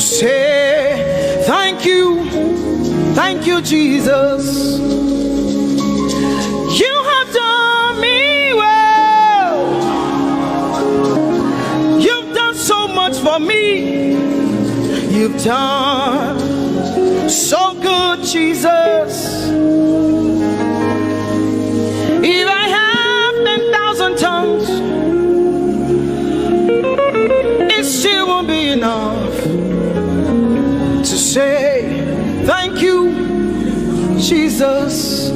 say thank you, Jesus. You have done me well. You've done so much for me. You've done so good, Jesus. If I have 10,000 tongues, it still won't be enough to say thank you, Jesus.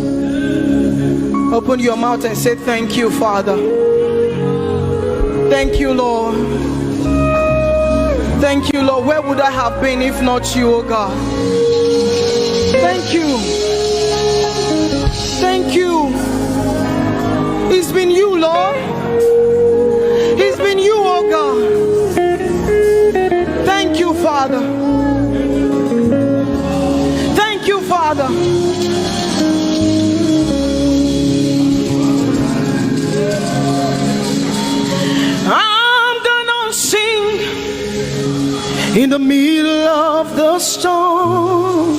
Open your mouth and say thank you, Father. Thank you, Lord. Thank you, Lord. Where would I have been if not you, oh God? Thank you. Thank you. It's been you, Lord. It's been you, oh God. Thank you, Father. Thank you, Father. I'm gonna sing in the middle of the storm,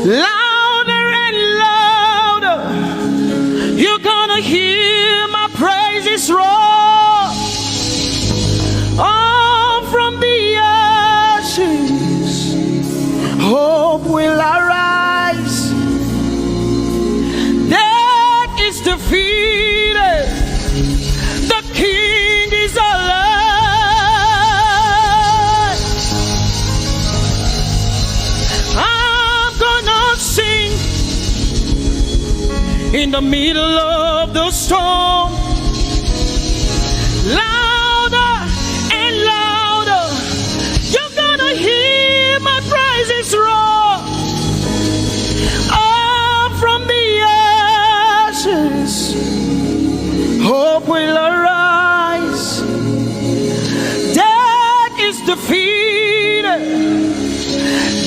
louder and louder. You're gonna hear my praises roar. Oh, from the ashes, hope will arise. Death is defeated. The King is alive. I'm gonna sing in the middle of the storm, louder and louder. You're gonna hear my praises roar. Oh, from the ashes, hope will arise. Death is defeated.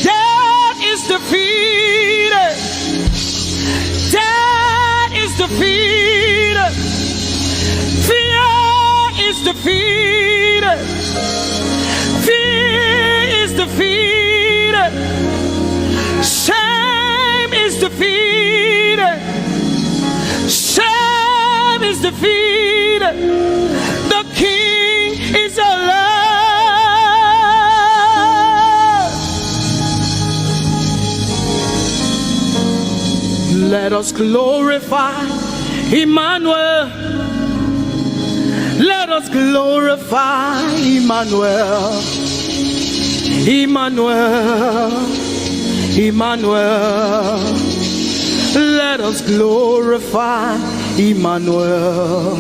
Death is defeated. Death is defeated. Fear is defeated. Fear is defeated. Shame is defeated. Shame is defeated. The King is alive. Let us glorify Emmanuel. Let us glorify Emmanuel. Emmanuel. Emmanuel. Let us glorify Emmanuel.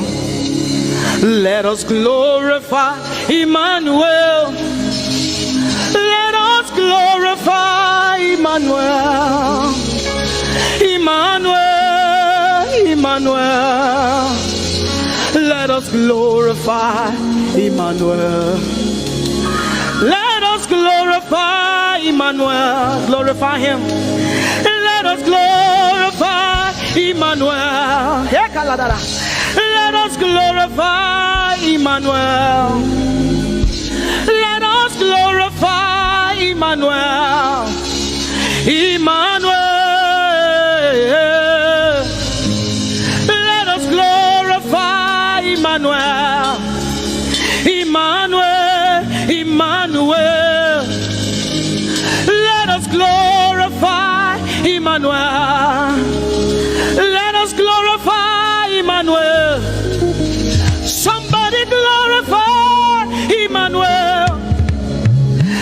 Let us glorify Emmanuel. Let us glorify Emmanuel. Emmanuel, Emmanuel. Let us glorify Emmanuel. Let us glorify Emmanuel. Glorify him. Let us glorify Emmanuel. Let us glorify Emmanuel. Let us glorify Emmanuel. Emmanuel. Let us glorify Emmanuel. Emmanuel. Emmanuel. Let us glorify Emmanuel. Let us glorify Emmanuel. Somebody glorify Emmanuel.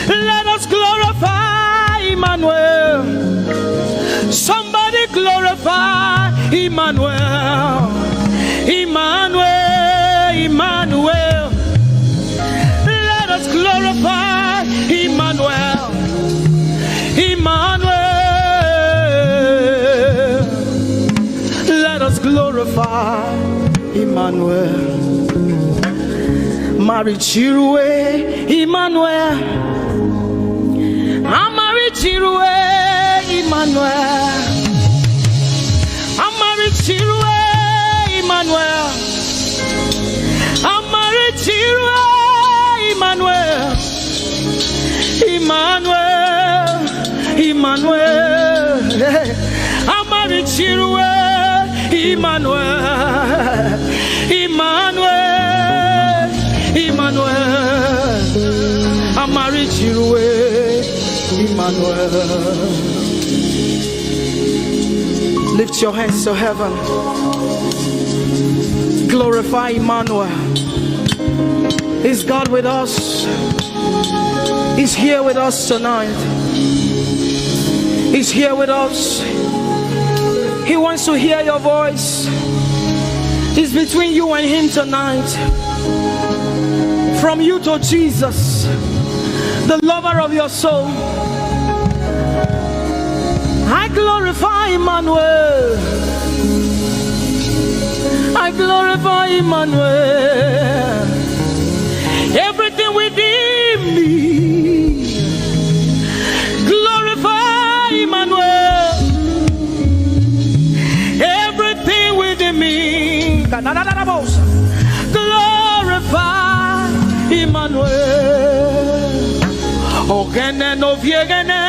Let us glorify Emmanuel. Somebody glorify Emmanuel. Emmanuel, Emmanuel. Let us glorify Emmanuel. Emmanuel. Let us glorify Emmanuel. Mari Chirwe, Emmanuel. Amari Chirwe, Emmanuel. Amari Chirwe, Emmanuel. Amari Chirwe, Emmanuel. Emmanuel, Emmanuel, Amarichirwe, Emmanuel, Emmanuel, Emmanuel, Amarichirwe, Emmanuel. Lift your hands to heaven. Glorify Emmanuel. Is God with us? He's here with us tonight. He's here with us. He wants to hear your voice. It's between you and him tonight. From you to Jesus, the lover of your soul. I glorify Emmanuel. I glorify Emmanuel. Everything within me, glorify Emmanuel. Everything within me, glorify Emmanuel. Ogene no viegene,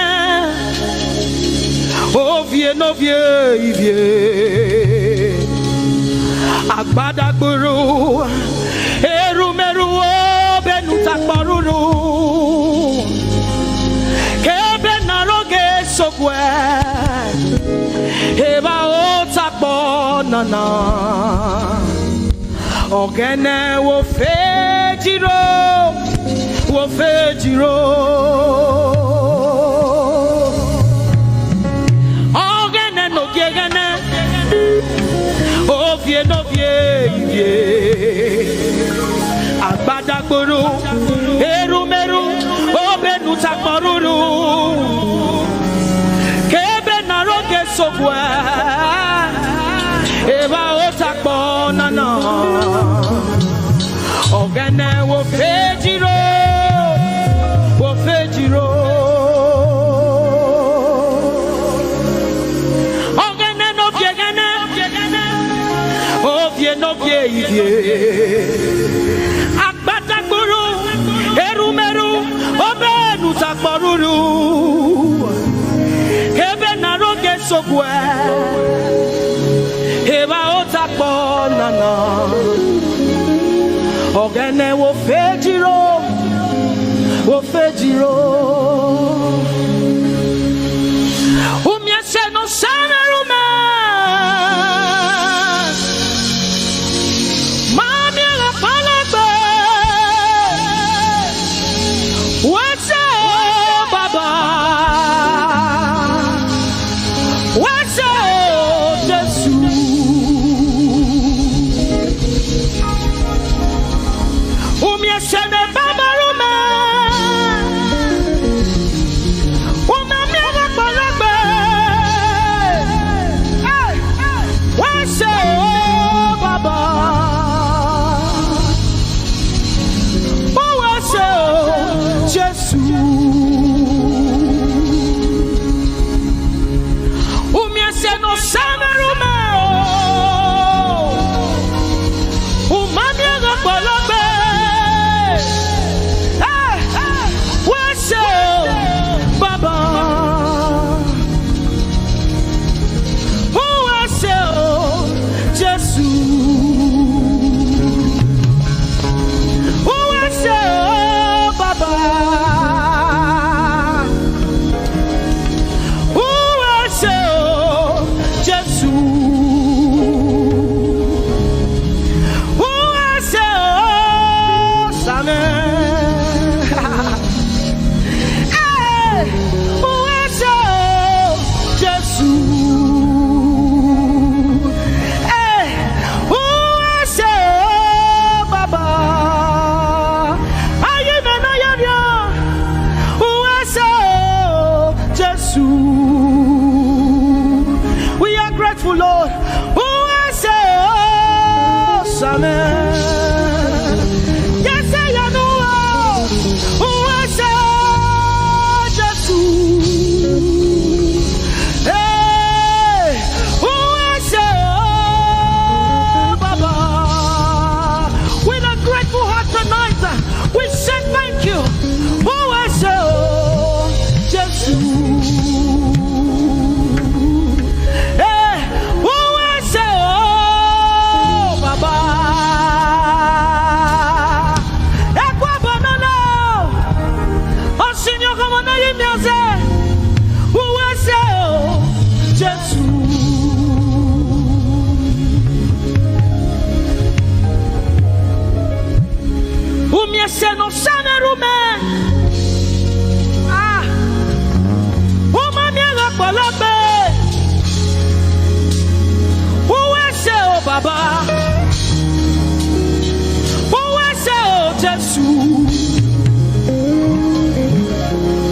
ovie no vie. Agbada guru, erumeru benutakbaruru, kebe naroge sokwe, eba otakbo nana, ogene wo fejiro, wo fejiro, ogene no gegene. Ovie no vie, agbadagboro, erumeru, obenu takmaruru, kebe naroge sokwe, eba otakbo nana, ogene wo fejiro, wo fejiro. No Agbadagburu, erumeru, obenu takbaruru, kebe naroge sokwe, eba otakbo nana, ogene wo fejiro, wo fejiro. Umyese no samerume.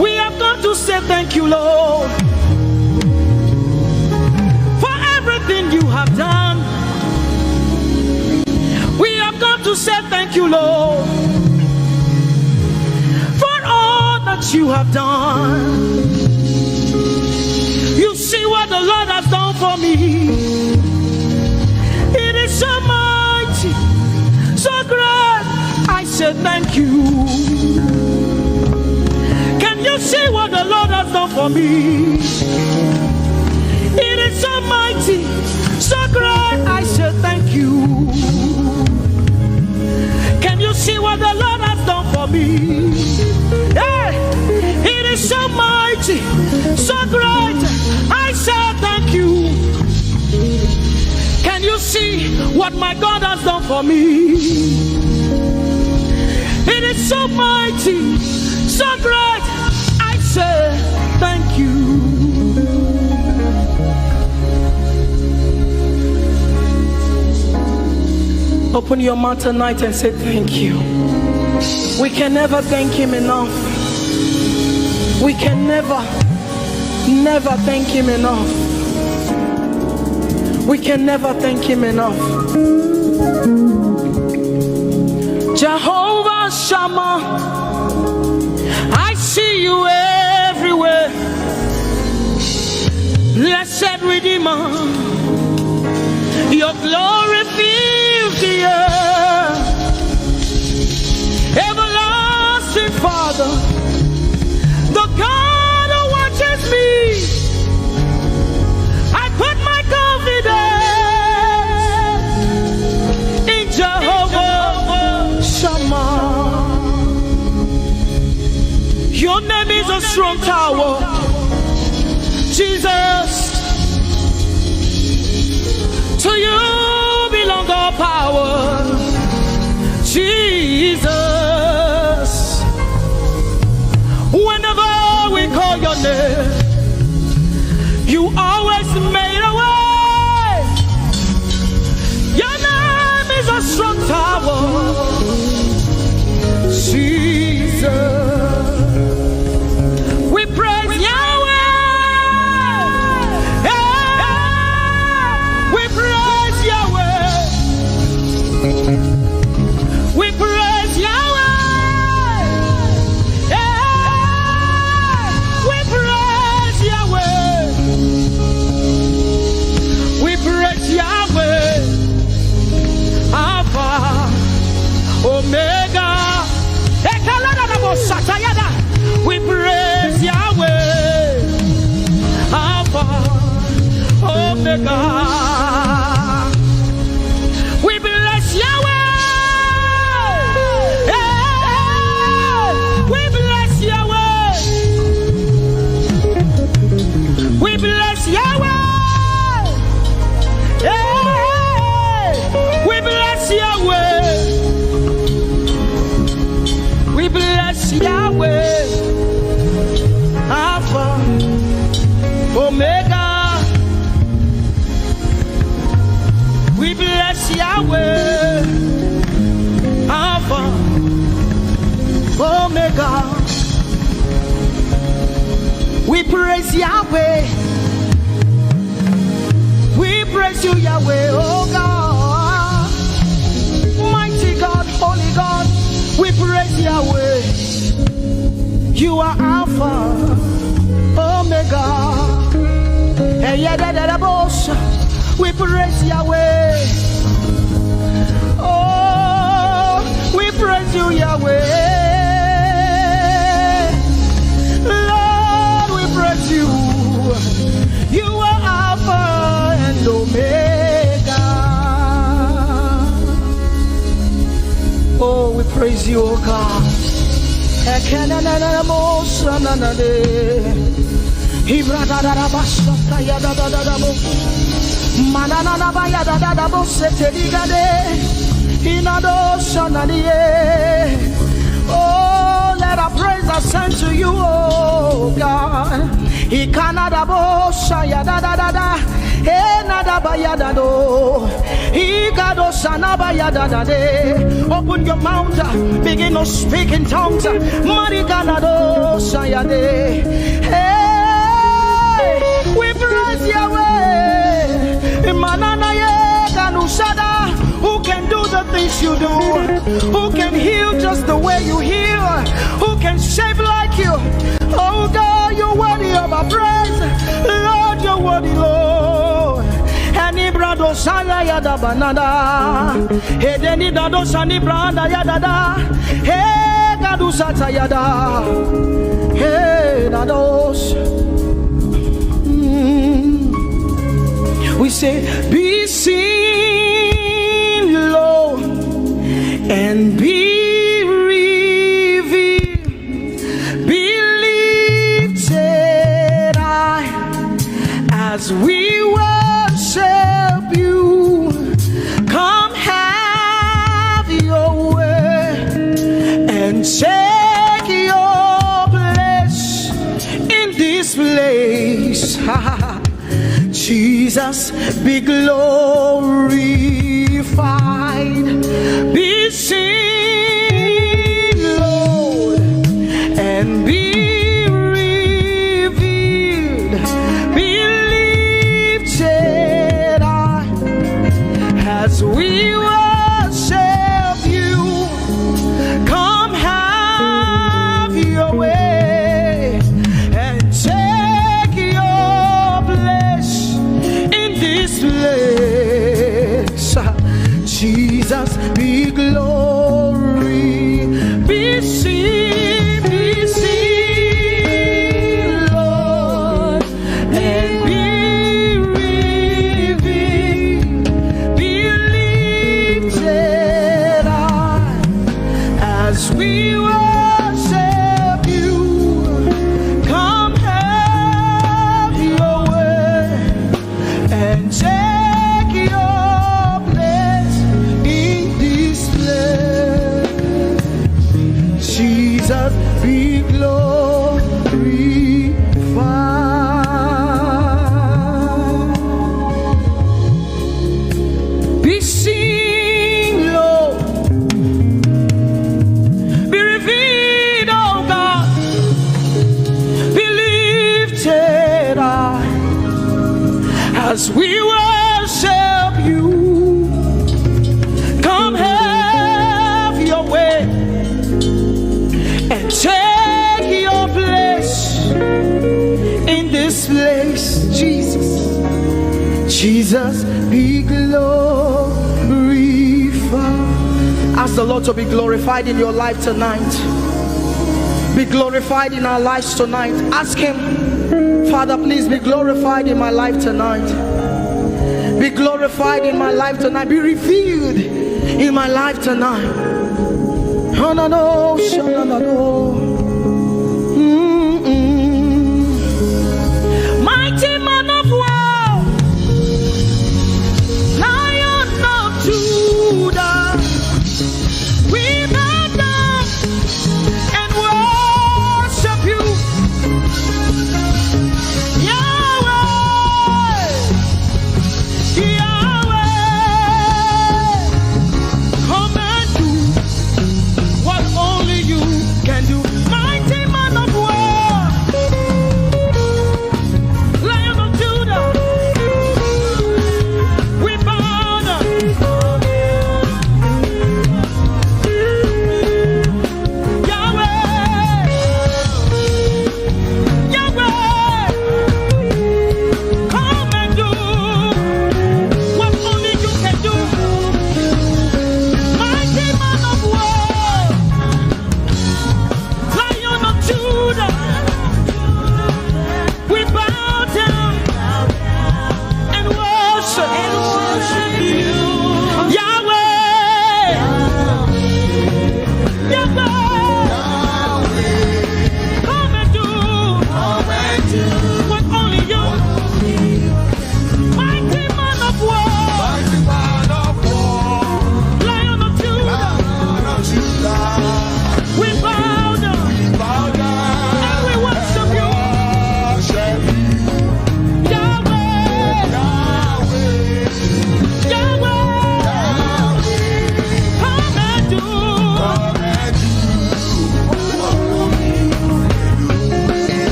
We have come to say thank you, Lord, for everything you have done. We have come to say thank you, Lord, for all that you have done. You see what the Lord has done for me. It is so mighty, so great. I say thank you. Can you see what the Lord has done for me? It is so mighty, so great. I say thank you. Can you see what the Lord has done for me? Hey, it is so mighty, so great. I say thank you. Can you see what my God has done for me? It is so mighty, so great. I say thank you. Open your mouth tonight and say thank you. We can never thank him enough. We can never thank him enough. We can never thank him enough. Jehovah Shammah, I see you everywhere. Blessed Redeemer, your glory fills the earth. Everlasting Father, the God who watches me, I put my confidence in Jehovah Shammah. Your name is a strong tower, Jesus. To you belong all power, Jesus. Whenever we call your name, you always made a way. Your name is a strong tower, Jesus. We praise Yahweh. We praise Yahweh. We praise Yahweh. We praise Yahweh. We praise Yahweh. Alpha, Omega. We praise Yahweh. Alpha, Omega. We bless Yahweh. We bless Yahweh. We bless Yahweh. We bless Yahweh. We bless Yahweh. Alpha, Omega. We bless Yahweh, Alpha, Omega. We praise Yahweh. We praise you, Yahweh, oh God. Mighty God, holy God, we praise Yahweh. You are Alpha, Omega. We praise Yahweh. Oh, we praise you, Yahweh. Lord, we praise you. You are Alpha and Omega. Oh, we praise you, oh God. Oh, let our praise ascend to you, oh God. Open your mouth, begin to speak in tongues. Hey, we praise Yahweh. Who can do the things you do? Who can heal just the way you heal? Who can shape like you? Oh God, you're worthy of our praise. Lord, you're worthy, Lord. Any brado sala yada banana. Hey, deni dado sani branda yada. Hey, gadu sata yada. Hey, dados. We say, be seen, Lord, and be revealed, be lifted high as we worship you. Come have your way and take your place in this place. Jesus, be glorified, be seen, Lord, and be revealed, be lifted high as we worship you. Come have your way and take your place in this place. Jesus, be glory, be seen, Lord, and be revealed, be lifted high as we worship you. Come have your way and take your place in this place. Jesus, be glorified, be seen, Lord, be revealed, oh God, be lifted high as we worship you. Come have your way and take your place in this place. Jesus, Jesus, be glorified. Ask the Lord to be glorified in your life tonight. Be glorified in our lives tonight. Ask Him, Father, please be glorified in my life tonight. Be glorified in my life tonight. Be revealed in my life tonight. Oh, no, no, no, no, no. Mighty man of war, Lion of Judah, we bow down and worship you. Yahweh, Yahweh, come and do what only you can do.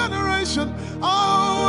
generation, our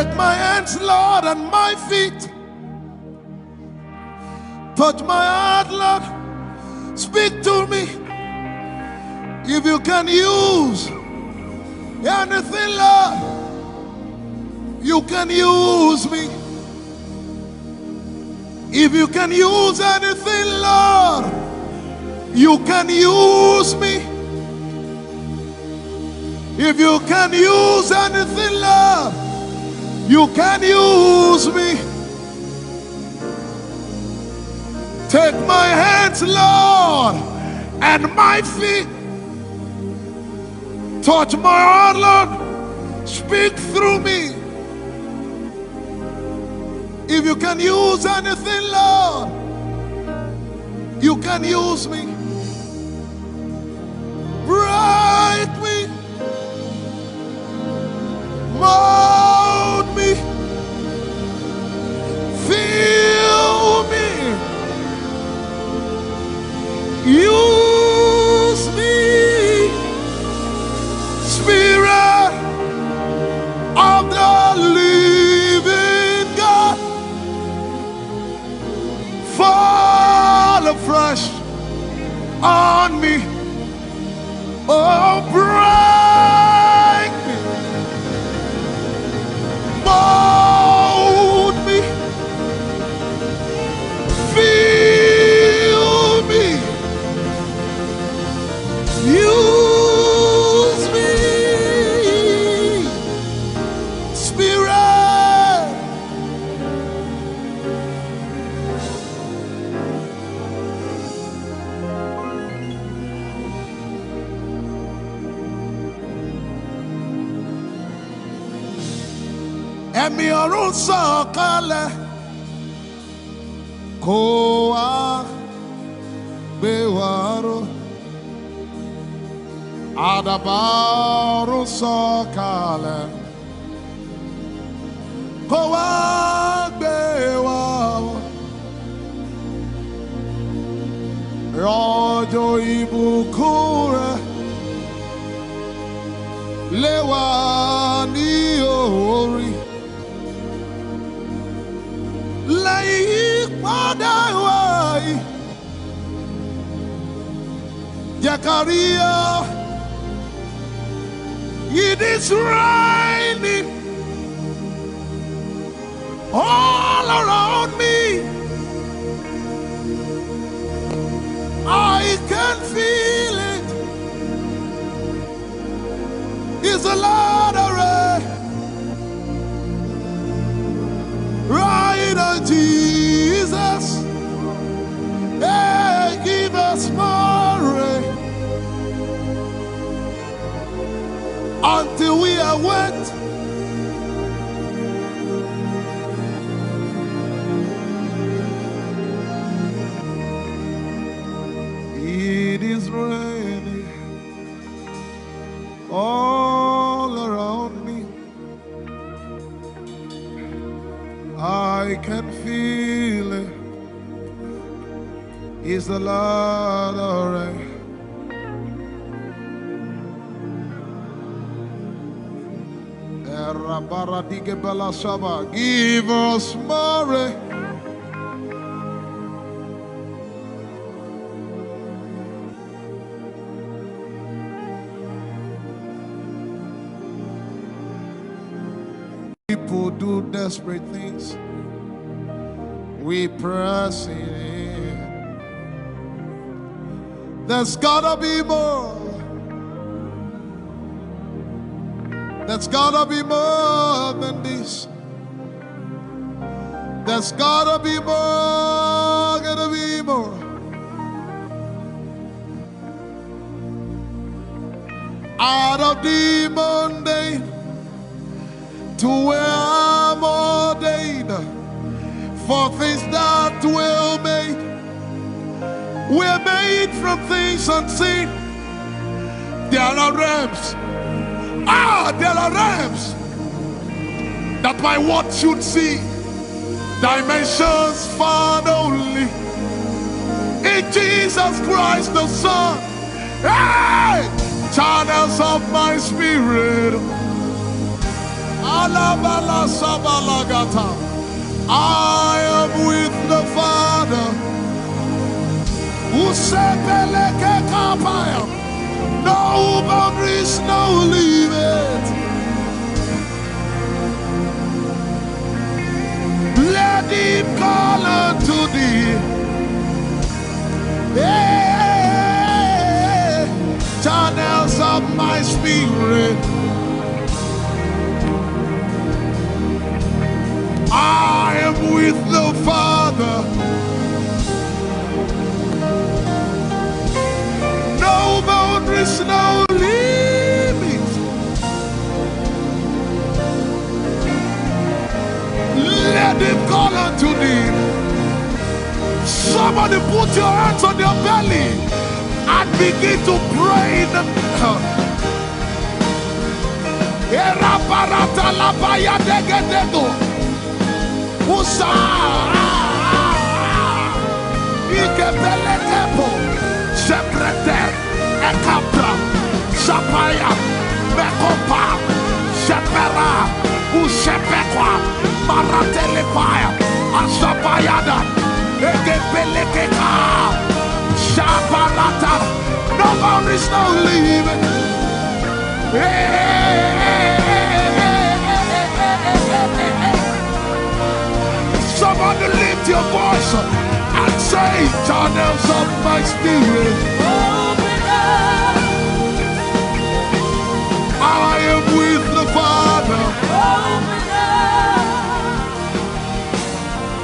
Take my hands, Lord, and my feet. Touch my heart, Lord. Speak to me. If you can use anything, Lord, you can use me. If you can use anything, Lord, you can use me. If you can use anything, Lord, you can use me. Take my hands, Lord, and my feet. Touch my heart, Lord. Speak through me. If you can use anything, Lord, you can use me. Bright me. Mold me. Fill me. Use me, Spirit of the living God. Fall afresh on me. Oh, break me. Mold me. Fill me. Use me, Spirit. Ẹ̀mí ọ̀run sọ̀kalẹ̀ kó wá gbé wa ró. Adaba sọ̀kalẹ̀ kó wá gbé wa wọ̀. Rọ̀jò ìbùkún rẹ̀ lé wa ní orí. Lẹ́yìn ìpàdé wa yìí, jẹ́ ká rí ọ. It is raining all around me. I can feel it. It's a lot of rain. Right on Jesus. Hey, give us more rain. Until we are wet. It is raining all around me. I can feel it. It's a lot of rain. Give us more. People do desperate things. We press in. There's gotta be more. There's gotta be more than this. There's gotta be more, gotta be more. Out of the mundane to where I'm ordained for things that will make. We're made from things unseen. There are realms. There are realms that my watch should see. Dimensions found only in Jesus Christ the Son. Hey! Channels of my spirit. I am with the Father. No boundaries, no limit. Let him call unto thee. Hey, channels of my spirit. I am with the Father. No boundaries, no limits. Let him call unto thee. Somebody put your hands on your belly and begin to pray in the Usa Ikebele Tempo Secretary Ekapra Sapaya Mekopa Sepera Usepekwa Maratelepaya Asapayada Ekebelekeka Saparata. No boundaries, no limit. Somebody lift your voice and say, channels of my spirit. Open up. I am with the Father. Open up.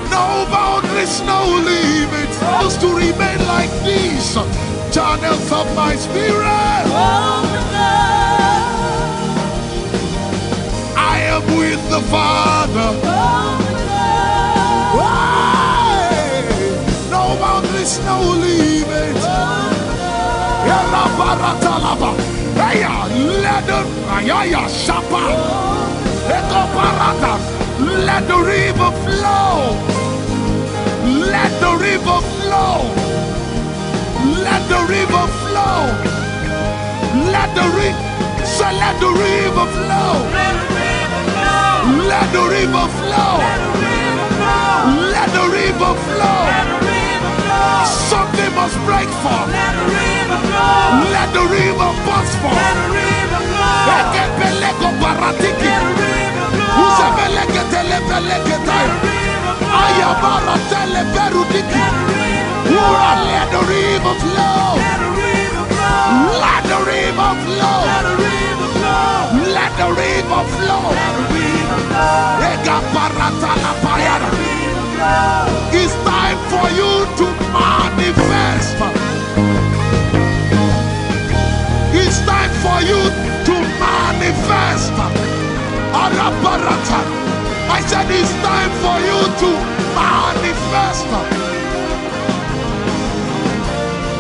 No boundaries, no limits. Just to remain like these. Channels of my spirit. Open up. I am with the Father. Open no boundaries, no limits. Let the river flow. Let the river flow. Let the river flow. Let the river flow. Let the river flow. Let the river flow. Something must break forth. Let the river burst forth. Let the river flow. Let the river flow. Let the river flow. Let the river flow. It's time for you to manifest. It's time for you to manifest. I said it's time for you to manifest.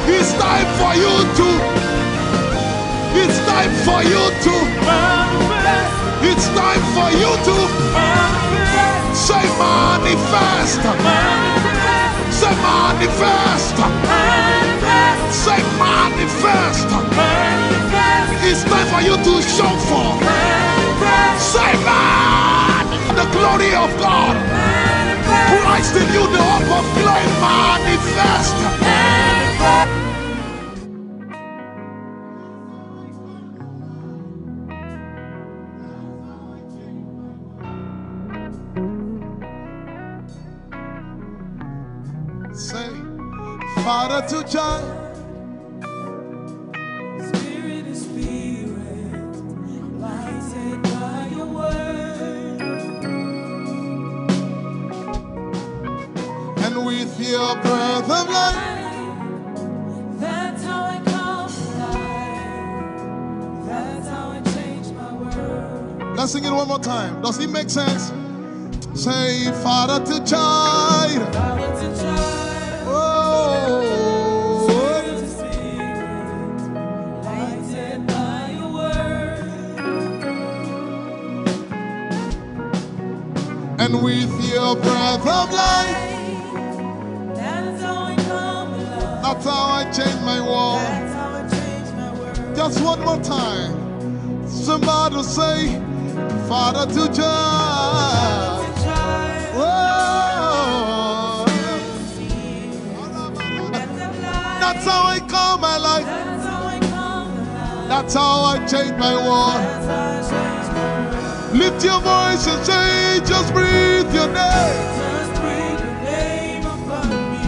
It's time for you to. It's time for you to manifest. It's time for you to manifest. Say manifest. Manifest. Say manifest. Manifest. Say manifest. Manifest. It's time for you to show forth. Manifest. Say man. The glory of God. Manifest. Christ in you, the hope of glory. Manifest. Manifest. Father to child, spirit to spirit, lighted by your word, and with your breath of life, that's how I come alive, that's how I change my world. Let's sing it one more time. Does it make sense? Say, Father to child, Father to child. And with your breath of life, that's how I come alive. That's how I change my world. That's how I change my world. Just one more time. Somebody say, Father to judge. Oh, that's how I call my life. That's how I change my world. Lift your voice and say, just breathe your name. Just breathe your name upon me.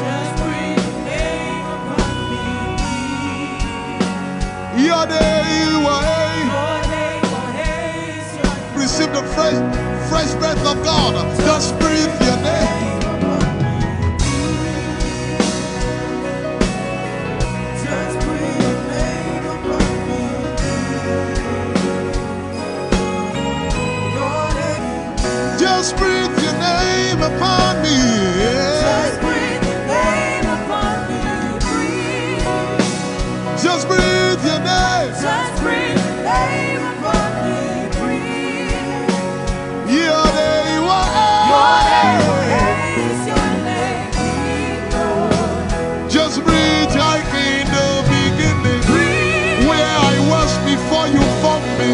Just breathe your name upon me. Your name will receive the fresh breath of God. Just breathe your name. Just breathe your name upon me. Just breathe your name upon me. Just breathe your name. Just breathe your name upon me. Your name is your name, Lord. Just breathe like in the beginning. Where I was before you formed me.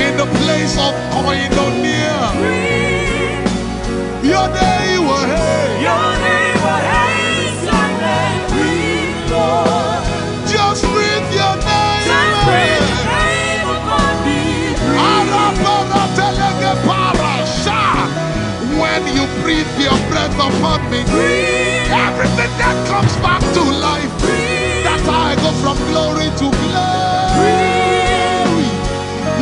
In the place of koinonia. Your name will hail. Your name will hail. Your name, Lord. Just breathe your name. Just breathe your name upon me. When you breathe your breath upon me, everything that comes back to life. That's how I go from glory to glory.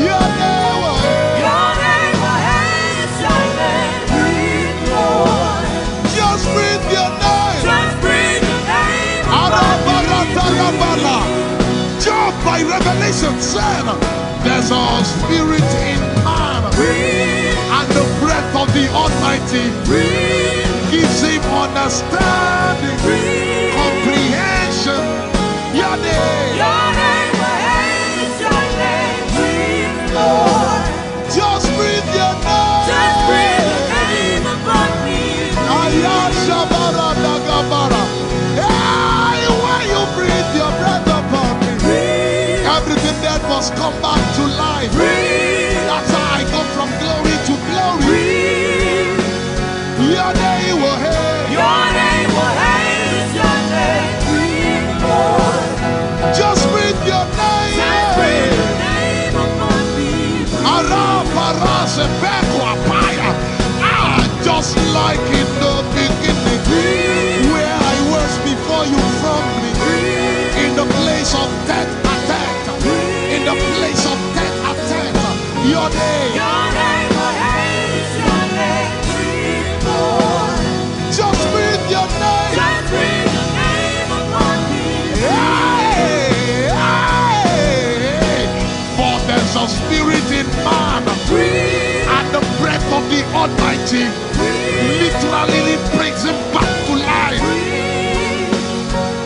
Your name will hail. Your name will hail. Your name, Lord. Just breathe your name. Just breathe your name upon me. Job by revelation said, there's a spirit in man, and the breath of the Almighty gives him understanding, comprehension. Your name will hail. Your name, Lord. just breathe your name. Just breathe your name upon me. Hey, when you breathe your breath upon me, everything that must come back to life. That's how I go from glory to glory. Your name will hail. Your name will hail. Your name, Lord. Just breathe your name. Just breathe your name upon me. Just like in the beginning, where I was before you formed me, in the place of death attack, in the place of death attack. Your name will hail. Your name, Lord. just breathe your name. Just breathe your name upon me. Hey, hey. For there's a spirit in man, and the breath of the Almighty literally brings him back to life.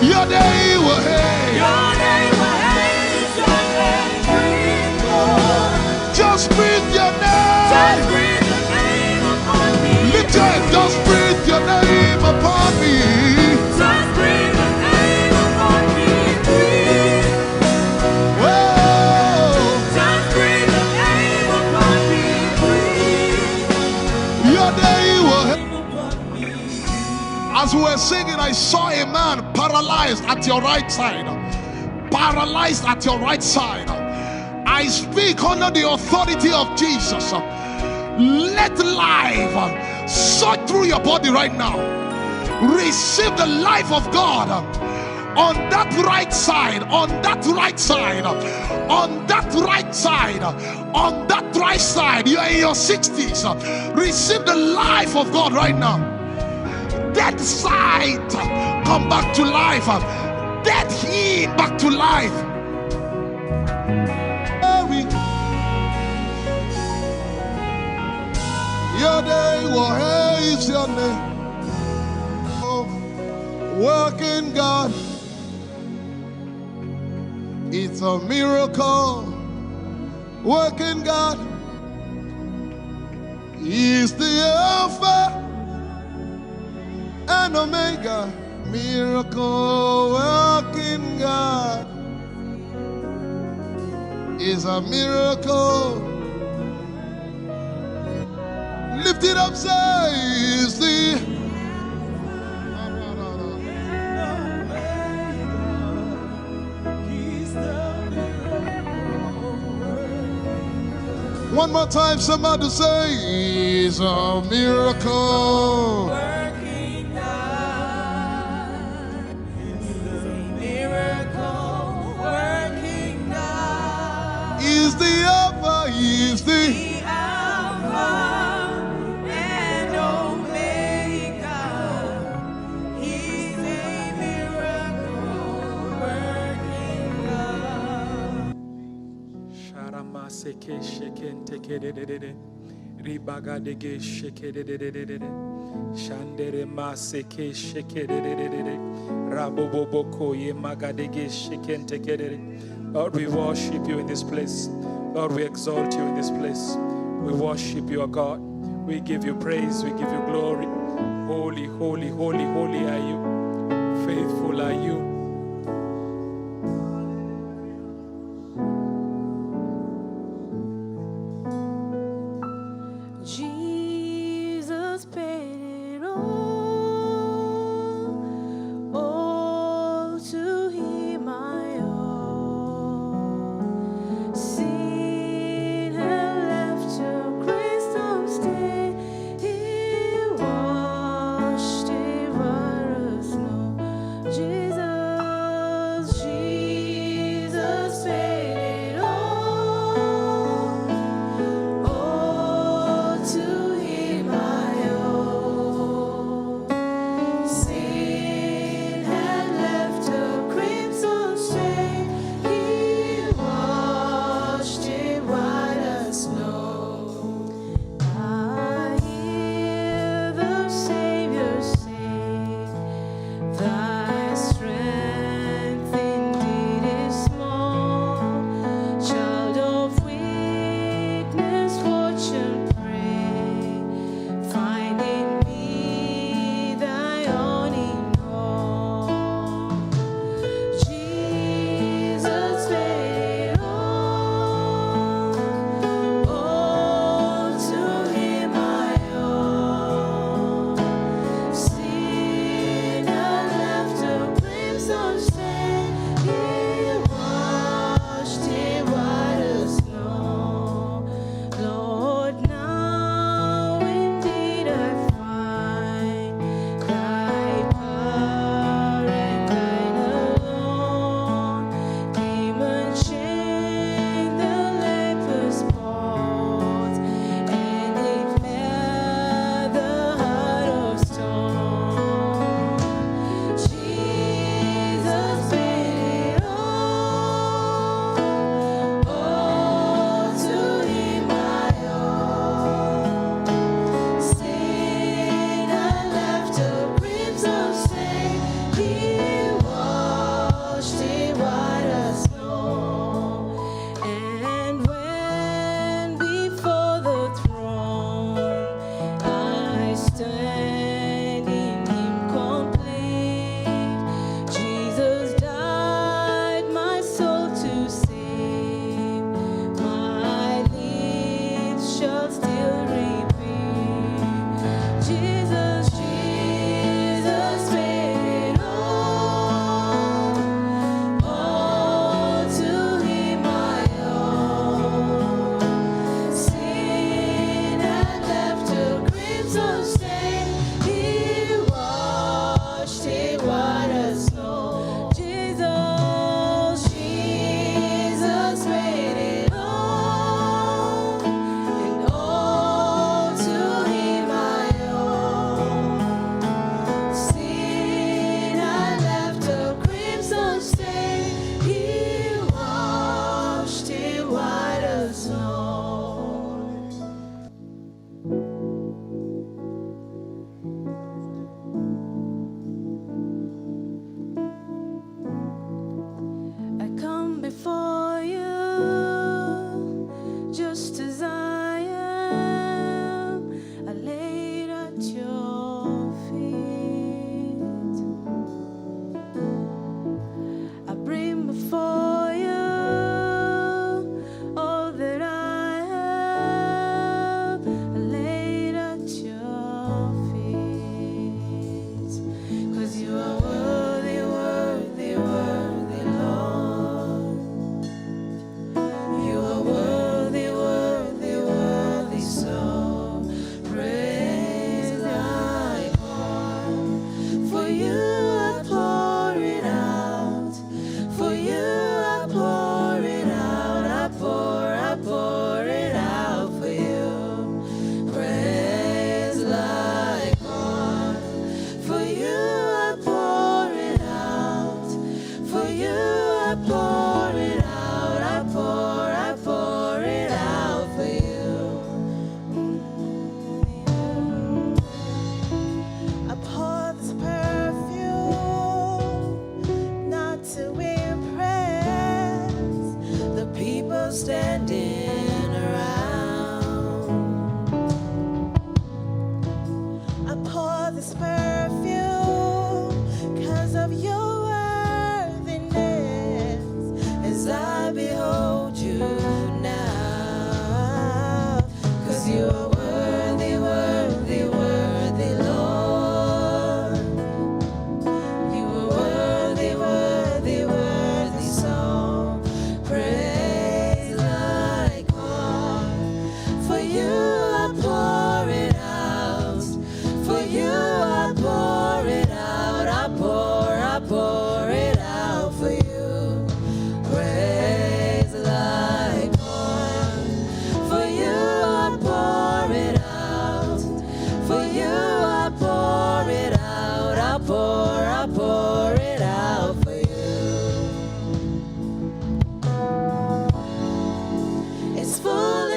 Your name will hail. Your name will hail. Your name, Lord. Just breathe your name. Just breathe your name upon me. Lift your hand, just breathe your name upon me. Just breathe your name upon me. Whoa. Just breathe your name upon me. Your name will hail. As we were singing, I saw a man paralyzed at your right side. Paralyzed at your right side. I speak under the authority of Jesus. Let life surge through your body right now. Receive the life of God on that right side, on that right side, on that right side, on that right side. You are in your 60s. Receive the life of God right now. Dead sight, come back to life. Dead heat, back to life. Your name will haze your name. Oh, working God, it's a miracle. Working God is the Alpha and Omega. Miracle working God. is a miracle. Lift it up, say, is the one more time, somebody say, is a miracle. Working God. Is a miracle. Working God. Is the Alpha, is the Alpha and Omega. He's a miracle working God. Sharama seke sheken teke de de de de. Ribaga dege sheke de de de de de de. Shandere ma seke sheke de de de de de. Raboboboko ye magadege sheken teke de de. Lord, we worship you in this place. Lord, we exalt you in this place. We worship you, O God. We give you praise. We give you glory. Holy, holy, holy, holy are you. Faithful are you. Jesus paid it all to Him I owe. Sin had left your grace unstained. He washed it white as snow. Jesus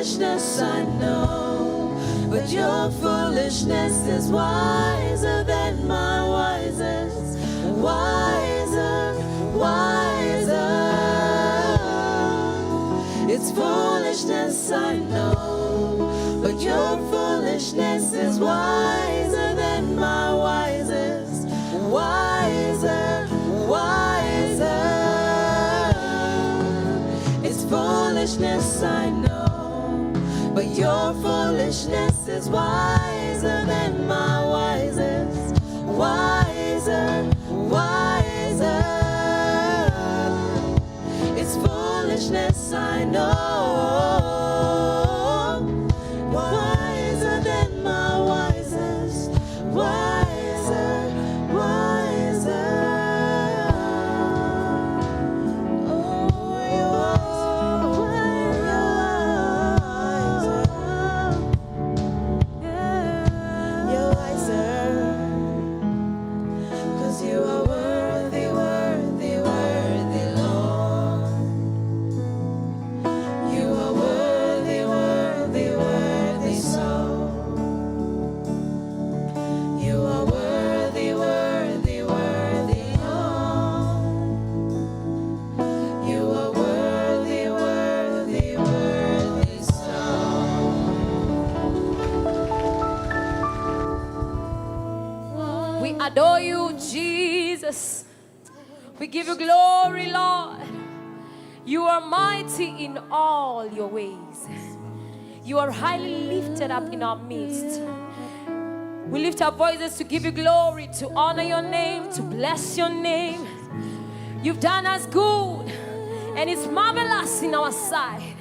foolishness I know, but your foolishness is wiser than my wisest. Wiser, wiser. It's foolishness I know, but your foolishness is wiser than my wisest. Wiser, wiser. It's foolishness I know, but your foolishness is wiser than my wisest. Wiser, wiser. It's foolishness I know, wiser than my wisest. Wiser, wiser. Oh, you're wiser. You're wiser. 'Cause you are worthy, worthy, worthy, Lord. You are worthy, worthy, worthy, so. You are worthy, worthy, worthy, Lord. You are worthy, worthy, worthy, so. We adore you, Jesus. We give you glory, Lord. You are mighty in all your ways. You are highly lifted up in our midst. We lift our voices to give you glory, to honor your name, to bless your name. You've done us good, and it's marvelous in our sight.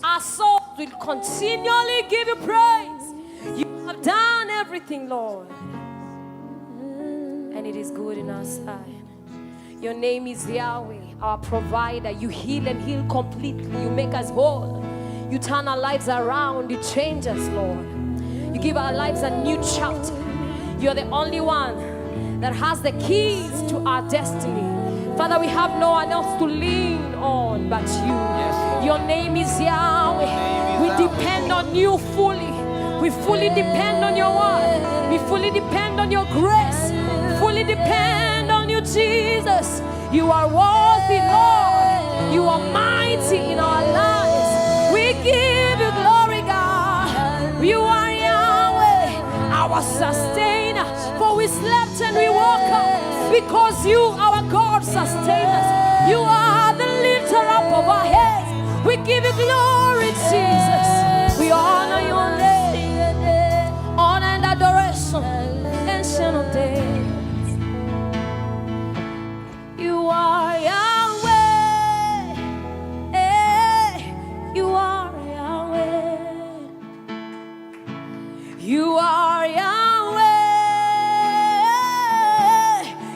Our souls will continually give you praise. You have done everything, Lord, and it is good in our sight. Your name is Yahweh, our provider. You heal and heal completely. You make us whole. You turn our lives around. You change us, Lord. You give our lives a new chapter. You're the only one that has the keys to our destiny. Father, we have no one else to lean on but you. Your name is Yahweh. We depend on you fully. We fully depend on your word. We fully depend on your grace. Fully depend on you, Jesus. You are worthy, Lord. You are mighty in our lives. We give you glory, God. You are Yahweh, our sustainer. For we slept and we woke up because you, our God, sustain us. You are the lifter up of our heads. We give you glory, Jesus. We honor your name. Honor and adoration. Ancient of days. You are Yahweh. You are Yahweh. You are Yahweh.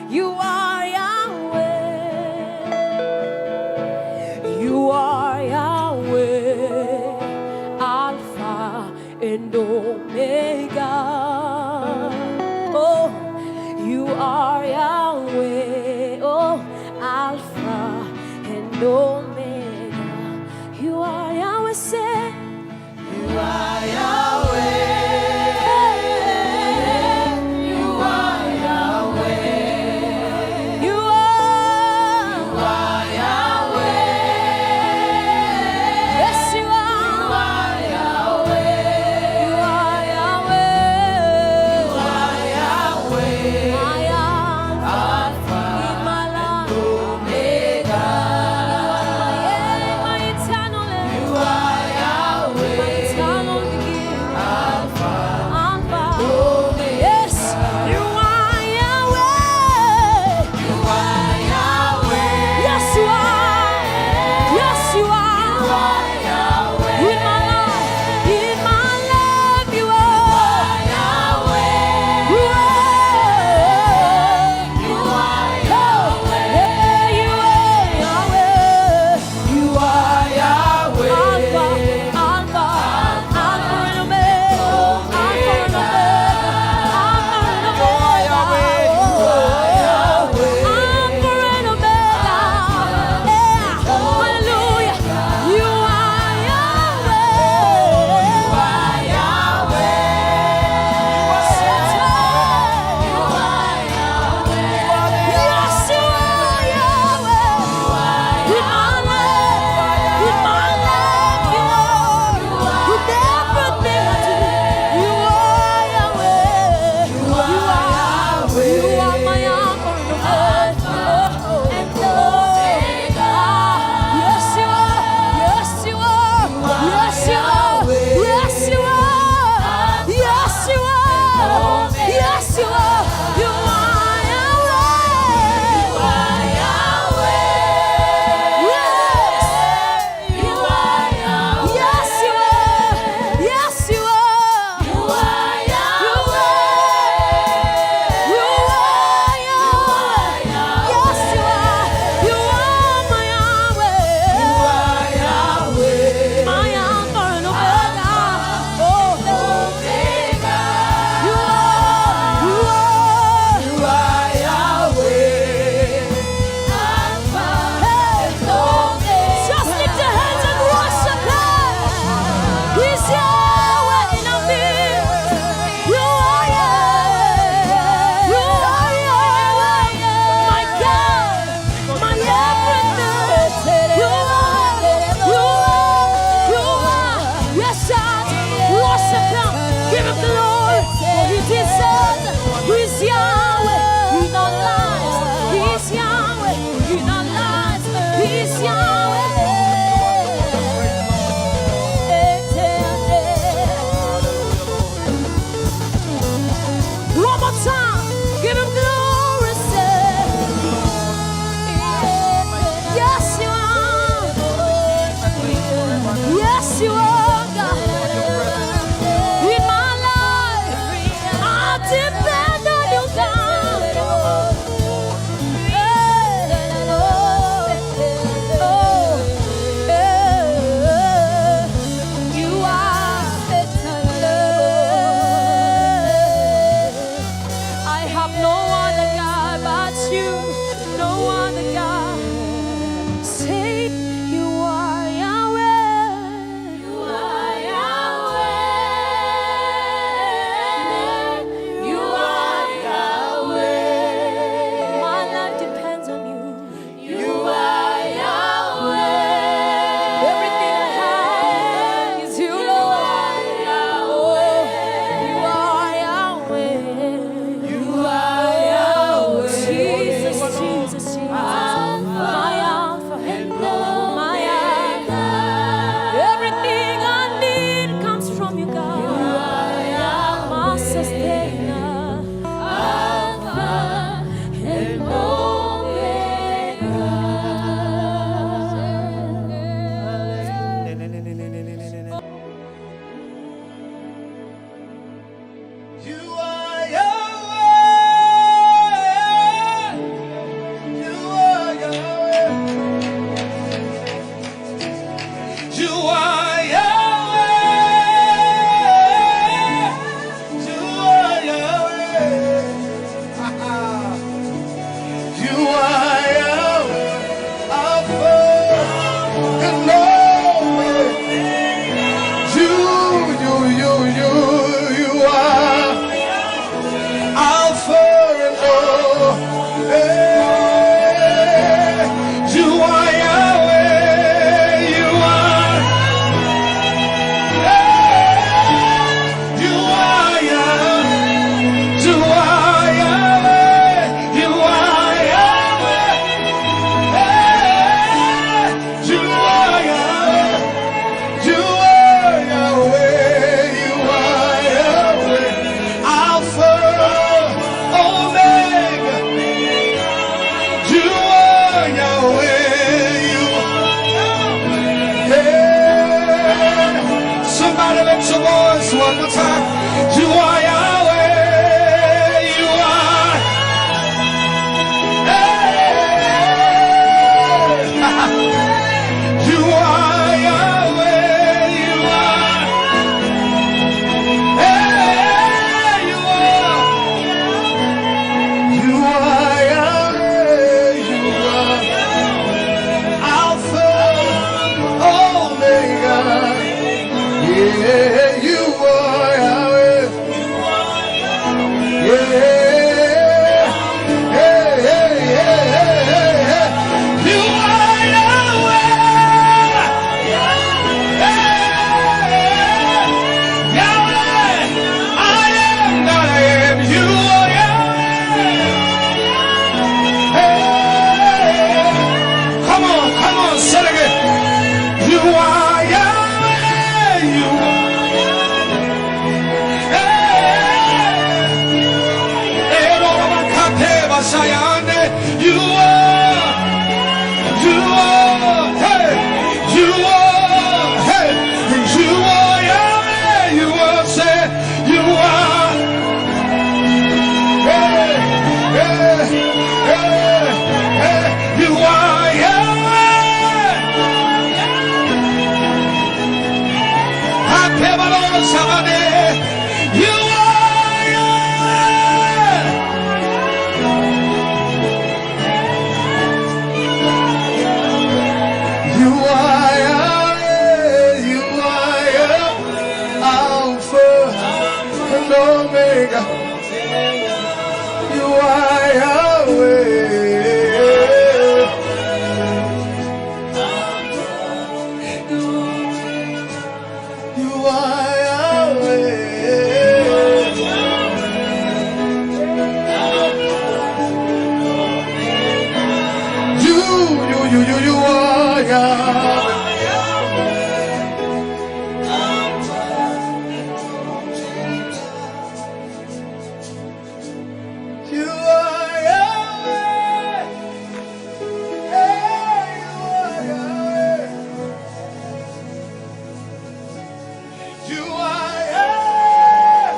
You are Yahweh. You are Yahweh. Alpha and Omega. Oh, you are Yahweh. Oh, Alpha and Omega. You are Yahweh. Say, you are Yahweh. He's Yahweh in our midst. You are Yahweh. You are Yahweh. My God, my everything. You are. Yes, God. Worship Him. Give Him glory. For He deserves. He's Yahweh in our lives. He's Yahweh in our lives. He's Yahweh. One more time. Give Him glory. Say, yes, you are. Yes, you are, God. In my life, I depend on you, God. You are. I have no other God but you, no other God. Say, you are Yahweh. You are Yahweh. You are Yahweh. My life depends on you. You are Yahweh. Everything I have is you, Lord. You are Yahweh. You are Yahweh. Jesus, Jesus, Jesus. My Alpha and my Omega. Everything I need comes from you, God. My sustainer. Alpha and You are Yahweh. You are Yahweh. You are Yahweh. You are Yahweh. You are Yahweh. Alpha and Omega. You are Alpha and Omega. You are Yahweh. You are. You are Yahweh. You are Yahweh. You are Yahweh. You are Yahweh. You are Yahweh. You are Yahweh. Alpha, Omega. You are Yahweh. You Somebody lift your voice one more time. You are Yahweh. You are. You are Yahweh. You are. You are. You are Yahweh. You are Alpha, Omega. Yeah, you are Yahweh. Yeah, yeah, yeah, yeah, yeah. You are Yahweh. Yahweh, I am that I am. You are Yahweh. Come on, say it again. You are Yahweh. You are. You are, hey, you are, hey, you are Yahweh. You are, say, you are, hey, hey, hey, hey, you are Yahweh. I came along somebody. You are Yahweh. You are Yahweh. You are Yahweh. You are Yahweh.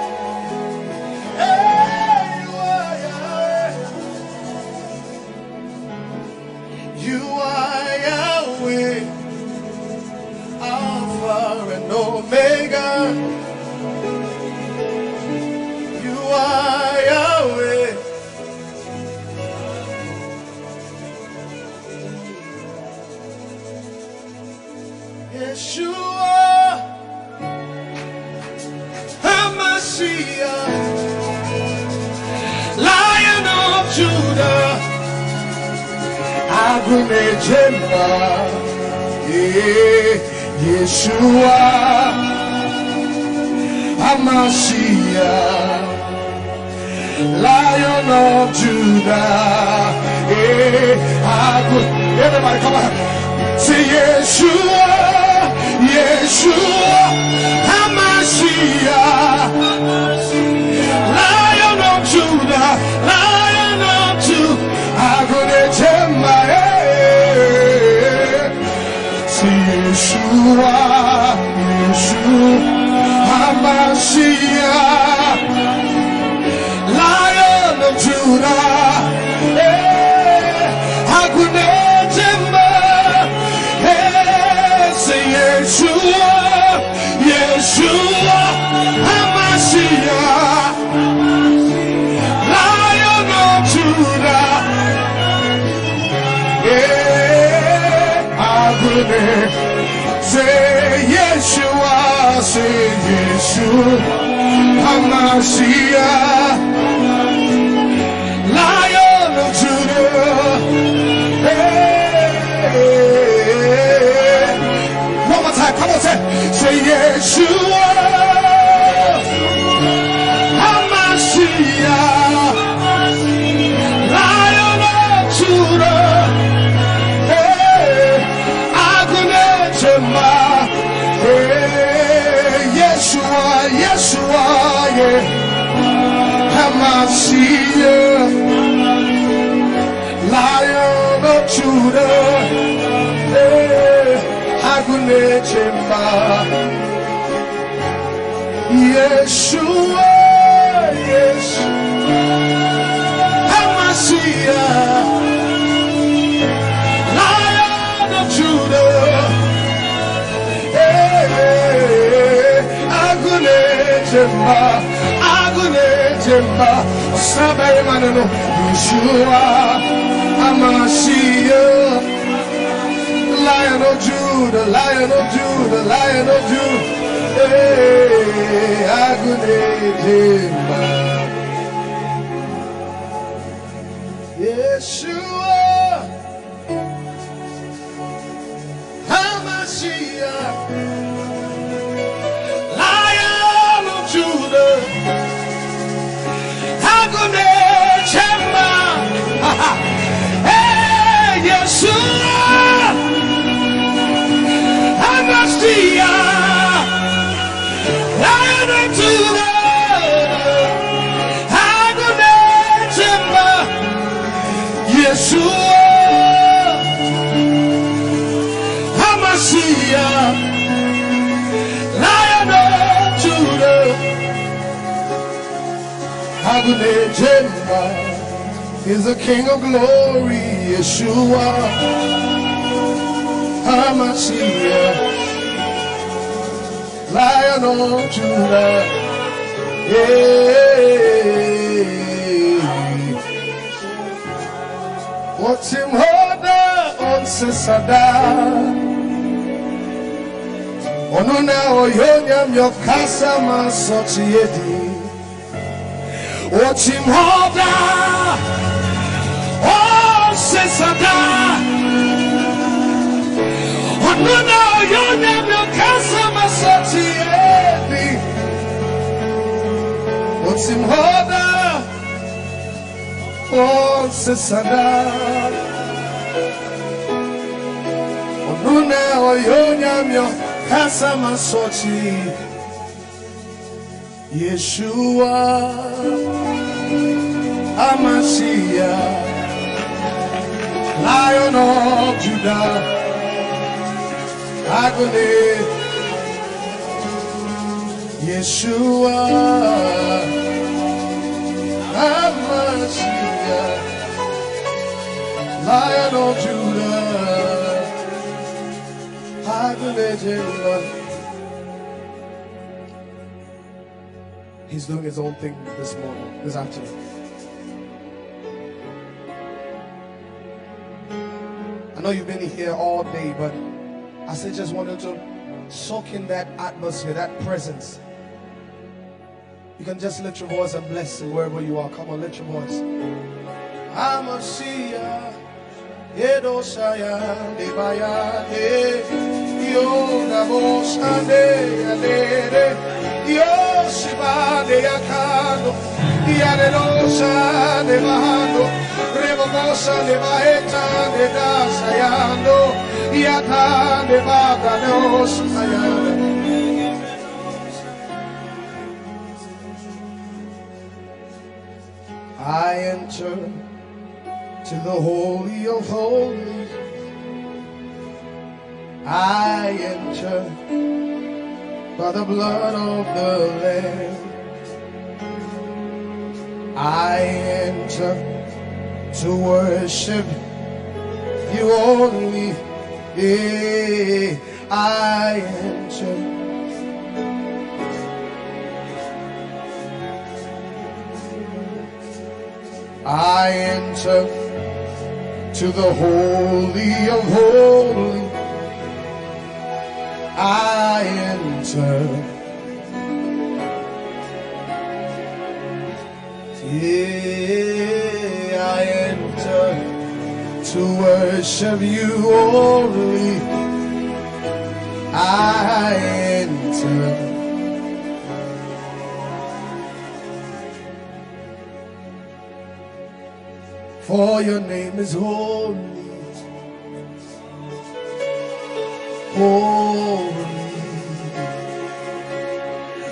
You are Yahweh, Alpha and Omega. You are Yahweh. Yeshua, HaMashiach, Lion of Judah, Adonai Jehovah, Yeshua, HaMashiach, Lion of Judah, everybody come on, say Yeshua, Yeshua, HaMashiach, Lion of Judah, Lion of Judah, Adonai Jehovah, say Yeshua, Yeshua, HaMashiach, Lion of Judah, Adonai Jehovah, say Yeshua, Yeshua, HaMashiach, Lion of Judah, Adonai, say Yeshua, say Yeshua, HaMashiach, Lion of Judah, one more time, come on, say Yeshua, HaMashiach, Lion of Judah, Adonai Jehovah, Yeshua, Yeshua, HaMashiach, Lion of Judah, Adonai Jehovah, Yeshua, Yeshua, HaMashiach, Lion of Judah, Adonai Jehovah, Adonai Jehovah, Sabbath Manano, Yeshua, HaMashiach, Lion of Judah, Lion of Judah, Lion of Judah, Adonai Jehovah, Yeshua, HaMashiach, Lion of Judah, Adonai Jehovah, Yeshua, HaMashiach, Lion of Judah, Adonai Jehovah, Yeshua, HaMashiach, Lion of Judah, Adonai Jehovah is the King of glory, Yeshua, HaMashiach, Lion of Judah, what's him harder on Sesada? Onuna oyonyam yokasa masochiedi. What's him harder on Sesada? Onuna oyonyam yokasa masochiedi. What's him harder on Sesada? Onuna oyonyam yokasa masochiedi. Yeshua, HaMashiach, Lion of Judah, Adonai, Yeshua, Hamashiach, Lion of Judah, I believe. He's doing his own thing this morning, this afternoon. I know you've been here all day, but I just wanted to soak in that atmosphere, that presence. You can just lift your voice and bless Him wherever you are. Come on, lift your voice. Amasia, Edoshaya, Debaya, Yoshiba de Yakano, Yadelosa de Bahando, Revocosa de Baeta de Dasayano, Yata de Baganos, I enter to the Holy of Holies. I enter by the blood of the Lamb. I enter to worship you only. Yeah, I enter. I enter to the Holy of Holies. I enter, yeah, I enter to worship you only. I enter, for your name is holy. Holy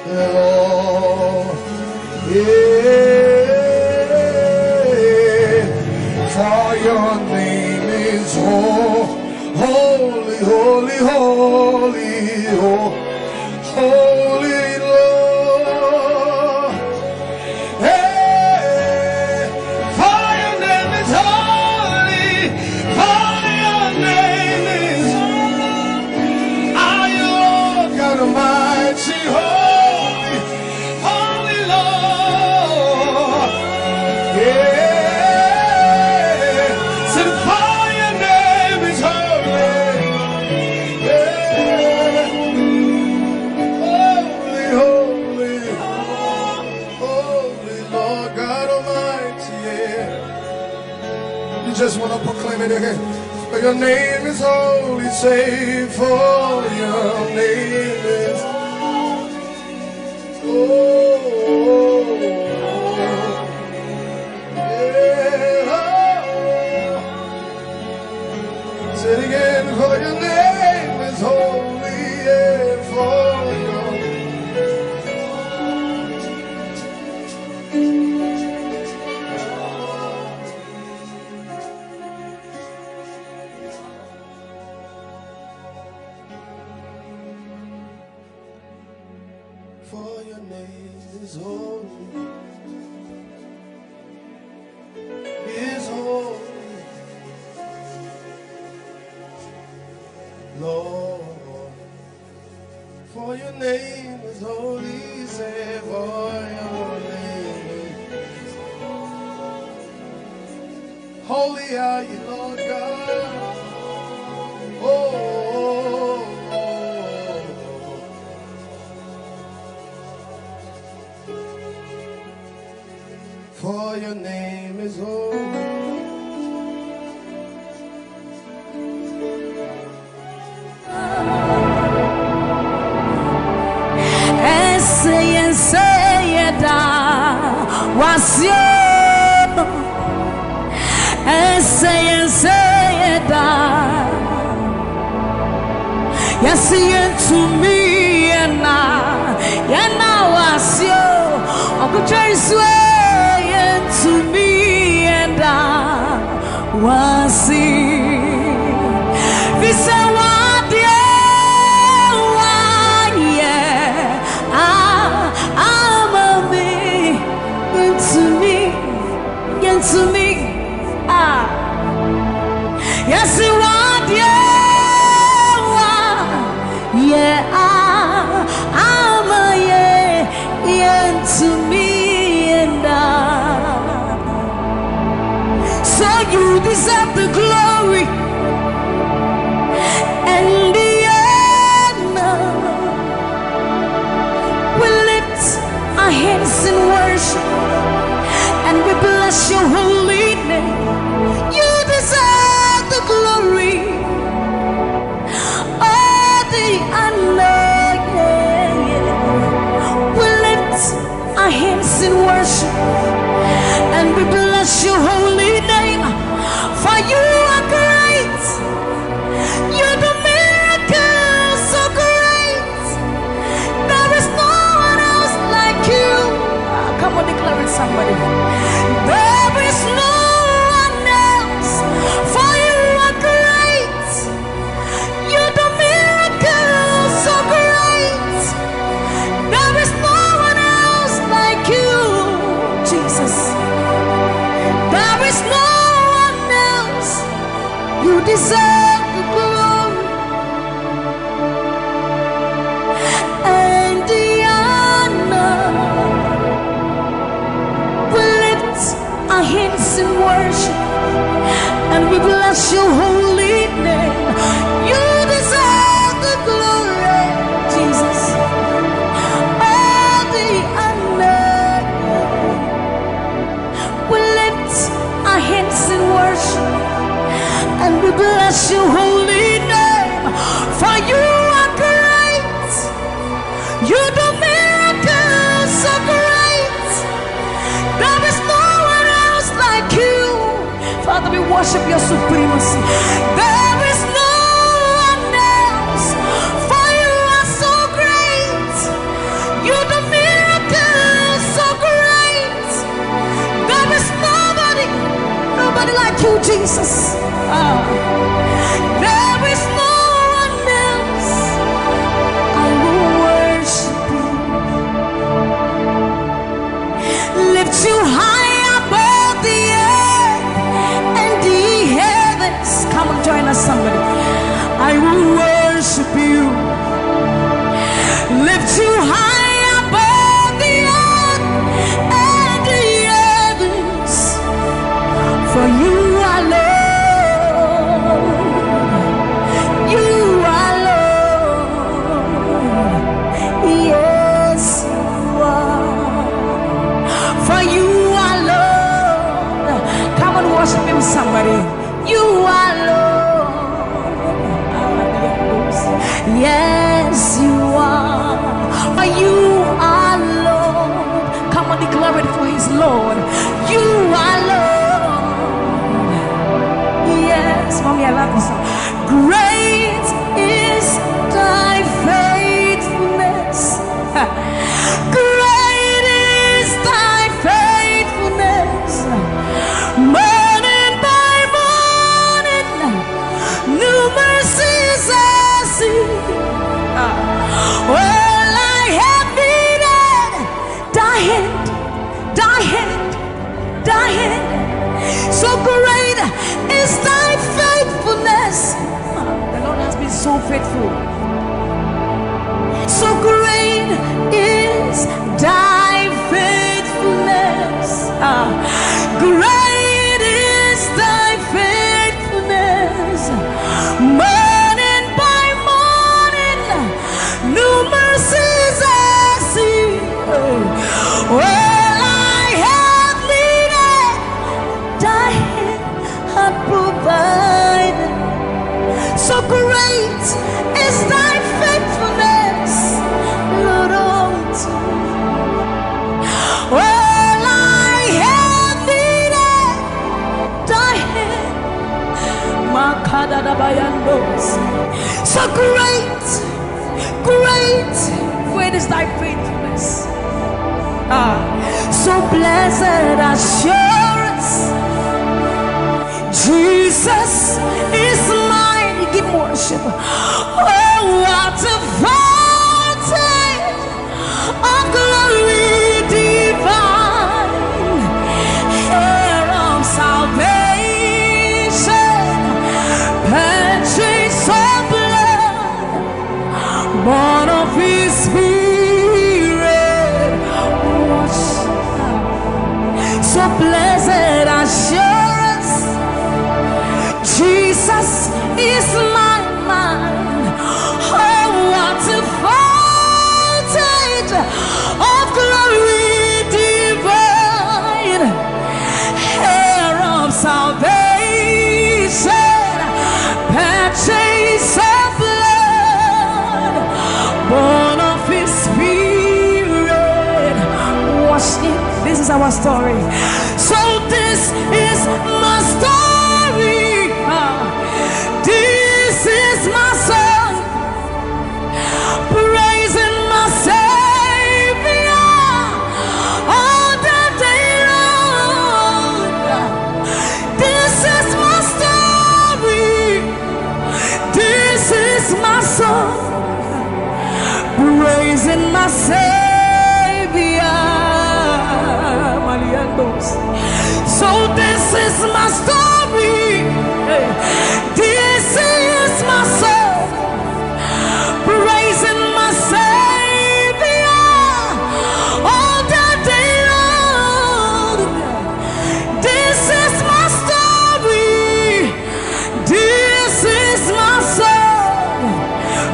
Lord, yeah, for your name is holy, holy, holy, holy Lord, yeah, for your name is holy, for your name is Almighty, holy, holy Lord, yeah, said for your name is holy, yeah, holy, holy, holy Lord God Almighty, yeah. You just want to proclaim it again. For your name is holy, say for your name is holy. Yeah. Say it again, for your name is holy, yeah, for your name is holy, is holy, Lord. For your name is holy, say for your name is holy are you, Lord God. Oh. For your name is holy. Ese da wasio. Ese da. Yasi to me na wasio. Okucheriswe. To me and I was seen. This is what unto me. Yes, you are, yeah, I'm a yeah to me and so you deserve the glory and the honor. We lift our hands in worship and we bless your holy name. You deserve the glory, all the honor, We lift our hands in worship and we bless your holy name. For you are great, you do miracles so great. There is no one else like you. Come on, declare it, somebody. There is no one else. For you are great, you do miracles so great. There is no one else like you, Jesus. There is no one else. You deserve the glory and the honor. We lift our hands in worship and we bless your holy name. You deserve the glory, Jesus. All the honor. We lift our hands in worship and we bless your holy name. For you are great, you do miracles so great. There is no one else like you. Father, we worship your supremacy. There is no one else. For you are so great, you do miracles so great. There is nobody like you, Jesus. There is no one else. I will worship you. Lift you high above the earth and the heavens. Come on, join us, somebody. I will worship you. Lift you high above the earth and the heavens. For you are Lord. You are Lord. Yes, you are. For you are Lord. Come and worship him, somebody. You are Lord. Yes, you are. For you are Lord. Come on, declare it for his Lord. You are Lord. Yes, mommy, I love this song. Great is thy faithfulness. Great is thy faithfulness. Morning by morning, new mercies I see. All I have needed, thy hand, thy hand, thy hand. So great is thy faithfulness. The Lord has been so faithful. So great is thy faithfulness. Great is thy faithfulness. Morning by morning, new mercies I see. All I have needed, thy hand hath provided. So great is thy faithfulness, Lord, unto me. All I have needed, thy hand. So great, great, great is thy faithfulness. So blessed assurance, Jesus is mine. Give worship. Oh, what a fountain of glory divine, here on our story. So this is my story. This is my song, praising my Savior all the day long. This is my story. This is my song, praising my Savior. So this is my story. This is my song, praising my Savior all the day long. This is my story. This is my song,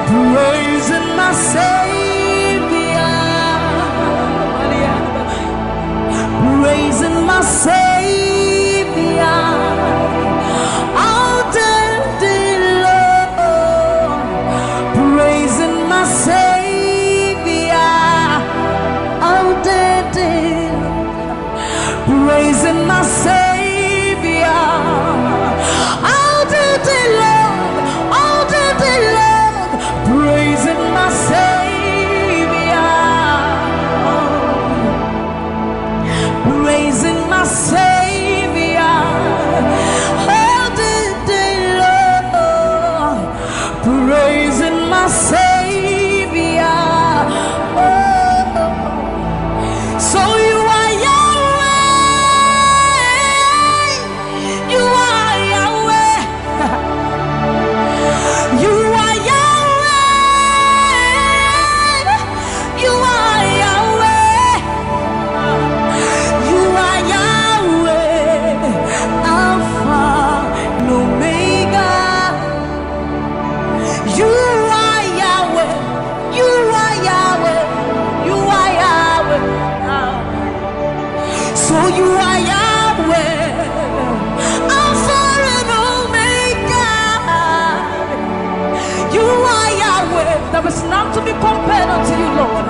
praising my Savior, praising my Savior all the day long, praising my Savior all the day, praising my Savior all the day long, all the day long, praising my Savior, praising my Savior all the day long, praising my Savior. Oh. So you are Yahweh, you are Yahweh, you are Yahweh, you are Yahweh, you are Yahweh, Alpha and Omega. You are Yahweh, you are Yahweh, you are Yahweh. So you are Yahweh, Alpha and Omega. You are Yahweh. There is none to be compared unto you, Lord.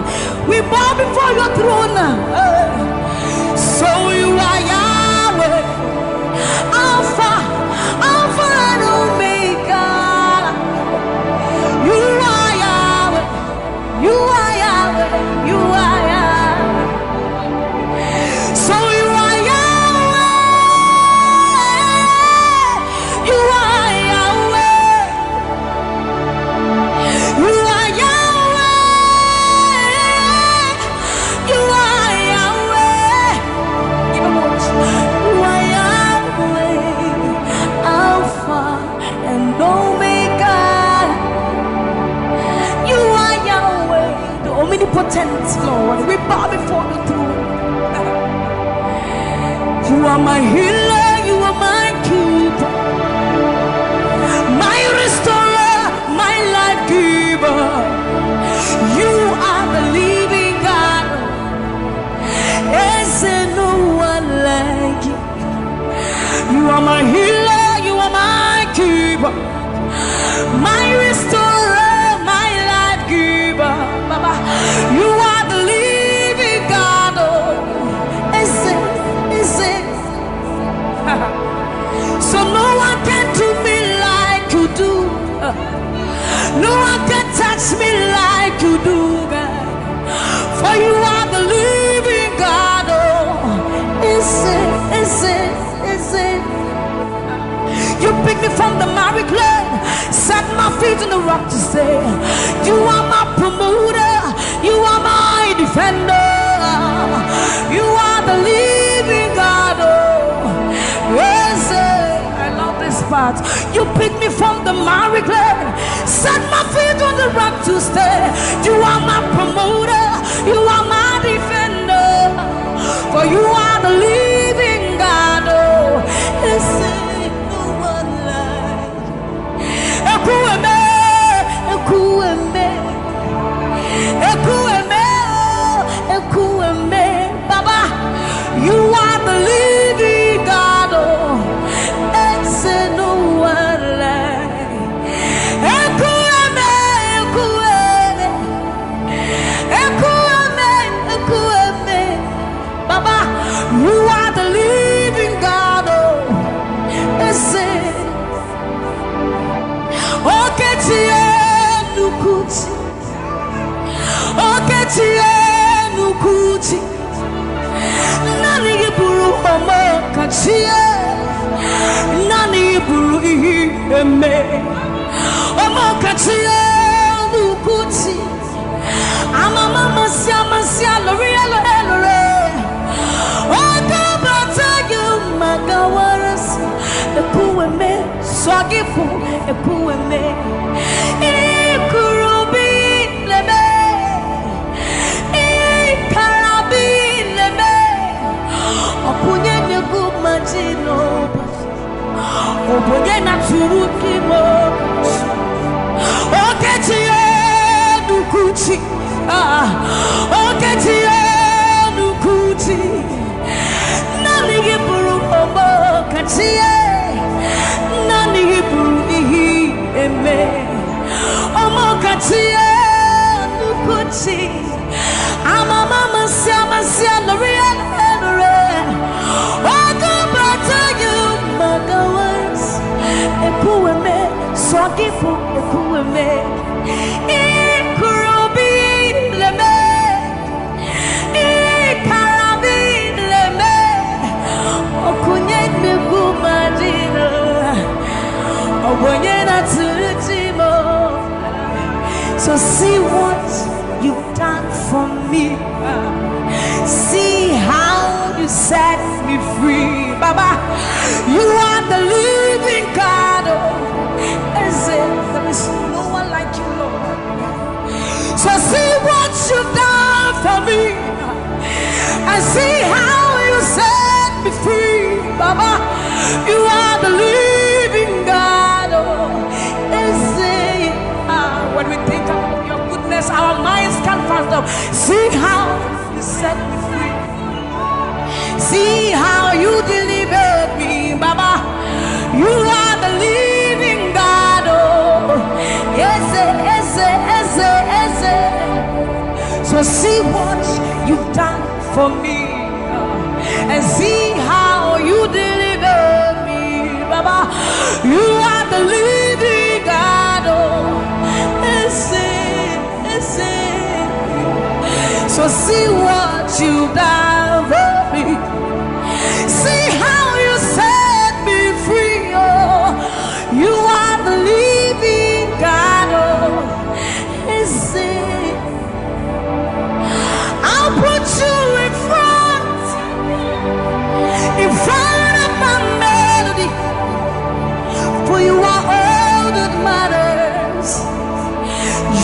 We bow before your throne. So you are Yahweh, Alpha, Alpha and Omega. You are Yahweh, you are Yahweh, you are Yahweh. So you are Yahweh, you are Yahweh, you are Yahweh, you are Yahweh. Even more. You are Yahweh, Alpha and Omega. You are Yahweh, the omnipotent Lord. We bow before the throne. You are my healer, you are my keeper, my restorer, my life giver. You are the living God. Is there no one like you? You are my healer, you are my keeper, my restorer, my life giver. Baba, you are the living God. Is it? So no one can do me like you do. No one can touch me like you do, God. For you are the living God. Is it? You picked me from the miry clay, set my feet on the rock to stay. You are my promoter, you are my defender. You are the living God. Yes, I love this part. You picked me from the miry clay, set my feet on the rock to stay. You are my promoter, you are my defender. For you are the living God. Yes, no one like Baba, you are the living God. No one like kachie nani buru eme omo kachie nukuti amama masia lori elore okabata you magawaras epueme swagifu epueme ikurubi lebe ikarabi lebe opunye negumajino opunye naturukimo okechie nukuti okechie nukuti nani giburu omo kachie nani giburu ihi eme omo kachie nukuti amama masia lori elore okabata you magawas epueme swagifu epueme ikurubi leme ikarabi leme okunye negumadino obonye naturutimo. So see what you've done for me. See how you set me free, Baba. You are the living God. There is no one like you, Lord. So see what you've done for me, and see how you set me free, Baba. You are the living God. When we think about your goodness, our minds can't fathom. See how you set me free. See how you delivered me, Baba. You are the living God. Ese. So see what you've done for me, and see how you delivered me, Baba. You are the living God. So see what you've done for me. See how you set me free. Oh, you are the living God. Oh, I'll put you in front of my melody, for you are all that matters.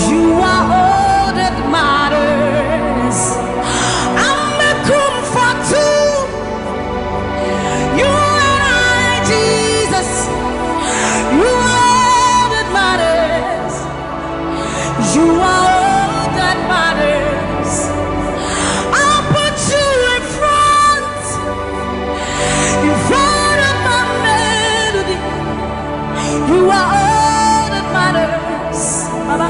You are all that matters. I'm a comfort too. You and I, Jesus. You are all that matters. You are all that matters. I'll put you in front of my melody. You are all that matters, Baba.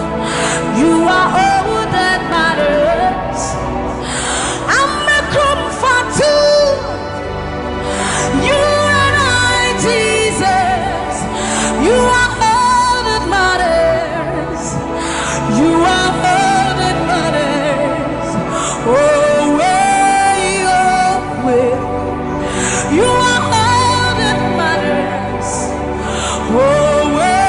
You are all that matters. I'm a comfort too. You and I, Jesus. You are all that matters. You are all that matters. Oh, way. You are all that matters. Oh, way.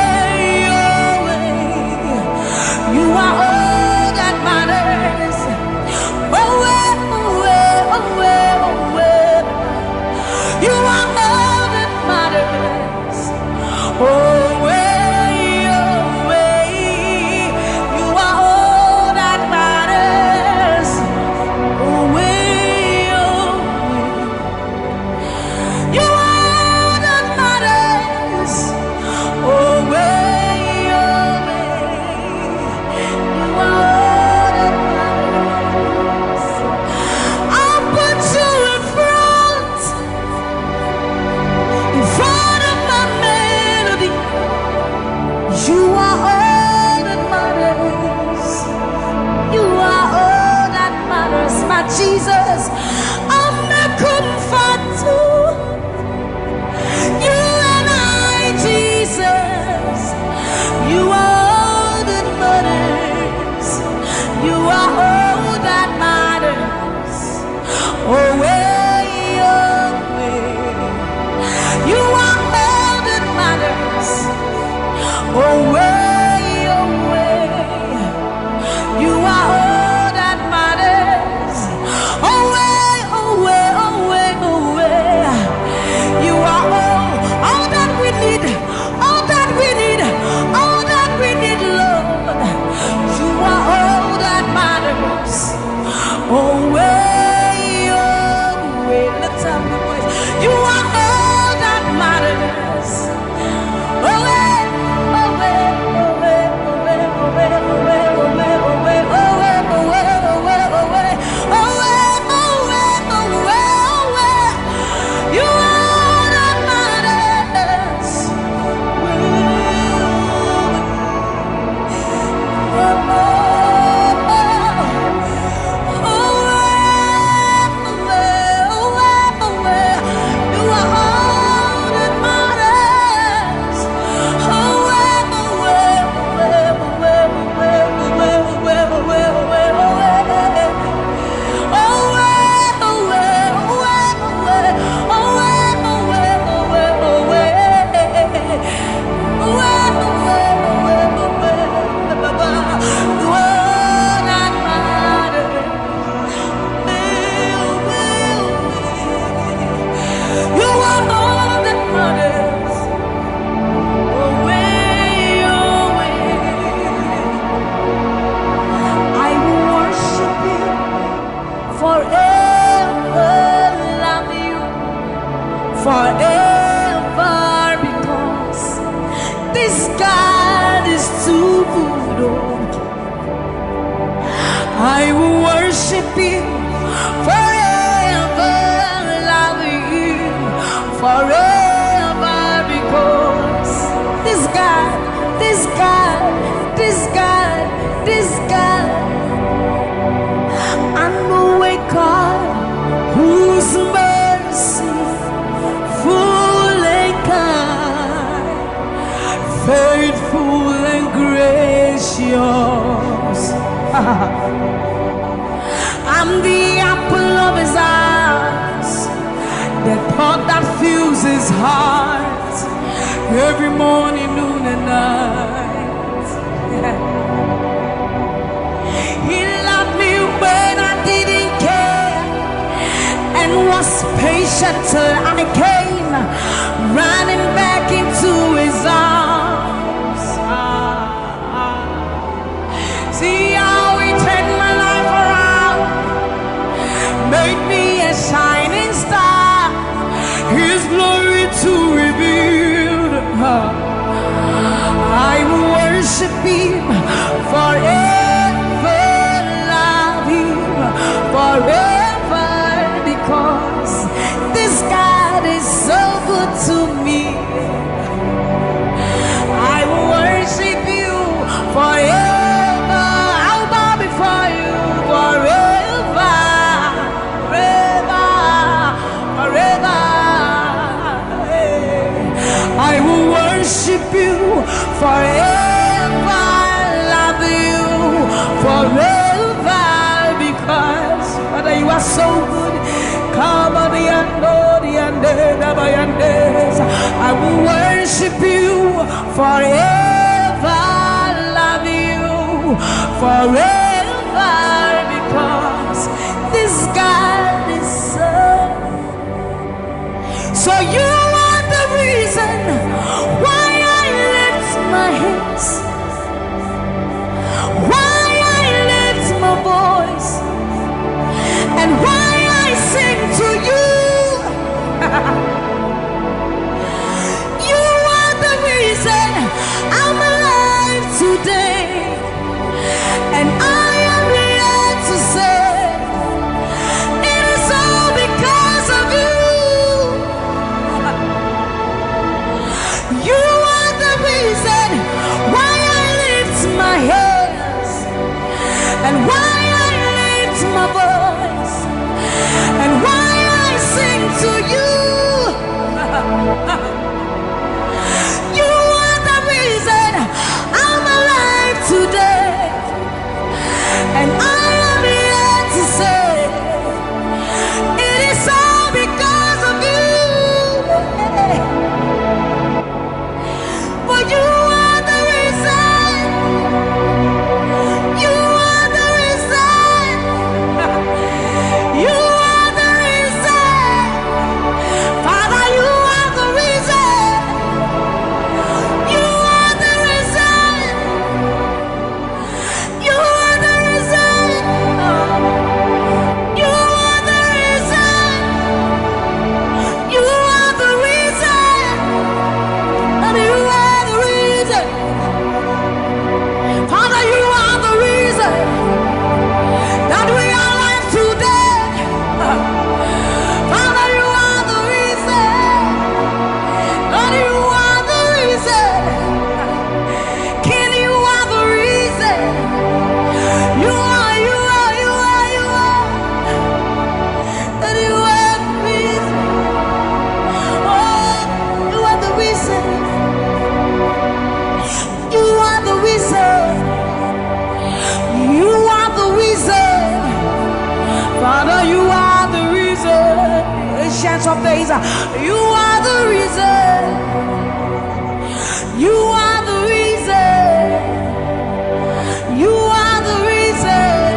You are all that matters. Oh, way. You are all that matters. Oh, way. You are all that matters. Let's have the voice. You are all that matters. Forever, because this God is too good. I will worship you forever, love you forever, because this God, this God, this God, this God, I know a God whose mercy full and kind, faithful and gracious. I'm the apple of his eyes, the thought that fills his heart every morning, noon and night. He loved me when I didn't care and was patient till I came running back into his arms. See how he turned my life around, made me a shining star, his glory to reveal. I will worship him forever, love him forever, because this God is so good to me. I will worship you forever. I'll bow before you forever, forever, forever. I will worship you forever, love you forever, because Father, you are so good. Come on, I will worship you forever, love you forever, because this God is so you are the reason why I lift my hands, why I lift my voice, and why I sing to you. You are the reason I'm alive today, and I am ancients of days. You are the reason. You are the reason. You are the reason.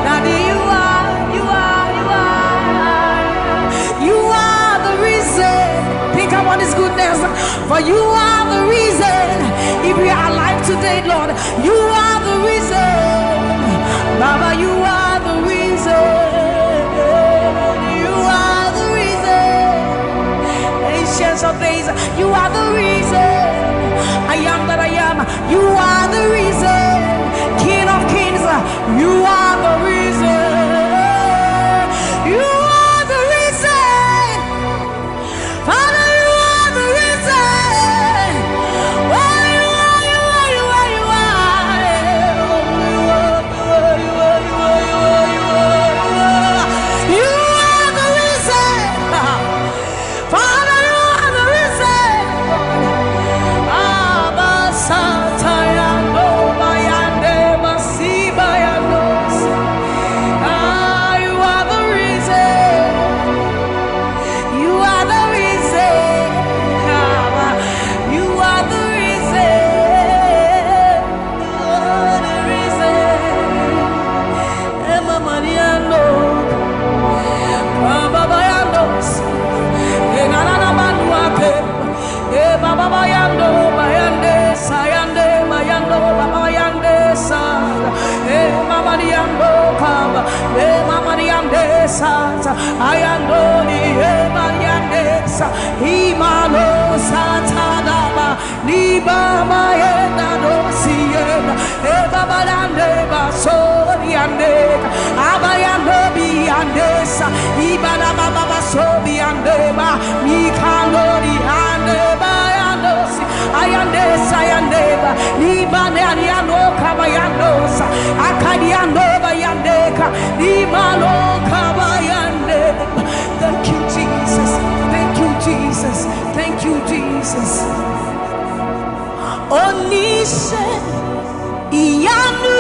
Daddy, you are the reason. Think about his goodness. For you are the reason. If we are alive today, Lord, you are the reason. Baba, you are the reason. You are the reason. Ancients of days, you are the reason. I am that I am. You are the reason. King of kings, you are the reason. You are the reason. Father, you are the reason. Oh, you are, you are, you are, you are. You are the reason. Father, you are the reason. Abba, Satayando, Bayande, Basibayandos. You are the reason. You are the reason. You are the reason. You are the reason. Emma Mariano, Baba Bayandos, Enana Manuake, Baba Bayando, Bayande, Sayande, Bayando, Baba Yande, Sa, Mama Diando, Kaba, Mama Diande, Sa, Ayando, Mariande, Sa, Imano, Satadaba, Niba, Mayenda, Dosiena, Baba Dande, Basoriande, Abayando, Biandesa, Ibana Baba Sobiandeba, Mikandori, Andeba, Yandosi, Ayandesa, Ayandeba, Nibane, Aniano, Kabayandosa, Akadiando, Bayandeka, Nimano, Kabayandeba. Thank you, Jesus. Thank you, Jesus. Thank you, Jesus. Onise, Iyanu.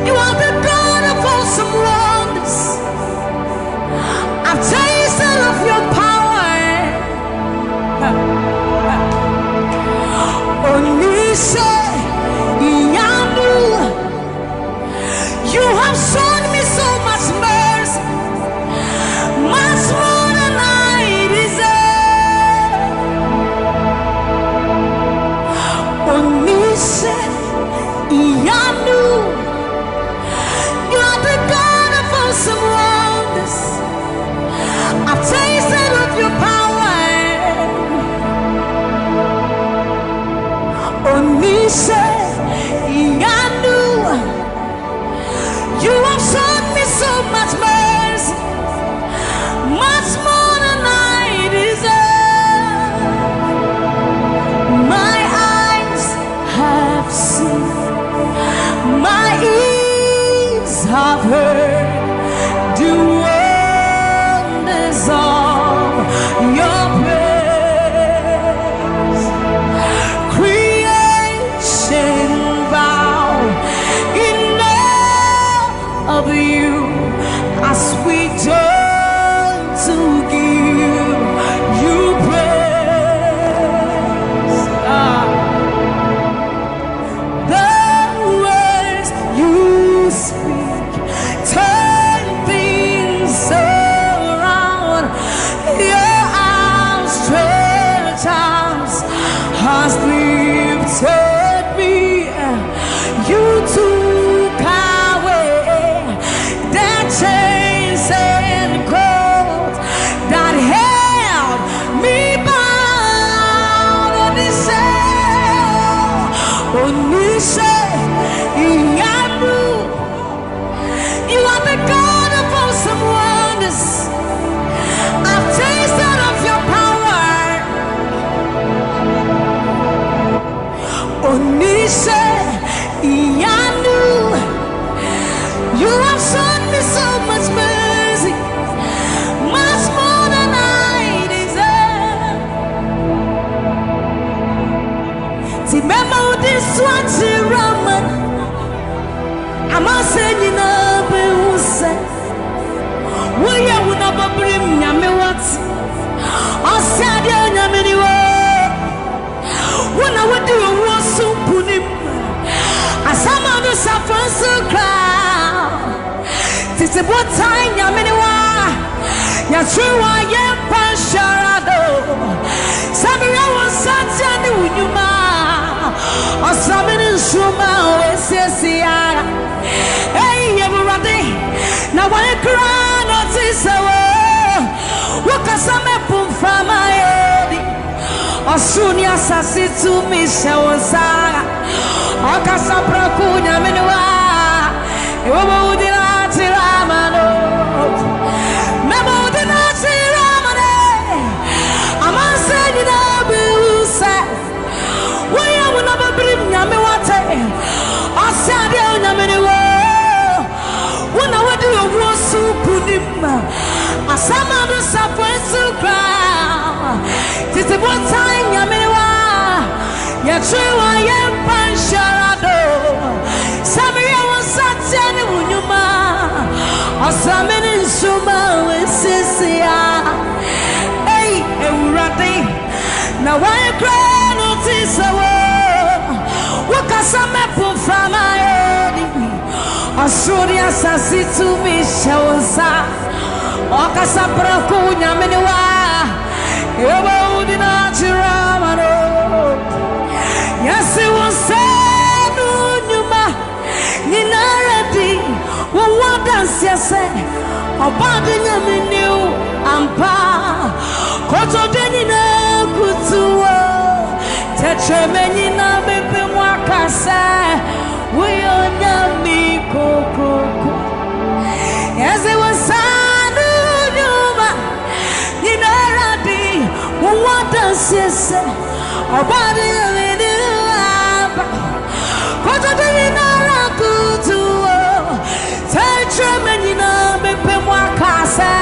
You are the God of awesome wonders. I've tasted of your power. Onise, Iyanu. You have shown me so much mercy, much more than I deserve. Onise, Iyanu. You are the God of awesome wonders. I've tasted of your power. Onise, Iyanu. You have shown me so much mercy, much more than I deserve. My eyes have seen, my ears have heard the wonders of your praise. Creation bow in awe of you as we turn to give you praise. The words you speak turn things around. Your outstretched arms has lifted me. You took away the chains and cords that held me bound. Onise, Iyanu. You are the God of awesome wonders. I've tasted of your power. Onise, Iyanu. You have shown me so much mercy, much more than I deserve. Remember this one, Raman. I'm not saying you know, but we are Tisi butai nyaminiwa Yachua yempa sharado Samira wansati ni unyuma Osamini nsuma Ese yara Ehi Yeburade Na wanikra notisawo Wakasame pumfama edi Osuni asasi tumisha wazara Okasapra kunya minuwa Iwabo udina tiramano Memo udina tiramane Amanse nina biuse Waya wunaba brim nyame wate Asade unyamenewo Wuna wadi yowosu kunima Asamadu sapwensu kra Titi bwata nyamenewa Yachua yempa sharado Samia wansati ni unyuma Osamini nsuma wesisia Ehi Ewurade Na waikra notisawo Wakasame pumfama edi Osuri asasi tumisha wonsa Okasapra kunya miniwa Yoba udina chiramano Yasi wonsenu nyuma Ninaradi Wawadansi yase Obadi nyaminiu ampa Koto denina kutuwa Tetremeni na bepe mwakase Uyonyami kokoko Yasi wonsenu nyuma Ninaradi Wawadansi yase Obadi nyaminiu ampa Koto denina kutuwa Tetremeni na bepe mwakase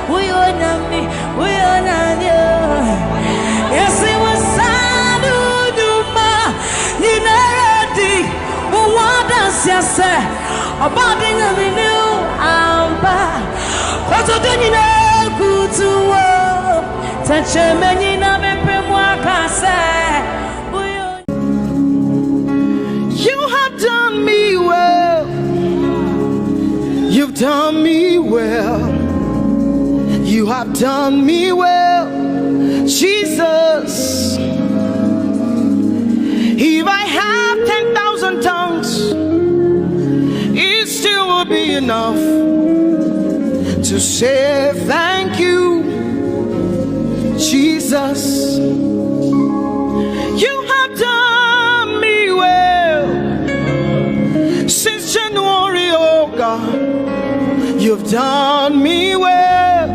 Uyonyami Yasi wasanu nyuma Ninaradi Wawadansi yase Obadi nyaminiu ampa Koto denina kutuwa Tetremeni na bepe mwakase You have done me well. You've done me well. You have done me well, Jesus. If I have 10,000 tongues, it still will be enough to say thank you, Jesus. You have done me well since January, oh God. You've done me well,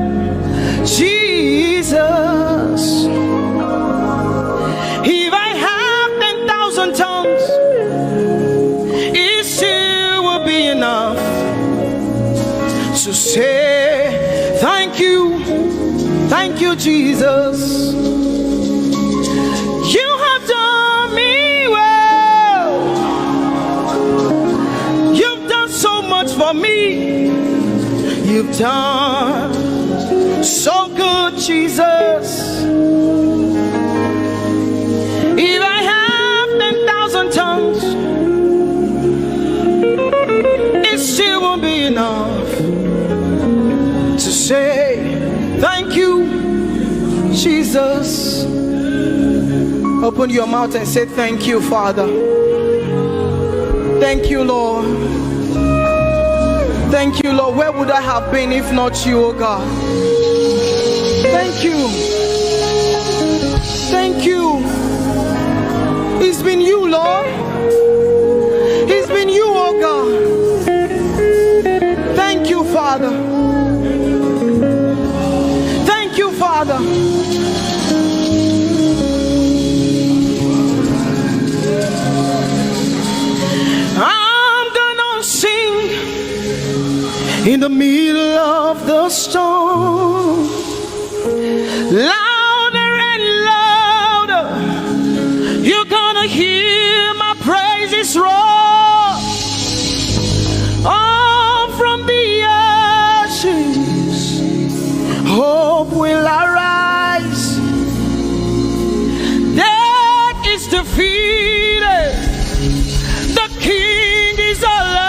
Jesus. If I have 10,000 tongues, it still will be enough to say thank you, Jesus. You have done me well. You've done so much for me. You've done so good, Jesus. If I have 10,000 tongues, it still won't be enough to say thank you, Jesus. Open your mouth and say thank you, Father. Thank you, Lord. Thank you, Lord. Where would I have been if not you, oh God? Thank you. Thank you. It's been you, Lord. It's been you, oh God. Thank you, Father. Thank you, Father. I'm gonna sing in the middle of the storm, louder and louder. You're gonna hear my praises roar. Oh, from the ashes, hope will arise. Death is defeated. The King is alive.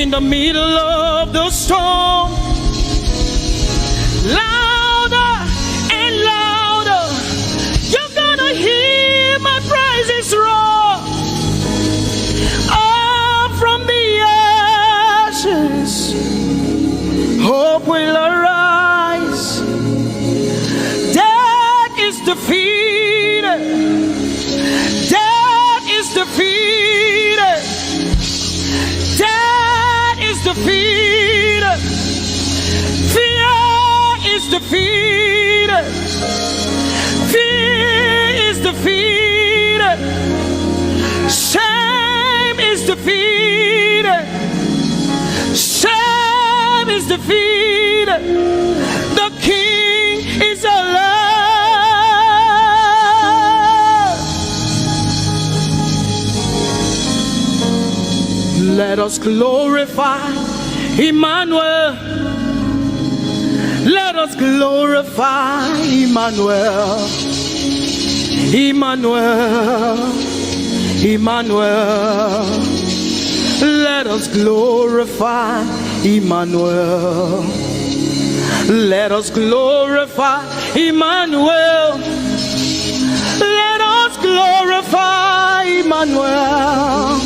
in the middle of the storm. Louder and louder, you're gonna hear my praises roar. Up from the ashes, hope will arise. Death is defeated. Death is defeated. Death is defeated. Fear is defeated. Fear is defeated. Shame is defeated. Shame is defeated. The King is alive. Let us glorify Emmanuel. Let us glorify Emmanuel. Emmanuel. Emmanuel. Let us glorify Emmanuel. Let us glorify Emmanuel. Let us glorify Emmanuel.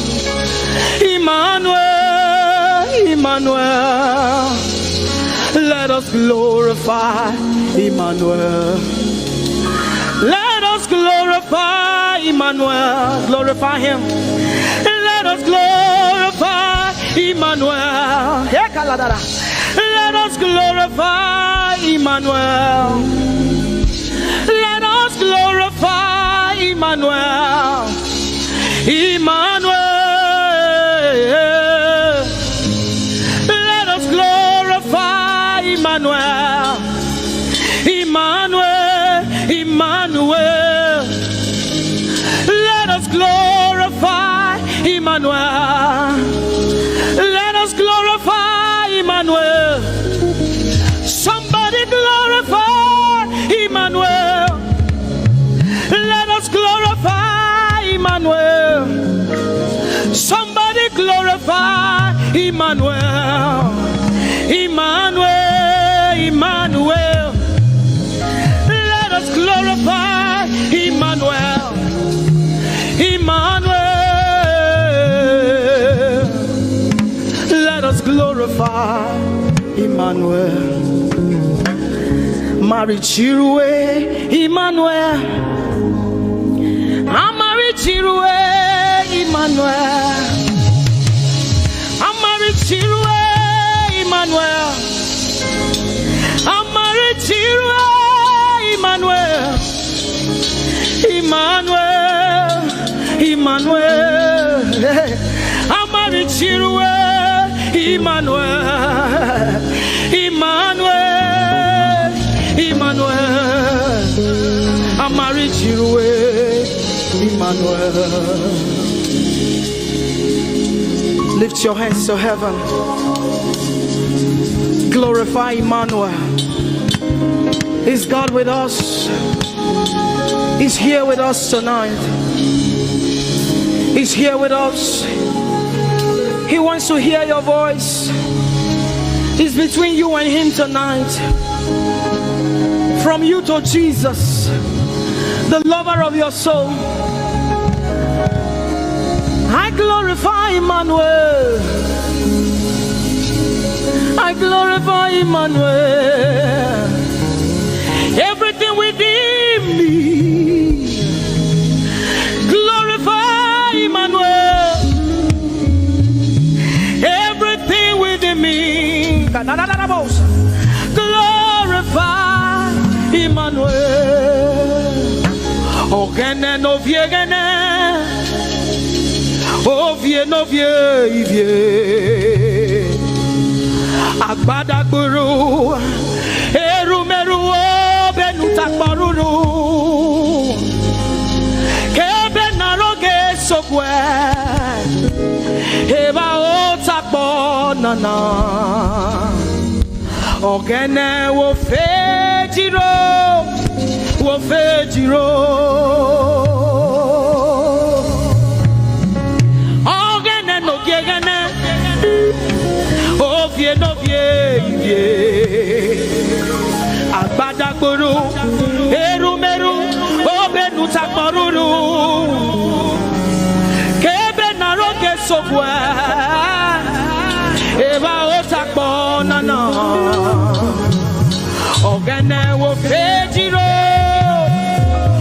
Emmanuel. Emmanuel. Let us glorify Emmanuel. Let us glorify Emmanuel. Glorify him. Let us glorify Emmanuel. Let us glorify Emmanuel. Let us glorify Emmanuel. Emmanuel. Let us glorify Emmanuel. Emmanuel. Emmanuel. Let us glorify Emmanuel. Let us glorify Emmanuel. Somebody glorify Emmanuel. Let us glorify Emmanuel. Somebody glorify Emmanuel. Emmanuel. Emmanuel. Let us glorify Emmanuel. Emmanuel. Let us glorify Emmanuel. Mari Chirwe Emmanuel. Amari Chirwe Emmanuel. Amari Chirwe Emmanuel. Amari Chirwe Emmanuel. Emmanuel. Emmanuel. Amari Chirwe Emmanuel. Emmanuel. Emmanuel. Amari Chirwe Emmanuel. Lift your hands to heaven. Glorify Emmanuel. Is God with us? He's here with us tonight. He's here with us. He wants to hear your voice. It's between you and him tonight. From you to Jesus, the lover of your soul. I glorify Emmanuel. I glorify Emmanuel. Everything within me, glorify Emmanuel. Everything within me, glorify Emmanuel. Ogene no viegene, ovie no vie. Agbada guru, erumeru benutakbaruru. Kebe naroge sokwe, eba otakbo nana. Ogene wo fejiro, wo fejiro. Ogene no gegene. takporuru, erumeru, obenu takporuru. Kebe naroge sokwe, eba o takponana. Ogene wo fejiro,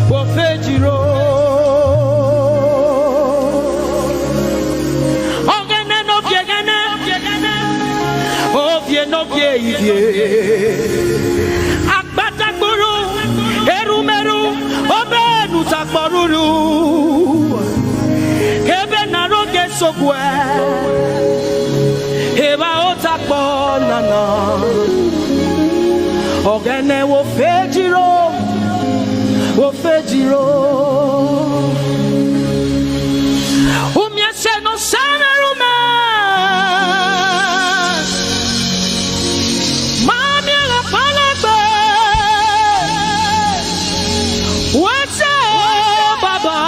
wo fejiro. Ogene no biegene, ovie no bievie. Akbata guru, erumeru, obenu takporuru. Kebe naroge sokwe, eba o takponana. Ogene wo fejiro, wo fejiro. Umiese no sanerume, mami la palagbe. What's up, Baba?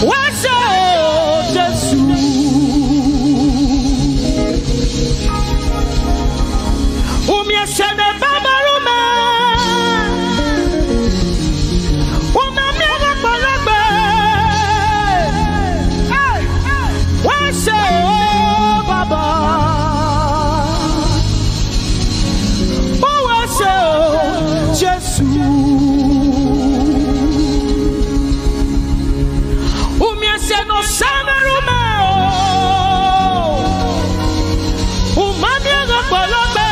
What's up, Jesus? Umiesene babarume, umamiana palagbe. What's up, Baba? What's up, Jesus? Umieseno samerume, umamiana palagbe.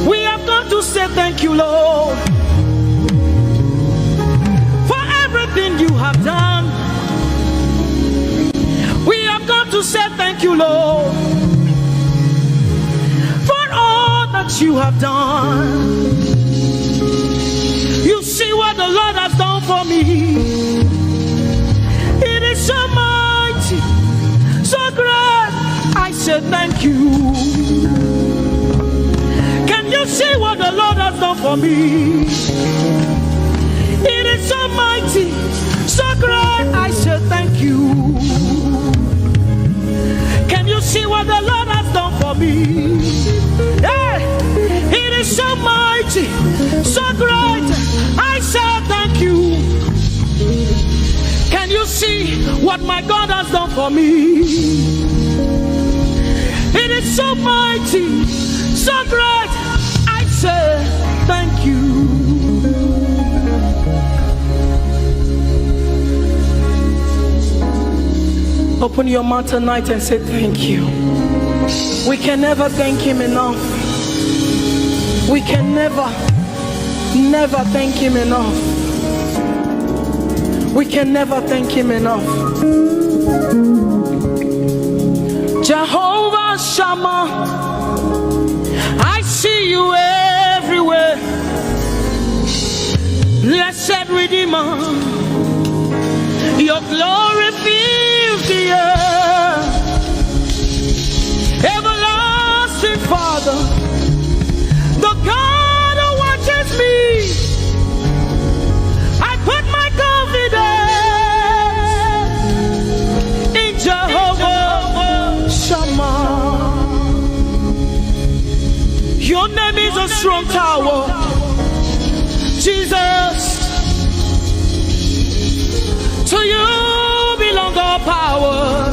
We have come to say thank you, Lord, for everything you have done. We have come to say thank you, Lord, for all that you have done. You see what the Lord has done for me. It is so mighty, so great. I said thank you. Can you see what the Lord has done for me? It is so mighty, so great. I said thank you. Can you see what the Lord has done for me? Hey, it is so mighty, so great. I said thank you. Can you see what my God has done for me? It is so mighty, so great. I say thank you. Open your mouth tonight and say thank you. We can never thank him enough. We can never thank him enough. We can never thank him enough. Jehovah Shammah, I see you everywhere. Blessed Redeemer, your glory fills the earth. Everlasting Father, the God who watches me, I put my confidence in Jehovah Shammah. Your name is a strong tower, Jesus. To you belong all power,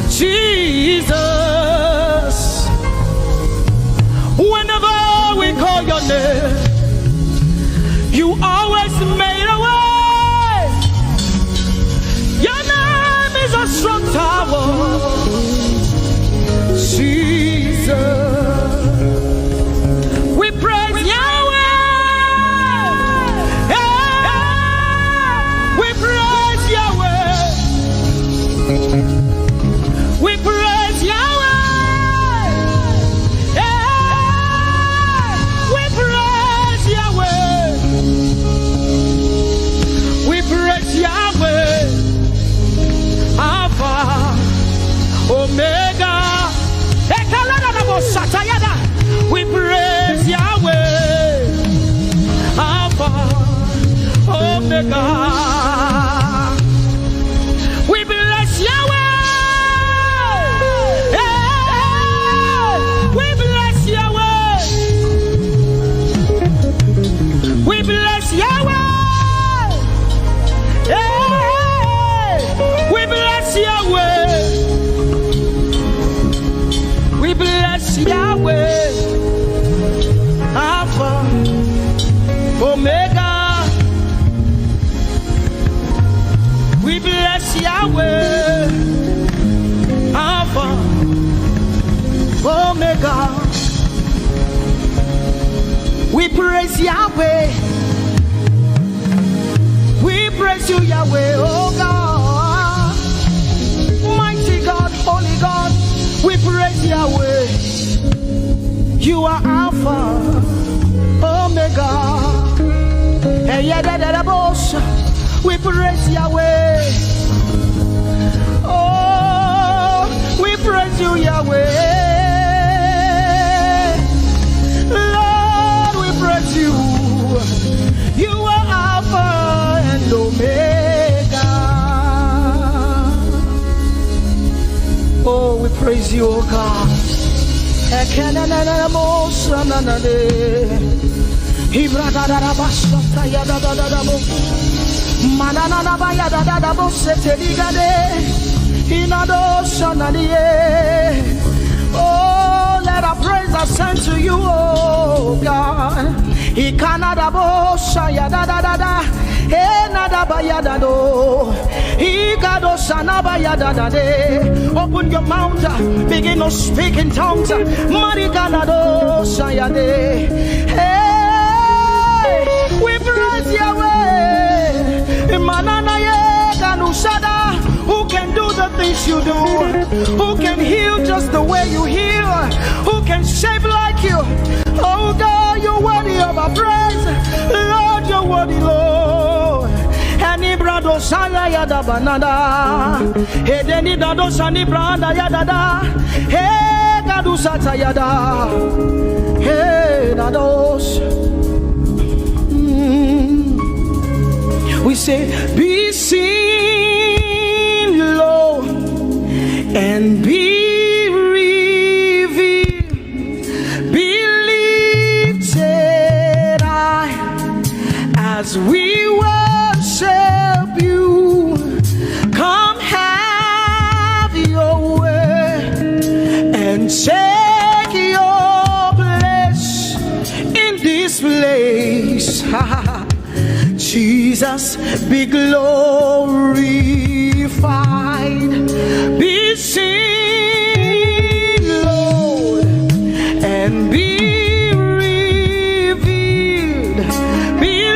Jesus. Whenever we call your name, you always made a way. Your name is a strong tower, Jesus. We praise Yahweh. We praise Yahweh. We praise Yahweh. We praise Yahweh. We praise Yahweh. Alpha, Omega. We praise Yahweh. Alpha, Omega. We bless Yahweh. We bless Yahweh. We bless Yahweh. We bless Yahweh. We bless Yahweh. Alpha, Omega. We bless Yahweh, Alpha, Omega. We praise Yahweh. We praise you, Yahweh, oh God. Mighty God, holy God. We praise Yahweh. You are Alpha, Omega. We praise Yahweh. Oh, we praise you, Yahweh. Lord, we praise you. You are Alpha and Omega. Oh, we praise you, oh God. Oh, let our praise ascend to you, oh God. Open your mouth, begin to speak in tongues. Hey, we praise Yahweh. Who can do the things you do? Who can heal just the way you heal? Who can shape like you? Oh God, you're worthy of our praise. Lord, you're worthy, Lord. Any brado sala yada banana. Hey, deni dado sani branda yada. Hey, gadu sata yada. Hey, dados. We say, be seen low and be revealed, be lifted high as we worship you. Come have your way and take your place in this place. Jesus, be glorified, be seen and be revealed, be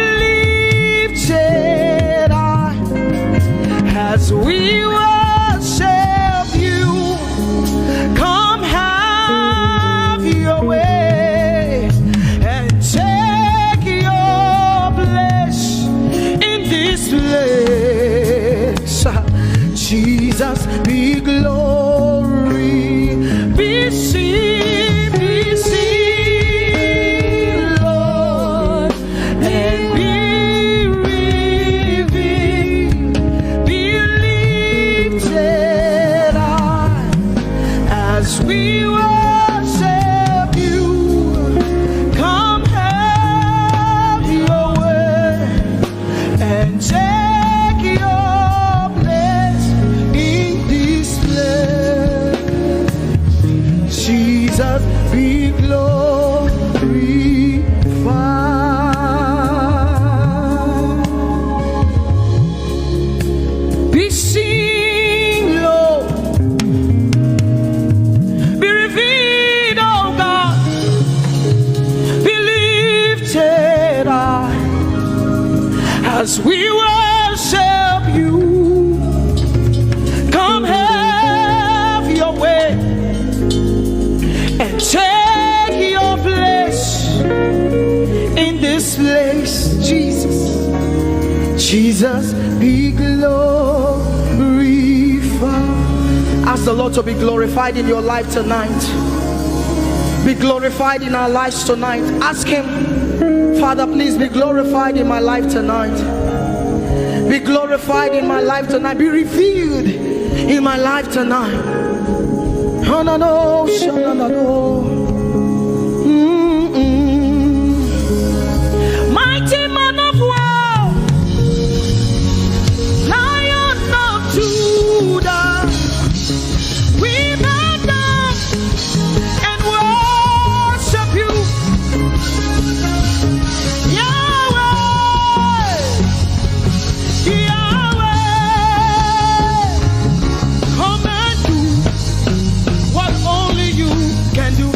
lifted high as we worship you. Come have your way and take your place in this place. Jesus, be glory, be seen, Lord, and be revealed, be lifted high as we worship you. Come have your way and take your place in this place. Jesus, be glorified. Be seen, Lord. Be revealed, oh God. Be lifted high as we worship you. Come have your way and take your place in this place. Jesus, Jesus, be glorified. Ask the Lord to be glorified in your life tonight. Be glorified in our lives tonight. Ask Him, Father, please be glorified in my life tonight. Be glorified in my life tonight. Be revealed in my life tonight. Oh, no, no, no, no, no. Mighty man of war, Lion of Judah, we bow down and worship you. Yahweh, Yahweh, come and do what only you can do.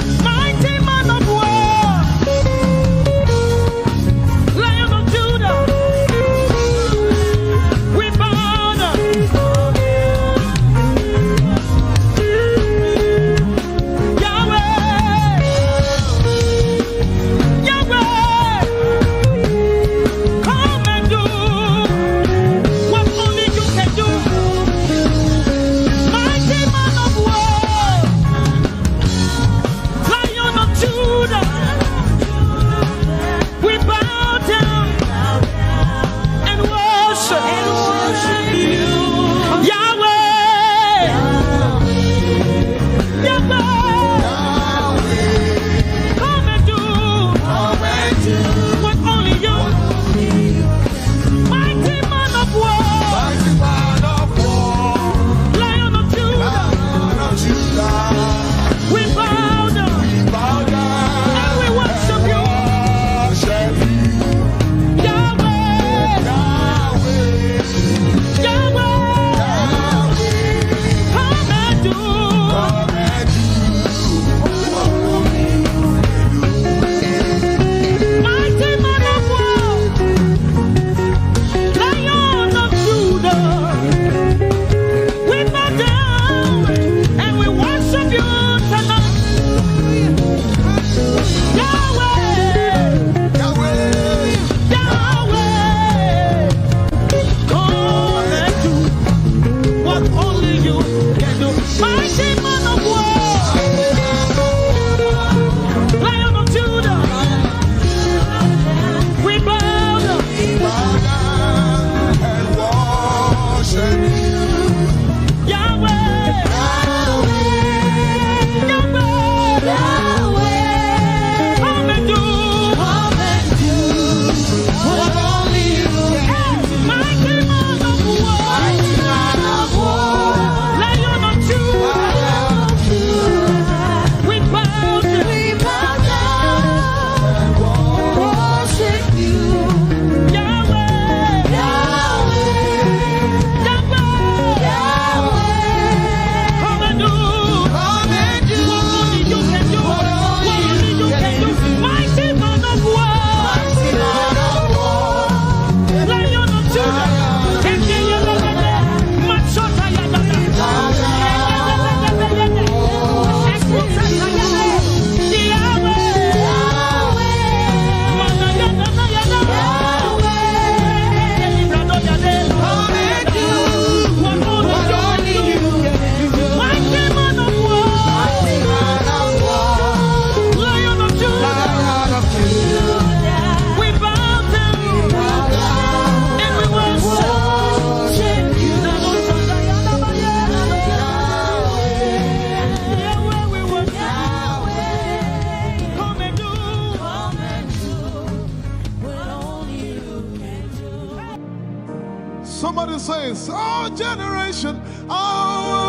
Somebody says, our generation, our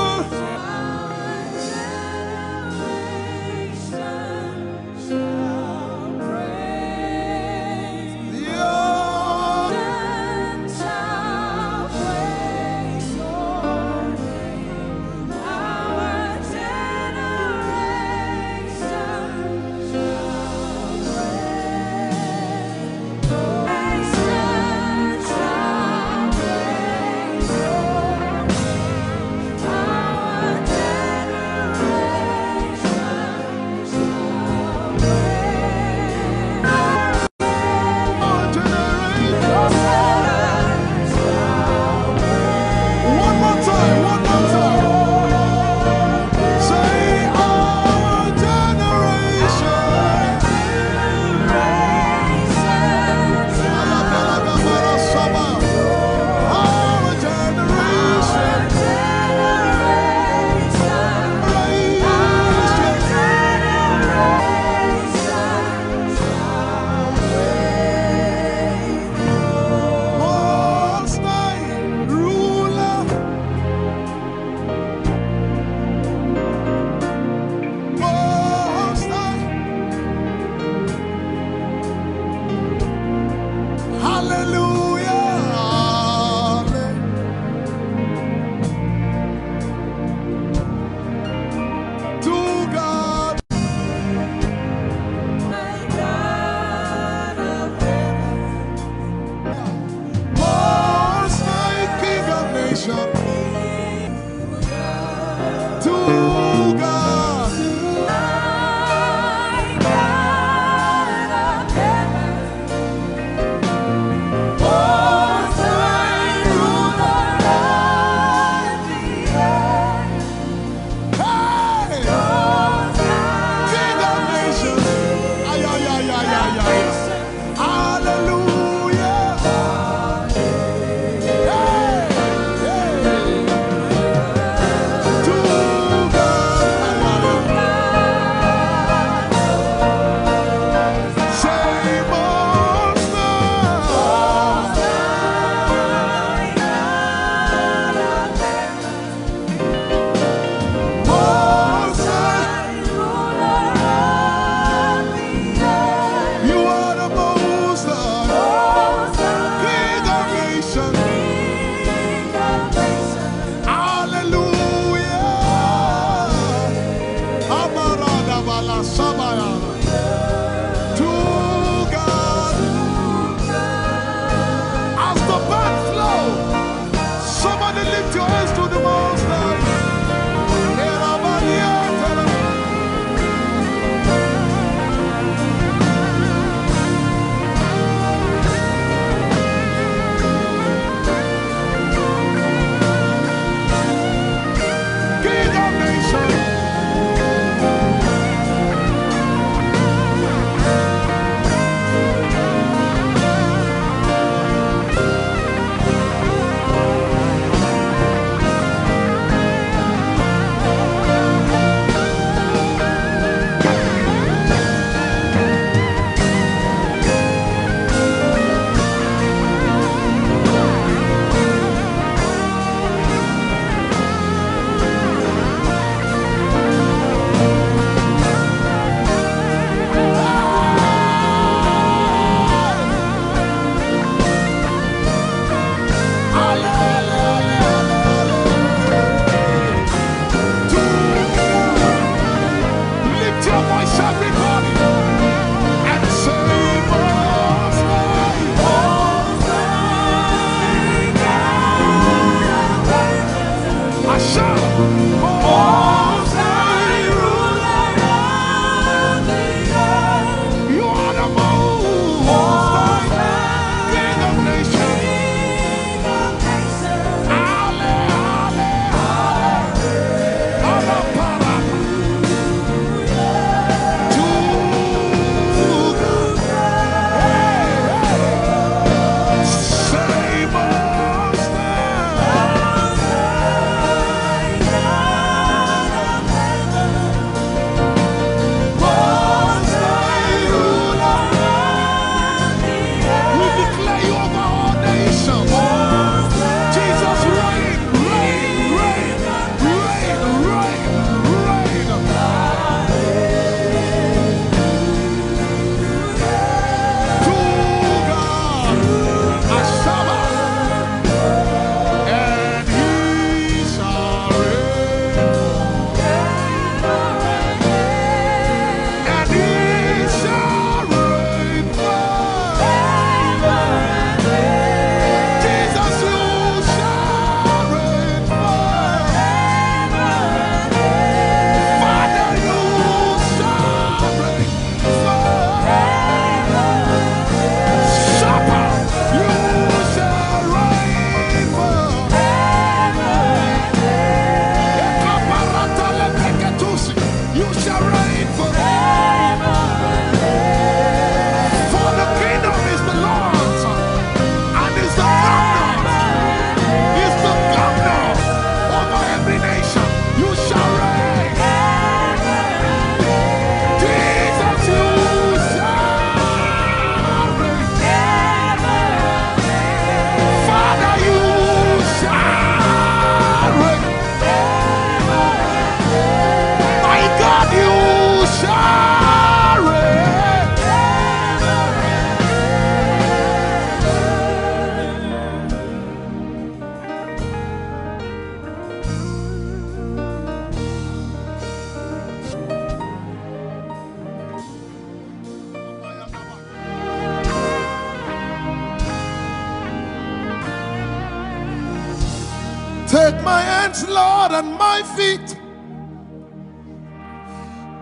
Take my hands, Lord, and my feet.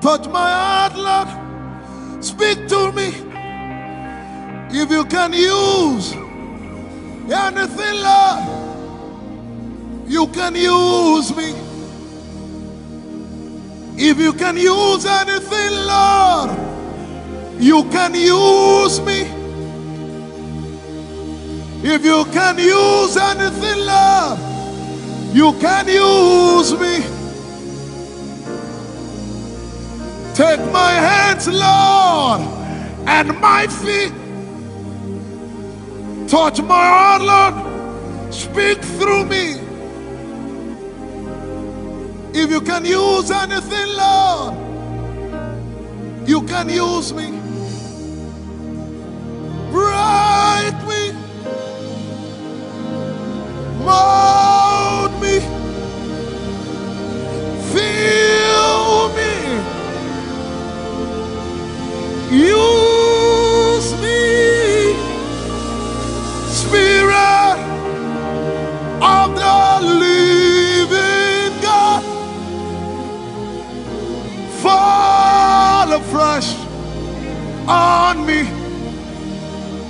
Touch my heart, Lord. Speak to me. If you can use anything, Lord, you can use me. If you can use anything, Lord, you can use me. If you can use anything, Lord, you can use me. Take my hands, Lord, and my feet. Touch my heart, Lord. Speak through me. If you can use anything, Lord, you can use me. Bright me. Mold me. Fill me. Use me. Spirit of the living God, fall afresh on me.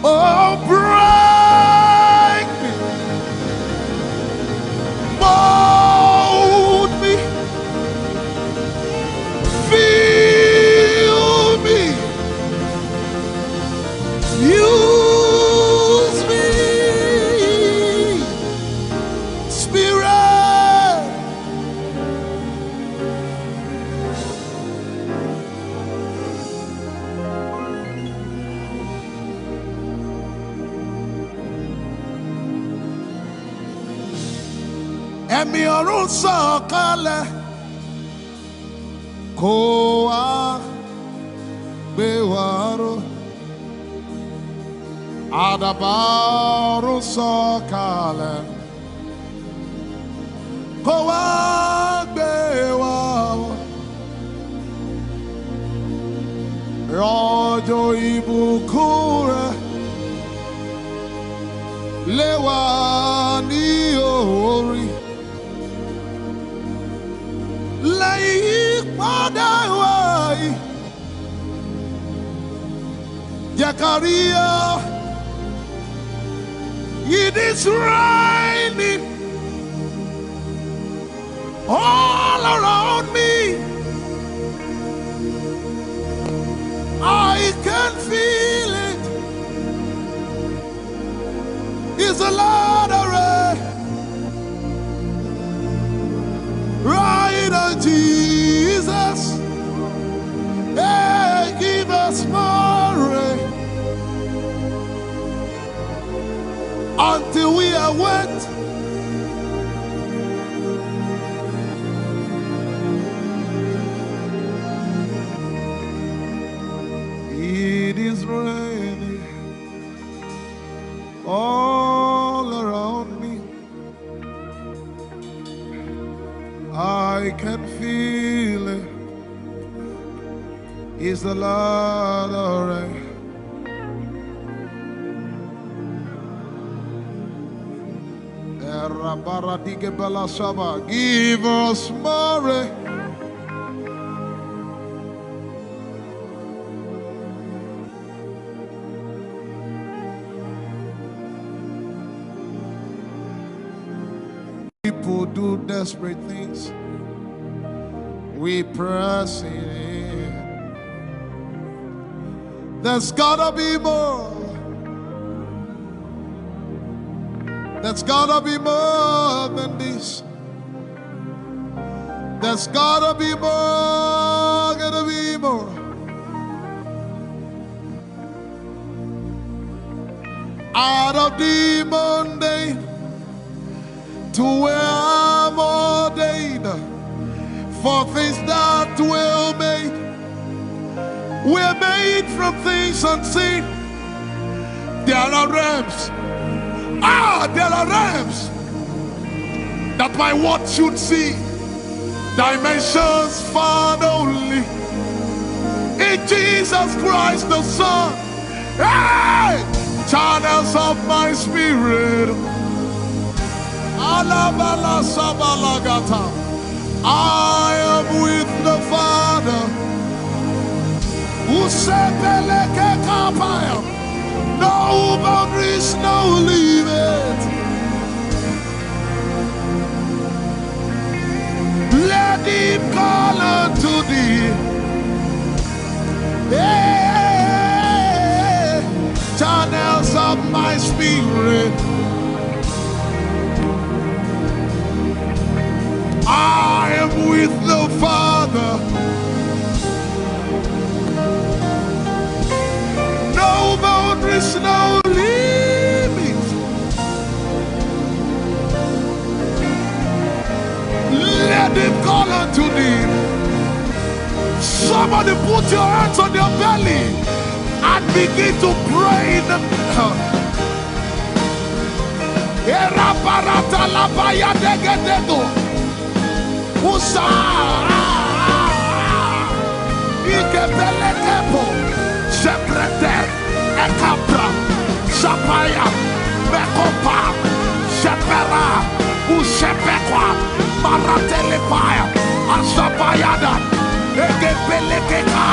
Oh, break me, mold me, fill me, use me, Spirit. Ẹ̀mí ọ̀run sọ̀kalẹ̀ kó wá gbé wa ró. Àdàbà ọ̀run sọ̀kalẹ̀ kó wá gbé wa ró. Rọ̀jò ìbùkún rẹ̀ lé wa ní orí. Lẹ́yìn padà wáyé, jẹ́ ká rí ọ. It is raining all around me. I can feel it. It's a lot of rain. Right on Jesus. Hey, give us more rain until we are wet. It is raining all around me. I can feel it. It's the Lord of rain. Give us more rain. People do desperate things. We press it in. There's gotta be more. There's gotta be more than this. There's gotta be more, gotta be more. Out of the mundane to where I'm ordained for things that will make. We're made from things unseen. There are realms. There are realms that my watch should see. Dimensions found only in Jesus Christ the Son. Hey! Channels of my spirit. I am with the Father. No boundaries, no limit. Let him call unto thee. Hey, channels of my spirit. I am with the Father. No boundaries, no limit. Let him call unto thee. Somebody put your hands on your belly and begin to pray in the Usa Ikebelekepo Secreter Ekapra Sapaya Bekopa Sepera Usepekwa Maratelepaya Asapayada Ekebelekeka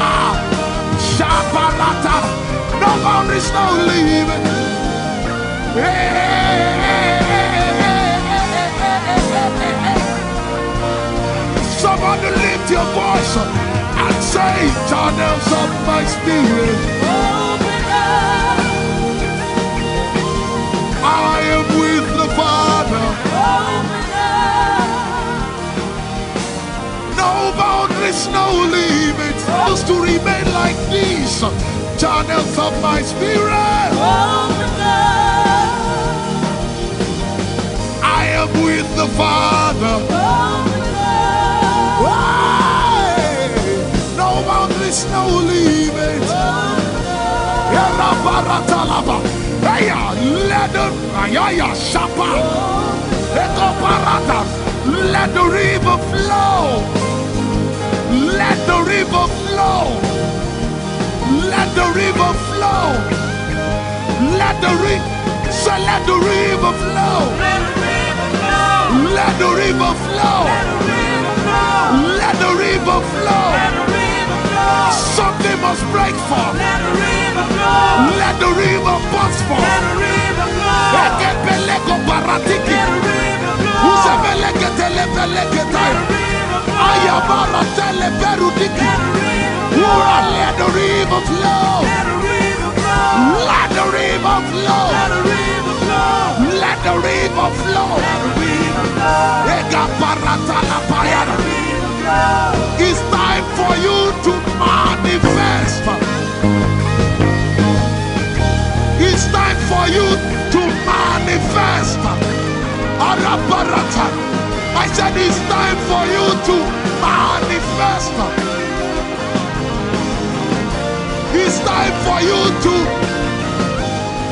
Saparata. No boundaries, no limit. Somebody lift your voice and say, channels of my spirit. Open up. I am with the Father. Open up. No boundaries, no limits. Just to remain like these. Channels of my spirit. Open up. I am with the Father. No boundaries, no limits. Let the river flow. Let the river flow. Let the river flow. Let the river flow. Let the river flow. Let the river flow. Something must break forth. Let the river burst forth. Ekepeleko baratiki. Usebeleke telebeleke tayo. Ayabara teleberudiki. Let the river flow. Let the river flow. Let the river flow. It's time for you to manifest. It's time for you to manifest. I said it's time for you to manifest. It's time for you to.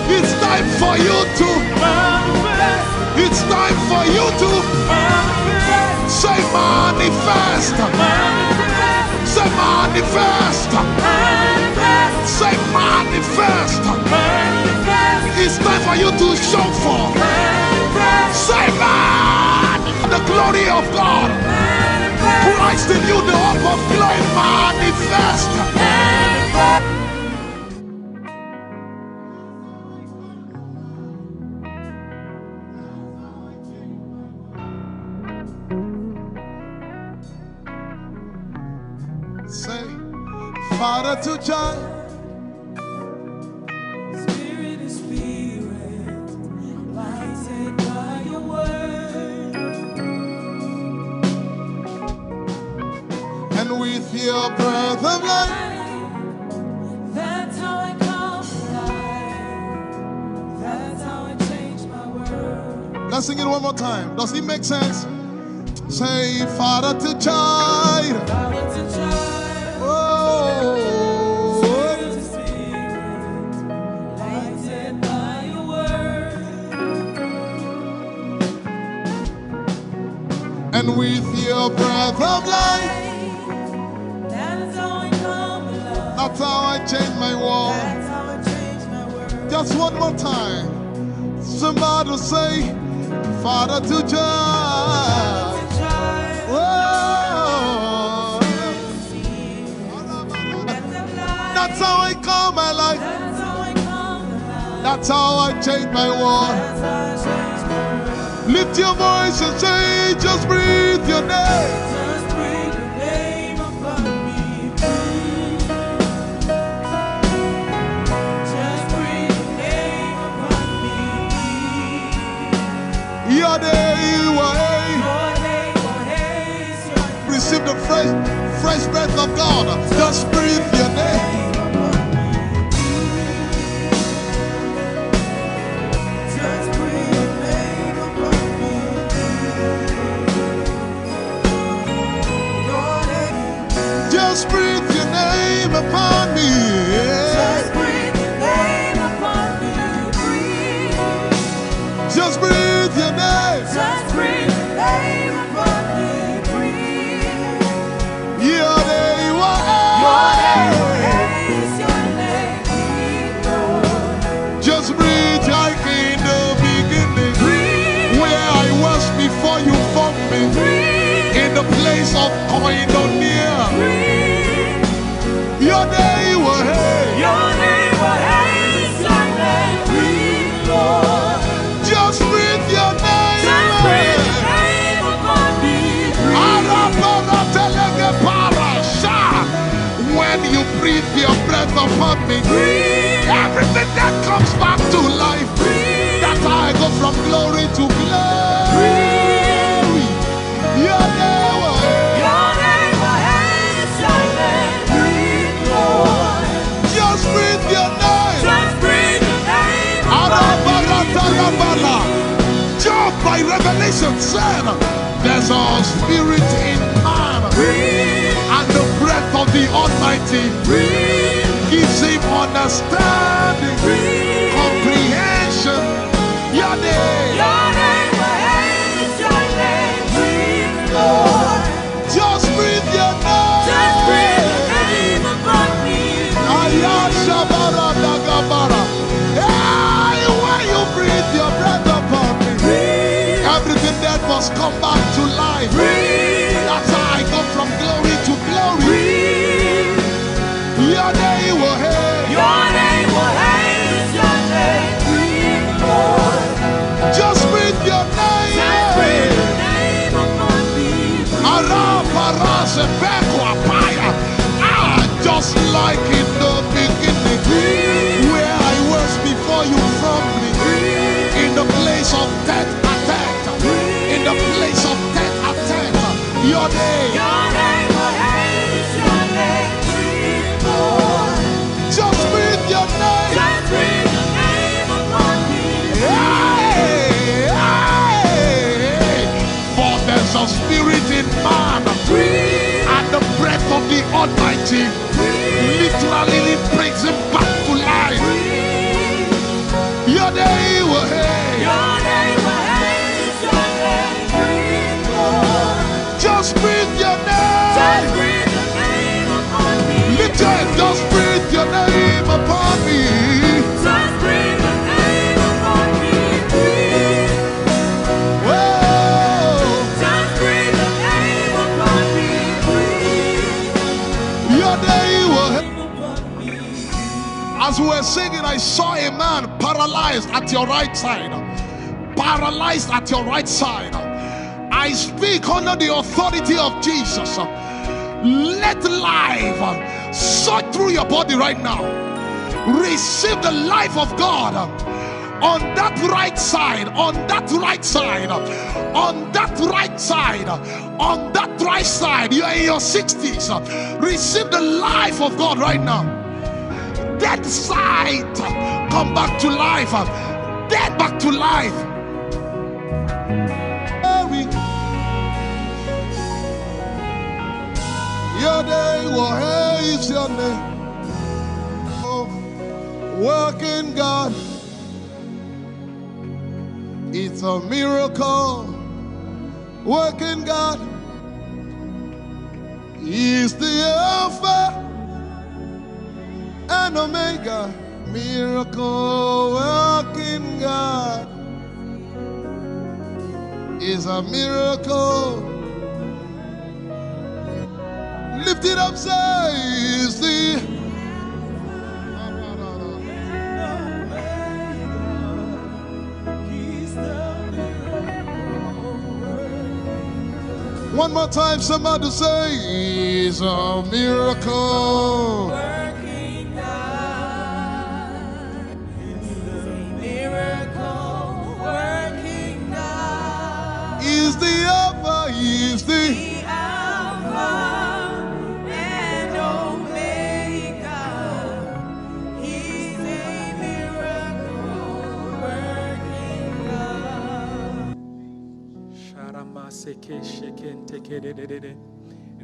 It's time for you to manifest. It's time for you to manifest. Say manifest. Manifest. Say manifest. Manifest. Say manifest. Manifest. It's time for you to show forth. Manifest. Say man. The glory of God. Manifest. Christ in you, the hope of glory. Manifest. Manifest. Father to child, spirit to spirit, lighted by your word, and with your breath of life, that's how I come alive, that's how I change my world. Let's sing it one more time. Does it make sense? Say, Father to child, Father to child. And with your breath of life, that's how I come alive. That's how I change my world. That's how I change my world. Just one more time. Somebody say, Father to child. Oh. That's how I come my life. That's how I change my world. Lift your voice and say, just breathe your name. Just breathe your name upon me. Just breathe your name upon me. Your name, receive the fresh breath of God. Just breathe your name. Just breathe your name upon me. Just breathe your name upon me. Just breathe your name. Just breathe your name upon me. Your name, is your name, Lord. just breathe like in the beginning, where I was before you formed me, in the place of koinonia. Your name will hate. Your name is your name, Lord. Just breathe your name. Just breathe your name upon me. When you breathe your breath upon me, everything that comes back to life. That's how I go from glory to glory. Your name will hate. Your name is your name, Lord. Just breathe your name. Just breathe your name upon me. Job by revelation said, there's a spirit in man, and the breath of the Almighty gives him understanding, comprehension. Your name is your name, Lord. just breathe your name. Just breathe your name upon me. Hey, when you breathe your breath upon me, everything that must come back to life. That's how I go from glory to glory. Your name will hate. Your name is your name, Lord. Just breathe your name. Just breathe your name upon me. Just like in the beginning, where I was before you formed me, in the place of death attack, in the place of death attack. Your name is your name, Lord. just breathe your name. Just breathe your name upon me. Hey, hey. For there's a spirit in man, and the breath of the Almighty literally brings him back to life. Your name will hate. Your name is your name, Lord. Just breathe your name. Just breathe your name upon me. Lift your hand, just breathe your name upon me. Just breathe your name upon me. Whoa. Just breathe your name upon me. Your name will hate. As we were singing, I saw a man paralyzed at your right side. Paralyzed at your right side. I speak under the authority of Jesus. Let life surge through your body right now. Receive the life of God on that right side, on that right side, on that right side, on that right side. You are in your 60s. Receive the life of God right now. Dead side, come back to life. Dead back to life. Your name, what is your name? Oh, working God, it's a miracle. Working God is the Alpha and Omega. Miracle working God. is a miracle. Lift it up, say, is the one more time, somebody say, is a miracle. Working God is a miracle. Working God Is the Alpha, is the Alpha and Omega. He's a miracle working God. Sharama seke sheken teke de de de de.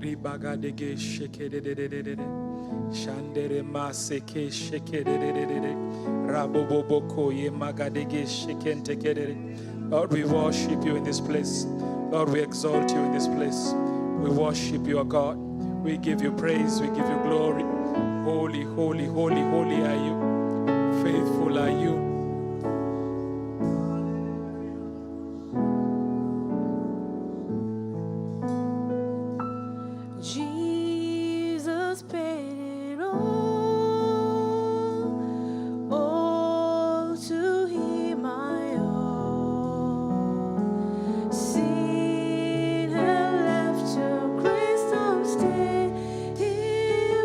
Ribaga dege sheke de de de de de. Shandere ma seke sheke de de de de de. Raboboboko ye magadege sheken teke de de. Lord, we worship you in this place. Lord, we exalt you in this place. We worship you, O God. We give you praise. We give you glory. Holy, holy, holy, holy are you. Faithful are you. Jesus paid it all to him I owe. Sin had left a crystal stain, he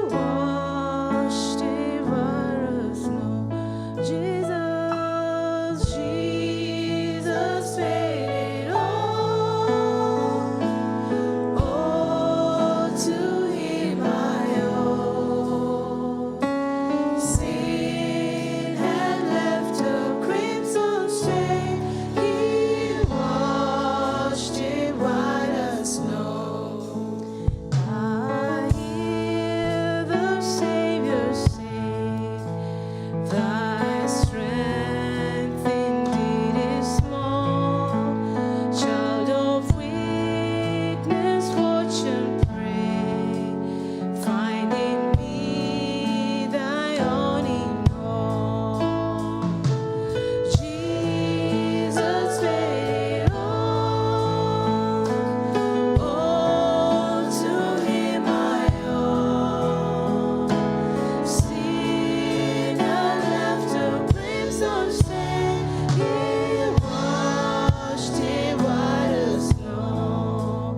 washed it white as snow. Jesus, Jesus paid it all to him I owe. Sin had left a crimson stain, he washed it white as snow. I hear the Savior say, thy strength indeed is small. Child of weakness, watch and pray. Find in me thy own in all. Jesus paid it all to him I owe. Sin had left a crimson stain, he washed it white as snow.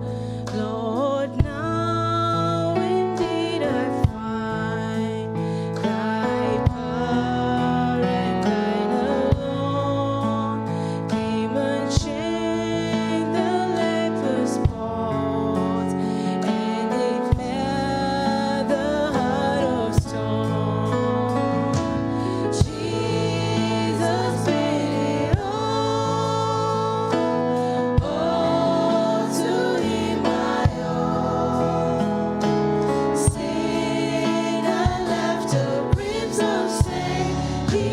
Lord, now indeed I find thy power and thine alone came and changed the leper's pot, and it made the heart of stone. Jesus paid it all to him I owe. Sin had left a crimson stain, he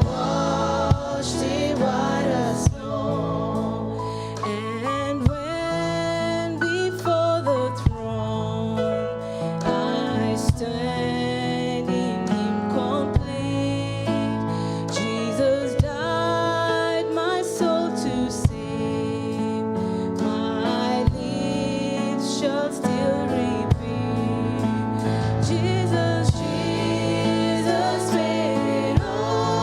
washed it white as snow. And when before the throne I stand in him complete, Jesus died my soul to save. My lips shall still repeat, Jesus, Jesus paid it all to him I owe. Sin had left a crimson stain, he washed it white as snow. And when before the throne I stand in him complete, Jesus died my soul to save. My lips shall still repeat, Jesus, Jesus paid it all to him I owe.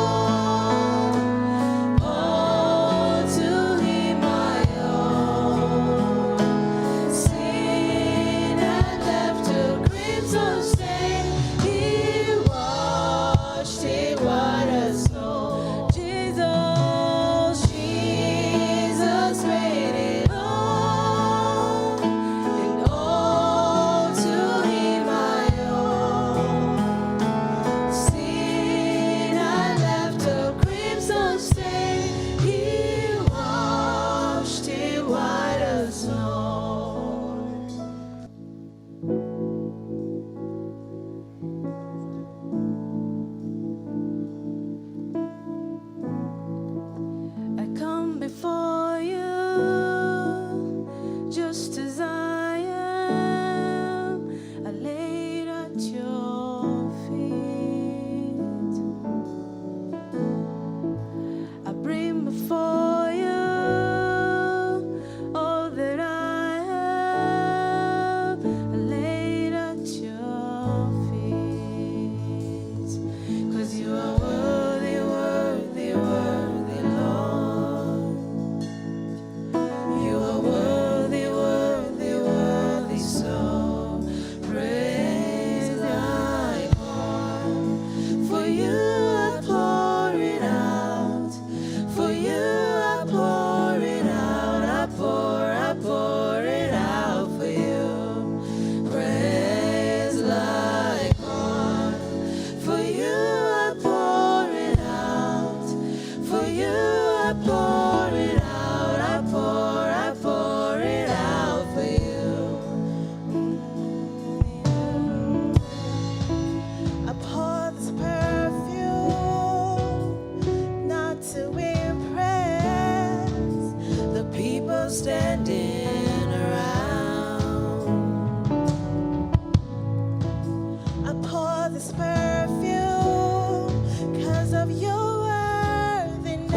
of your worthiness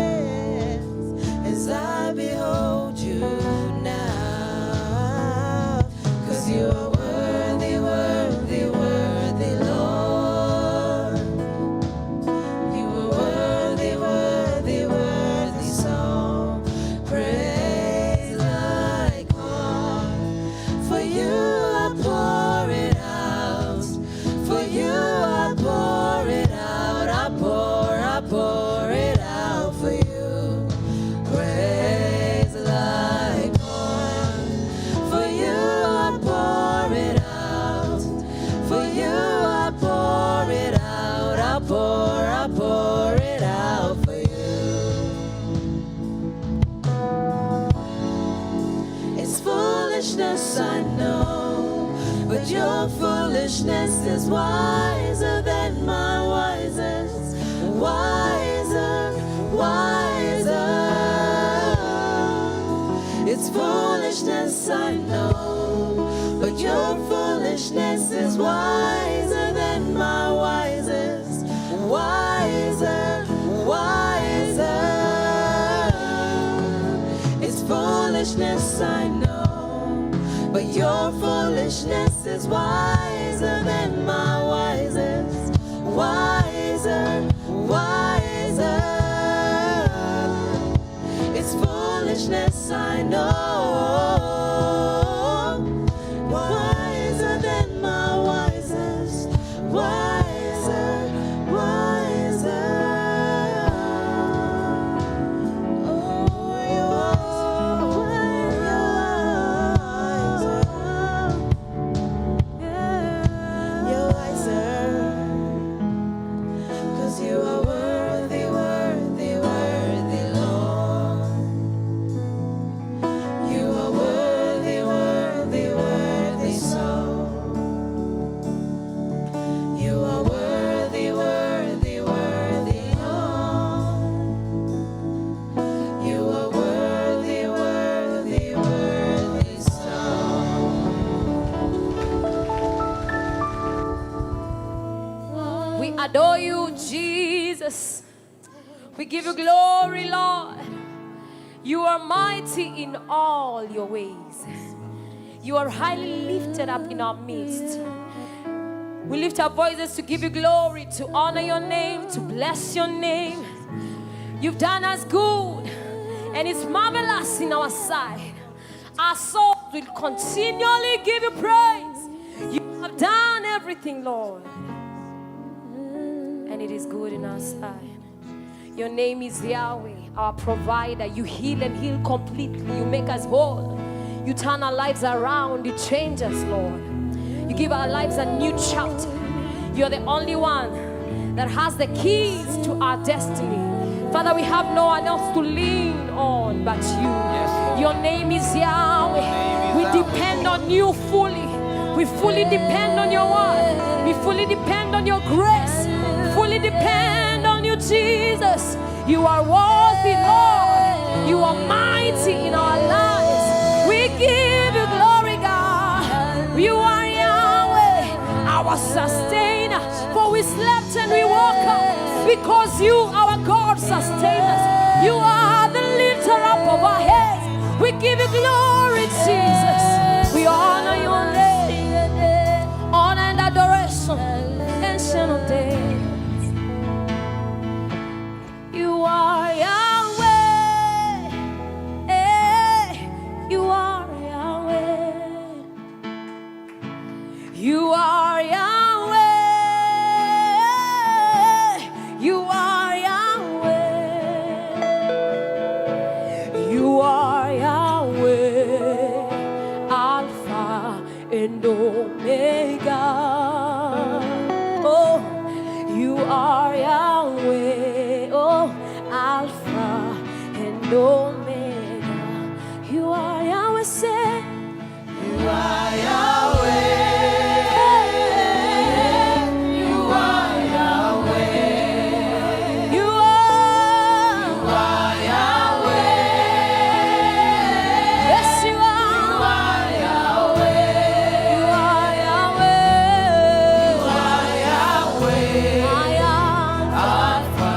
as I behold you now. 'Cause you are worthy, worthy, worthy, Lord. You are worthy, worthy, worthy, so praise like oil. For you I pour it out. For you I pour it out. I pour it out for you. Praise like oil. For you I pour it out. For you I pour it out. I pour it out for you. It's foolishness, I know, but your foolishness is wiser than my wisest. Wiser, wiser. It's foolishness, I know, but your foolishness is wiser than my wisest. Wiser, wiser. It's foolishness, I know, but your foolishness is wiser than my wisest. Wiser, wiser. It's foolishness, I know. Wiser than my wisest. Wiser, wiser. Oh, you're wiser. You're wiser. 'Cause you are worthy, worthy, worthy, Lord. You are worthy, worthy, worthy, so. You are worthy, worthy, worthy, Lord. You are worthy, worthy, worthy, so. We adore you, Jesus. We give you glory, Lord. You are mighty in all your ways. You are highly lifted up in our midst. We lift our voices to give you glory, to honor your name, to bless your name. You've done us good, and it's marvelous in our sight. Our souls will continually give you praise. You have done everything, Lord, and it is good in our sight. Your name is Yahweh, our provider. You heal and heal completely. You make us whole. You turn our lives around. You change us, Lord. You give our lives a new chapter. You're the only one that has the keys to our destiny. Father, we have no one else to lean on but you. Your name is Yahweh. We depend on you fully. We fully depend on your word. We fully depend on your grace. Fully depend on you, Jesus. You are worthy, Lord. You are mighty in our lives. We give you glory, God. You are Yahweh, our sustainer. For we slept and we woke up because you, our God, sustain us. You are the lifter up of our heads. We give you glory, Jesus. We honor your name. Honor and adoration. Ancient of days. You are Yahweh. You are Yahweh. You are Yahweh. You are Yahweh. You are Yahweh. Alpha and Omega. Oh, you are Yahweh. Oh, Alpha and Omega. You are Yahweh. Say, you are Yahweh. You are Yahweh. You are Yahweh. Yes, you are. You are Yahweh. You are Yahweh. You are Yahweh. I am Alpha.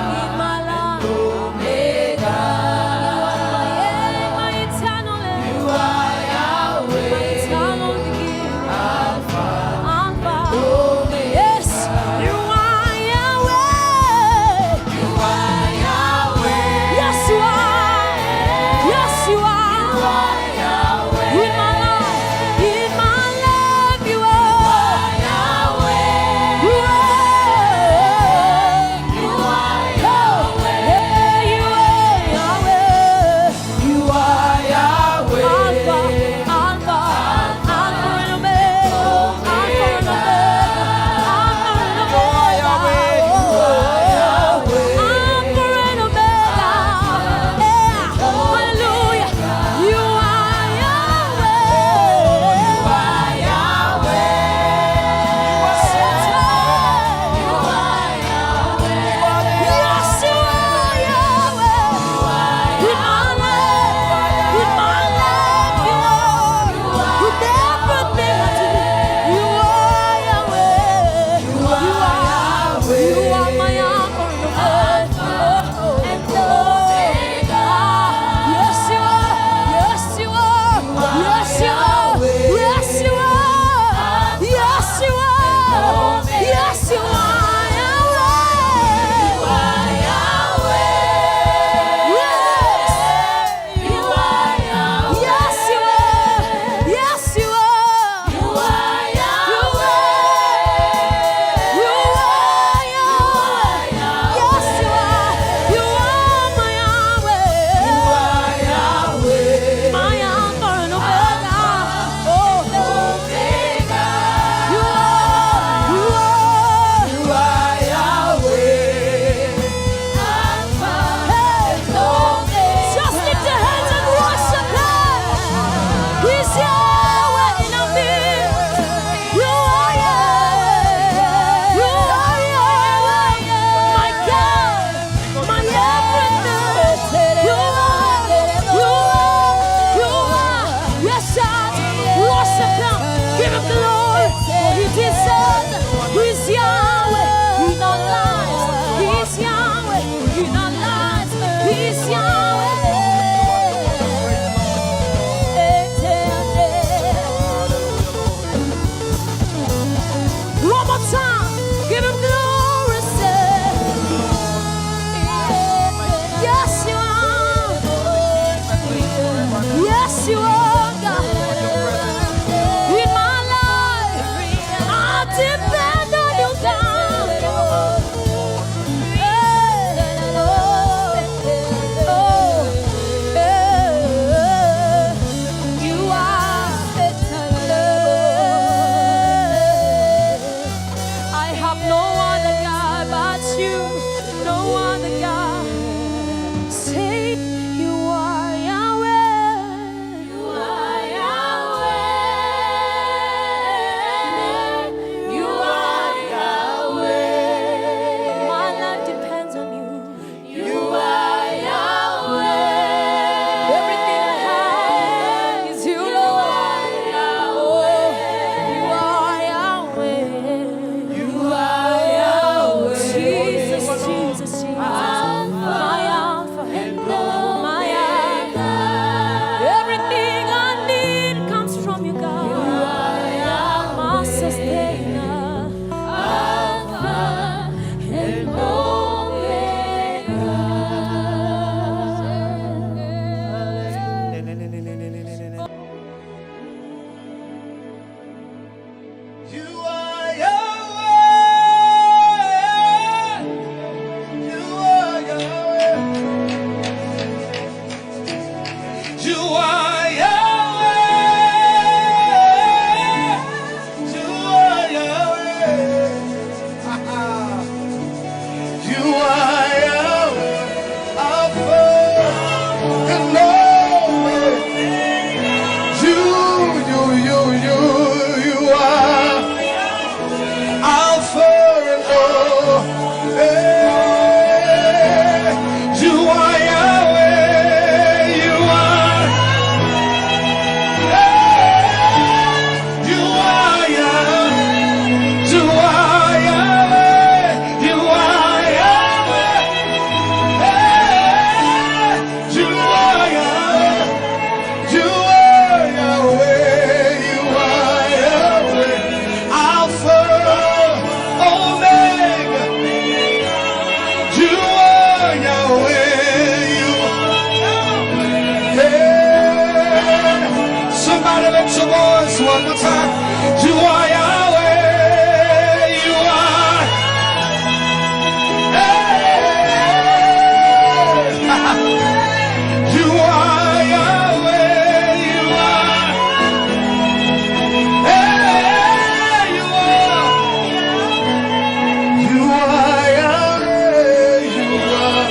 Say you are Yahweh. You are Yahweh. You are Yahweh. My life depends on you. You are Yahweh. Everything I have is you, Lord. You are Yahweh. You are Yahweh. Jesus, Jesus, Jesus. My Alpha and Omega. Everything I need comes from you, God. You are my sustainer. Alpha and You are Yahweh. You are Yahweh. You are Yahweh. You are Yahweh. You are Yahweh. Alpha and Omega. You are Alpha and Omega. You are Yahweh. You are. You are Yahweh. You are Yahweh. You are Yahweh. You are Yahweh. You are Yahweh. You are Yahweh. Alpha, Omega. You are Yahweh. You Somebody lift your voice one more time. You are Yahweh. You are. You are Yahweh. You are. You are. You are Yahweh. You are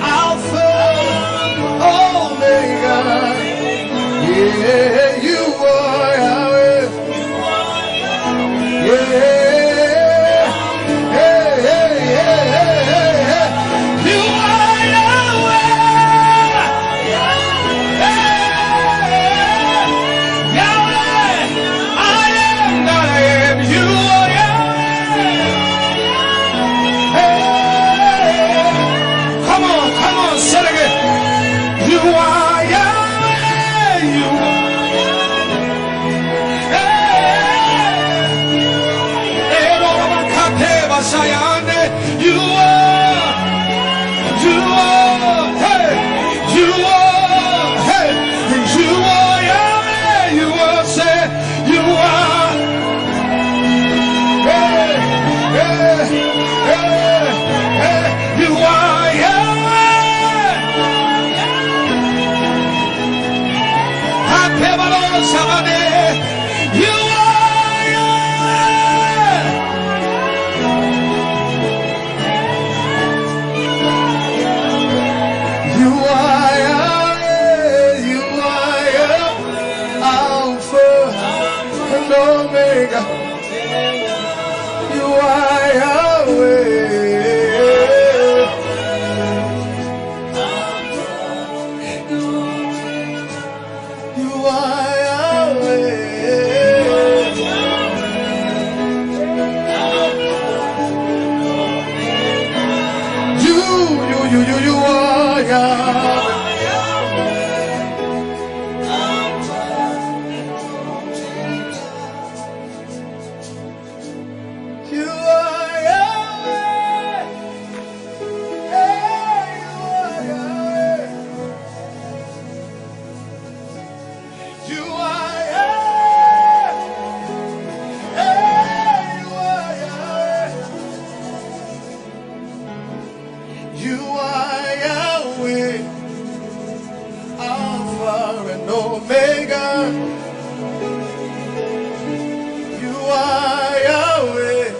Alpha, Omega. Yeah, you are Yahweh. Yeah. Yeah, yeah, yeah, yeah, yeah. You are Yahweh. Yahweh. I am that I am. You are Yahweh. Come on, say it again. You are Yahweh. You are. You are. You are. Hey. You are. Hey. You are Yahweh. You are. Say. You are. Hey. Hey. Hey. Hey. You are Yahweh. You are Yahweh. You are Yahweh. You are Yahweh. Alpha and Omega. You are Yahweh. You are Yahweh. You are Yahweh. You are Yahweh. Hey, you are Yahweh. You are Yahweh. Hey, you are Yahweh. You are Yahweh. Alpha and Omega. You are Yahweh.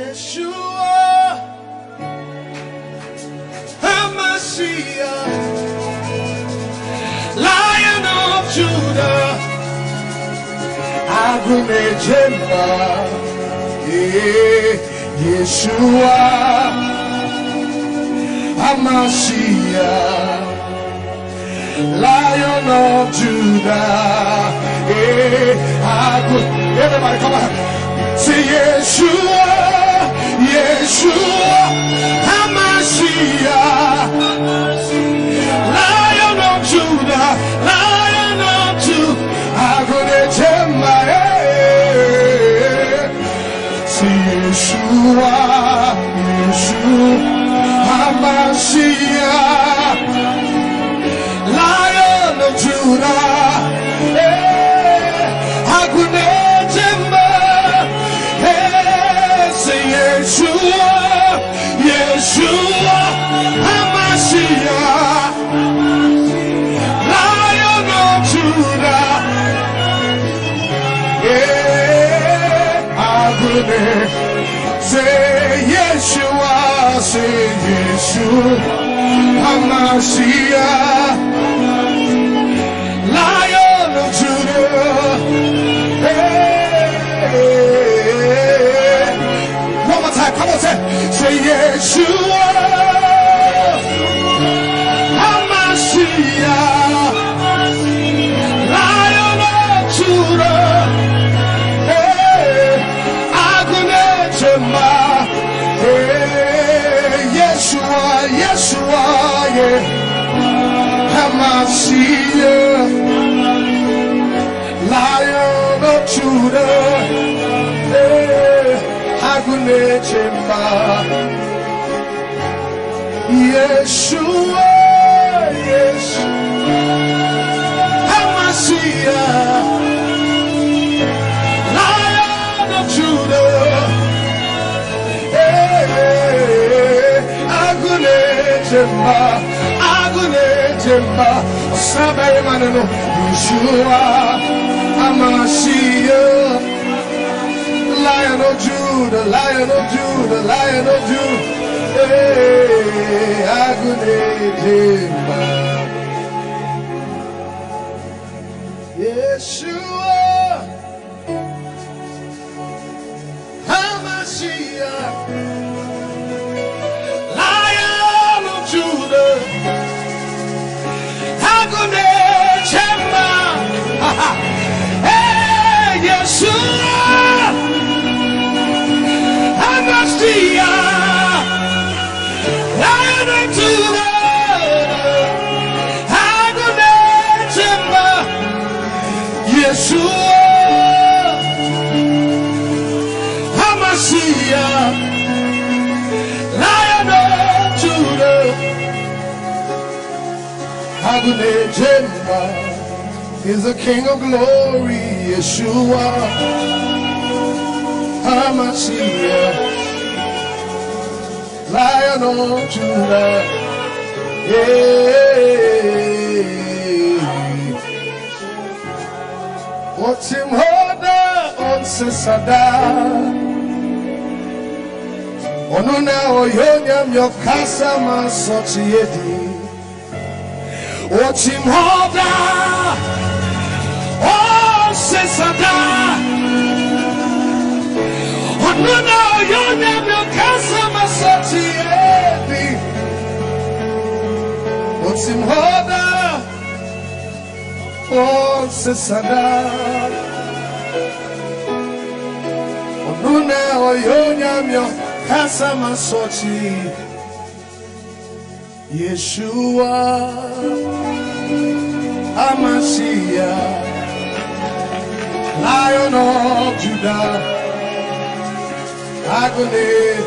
Yeshua, HaMashiach, Lion of Judah, Adonai Jehovah, Yeshua, HaMashiach, Lion of Judah, everybody come on. Say Yeshua, Yeshua, HaMashiach, Lion of Judah, Lion of Judah, Adonai Jehovah. Say Yeshua, Yeshua, HaMashiach, Lion of Judah, Adonai Jehovah. Say Yeshua, Yeshua, HaMashiach, Lion of Judah, Adonai. Say Yeshua, say Yeshua, HaMashiach, Lion of Judah. One more time, come on, say Yeshua, HaMashiach, Lion of Judah, Adonai Jehovah, Yeshua, Yeshua, HaMashiach, Lion of Judah, Adonai Jehovah, Yeshua, Yeshua, HaMashiach, Lion of Judah, Adonai Jehovah, Adonai Jehovah, Sabai Manano, Yeshua, HaMashiach, Lion of Judah, Lion of Judah, Lion of Judah, Adonai Jehovah, Yeshua, HaMashiach, Lion of Judah, Adonai Jehovah, Yeshua, HaMashiach, Lion of Judah, Adonai Jehovah, Yeshua, HaMashiach, Lion of Judah, Adonai Jehovah is the King of glory, Yeshua, HaMashiach, Lion of Judah, what's him hoda on Sesada, Onuna Oyonyam Yokasa Masochiedi, what's him hoda on Sesada, Onuna Oyonyam Yokasa Masochiedi, what's him hoda on Sesada, Onuna Oyonyam Yokasa Masochi, Yeshua, HaMashiach, Lion of Judah, Adonai,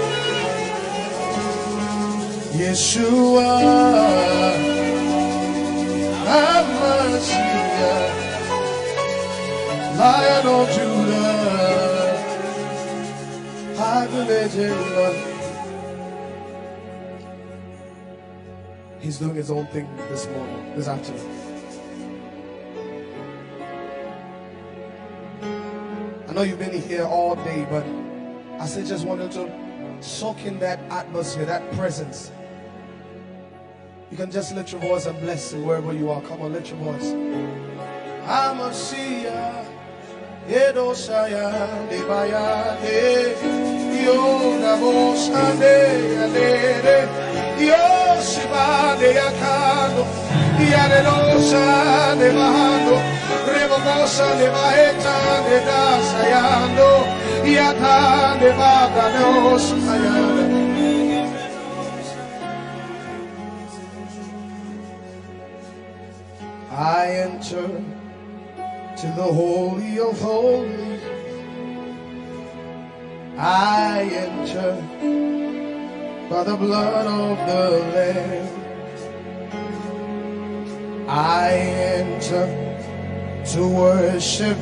Yeshua, HaMashiach, Lion of Judah, Adonai Jehovah. He's doing his own thing this morning, this afternoon. I know you've been here all day, but I just wanted to Soak in that atmosphere, that presence. You can just lift your voice and bless it wherever you are. Come on, lift your voice. I'm a seer. Edo Shaya, Debaya, Yo Nabo Shande, Alede, Yo Shiba de Yakano, Yadedo Shande Bahando, Revosa de Baheta, de Dasayando, Yata de Badanos, Ayana. I enter to the Holy of Holies. I enter by the blood of the Lamb. I enter to worship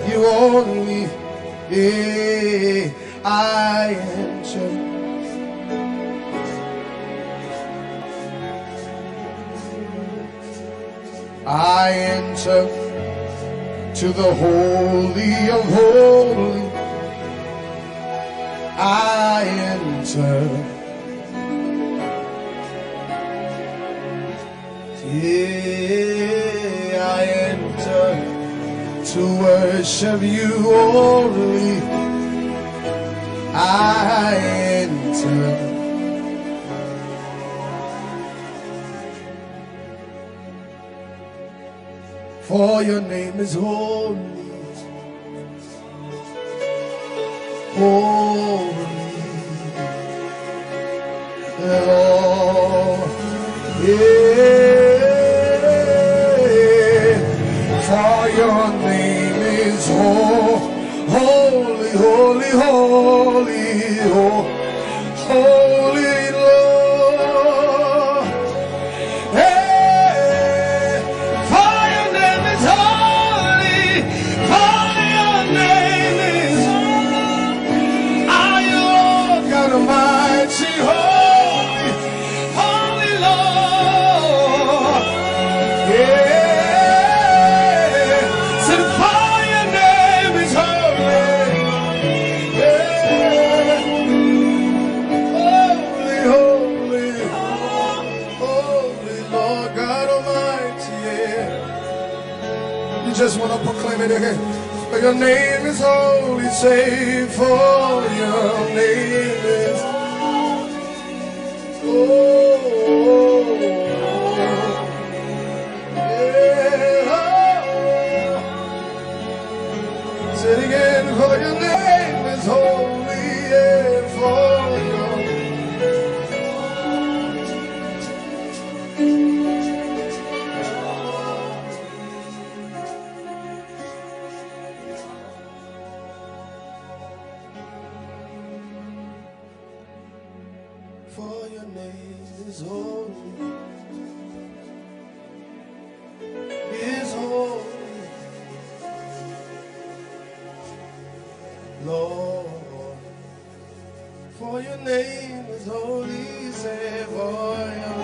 you only. Yeah, I enter. I enter to the Holy of Holies. I enter. Yeah, I enter to worship you only. I enter. For your name is holy, holy, Lord, yeah. For your name is holy, holy, holy, holy Lord. Just want to proclaim it again. For your name is holy, say for your name is yeah. Say it again. For your name is holy, yeah, for your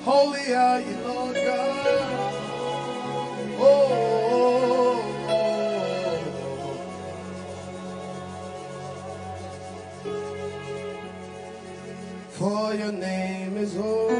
holy are you, Lord God. For your name is holy.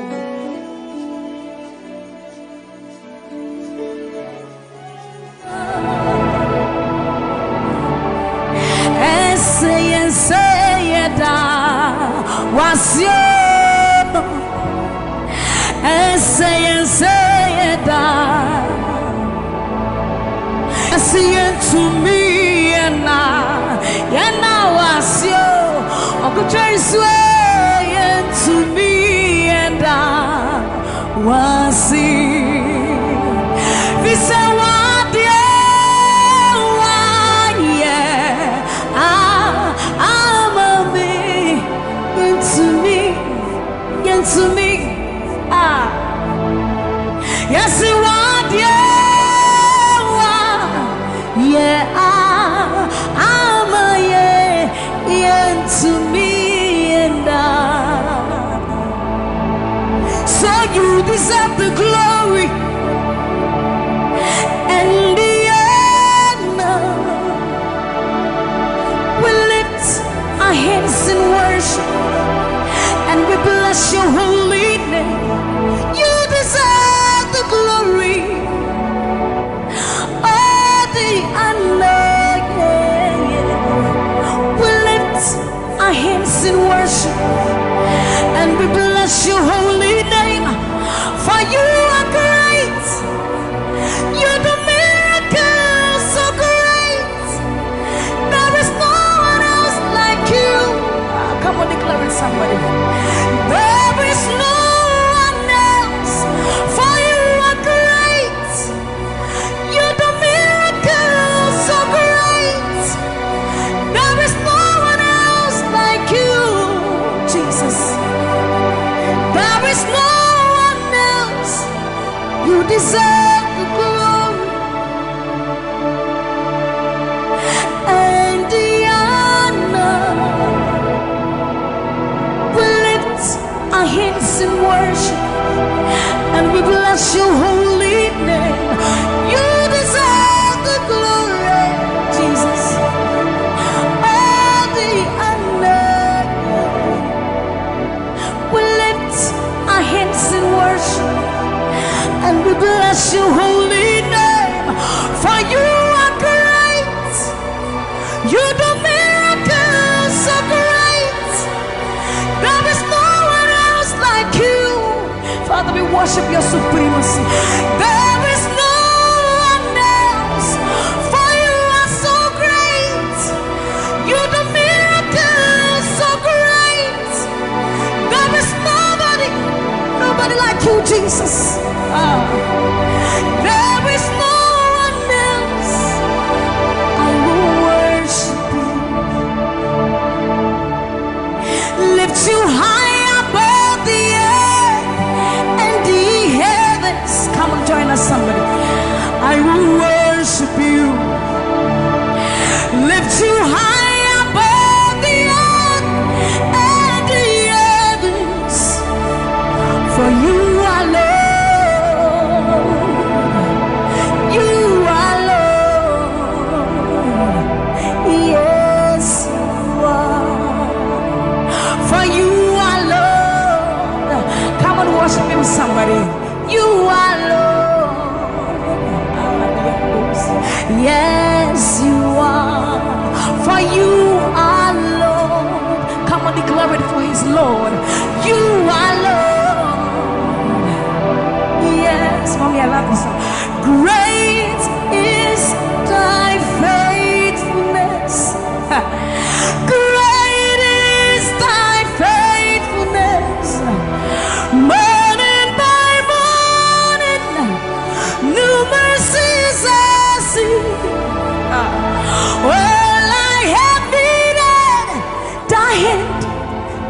To me and now was you. To me and I was to me, yes, you want, yeah, I'm a yeah, to me and I and we bless your holy name. You deserve the glory, Jesus. All the honor. We lift our hands in worship and we bless your holy name. For you are great. You do miracles so great. There is no one else like you. Father, we worship your supremacy. There is no one else. For you are so great. You do miracles so great. There is nobody like you, Jesus. There is no one else. I will worship you. Lift you high above the earth and the heavens. Come on, join us, somebody. I will worship you. Lift you high above the earth and the heavens. For you are Lord. You are Lord. Yes, you are. For you are Lord. Come on, worship him, somebody. You are Lord. Yes, you are. For you are Lord. Come on, declare it for his Lord. You are Lord. Yes, mommy, I love this song. Great is thy faithfulness. Great is thy faithfulness. Morning by morning, new mercies I see. All I have needed, thy hand,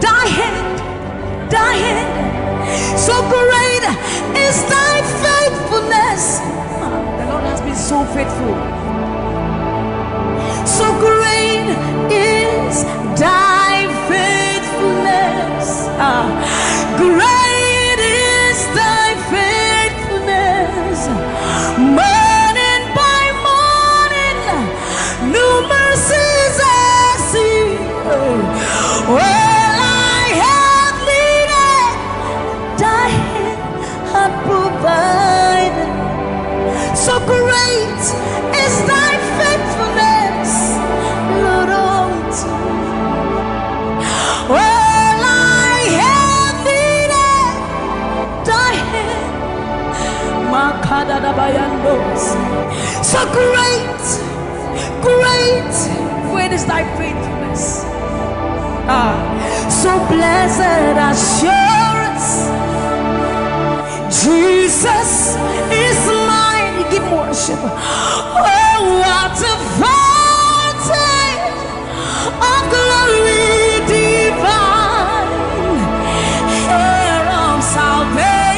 thy hand, thy hand. So great is thy faithfulness. The Lord has been so faithful. So great is thy faithfulness. Great is thy faithfulness. Morning by morning, new mercies I see. All I have needed, thy hand hath provided. So great is thy faithfulness, Lord, unto me. All I have needed, thy hand. So great, great, great is thy faithfulness. So blessed assurance, Jesus is mine. Give worship. Oh, what a fountain of glory divine, hair of salvation,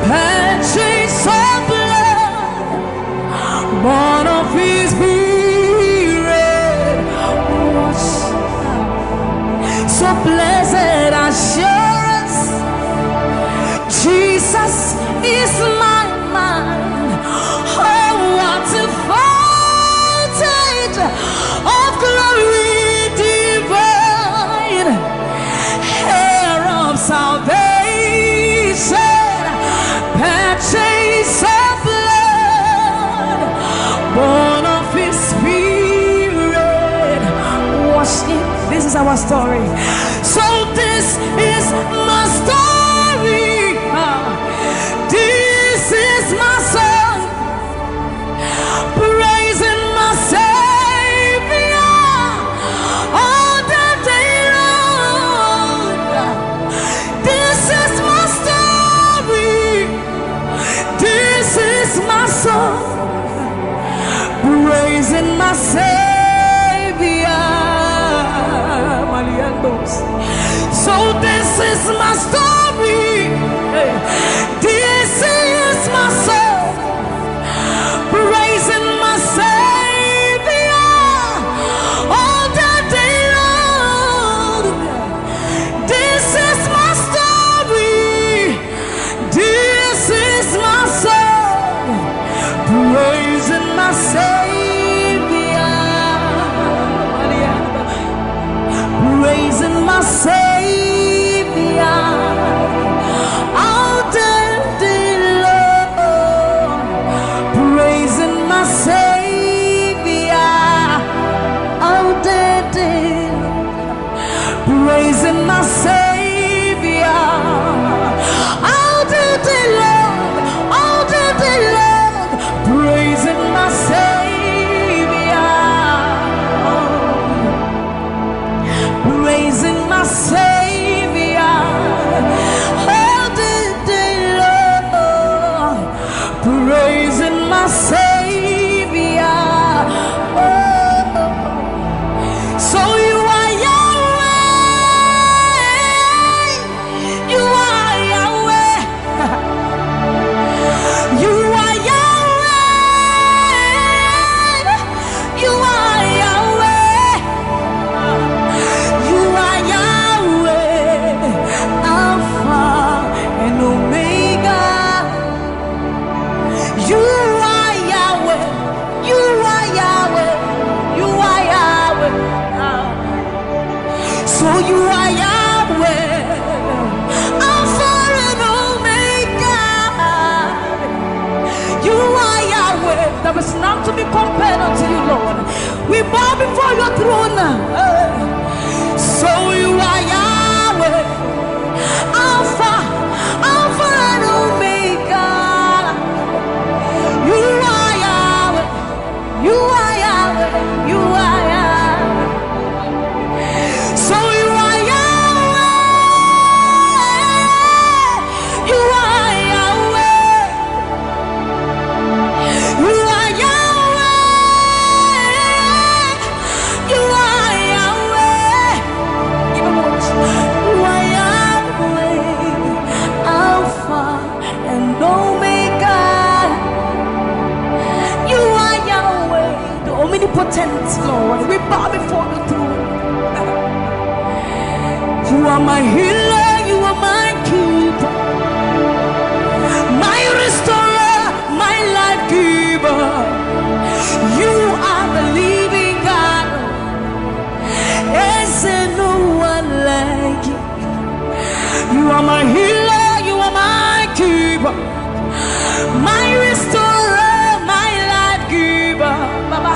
purchase of blood, born of his spirit. So blessed assurance, Jesus is my mind. Oh, what a fountain of glory divine, hair of salvation, purchase of blood, born of his spirit. Wash it. This is our story. So this is my story. This is my song, praising my Savior all the day long. This is my story. This is my song, praising my Savior. So this is my story. This is my song, praising my Savior all the day long. This is my story. praising my Savior, praising my Savior, all day long, praising my Savior, all day long, praising my Savior, all day long, all day long, praising my Savior, praising my Savior, all day long, praising my Savior. Oh, so you are Yahweh, you are Yahweh, you are Yahweh, you are Yahweh, you are Yahweh, Alpha and Omega. You are Yahweh, you are Yahweh, you are Yahweh. So you are Yahweh, Alpha and Omega. You are Yahweh. There is none to be compared unto you, Lord. We bow before your throne. So you are Yahweh, Alpha, Alpha and Omega. You are Yahweh, you are Yahweh, you are Yahweh. So you are Yahweh, you are Yahweh, you are Yahweh, you are Yahweh. Even more. You are Yahweh, Alpha and Omega. You are Yahweh, the omnipotent Lord. We bow before the throne. You are my healer, you are my keeper, my restorer, my life giver. You are the living God. Is there no one like you? You are my healer, you are my keeper, my restorer, my life giver. Baba,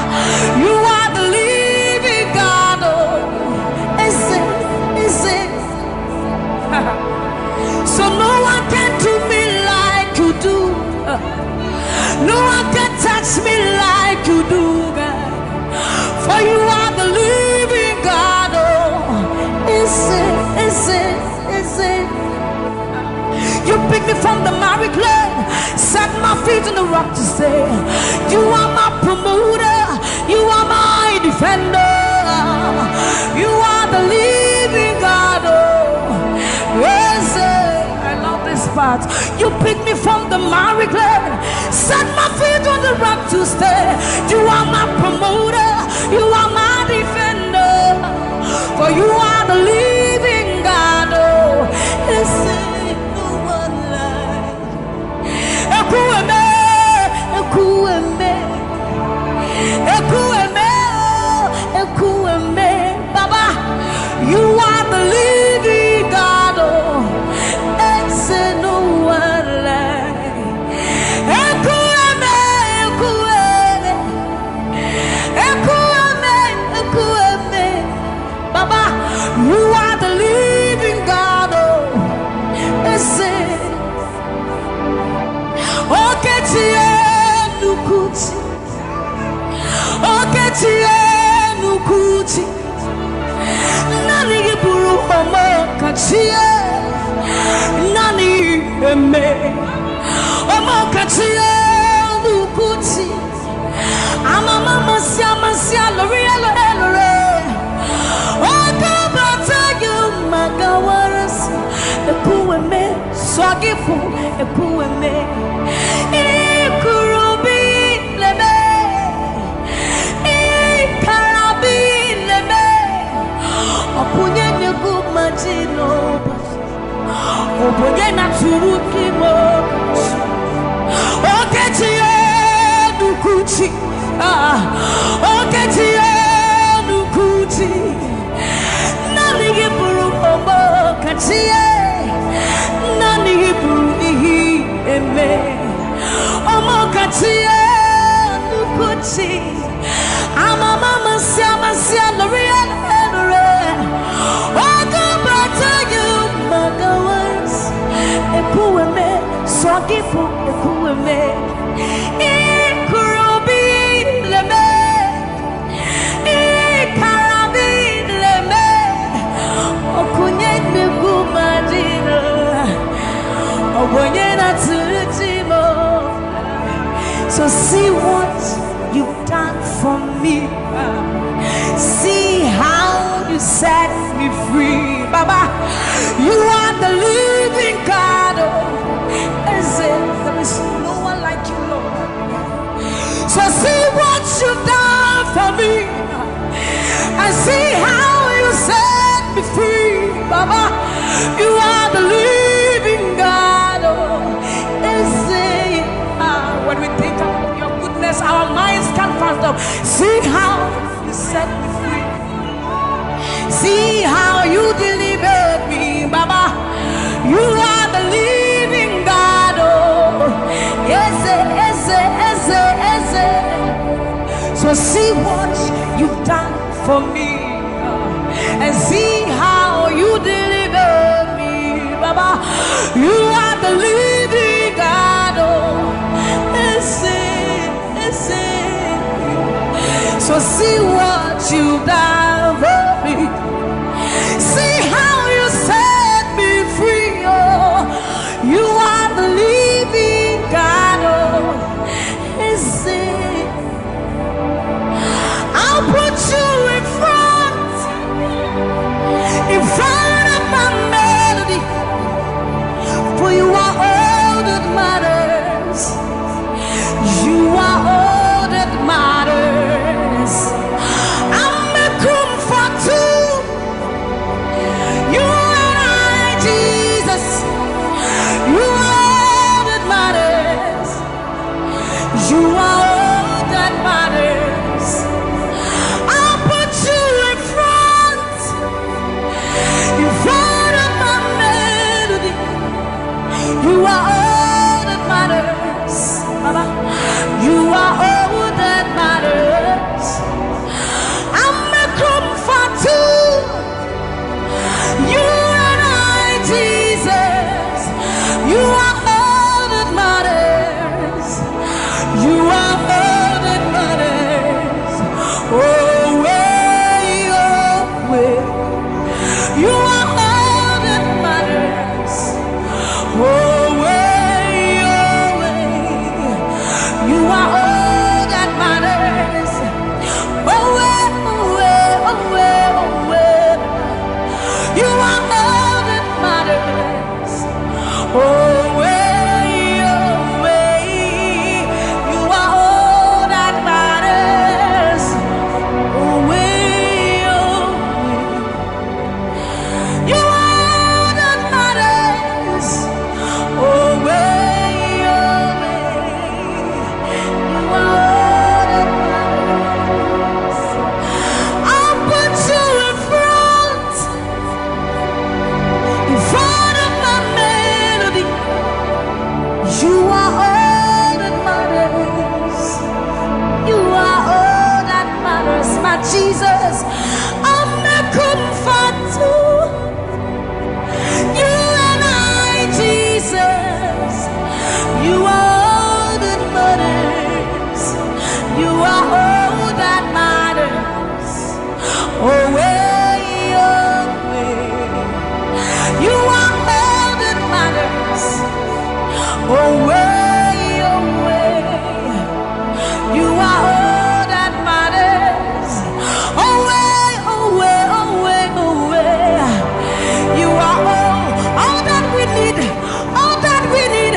you are the living God. Oh, is it? So no one can do me like you do. No one can touch me like you do, God. For you are the living God. Oh, is it? You pick me from the miry clay, set my feet on the rock to stay. You are my promoter, you are my defender. You are the living God. Oh, yes, I love this part. You pick me from the miry clay, set my feet on the rock to stay. You are my promoter, you are my defender. For you are the living God. Oh, yes, no one like Ekueme, Ekueme, Ekueme, Ekueme. Baba, you are the living God. Oh, it's no one like Ekueme, Ekueme, Ekueme, Ekueme. Baba, you are the living God. Oh, it's Oketie nukuti, Oketie nukuti. Nani buru omo kachie, nani eme, omo kachie nukuti. Amama masia lore. Okabata you magawaras, ekueme swagifu, ekueme. Ikurubi lebe, ikarabi lebe. Opunye nyegumajino, opunye na turuki mo. Oketie I'm a mama, Sama, Sia, welcome back to you, Mother was a poor man, so I give for a poor man. In Kurobi, Leme, in Karabi, Leme, Okunyet, the Gumadina, Oboyena to Timo. So see what you've done for me. See how you set me free, Baba. You are the living God. There is no one like you, Lord. So see what you've done for me, and see how you set me free, Baba. You are the living God. When we think of your goodness, our minds can't fathom. See how you set me free. See how you delivered me, Baba. You are the living God. Yes. So see what you've done for me, and see how you delivered me, Baba. You are the living God. So see what you've done for me. See how you set me free. Oh, you are the living God. Oh, I'll put you in front of my melody, for you are all that matters. You are all that matters. I'm a comfort too. You and I, Jesus. You are all that matters. You are all that matters. I'll put you in front of my melody. You are all that matters, Baba. You are all that matters. I'm a comfort too. You and I, Jesus. You are all that matters. You are all that matters. Oh, way. You are all that matters. Oh, way. You are all that matters. Oh, way. You are all that matters. Oh, way. You are all that matters. Oh, way. You are all that matters. Oh, way. You are all that matters. I'll put you in front of my melody. You are all that matters. You are all that matters, my Jesus. I'm a comfort too. You and I, Jesus. You are all that matters. You are all that matters. Oh, way. You are all that matters. Oh, way. You are all that matters. Oh, way. You are all that we need. All that we need.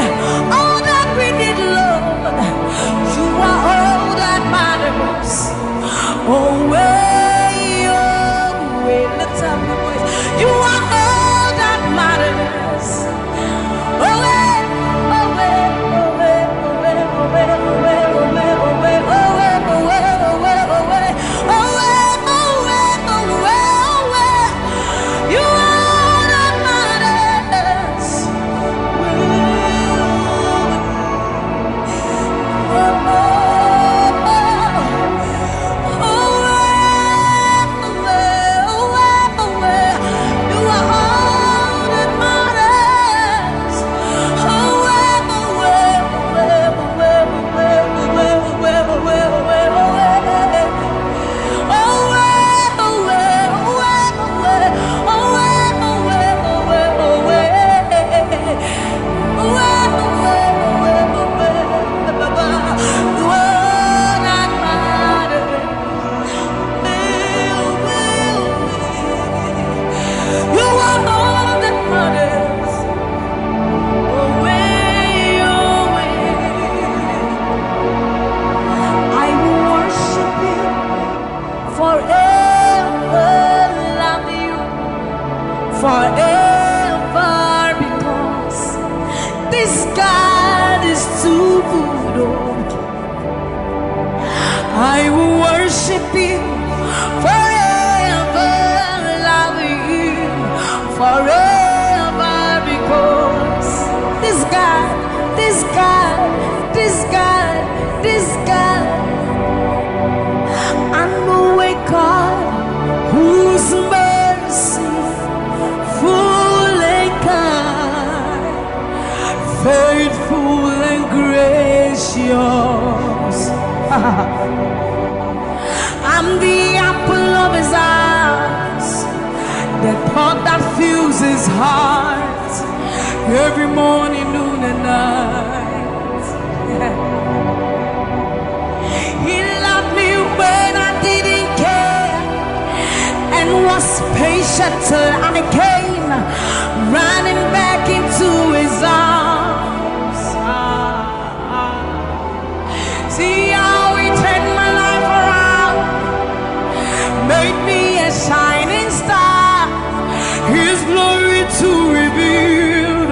All that we need, Lord. You are all that matters. Oh, way. Lift up your voice. You are all that matters. Oh, way. I'm the apple of his eyes, the thought that fills his heart every morning, noon and night. He loved me when I didn't care and was patient till I came running back into his arms. See how he turned my life around, made me a shining star, his glory to reveal.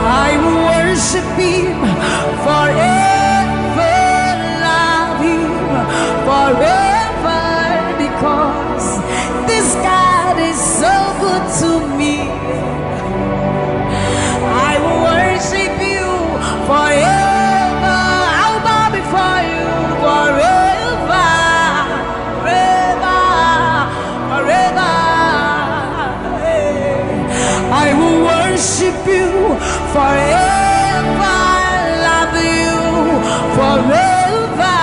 I will worship him forever, love him forever, because this God is so good to me. I will worship you forever. I'll bow before you forever, forever, forever. I will worship you forever, love you forever,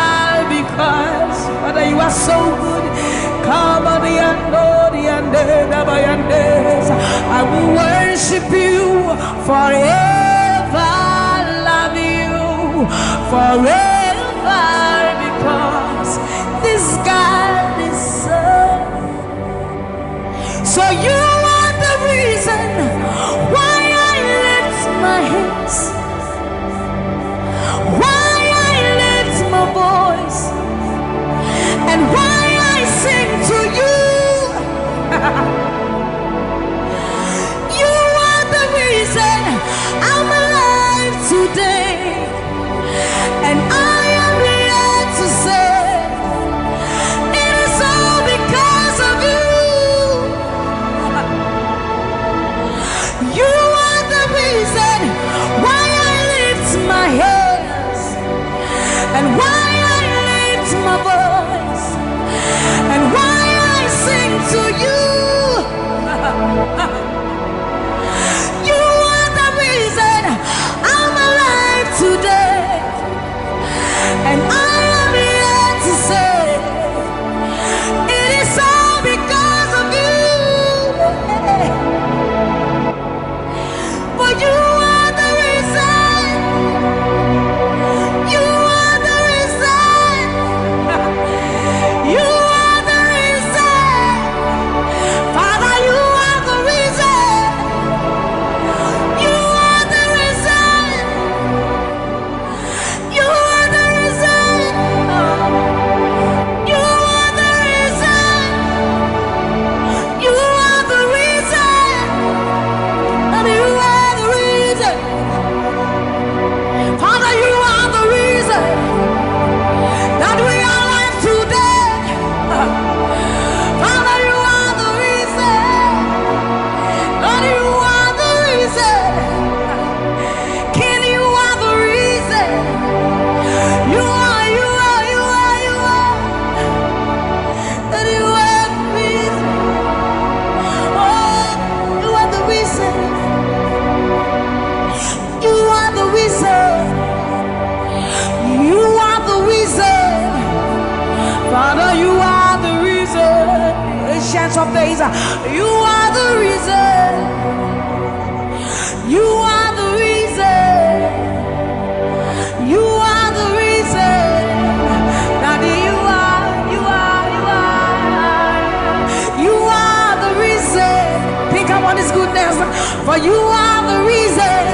because Father, you are so good. Come on, I will worship you forever, love you forever, because this God is so you are the reason why I lift my hands, why I lift my voice, and why I sing to you. You are the reason I'm alive today, and I am here to say it is all because of you. You are the reason why I lift my hands, and why I lift my voice, and why I sing to you. You are the reason I'm alive today, and I am here to say it is all because of you. For you are the reason. You are the reason. You are the reason. Father, you are the reason. You are the reason. You are the reason. You are the reason. You are the reason. And you are the reason. Father, you are the reason that we are alive today. Father, you are the reason. Lord, you are the reason. King, you are the reason. You are, you are, you are, you are. That you are the reason. Oh, you are the reason. You are the reason. You are the reason. Father, you are the reason. Ancients of days, you are the reason. You are the reason. You are the reason. Daddy, you are, you are, you are. You are the reason. Think about his goodness. For you are the reason.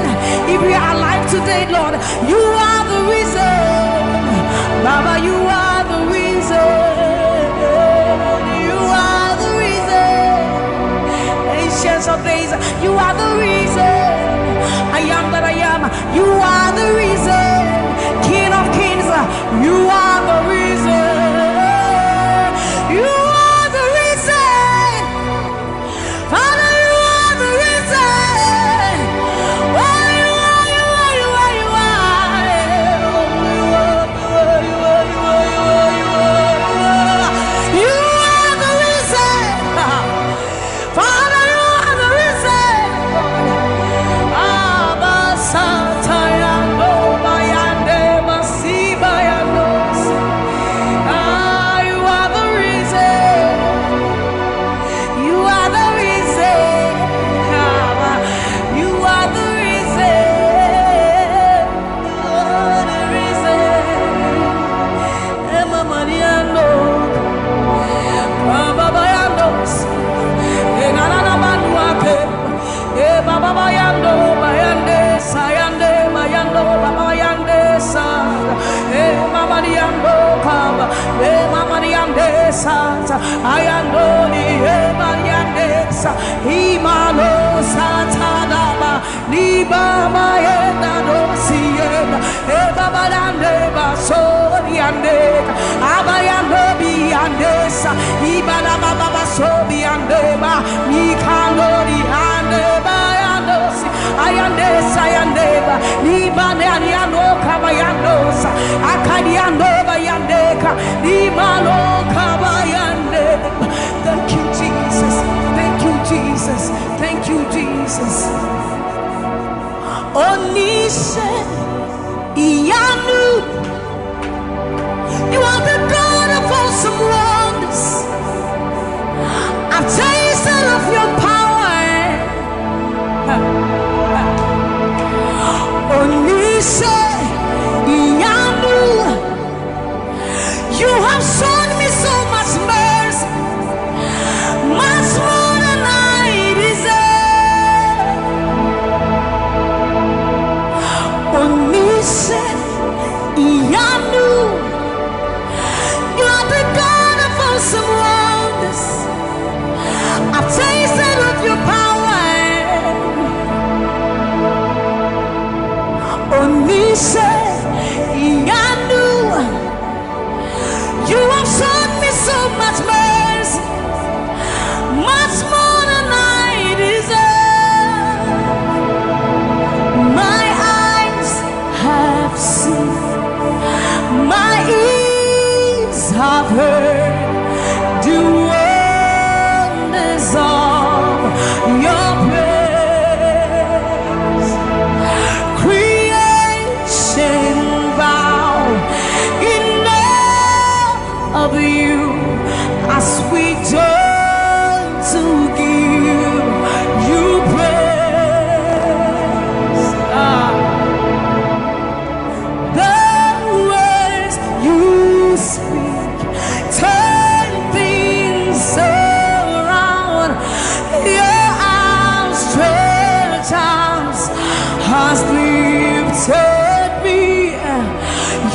If we are alive today, Lord, you are the reason. Baba, you are the reason. You are the reason. Ancients of days, you are the reason. I am that I am. You are the reason. King of kings, you are the reason. You are the reason. Father, you are the reason. Oh, you are, you are, you are, you are. You are, you are, you are, you are, you are, you are. You are the reason. Father, you are the reason. Abba, Satayano. santa ayandoni ebalianesa imalo santa daba liba mayenda dosienda ebabalande basoriande abayando biandesa ibala baba basobiandeba mikandori andeba yandosi ayandesa yandeba libane aliano kabayandosa akadiando bayandeka limalo kabayandeba. Thank you, Jesus. Thank you, Jesus. Thank you, Jesus. Onise Iyanu, you are the God of awesome wonders. I've tasted of your power. Onise Iyanu, you have shown me so much mercy, much more than I deserve. Onise Iyanu, you are the God of awesome wonders. I've tasted of your power. Onise Iyanu, you have shown me so much mercy, much more than I deserve. My eyes have seen, my ears have heard the wonders of your praise. Creation bow in awe of you as we join to give you praise. The words you speak turn things around. Your outstretched arms has lifted me.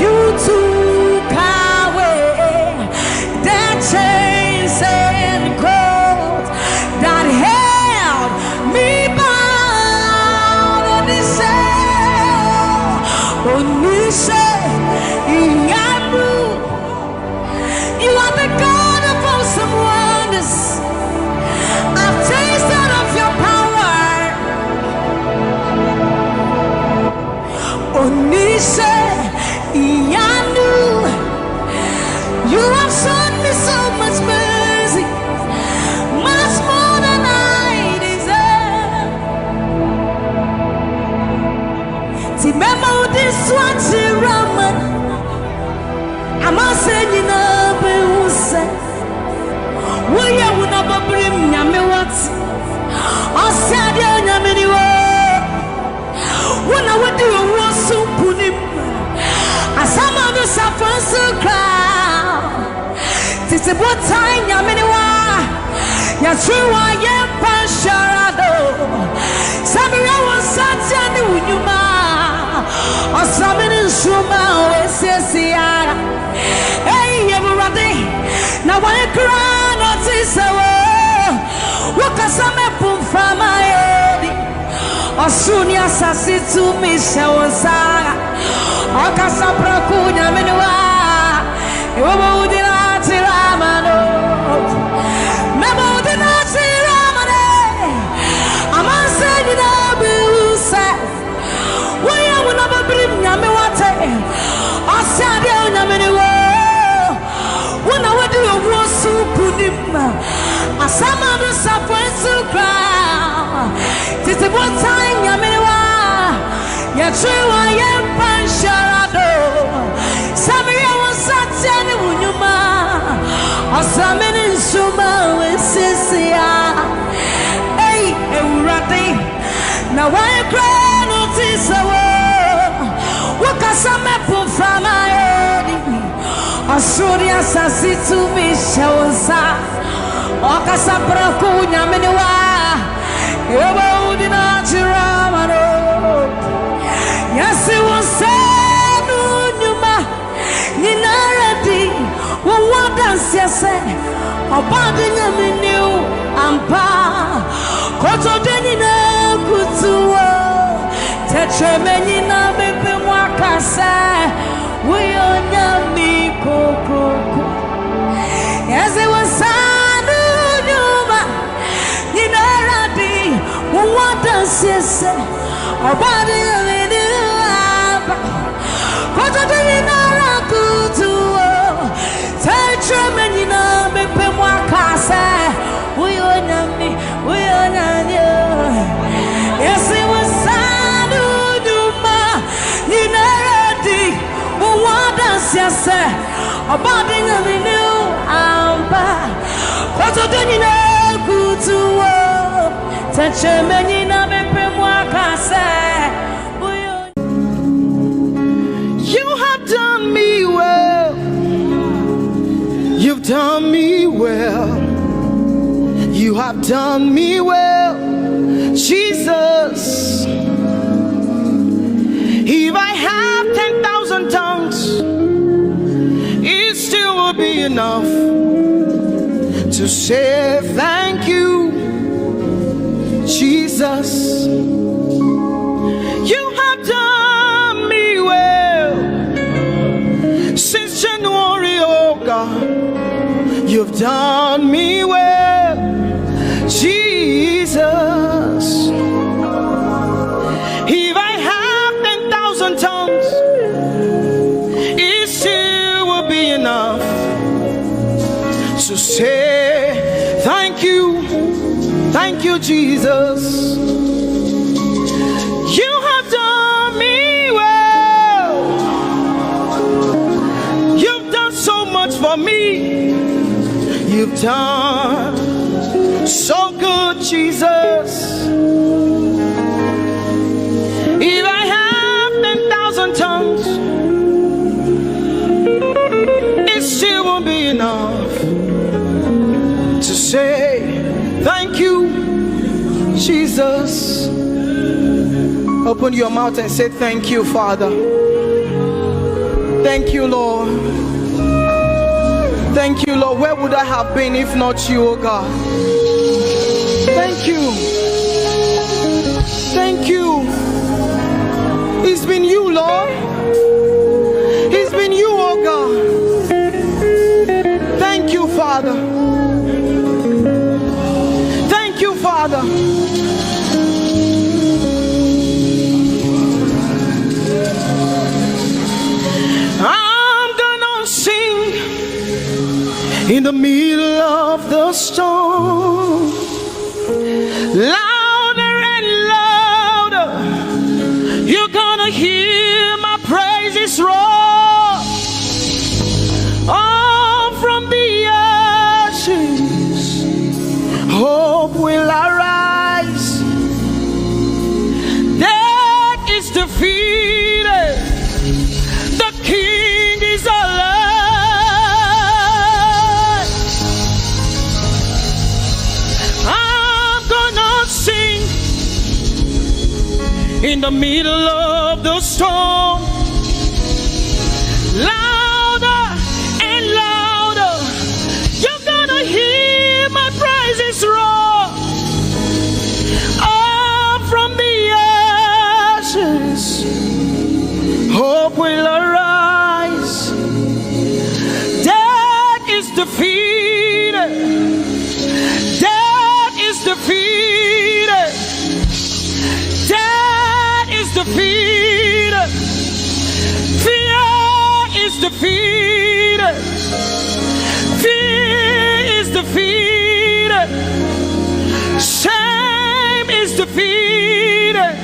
You took away the chains and cords that held me bound. Onise Iyanu, you are the God of awesome wonders. I've tasted of your power. Onise Iyanu, you have shown me so much mercy, much more than I deserve. Remember this one, Raman. I'm not saying you know, but who said, will you never bring me what? I said, you know, when I would do a war so put him. As some of the suffering so crowd. This is what time Yaminiwa. Yashua Yempasharado. Sammie was such a new Yuma. Or Sammie Shuma Ese. Hey, everybody. Now I cry not this hour. What can some pum from my head? Osunia sasi to me shawasa. Okasa prokunya menua. Iwo udina tiramano. Memo udina tiramane. Amanse dina busa. Waya wuna babrim nyame wate. Osade nyame niwo. Wuna wadi owo supunim. Asama no sapwensu kra. Titi what time Yamiwa Yachua Yempasharado Sammie was such an Unyuma or Sammie Suma with Sisia. Hey, Urati. Now I cry notice a word. What can some apple from my head? Asuria Sassi to me shows up. Okasapra Kunya Miniwa. Yes, it was said, Numa, Ninaradi, Wanda dance yes obadi nyame new ampa koto deni na kutuwo tetremeni na bepe mwakasa uyo nyami kokoko yes it was sanu nyuma ninaradi what dance yes obadi nyame new ampa koto deni na kutuwo tetremeni na bepe mwakasa uyo nyami yes it was sanu nyuma ninaradi what dance yes obadi nyame new ampa koto deni na kutuwo tetremeni na bepe mwakasa. You have done me well. You've done me well. You have done me well, Jesus. If I have 10,000 tongues, it still will be enough to say thank you, Jesus. You have done me well since January, oh God. You've done me well, Jesus. If I have 10,000 tongues, it still will be enough to say thank you, Jesus. You have done me well. You've done so much for me. You've done so good, Jesus. If I have 10,000 tongues, it still won't be enough to say thank you, Jesus. Open your mouth and say thank you, Father. Thank you, Lord. Thank you, Lord. Where would I have been if not you, oh God? Thank you. Thank you. It's been you, Lord. It's been you, oh God. Thank you, Father. Thank you, Father. I'm gonna sing in the middle of the storm, louder and louder. You're gonna hear my praises roar. Oh, from the ashes, hope will arise. Death is defeated. The King is alive. In the middle of the storm, louder and louder, you're gonna hear my praises roar. Up from the ashes, hope will arise. Death is defeated. Death is defeated. Death is defeated. Fear is defeated. Fear is defeated. Shame is defeated.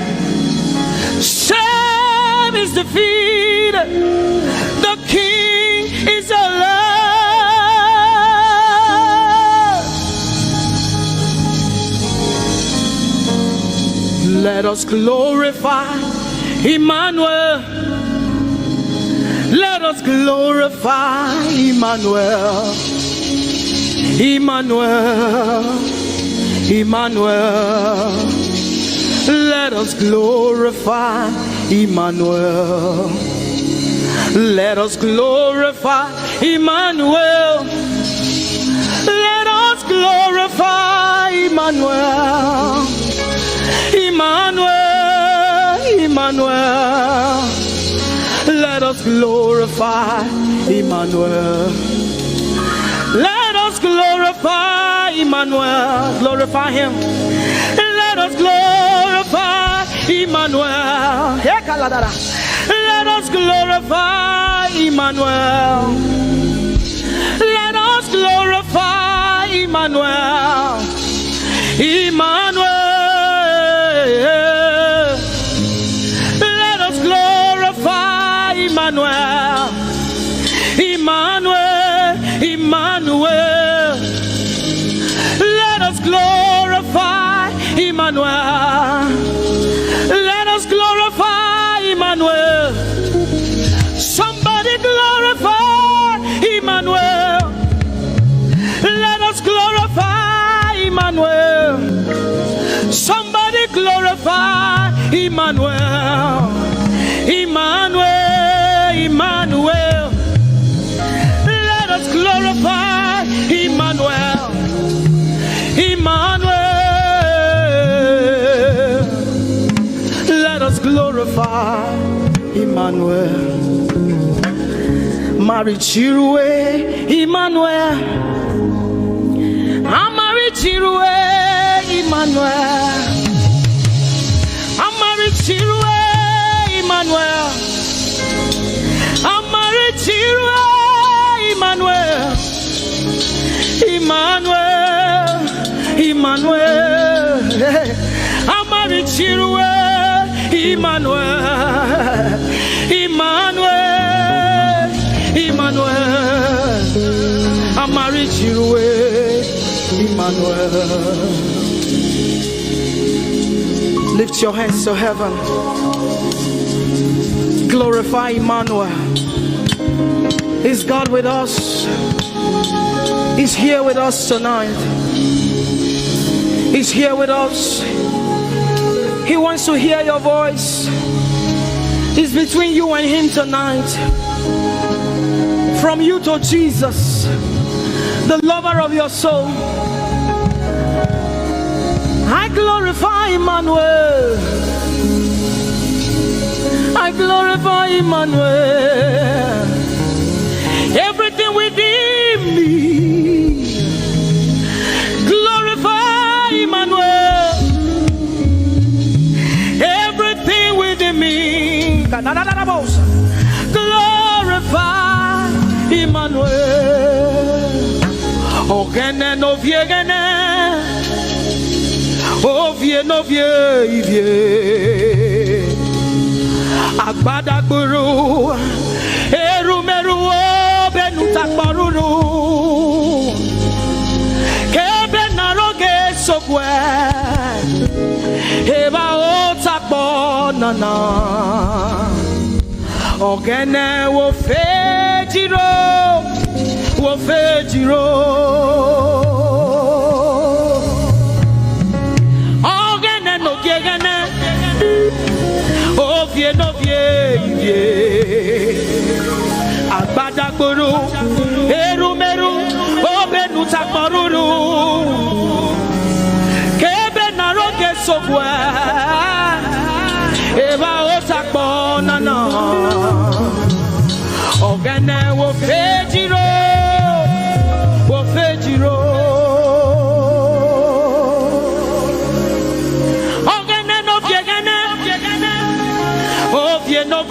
Shame is defeated. The King is alive. Let us glorify Emmanuel. Let us glorify Emmanuel. Emmanuel. Emmanuel. Let us glorify Emmanuel. Let us glorify Emmanuel. glorify Emmanuel. Emmanuel, Emmanuel. Let us glorify Emmanuel. Let us glorify Emmanuel. Glorify him. Let us glorify Emmanuel. Let us glorify Emmanuel. Let us glorify Emmanuel. Emmanuel. Let us glorify Emmanuel. Emmanuel. Emmanuel. Let us glorify Emmanuel. Let us glorify Emmanuel. Somebody glorify Emmanuel. Let us glorify Emmanuel. Somebody glorify Emmanuel. Emmanuel, Emmanuel. Let us glorify Emmanuel. Emmanuel. Let us glorify Emmanuel. Mari Chirwe, Emmanuel. Amari Chirwe, Emmanuel. Amari Chirwe, Emmanuel. Amari Chirwe, Emmanuel. Emmanuel, Emmanuel. Amari Chirwe, Emmanuel. Emmanuel, Emmanuel. Amari Chirwe, Emmanuel. Lift your hands to heaven. Glorify Emmanuel. Is God with us? He's here with us tonight. He's here with us. He wants to hear your voice. It's between you and him tonight. From you to Jesus, the lover of your soul. I glorify Emmanuel. I glorify Emmanuel. Everything within me, glorify Emmanuel. Everything within me, glorify Emmanuel. Ogene no viegene, ovie no vie. Agbada guru, erumeru benutakbaruru. Kebe naroge sokwe, eba otakbo nana. Ogene wo fejiro, wo fejiro. Ogene no gegene. Ovie no vie, agbadagboro, erumeru, obenu takboruru, kebe naroge sokwe, eba otakbo nana, ogene wo fejiro, wo fejiro. No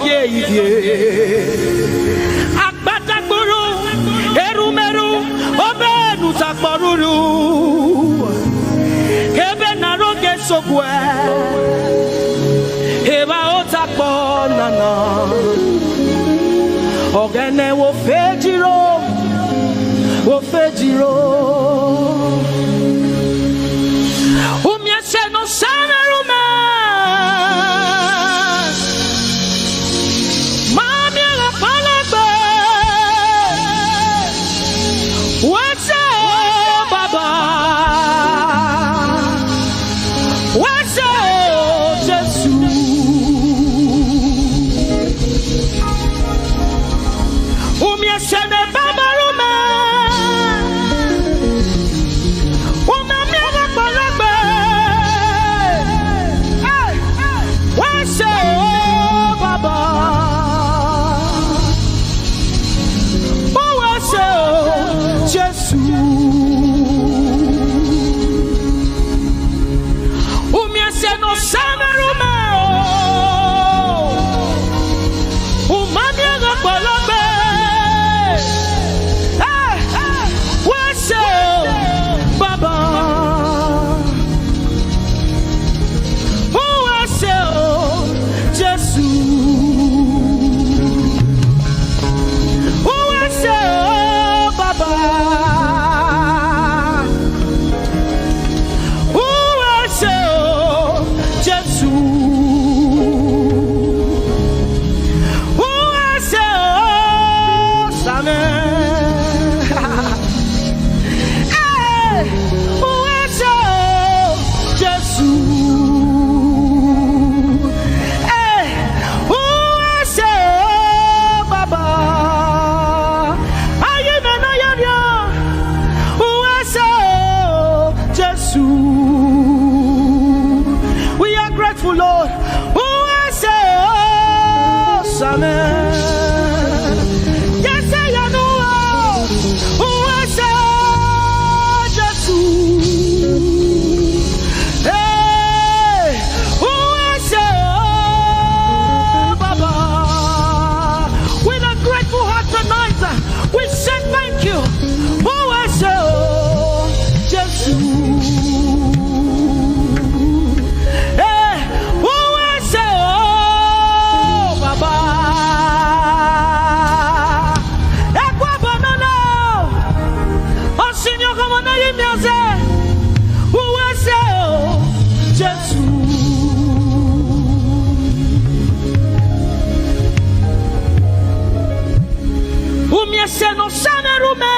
Agbadagburu, erumeru, obenu takboruru. Kebe naroge sokwe, eba otakbo nana. Ogene wo fejiro, wo fejiro. Umyese no sana rume. Woman We are grateful, Lord. With a grateful heart tonight, we say thank you. No sanerume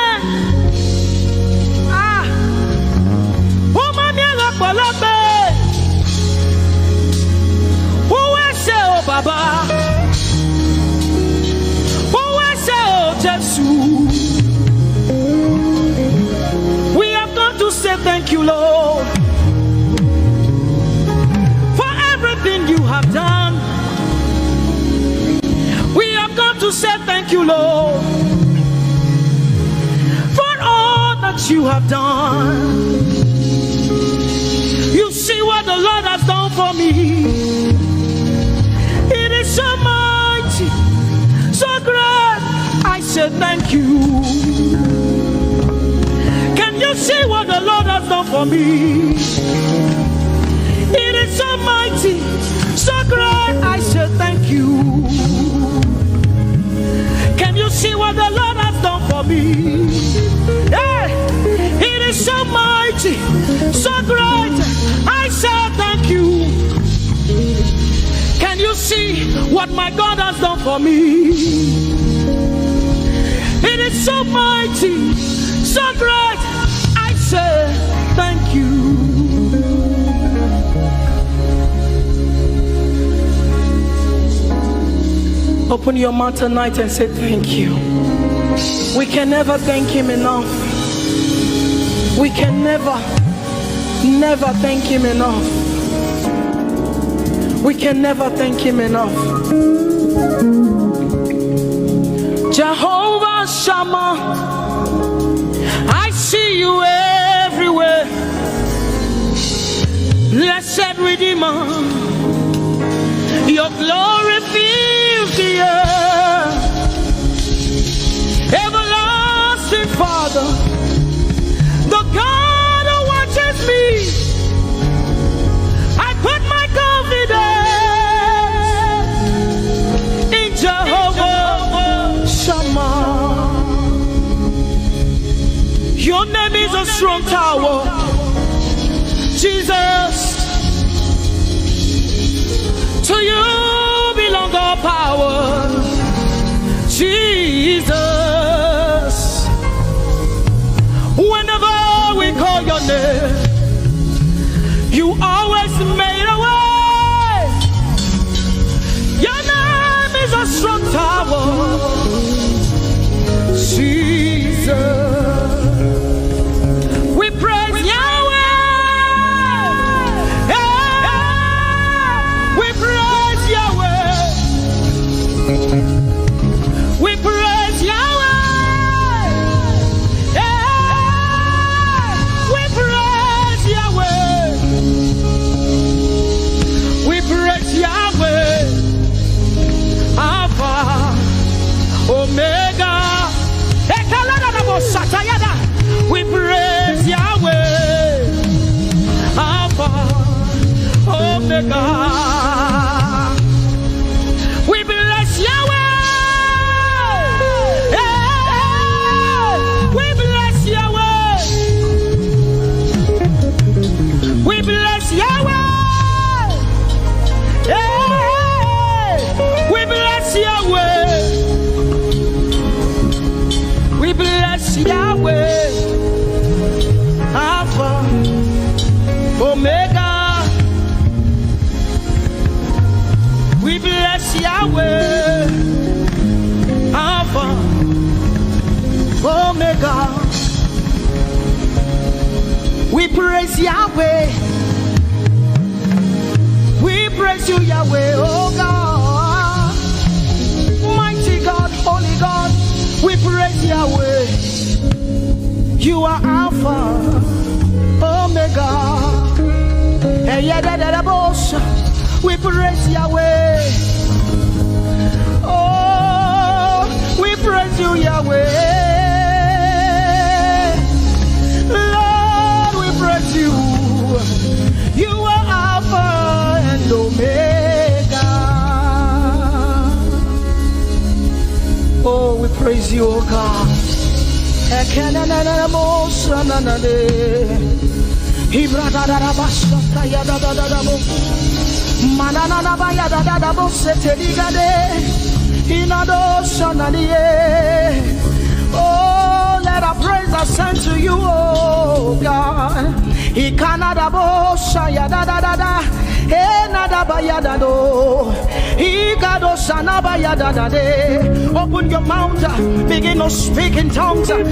umamiela palabe uwese o baba uwese o Jesus. We have come to say thank you, Lord, for everything you have done. We have come to say thank you, Lord, that you have done. You see what the Lord has done for me. It is so mighty, so great. I say thank you. Can you see what the Lord has done for me? It is so mighty, so great. I say thank you. Can you see what the Lord has done for me? Hey, it is so mighty, so great. I say thank you. Can you see what my God has done for me? It is so mighty, so great. I say thank you. Open your mouth tonight and say thank you. We can never thank him enough. We can never thank him enough. We can never thank him enough. Jehovah Shammah, I see you everywhere. Blessed Redeemer, your glory fills the earth. Everlasting Father, the God who watches me, I put my confidence in Jehovah Shammah. Your name is a strong tower, Jesus. To you belong all power, Jesus. Whenever we call your name, you always made a way. Your name is a strong tower, Jesus. We praise Yahweh. We praise Yahweh. We praise Yahweh. We praise Yahweh. We praise Yahweh. Alpha, Omega. We praise Yahweh. Alpha, Omega. We bless Yahweh. We bless Yahweh. We bless Yahweh. We bless Yahweh. praise Yahweh. We praise you, Yahweh, oh God. Mighty God, holy God, we praise Yahweh. You are Alpha, Omega. We praise Yahweh. Oh, we praise you, Yahweh. Lord, we praise you. You are Alpha and Omega. Oh, we praise you, oh God. Oh, let our praise ascend to you, oh God. Open your mouth, begin to speak in tongues. Hey,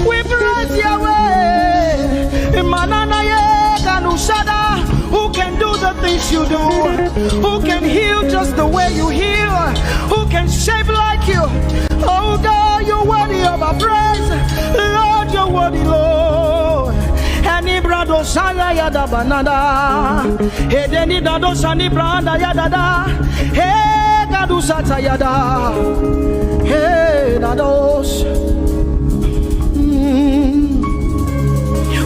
we praise Yahweh. Who can do the things you do? Who can heal just the way you heal? Who can shape like you? Oh God, you're worthy of our praise. Lord, you're worthy, Lord. Any brado shaya yada banana. Hey, deni dado shani branda yada. Hey, gadu sata yada. Hey, dados.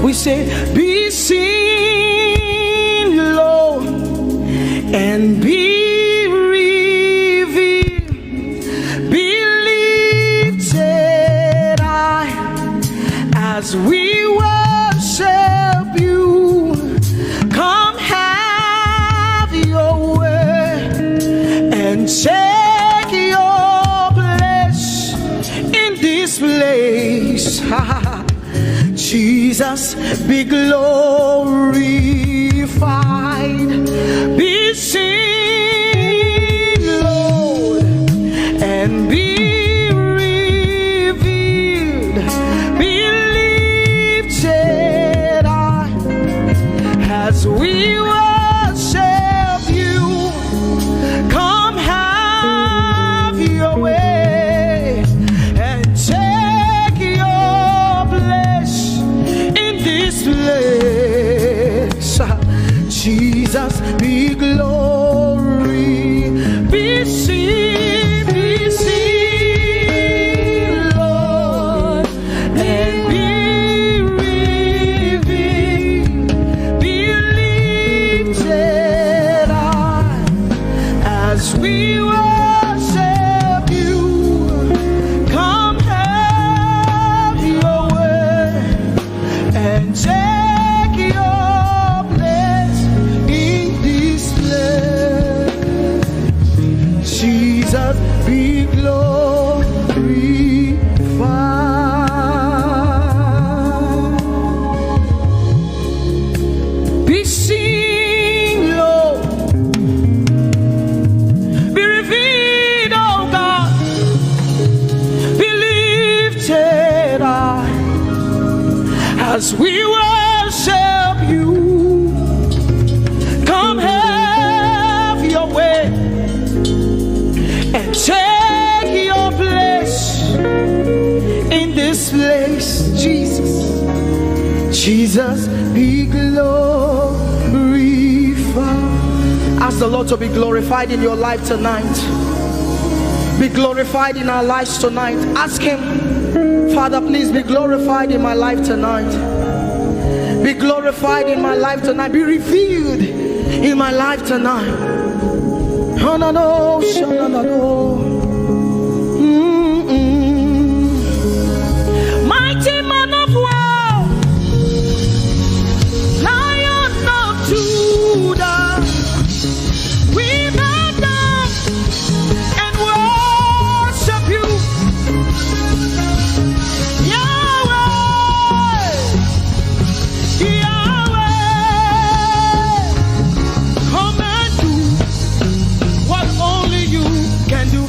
We say, be seen, Lord, and be revealed, be lifted high as we worship you. Come have your way and take your place in this place. Jesus, be glorified, be seen, Lord, and be revealed, be lifted high as we worship you. Come have your way and take your place in this place. Jesus, be glory, be seen, Lord, and be revealed, be lifted high as we worship you. Come have your way and take your place in this place. Jesus, be glorified, be seen, Lord, be revealed, oh God, be lifted high as we worship you. Come have your way and take your place in this place. Jesus, Jesus, be glorified. Ask the Lord to be glorified in your life tonight. Be glorified in our lives tonight. Ask Him, Father, please be glorified in my life tonight. Be glorified in my life tonight. Be revealed in my life tonight. Oh, no, no, no, no, no. Mighty man of war, Lion of Judah, we bow down and worship you. Yahweh, Yahweh, come and do what only you can do.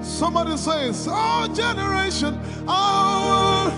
Somebody says, our generation, our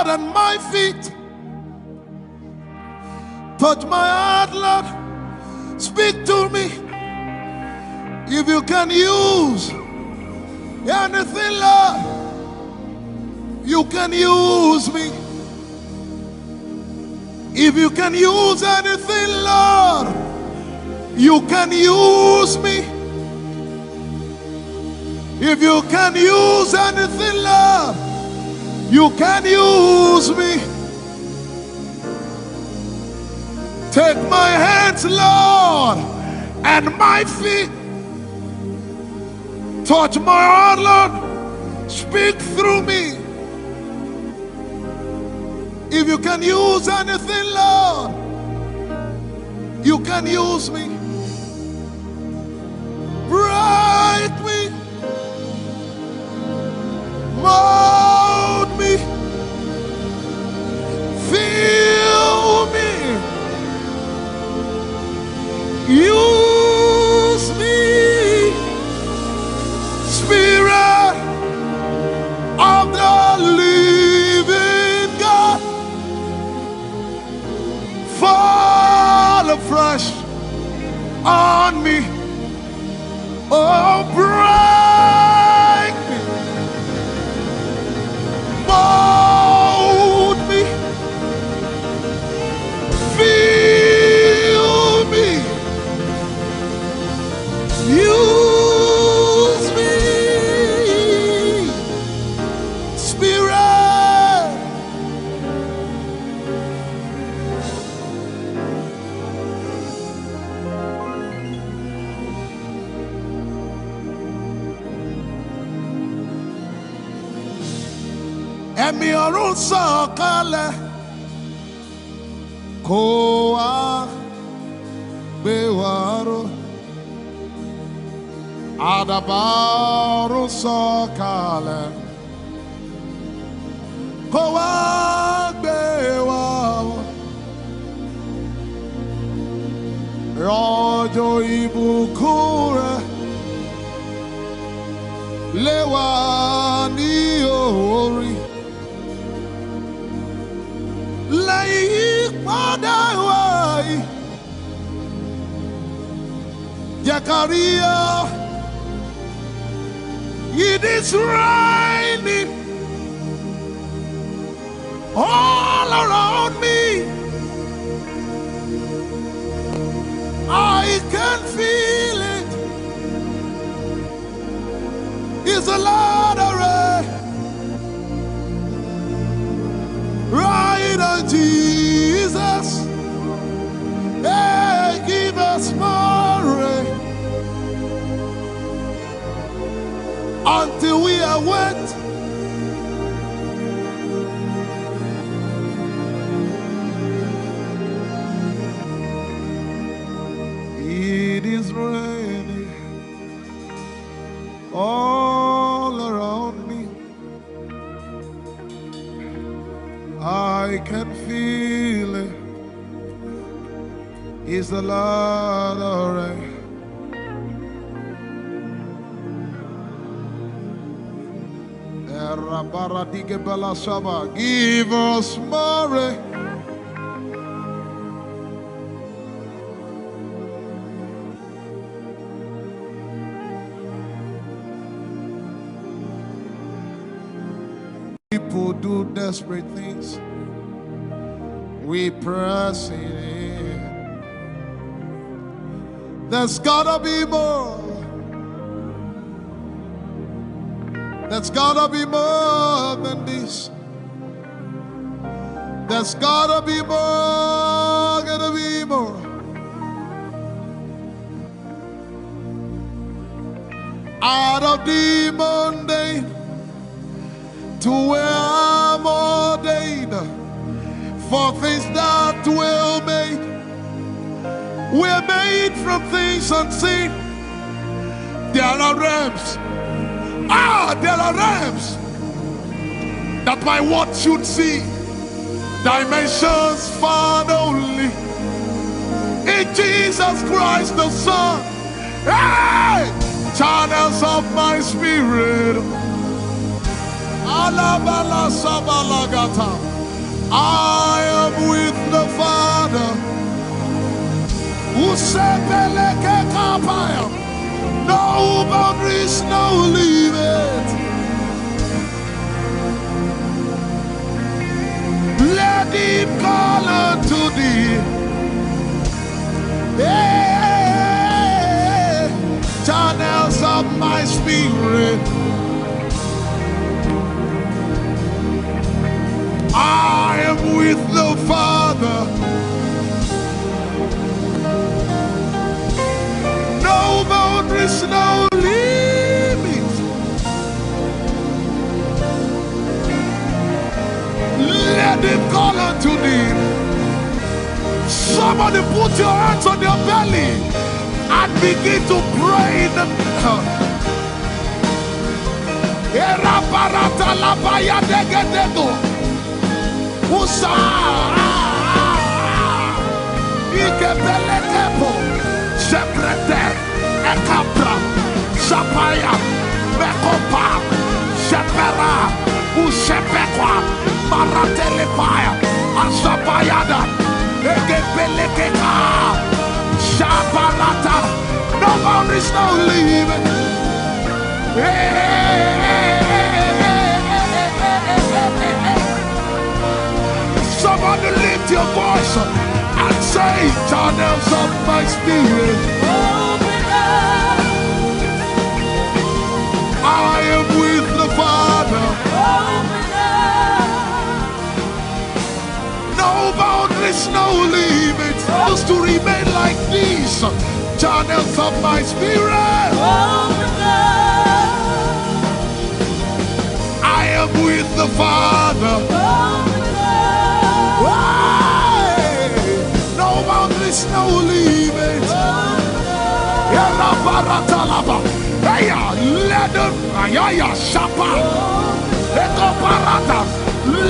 Lord, and my feet. Touch my heart, Lord. Speak to me. If you can use anything, Lord, you can use me. If you can use anything, Lord, you can use me. If you can use anything, Lord, you can use me. Take my hands, Lord, and my feet. Touch my heart, Lord. Speak through me. If you can use anything, Lord, you can use me. Break me. Mold me. Fill me. Use me. Spirit of the living God, fall afresh on me. Oh, break me, mold me, fill me, use me, Spirit. Ẹ̀mí ọ̀run sọ̀kalẹ̀ kó wá gbé wa ró. Adaba ọ̀run sọ̀kalẹ̀ kó wá gbé wa ró. Rọ̀jò ìbùkún rẹ̀ lé wa ní orí. Lẹ́yìn padà wáyé, Yeka Onka, it is raining all around me. I can feel it. It's a lot of rain. Right on Jesus. Hey, give us more rain until we are wet. It is raining all around me. I can feel it. It's the Lord of rain. Give us more rain. People do desperate things. We press in. There's gotta be more. There's gotta be more than this. There's gotta be more, gotta be more. Out of the mundane to where I'm ordained for things that will make. We're made from things unseen. There are realms. There are realms that my watch should see. Dimensions found only in Jesus Christ the Son. Hey! Channels of my spirit. Alabala sabalagata. I am with the Father. No boundaries, no limit. Let him call unto thee. Hey, channels of my spirit. I am with the Father. No boundaries, no limits. Let him call unto thee. Somebody put your hands on your belly and begin to pray in the Usa Ikebelekepo Sheprete Ekapra Shapaya Mekopa Shepera Ushepekwa Maratelepaya Asapayada Ekebelekeka Shaparata. No boundaries, no limit. Somebody lift your voice and say, channels of my spirit. Open up. I am with the Father. Open up. No boundaries, no limits. Just to remain like these. Channels of my spirit. Open up. I am with the Father. No boundaries, no limits. Let them,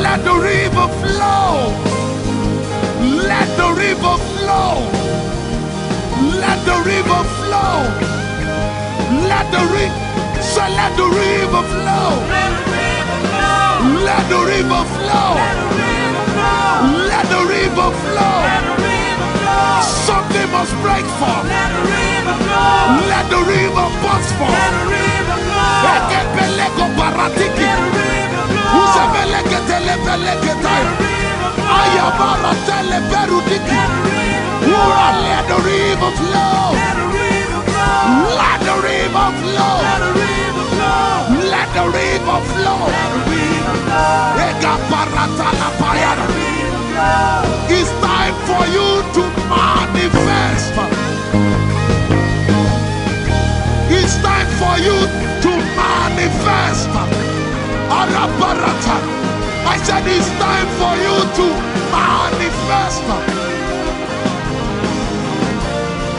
let the river flow. Let the river flow. Let the river flow. Let the river. So let the river flow. Let the river flow. Let the river flow. Something must break forth. Let the river burst forth. Ekepeleko paratiki. Usebeleke telebeleke tayo. Ayabara teleberudiki. Let the river flow. Let the river flow. Let the river flow. It's time for you to manifest. It's time for you to manifest. I said it's time for you to manifest.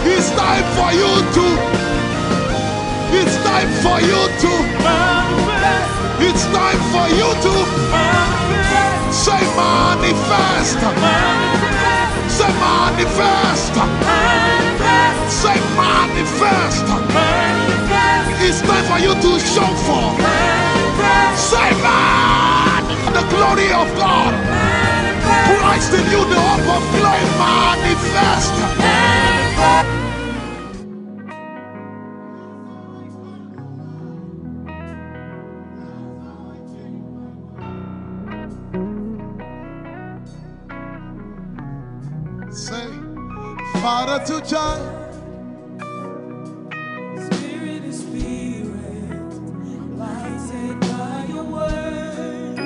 It's time for you to. It's time for you to manifest. It's time for you to manifest. Say manifest. Manifest. Say manifest. Manifest. Say manifest. Manifest. It's time for you to show forth. Manifest. Say manifest. The glory of God. Manifest. Christ in you, the hope of glory. Manifest. Manifest. Father to child, spirit to spirit, lighted by your word,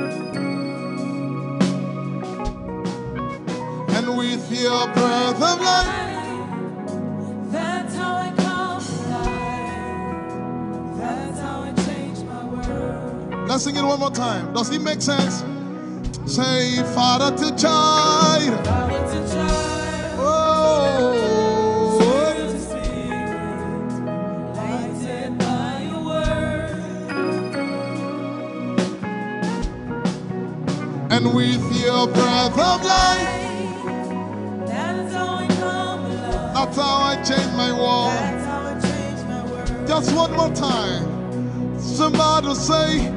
and with your breath of life, that's how I come alive, that's how I change my world. Let's sing it one more time. Does it make sense? Say, Father to child, Father to child. And with your breath of life, that's how I come alive. That's how I change my world. That's how I change my world. Just one more time. Somebody say,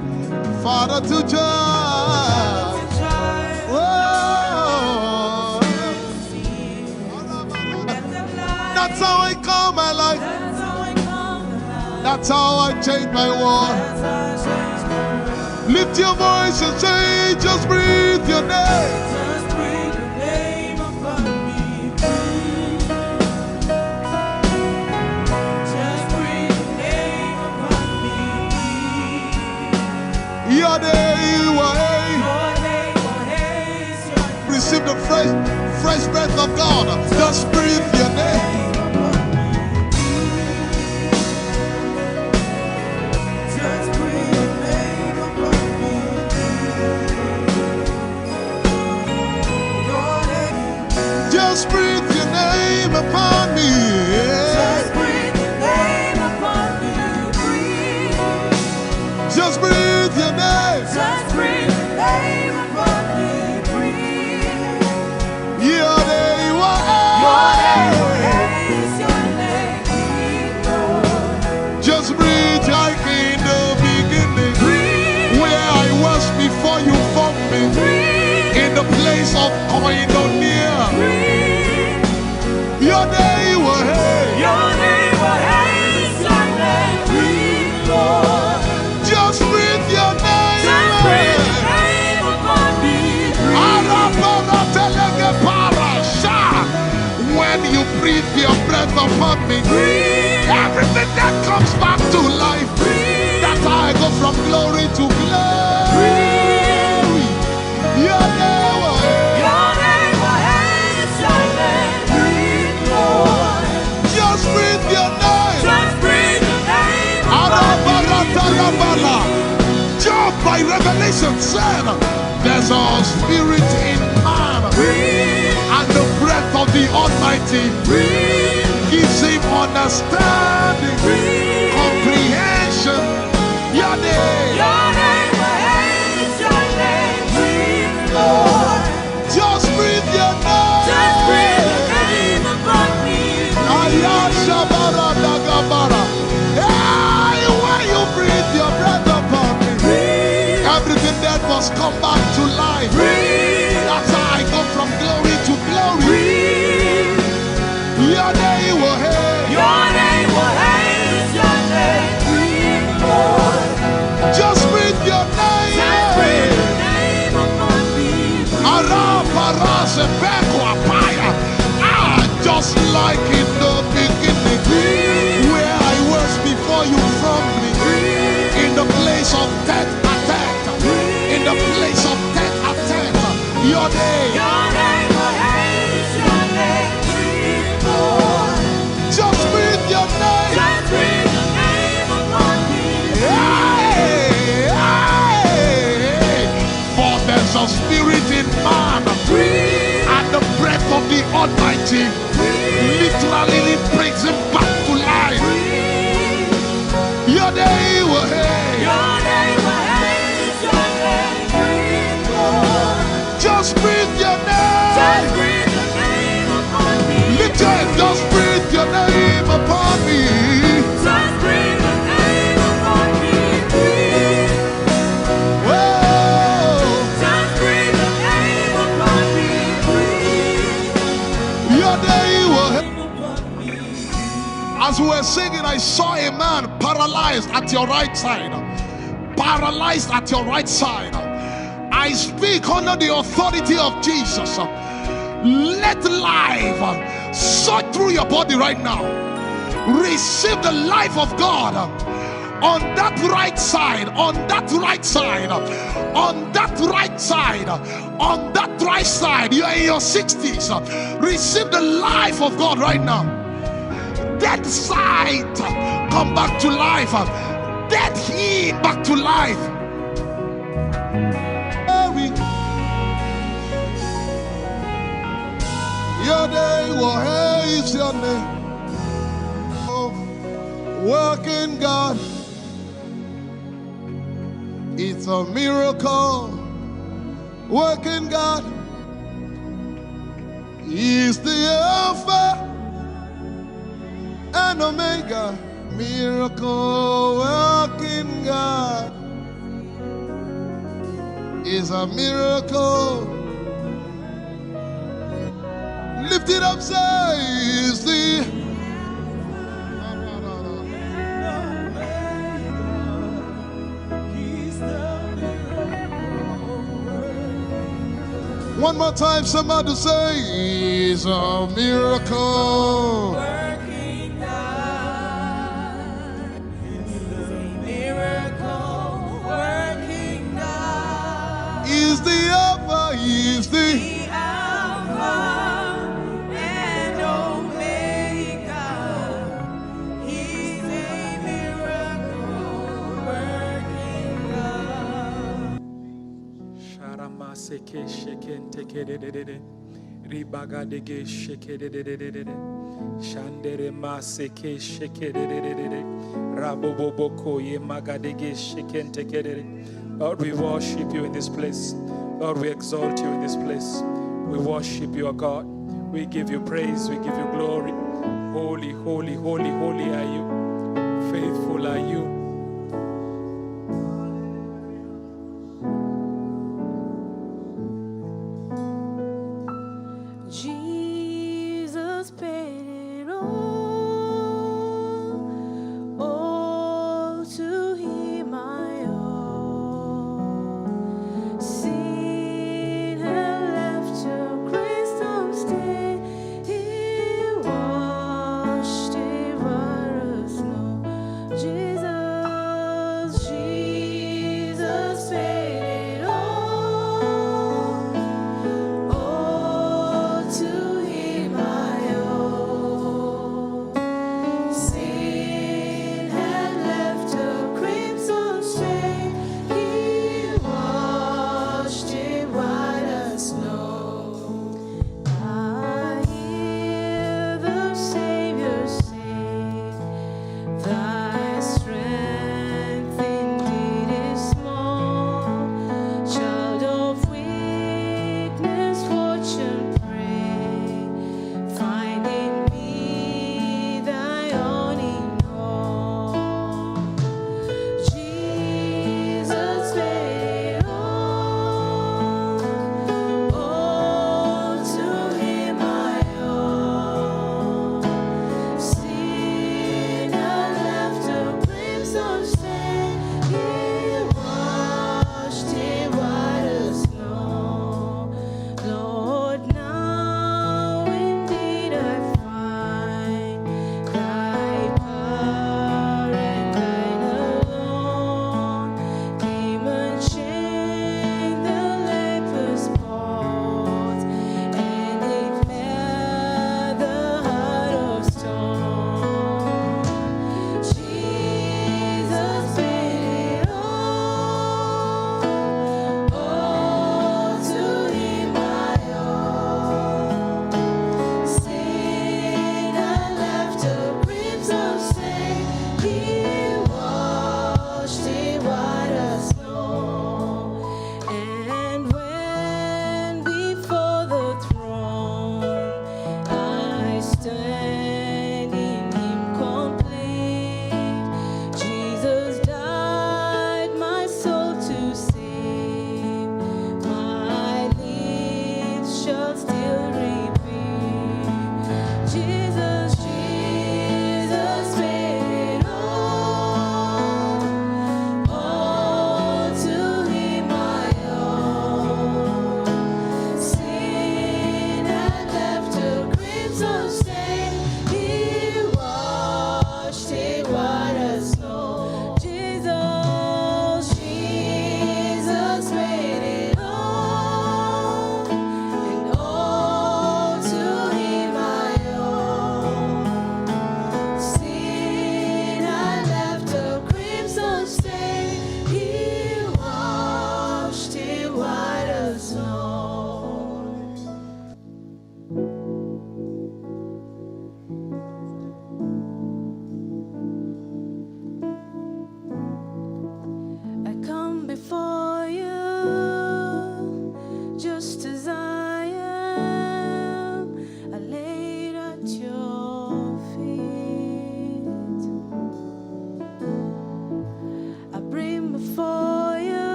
Father to child. Father to child. Whoa. That's how I call my life. That's how I change my world. Lift your voice and say, just breathe your name. Just breathe your name upon me. Just breathe your name upon me. Your name, receive the fresh breath of God. Just breathe your name. Just breathe your name upon me. Just breathe your name upon me. Breathe. Just breathe your name. Just breathe your name upon me. Breathe. Your name, is your name. Lord. just breathe like in the beginning. Breathe. Where I was before you formed me. Breathe. In the place of koinonia. Breathe. Your name, Your name is your name. Breathe, Lord. just breathe your name. Just breathe your name upon me. When you breathe your breath upon me, Breathe. everything that comes back to life. Breathe. That's how I go from glory to glory. Breathe. Your name, Your name is your name. Breathe, Lord. just breathe your name. Just breathe your name upon me. Job by revelation said, there's a spirit in man, Breathe. and the breath of the Almighty Breathe. gives him understanding, Breathe. comprehension. Your name, Your name is your name. Breathe, Lord. just breathe your name. Just breathe your name upon me. Hey, when you breathe your breath upon me, Breathe. everything that was come back to life. Breathe. That's how I go from glory to glory. Breathe. Your name, Your name is your name. Breathe, Lord. just breathe your name. Just breathe your name upon me. Just like in the beginning, where I was before you formed me, in the place of death attack, in the place of death attack. Your name, Your name is your name. Breathe, Lord. just breathe your name. Just breathe your name upon me. Hey, hey. For there's a spirit in man, and the breath of the Almighty literally brings him back to life. Your name, Your name is your name. Breathe, Lord. just breathe your name. Just breathe your name upon me. Lift your hand, just breathe your name upon me. Just breathe your name upon me. Breathe. Whoa. Just breathe your name upon me. Breathe. Your name. As we were singing, I saw a man paralyzed at your right side. Paralyzed at your right side. I speak under the authority of Jesus. Let life surge through your body right now. Receive the life of God on that right side, on that right side, on that right side, on that right side. You are in your 60s. Receive the life of God right now. Dead sight, come back to life. Dead heel, back to life. Your name, where is your name? Oh, working God, it's a miracle. Working God, He's the Alpha and Omega. Miracle working God is a miracle. Lift it up, say, is the One more time, somebody say, He's a miracle. Working God. He's a miracle working God. He's the Alpha, He's the Alpha and Omega. He's a miracle working God. Sharama seke sheken tekededede. Ribaga dege shekededede. Shandere ma seke shekededede. Raboboboko ye magadege sheken tekedede. Lord, we worship you in this place. Lord, we exalt you in this place. We worship you, O God. We give you praise. We give you glory. Holy, holy, holy, holy are you. Faithful are you. Jesus paid it all to Him I owe. Sin had left a crystal stain. He washed it white as snow. Jesus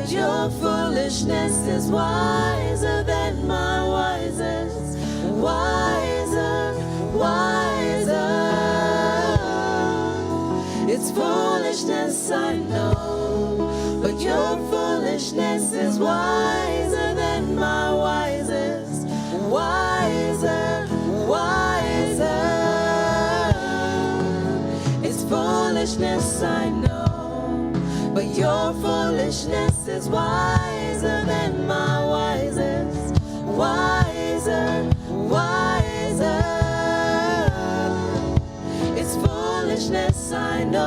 but your foolishness is wiser than my wisest. Wiser, wiser. It's foolishness, I know, but your foolishness is wiser than my wisest. Wiser, wiser. It's foolishness, I know, but your foolishness is wiser than my wisest. Wiser, wiser. It's foolishness, I know.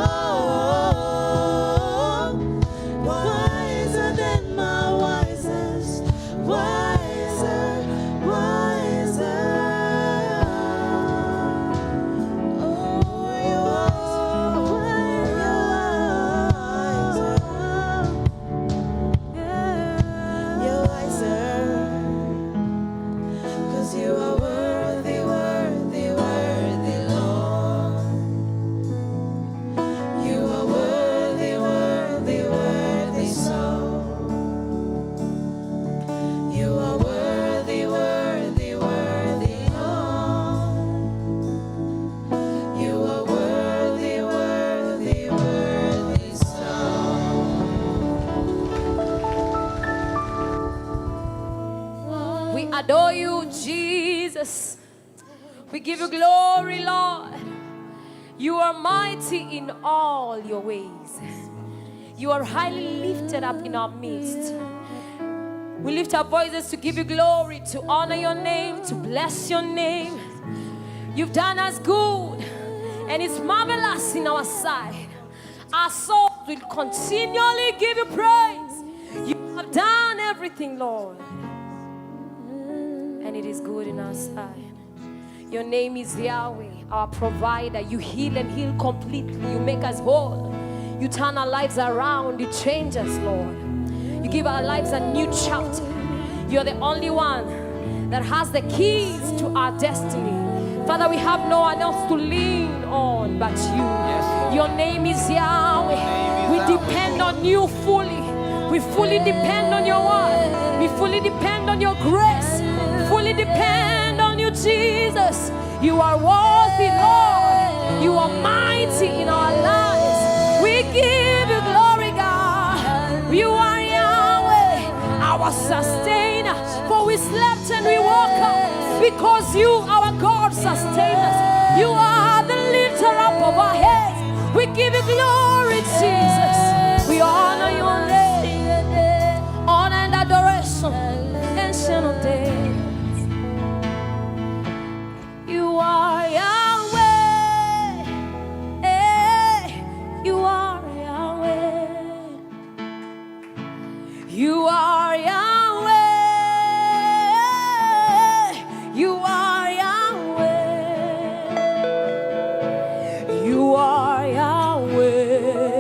Wiser than my wisest. Wiser, wiser. Oh, you're wiser. You're wiser. 'Cause you are worthy, worthy, worthy, Lord. You are worthy, worthy, worthy, so. You are worthy, worthy, worthy, Lord. You are worthy, worthy, worthy, so. We adore you, Jesus. We give you glory, Lord. You are mighty in all your ways. You are highly lifted up in our midst. We lift our voices to give you glory, to honor your name, to bless your name. You've done us good, and it's marvelous in our sight. Our souls will continually give you praise. You have done everything, Lord, and it is good in our sight. Your name is Yahweh, our provider. You heal and heal completely. You make us whole. You turn our lives around. You change us, Lord. You give our lives a new chapter. You're the only one that has the keys to our destiny. Father, we have no one else to lean on but you. Your name is Yahweh. We depend on you fully. We fully depend on your word. We fully depend on your grace. Fully depend on you, Jesus. You are worthy, Lord. You are mighty in our lives. We give you glory, God. You are Yahweh, our sustainer. For we slept and we woke up because you, our God, sustain us. You are the lifter up of our heads. We give you glory, Jesus. We honor your name. Honor and adoration. Ancient of days. You are Yahweh. You are Yahweh. You are Yahweh. You are Yahweh. You are Yahweh.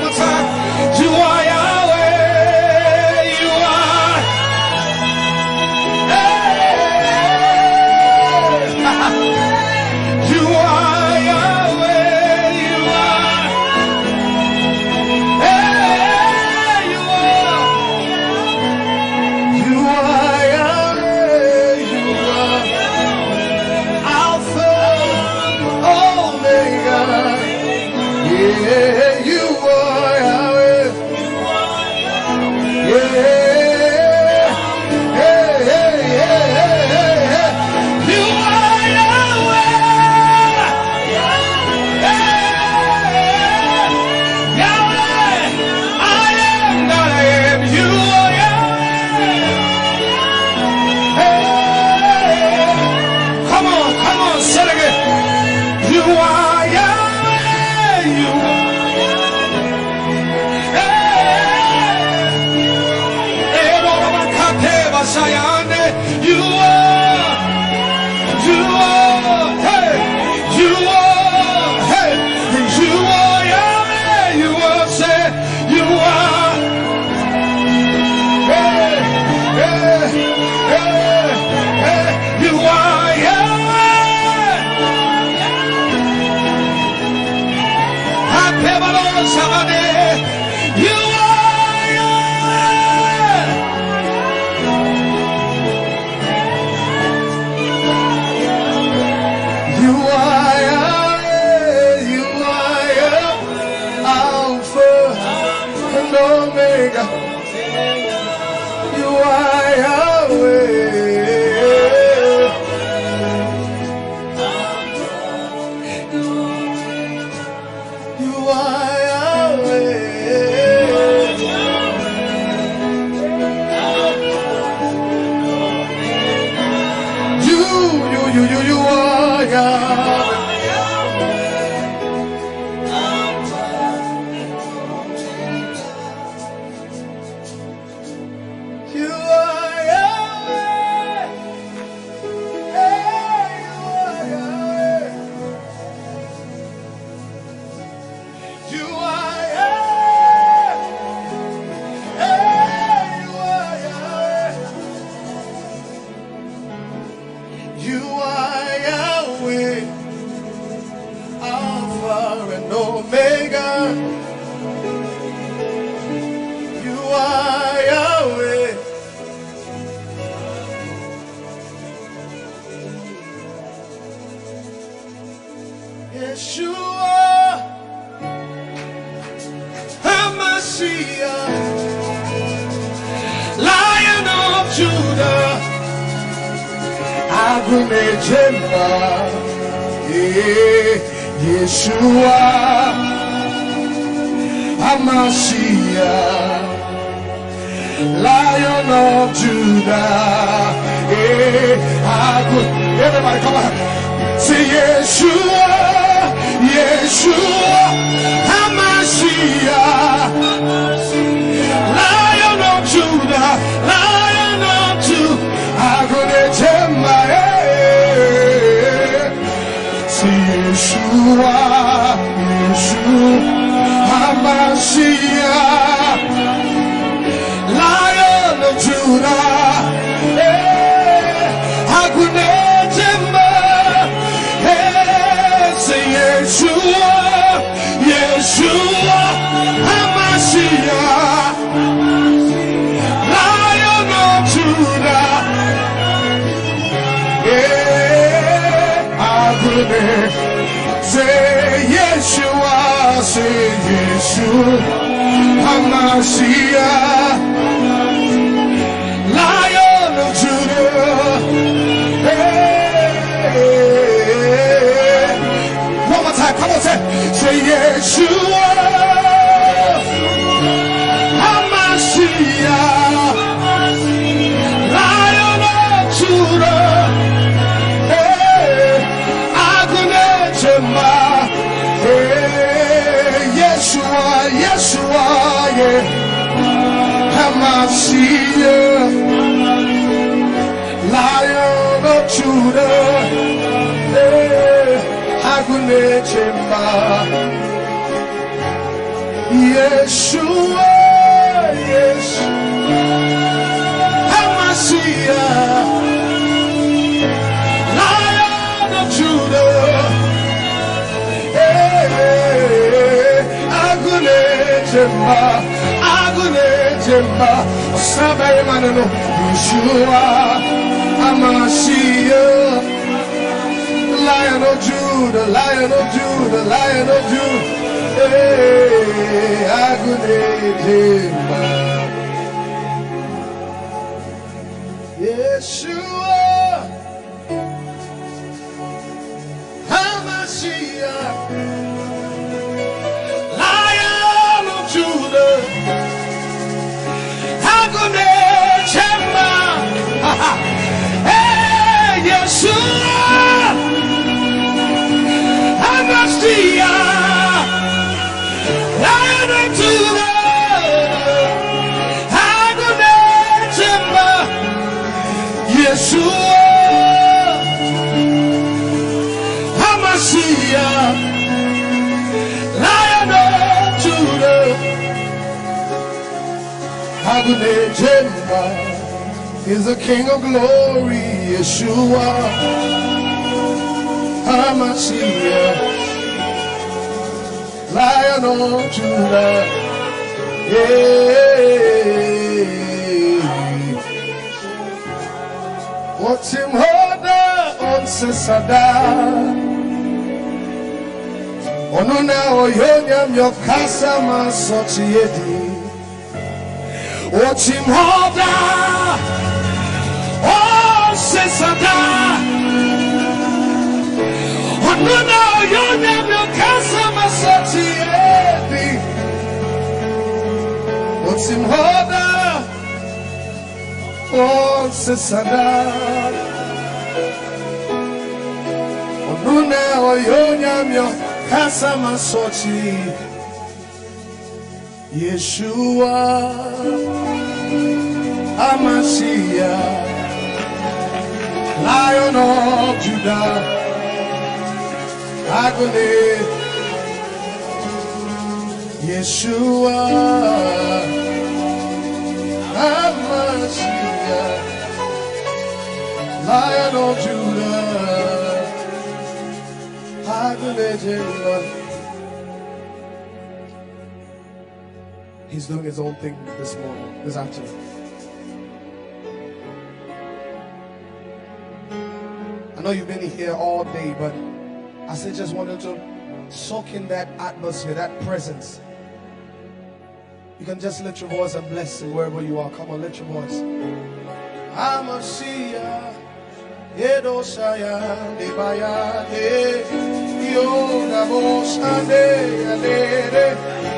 more time. You are Yahweh. You are. You are Yahweh. You are. You are. You are Yahweh. You are Alpha, Omega. Yeah, you are Yahweh. Yeah. Yeshua, Hamashiach, Lion of Judah. Everybody come on. Say Yeshua, Yeshua, Hamashiach, Lion of Judah, Lion of Judah. Yeshua, Hamashiach, Lion of Judah, say Yeshua, Yeshua, Hamashiach, Lion of Judah, say Yeshua, Hamashiach, Lion of Judah. One more time, come on, say Yeshua, Hamashiach, Lion of Judah. Yeshua, Yeshua, yeah, Hamashiach, Lion of Judah, Yeshua, Yeshua, HaMashiach, Lion of Judah. Agune Jemba, Sabai Manano, Yeshua, HaMashiach, Lion of Judah, Lion of Judah, Lion of Judah. Agune Jemba, Yeshua, HaMashiach, Lion of Judah. Agune Jemba, hey Yeshua, HaMashiach, Lion of Judah. Agune Jemba, Yeshua, HaMashiach, Lion of Judah. Agune Jemba is the King of glory, Yeshua, HaMashiach, Lion of Judah. What's him hoda on Sesada? Onuna oyonyam yokasa masotiedi. Watch him hold out. Oh, Sesada. Oh, no, you're never cancer, my society. Watch him hold out. Oh, Sesada. Oh, no, you're never cancer, my society. Yeshua, HaMashiach, Lion of Judah. Agune Yeshua, HaMashiach, Lion of Judah. Agune Jemba. He's doing his own thing this morning, this afternoon. I know you've been here all day, but I just wanted to soak in that atmosphere, that presence. You can just lift your voice and bless it wherever you are. Come on, lift your voice. HaMashiach, Edoshaya, Nebaya, Yodaboshande, Yalere,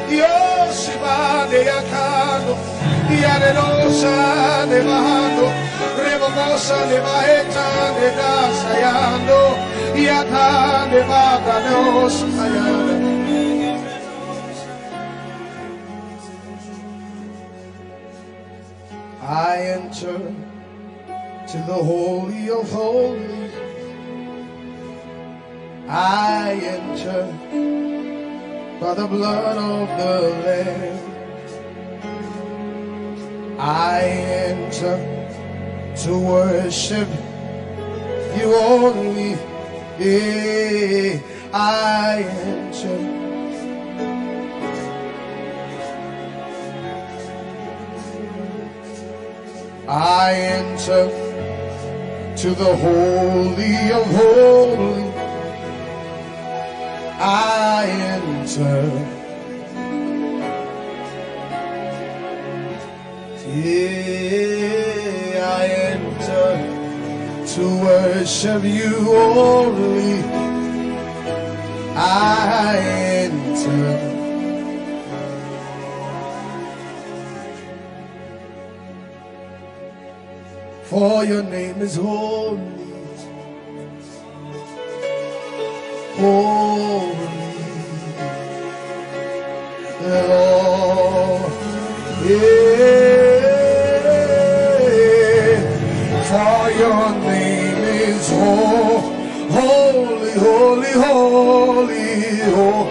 Yoshiba, Yakano, Yaredosha, Nebahando, Rebosha, Nebaeta, Nedasayando, Yata, Nebagados, I enter to the Holy of Holies. I enter by the blood of the Lamb. I enter to worship you only. I enter. I enter to the Holy of Holies. I enter. Yeah, I enter to worship you only. I enter. For your name is holy, holy, Lord. Yeah. For your name is holy, holy, holy, holy, Lord.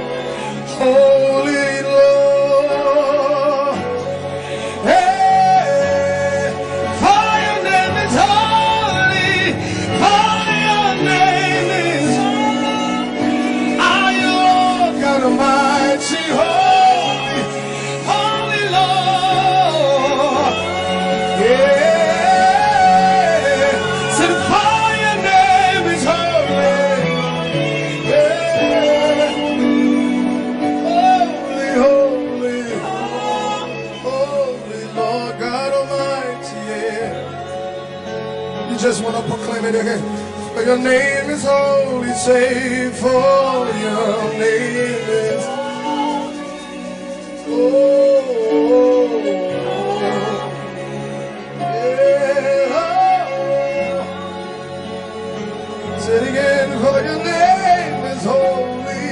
just want to proclaim it again. For your name is holy, say for your name is say it again, for your name is holy,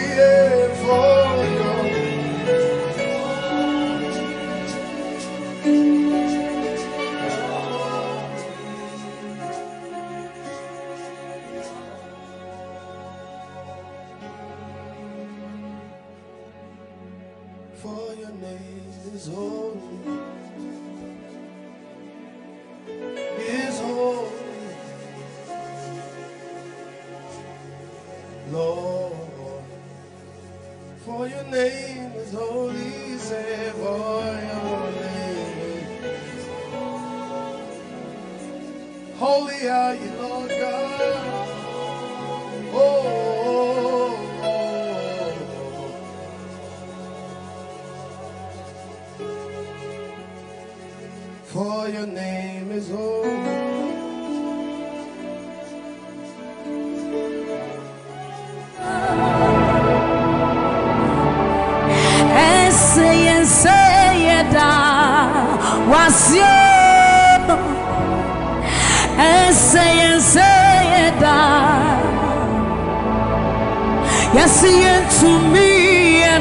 for your name is holy, Lord. For your name is holy, say for your name is holy are you, Lord God. For your name is holy. Yes, to me and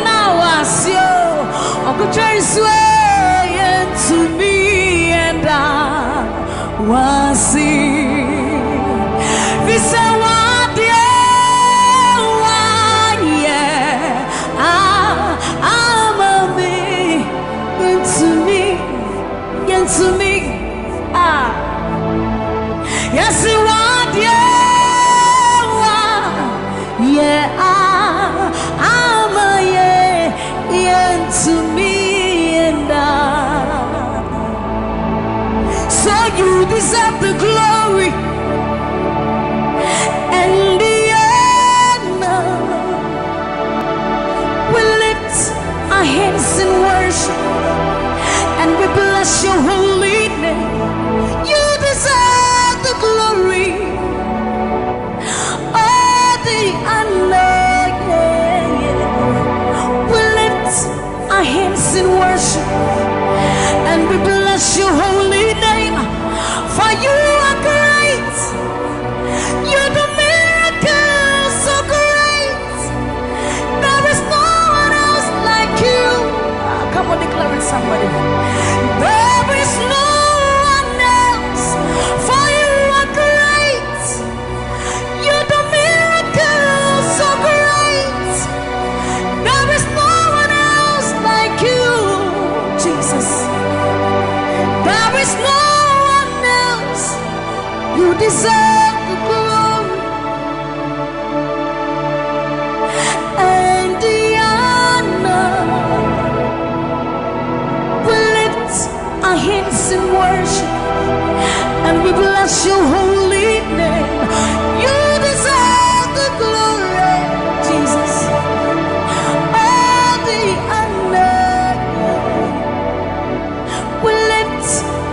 now was you. Godfrey to me and I was it. To me, yes, you want, I'm a to me and so you deserve the glory and the honor. We lift our hands in worship and we bless your holy name. You deserve the glory, all the honor. We lift our hands in worship and we bless your holy name. For you are great, you do miracles so great. There is no one else like you. Come on, declare it, somebody. There is no one else, for you are great. You do miracles so great. There is no one else like you, Jesus. There is no one else. You deserve the glory and the honor. Our hands in worship and we bless your holy name. You deserve the glory, Jesus. All the honor. We lift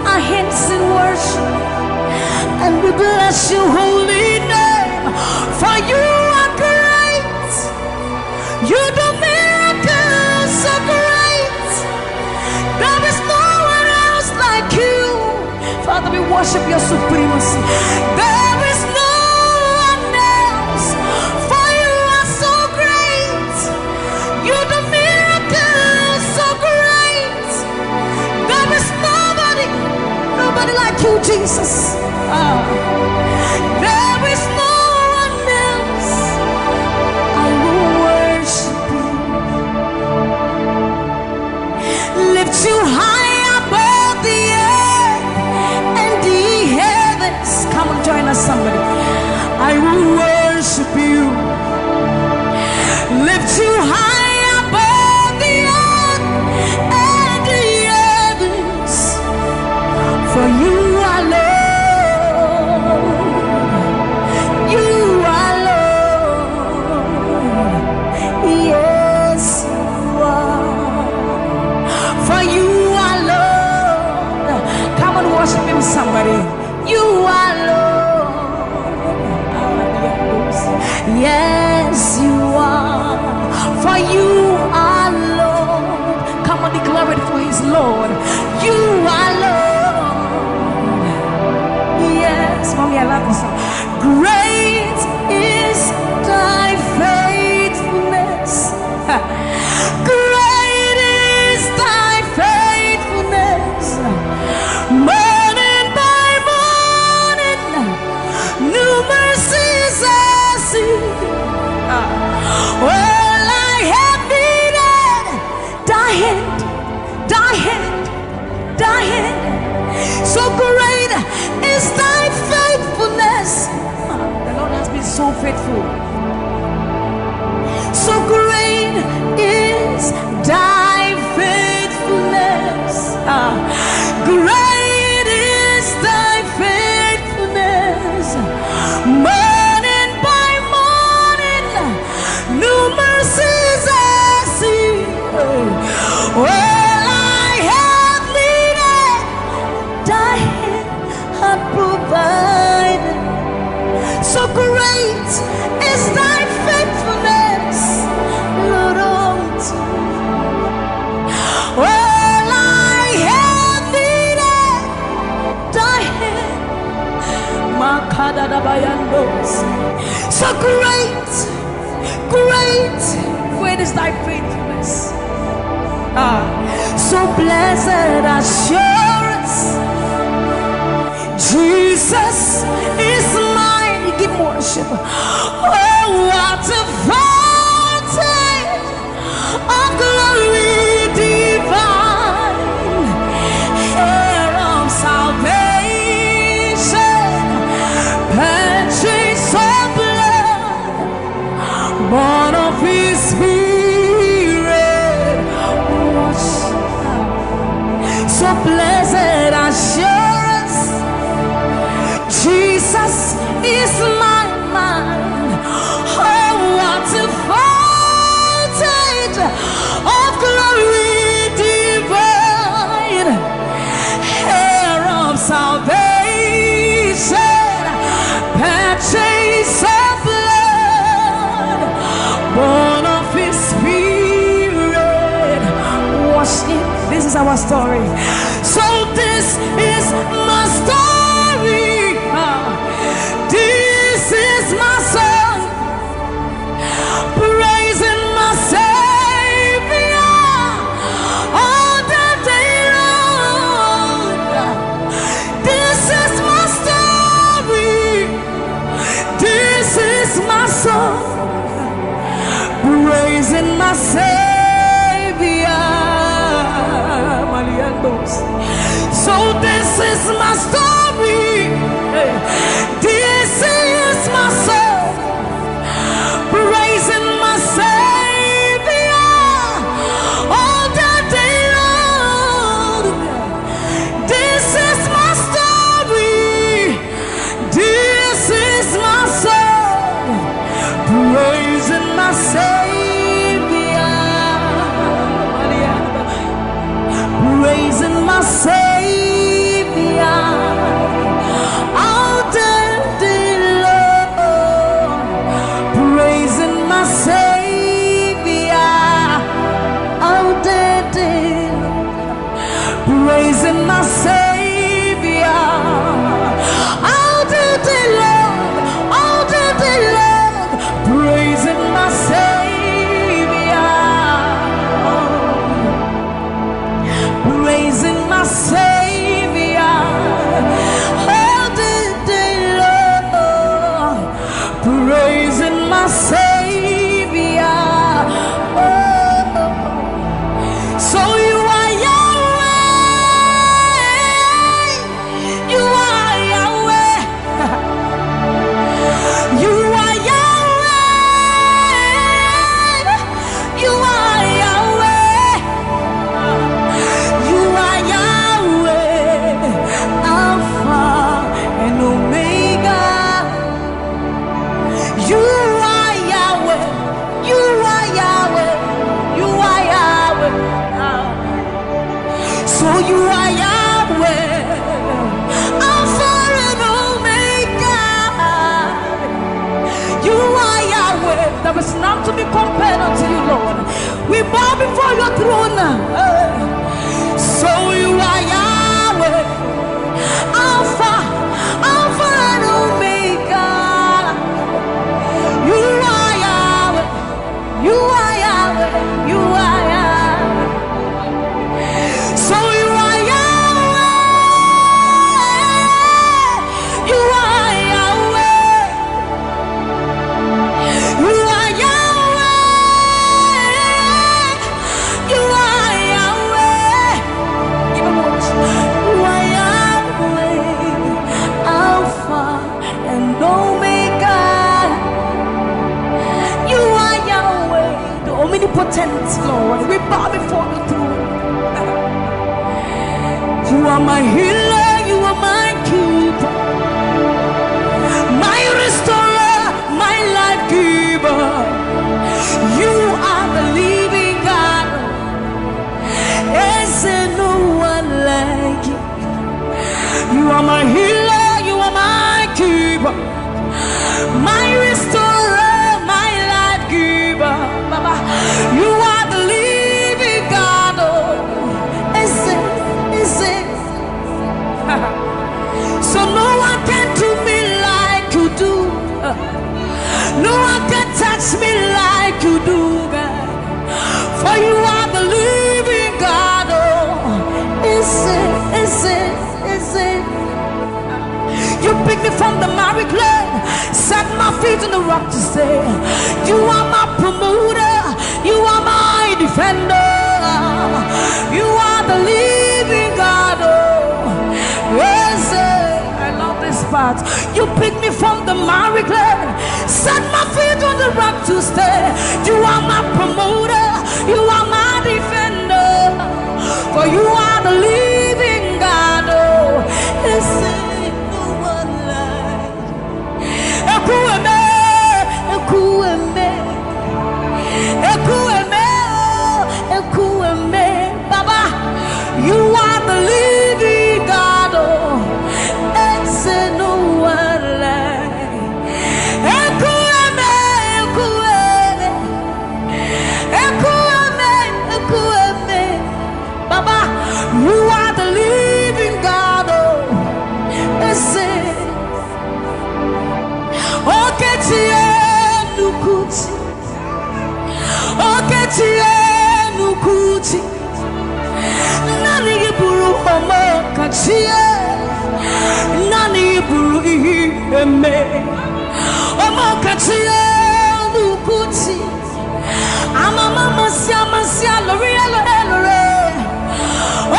our hands in worship and we bless your holy name. For you are great, you do miracles so great. There is no like you. Father, we worship your supremacy. There is no one else, for you are so great. You do miracles so great. There is nobody like you, Jesus. There is no one else. I will worship you, lift you high. Come on, join us, somebody. I will worship you, lift you high above the earth and the heavens. For you are Lord, you are Lord. Yes, you are. For you are Lord. Come on, worship him, somebody. Great is thy faithfulness. Great is thy faithfulness. Morning by morning, new mercies I see. Well, I have needed thy hand, thy hand, thy hand. So great is thy faithfulness. The Lord has been so faithful. So great is thy faithfulness. Great is thy faithfulness. Morning by morning, new mercies I see. Well, I have needed thy hand had provided. So great is thy faithfulness, Lord, unto me. Well, I have needed thy hand. So great, great, great is thy faithfulness. So blessed assurance, Jesus is mine. Give worship. Oh, what a fountain of glory divine, hair of salvation, purchase of blood, born of his spirit. So blessed assurance, Jesus is my mind. Oh, what a fountain of glory divine, hair of salvation, purchase of blood, born of his spirit. Wash it. This is our story. So this is my story. This is my song, praising my Savior all the day long. This is my story. This is my song, praising my Savior. So this is my story. This is my song, praising my Savior all the day long. This is my story. This is my song, praising my Savior, praising my Savior. Praising my Savior all the day long, all the day long, praising my Savior, praising my Savior all the day long, praising my Savior. So you are you are Yahweh, Alpha and Omega. You are Yahweh. There is none to be compared unto you, Lord. We bow before your throne. So you are Yahweh, Alpha and Omega. saints, Lord, we bow before the throne. You are my healer, you are my keeper, my restorer, my life giver. You are the living God. Is there no one like you? You are my healer, you are my keeper, my restorer, my life giver. Baba, you are the living God. Oh, is it? So no one can do me like you do. No one can touch me like you do, God. For you are the living God. Oh, is it? You pick me from the miry clay, set my feet on the rock to stay. You are my promoter, you are my defender. You are the living God. Oh, yes, I love this part. You pick me from the miry clay, set my feet on the rock to stay. You are my promoter, you are my defender. For you are the living God. Oh, yes, no one like Ekueme, Ekueme, Ekueme, Ekueme. Baba, you are the living God. Oh, it's no one like Ekueme, Ekueme, Ekueme, Ekueme. Baba, you are the living God. Oh, it's Oketie nukuti, Oketie nukuti. Nani iburu omo kachie, nani iburu eme. Omo kachie nukuti. Amama masia lori lore.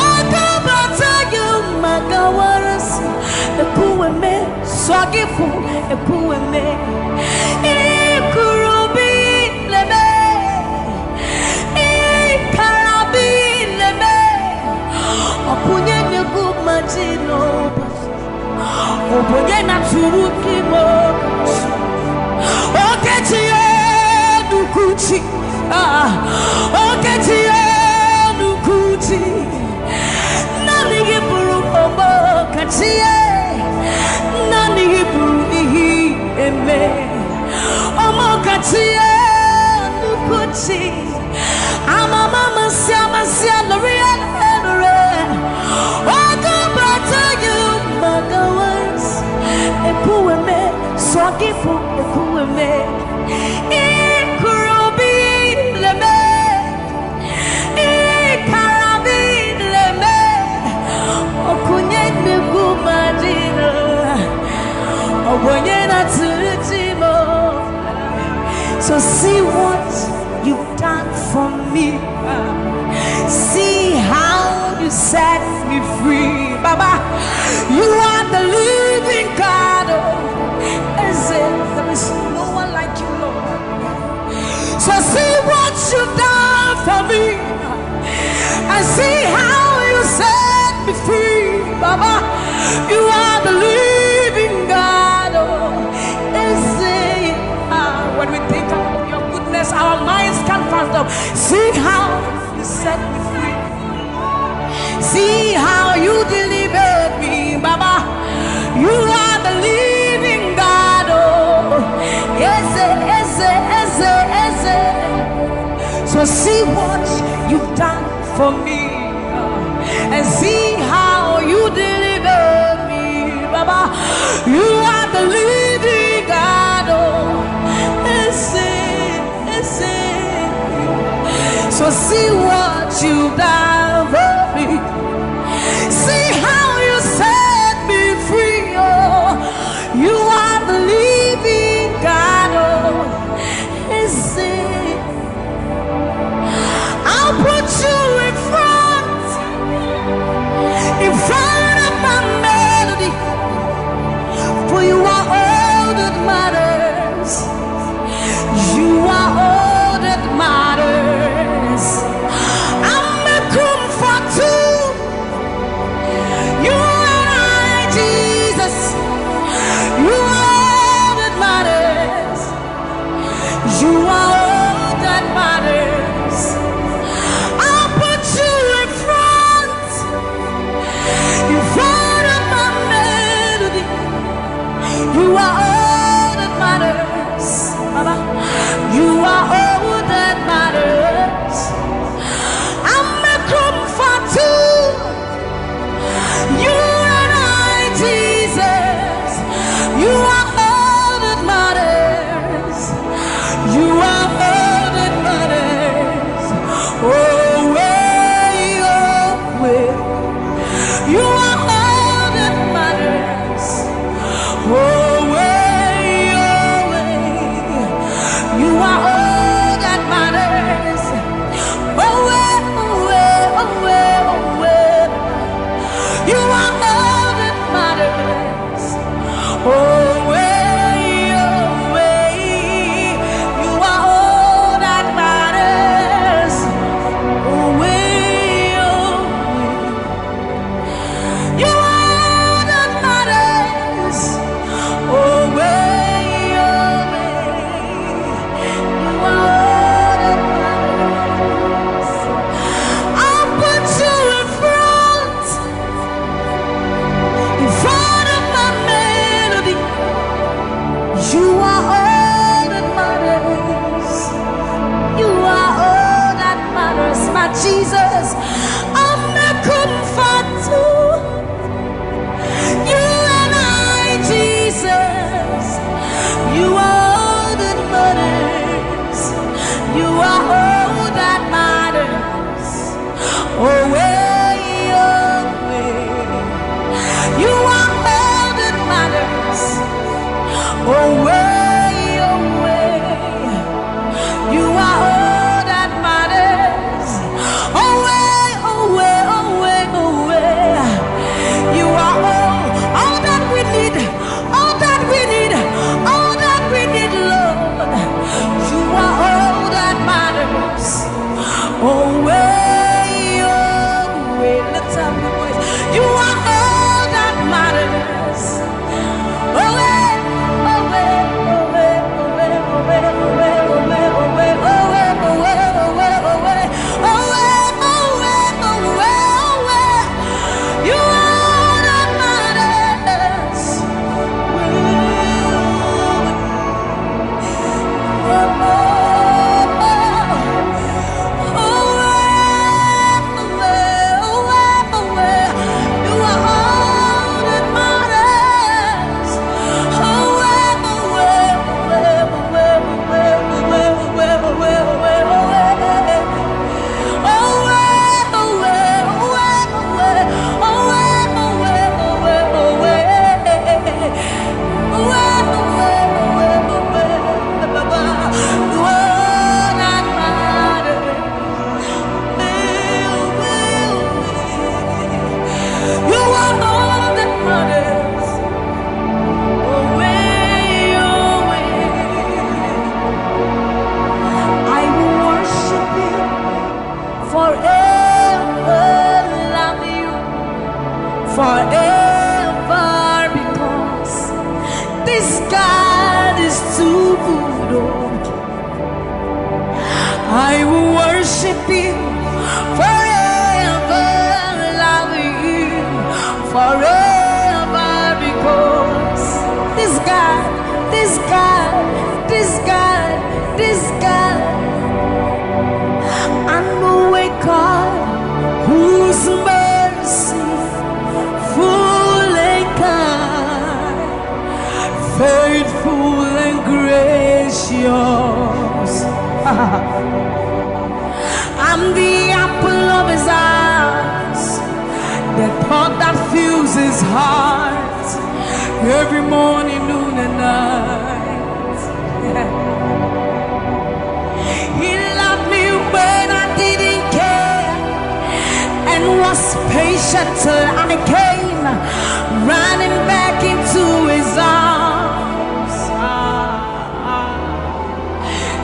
Okabata you magawaras. Ekueme swagifu ekueme. Ikurubi lebe. Ikarabi lebe. Opunye negu majino. Opunye na turuki mo. Oketie nukuti. Oketie nukuti. Nani giburu omo katie. Nani giburu ihi eme. Omo katie nukuti. Amama masia lori lore. Ogo bata you magawas. Ekueme swagifu ekueme. Ikurubi leme. Ikarabi leme. Okunye negu madina. Okunye na tulitimo. So see what you've done for me. See how you set me free. Baba, you are the living God. Oh, is it? There is no one like you, Lord. So see what you've done for me. And see how you set me free. Baba, you are the living God. Oh, is it? When we think about your goodness, our minds can't fathom. See how you set me free. See how you delivered me, Baba. You are the living God. Oh, yes, yes. So see what you've done for me, and see how you delivered me, Baba. You are the living God. Oh, yes. So see what you've done for me. See how you set me free. Oh, you are the living God. Oh, is it? I'll put you in front of my melody. For you are all that matters. You are all that matters. forever, because this God is too good. Oh, I will worship you forever, love you forever, because this God, this God, this God, this God, I know a God whose mercy full and kind, faithful and gracious. I'm the apple of his eyes, the thought that fills his heart every morning, noon and night. He loved me when I didn't care and was patient till I came running back into his arms.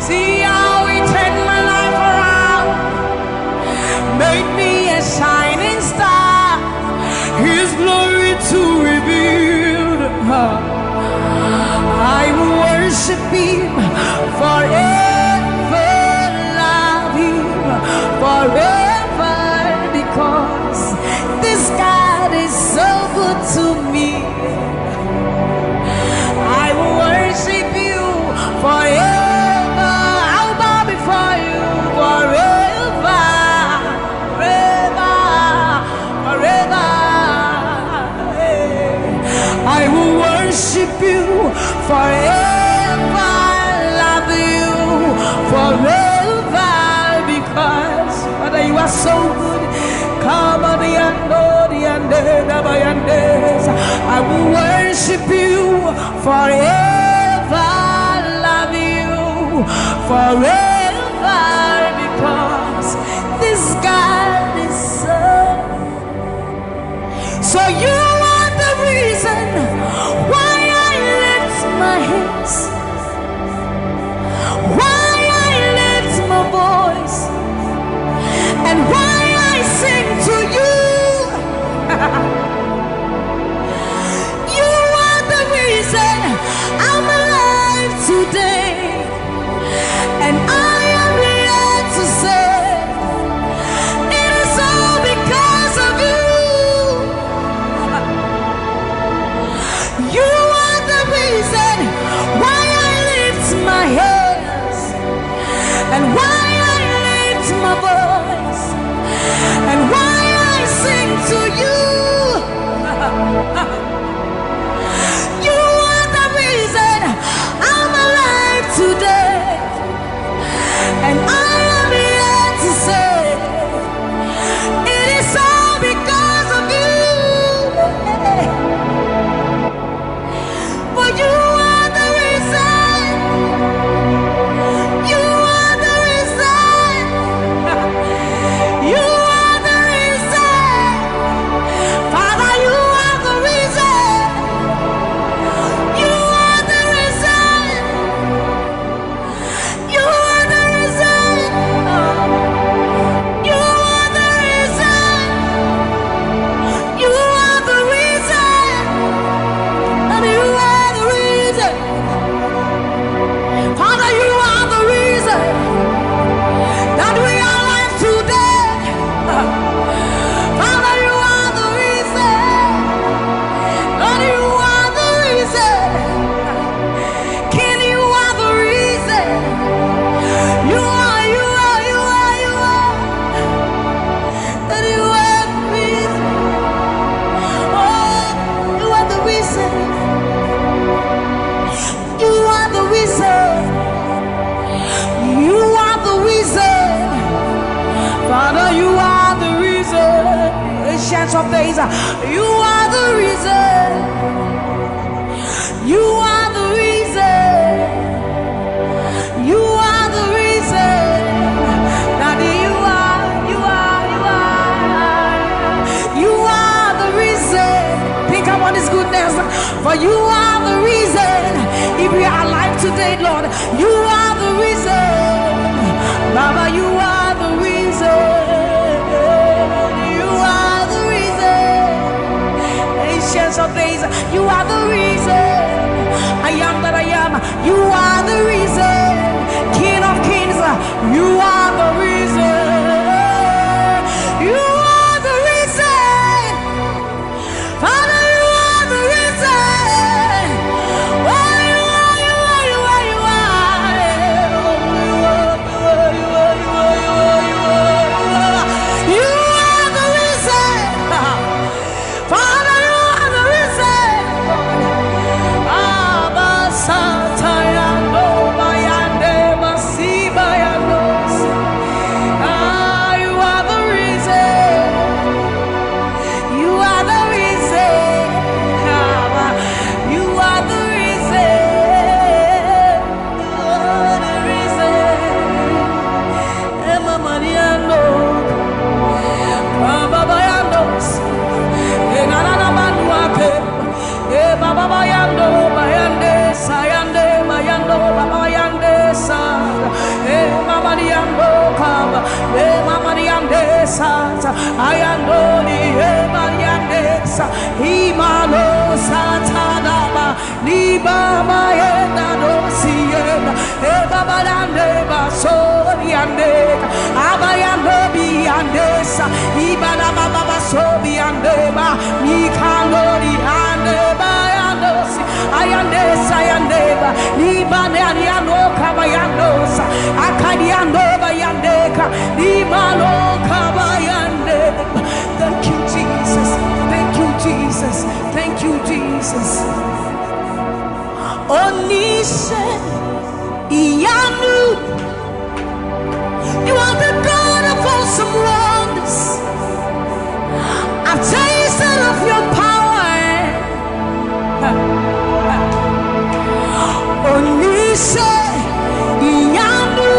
See how he turned my life around, made me a shining star, his glory to reveal. I will worship him forever, love him forever, because this God is so good to me. I will worship you forever. I'll bow before you forever, forever, forever. I will worship you forever, love you forever, because Father, you are so good. Come on, I will worship you forever, love you forever, because this God is so you are the reason why I lift my hands, why I lift my voice, and why I sing to you. You are the reason I'm alive today, and I am here to say it is all because of you. You are the reason why I lift my hands, and why I lift my voice, and why I sing to you. You are the reason I'm alive today, and I am here to say it is all because of you. For you are the reason. You are the reason. You are the reason. Father, you are the reason. You are the reason. You are the reason. You are the reason. You are the reason. And you are the reason. Father, you are the reason that we are alive today. Father, you are the reason. Lord, you are the reason. King, you are the reason. You are, you are, you are, you are. That you are the reason. Oh, you are the reason. You are the reason. You are the reason. Father, you are the reason. Ancient of days, you are the reason. You are the reason. You are the reason. Daddy, you are, you are, you are. You are the reason. Think about his goodness. For you are the reason. If we are alive today, Lord, you are the reason. Baba, you are the reason. You are the reason. Ancients of Days, you are the reason. I am that I am, you are the reason. King of Kings, you are the reason. You are the reason. Father, you are the reason. Oh, you are, you are, you are, you are. You are the reason. Father, you are the reason. Abba, Satayando, Bayande, Masibayandos. You are the reason. You are the reason. Abba, you are the reason. You are the reason. Emma Mariano, Baba Bayandos, Enana Manuake, Baba Bayando, Bayande, Sayande, Bayando, Baba Bayande, Sa, Mama Diando, Kaba, Mama Diande, Sa, Ayando, Mariande, Sa, Himano, Satanaba, Niba, Yenda, Dosiena, Baba Dande, Baso, Yande, Abayando, Biandesa, Ibana Baba Sobiandeba, Mikano, Ande, Bayandosi, Ayandesa, Ayandeba, Nibane, Ariano, Kabayandosa, Akadiando, Bayandeka, Nimano, Kabayandeba. Thank you, Jesus. Thank you, Jesus. Thank you, Jesus. Onise, Iyanu. You are the God of awesome wonders. I've tasted of your power. Onise, Iyanu.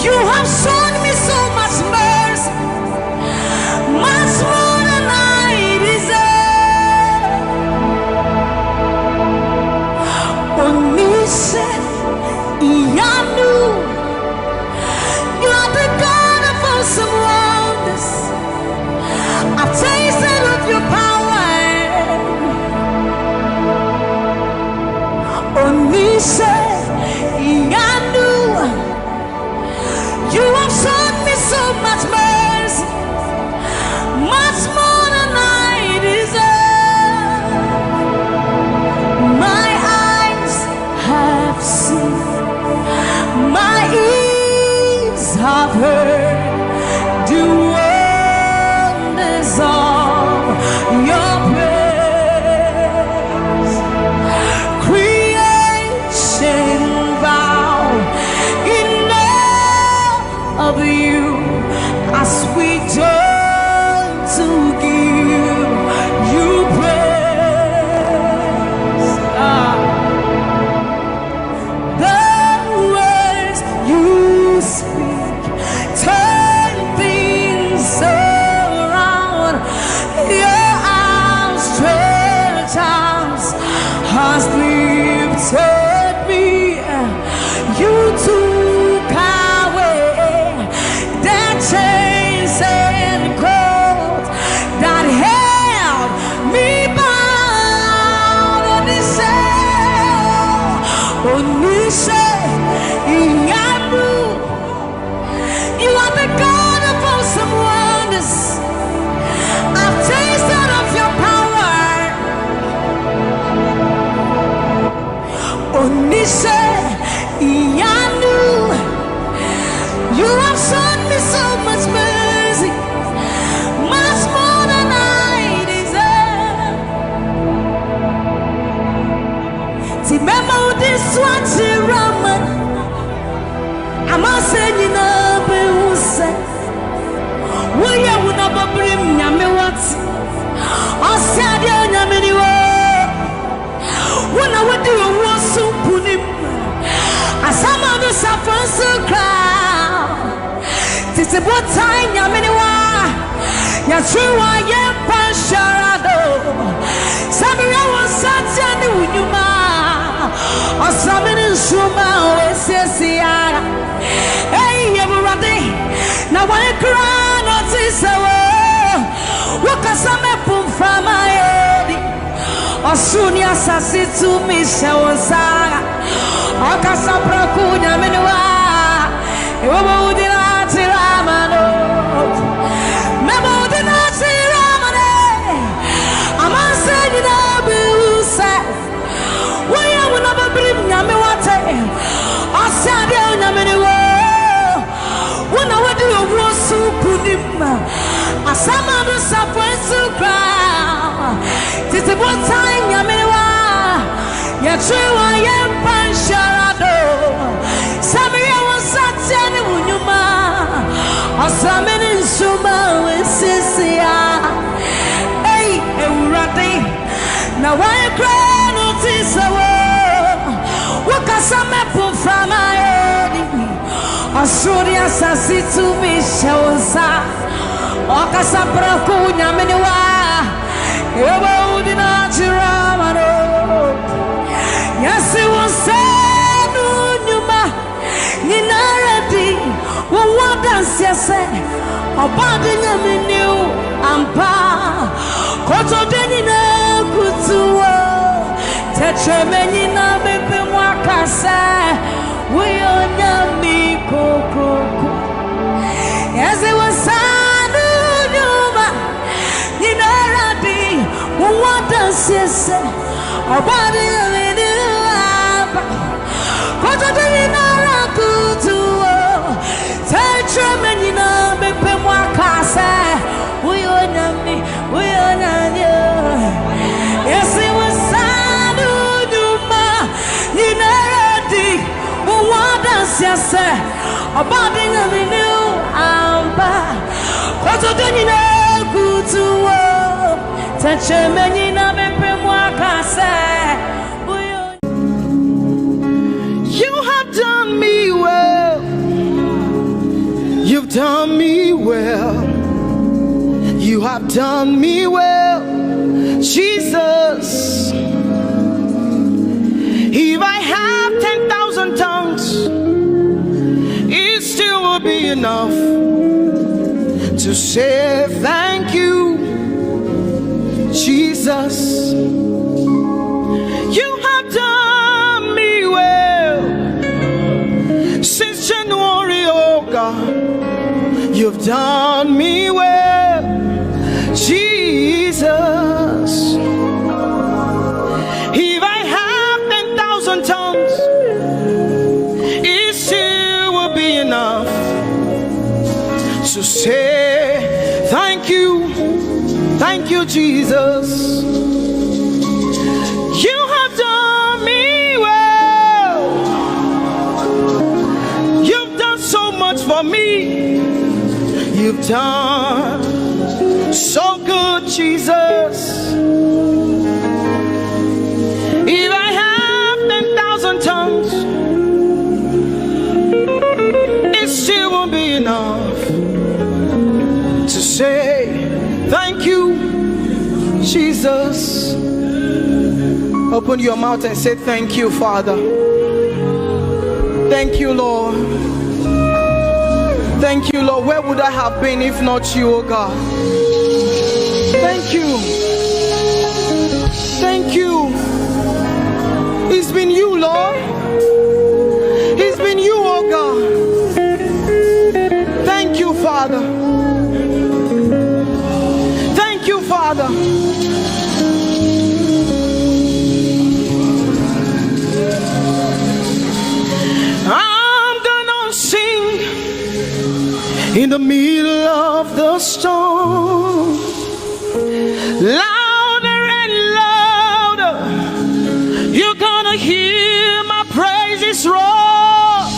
You have shown me so much mercy, much more than I deserve. Onise, Iyanu. Osunia sasitu mishawansara. Okasapra kunya menwa. Iwo udina tiramano. Memo udina tiramane. Amanse dina busa. Waya wuna brim nyame wate. Asade nyame wo. Wuna wadi owosu kunima. Asama no sapwensu kra. Titi botai nyame wa. Yatrewa yempanshara. Sammie wasateni unyuma. Asameni nsuma wesisia. Hey, ewurade. Na wae kra no tisawo. Wakasame puframa edi. Asuri asasitu mishawosa. Wakasapra kunyameni wa. Yoba udina chiramano. Yasi wasenu nyuma. Ninaradi. Wadansi yase. Obadi nyameni ampa. Koto deni na kutuwa. Tetremeni na bebe mwakase. Uyonyami kokoko. Yasi wasenu nyuma. Ninaradi. Wadansi yase. Obadi nyameni ampa. Koto deni na kutuwa. Tetremeni na bebe mwakase. Uyonyami. Uyonyami. Yasi wasenu nyuma. Ninaradi. Wadansi Abadi nyamini amba. Koto deni na kutuwa. Tetremeni na bebe mwakase. You have done me well. You've done me well. You have done me well, Jesus. If I have 10,000 tongues, it still will be enough to say thank you, Jesus. You have done me well since January, oh God. You've done me well, Jesus. If I have 10,000 tongues, it still will be enough to say thank you, Jesus. You have done me well. You've done so much for me. You've done so good, Jesus. If I have 10,000 tongues, it still won't be enough to say thank you, Jesus. Open your mouth and say thank you, Father. Thank you, Lord. Thank you, Lord. Where would I have been if not you, oh God? Thank you. Thank you. It's been you, Lord. It's been you, oh God. Thank you, Father. Thank you, Father. I'm gonna sing in the middle of the storm, louder and louder. You're gonna hear my praises roar.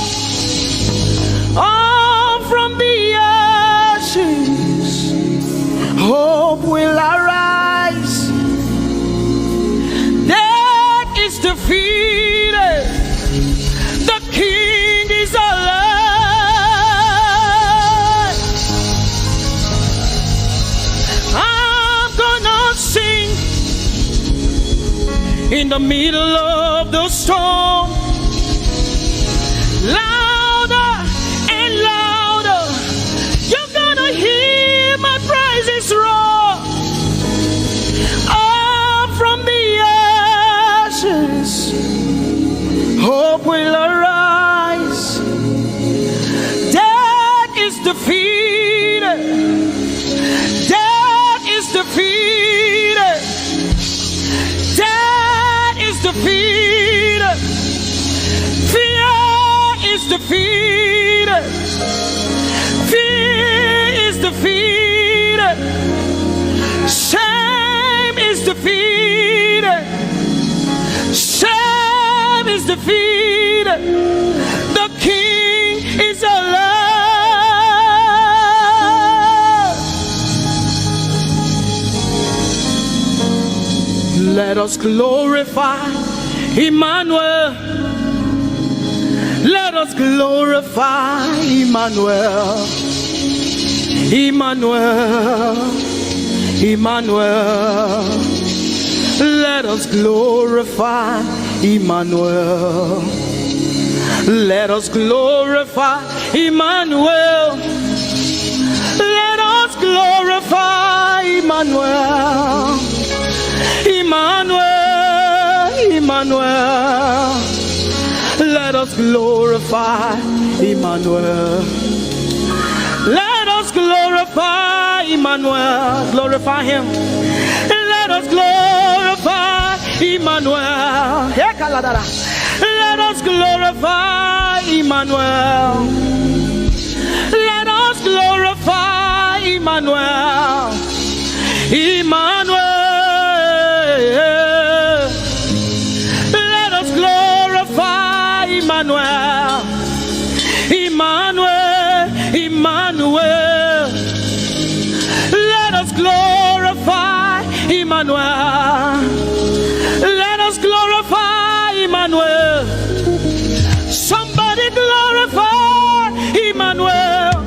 Oh, from the ashes, hope will arise. Death is defeated. The King is alive. I'm gonna sing in the middle of the storm, louder and louder. You're gonna hear my praises roar. Up from the defeated. Fear is defeated. Shame is defeated. Shame is defeated. The King is alive. Let us glorify Emmanuel. Let us glorify Emmanuel. Emmanuel. Emmanuel. Let us glorify Emmanuel. Let us glorify Emmanuel. Let us glorify Emmanuel. Emmanuel, Emmanuel. Let us glorify Emmanuel. Let us glorify Emmanuel. Glorify him. Let us glorify Emmanuel. Let us glorify Emmanuel. Let us glorify Emmanuel. Emmanuel. Let us glorify Emmanuel. Emmanuel. Emmanuel. Let us glorify Emmanuel. Let us glorify Emmanuel. Somebody glorify Emmanuel.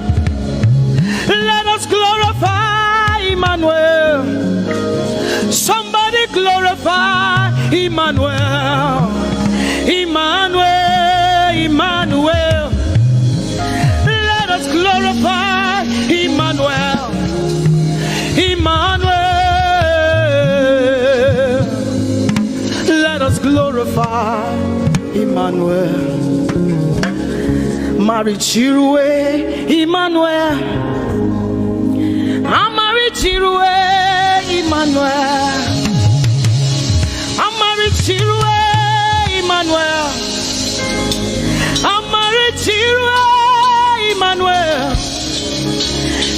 Let us glorify Emmanuel. Somebody glorify Emmanuel. Emmanuel. Emmanuel. Let us glorify Emmanuel. Emmanuel. Let us glorify Emmanuel. Mari Chirwe Emmanuel. Amari Chirwe Emmanuel. Amari Chirwe Emmanuel. Amari Chirwe Emmanuel.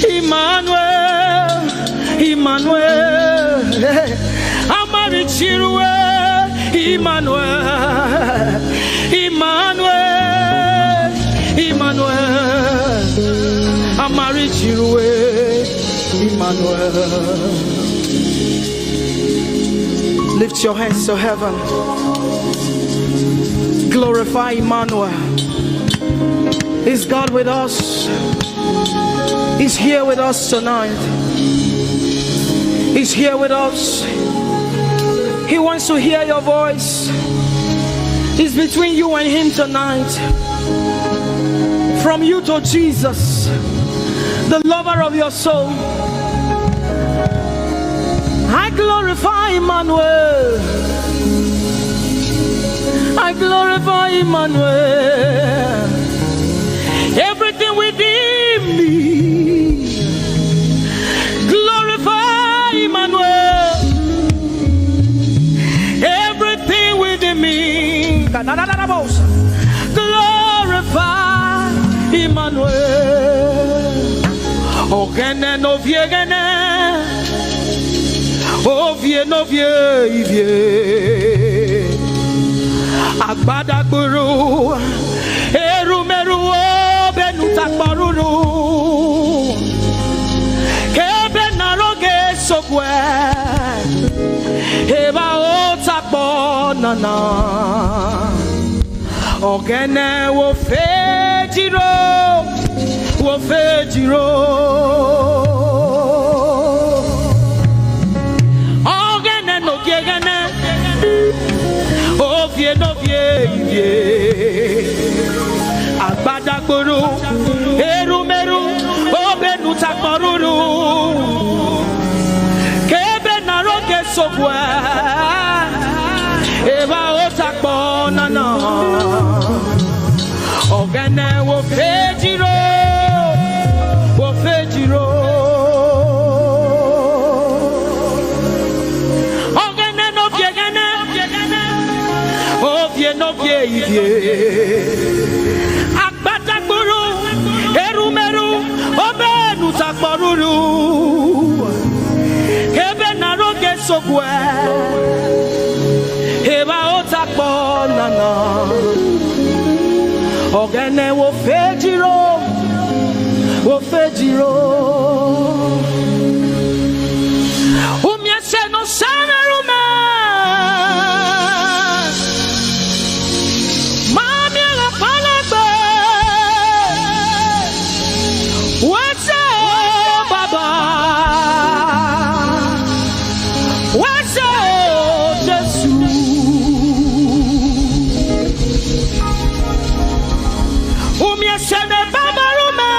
Emmanuel. Emmanuel. Amari Chirwe Emmanuel. Emmanuel. Emmanuel. Amari Chirwe Emmanuel. Lift your hands to heaven. Glorify Emmanuel. Is God with us? He's here with us tonight. He's here with us. He wants to hear your voice. It's between you and him tonight. From you to Jesus, the lover of your soul. I glorify Emmanuel. I glorify Emmanuel. Everything within me, glorify Emmanuel. Everything within me, glorify Emmanuel. Ogene no viegene, ovie no vie. Agbada guru, erumeru benuta paruru. Kebe naroge sokwe, eba otakbo nana. Ogene wo fejiro, wo fejiro. Ogene no gegene. Ovie no vie. Agbada guru, erumeru obenu takporuru. Kebe naroge sokwe, eba otakpo nana. Ogene wo fejiro, wo fejiro. Ogene no viegene, ovie no vie. Ogboi. Eba otakbo nana. Ogene wo fejiro. Wo fejiro. Umiese no sana rume. Mami la palagbe. Wese baba. Wese Jesu. Umiese ne baba rume.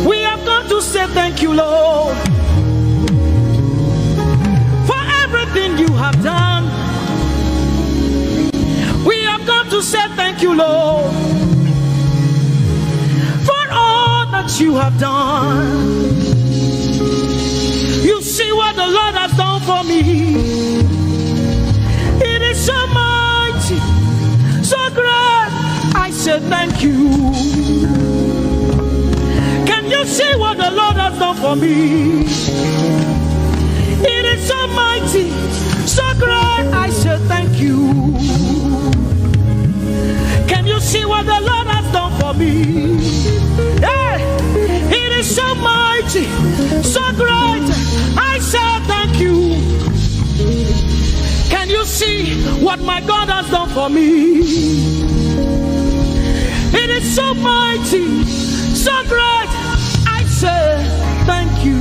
We have come to say thank you, Lord, for everything you have done. We have come to say thank you, Lord, for all that you have done. You see what the Lord has done for me. It is so mighty, so great. I said thank you. Can you see what the Lord has done for me? It is so mighty, so great. I said thank you. Can you see what the Lord has done for me? Hey, it is so mighty, so great. I said thank you. Can you see what my God has done for me? It is so mighty, so great. I say thank you.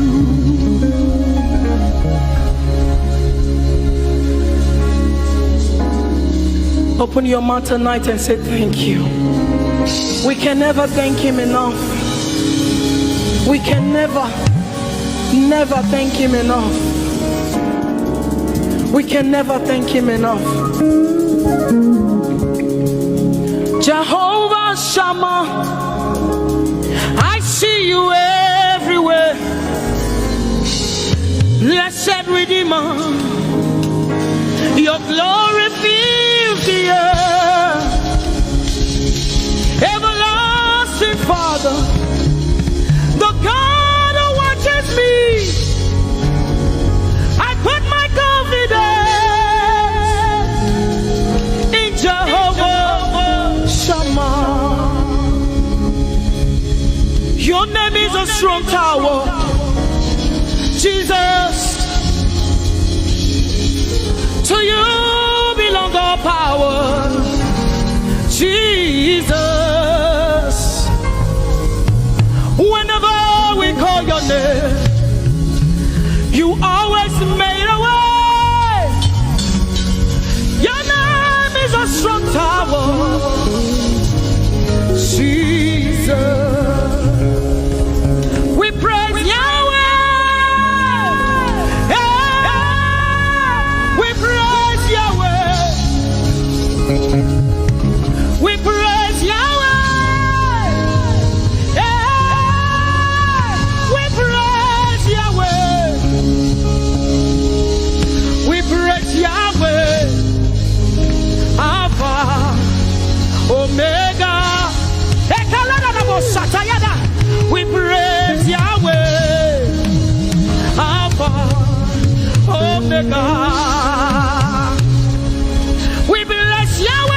Open your mouth tonight and say thank you. We can never thank him enough. We can never thank him enough. We can never thank him enough. Jehovah Shammah, I see you everywhere. Blessed Redeemer, your glory fills the earth. Everlasting Father, the God who watches me, You always made a way. Your name is a strong tower. Jesus. We praise Yahweh. We praise Yahweh. We praise Yahweh. We praise Yahweh. We praise Yahweh. Alpha, Omega. We praise Yahweh, Alpha, Omega. We bless Yahweh.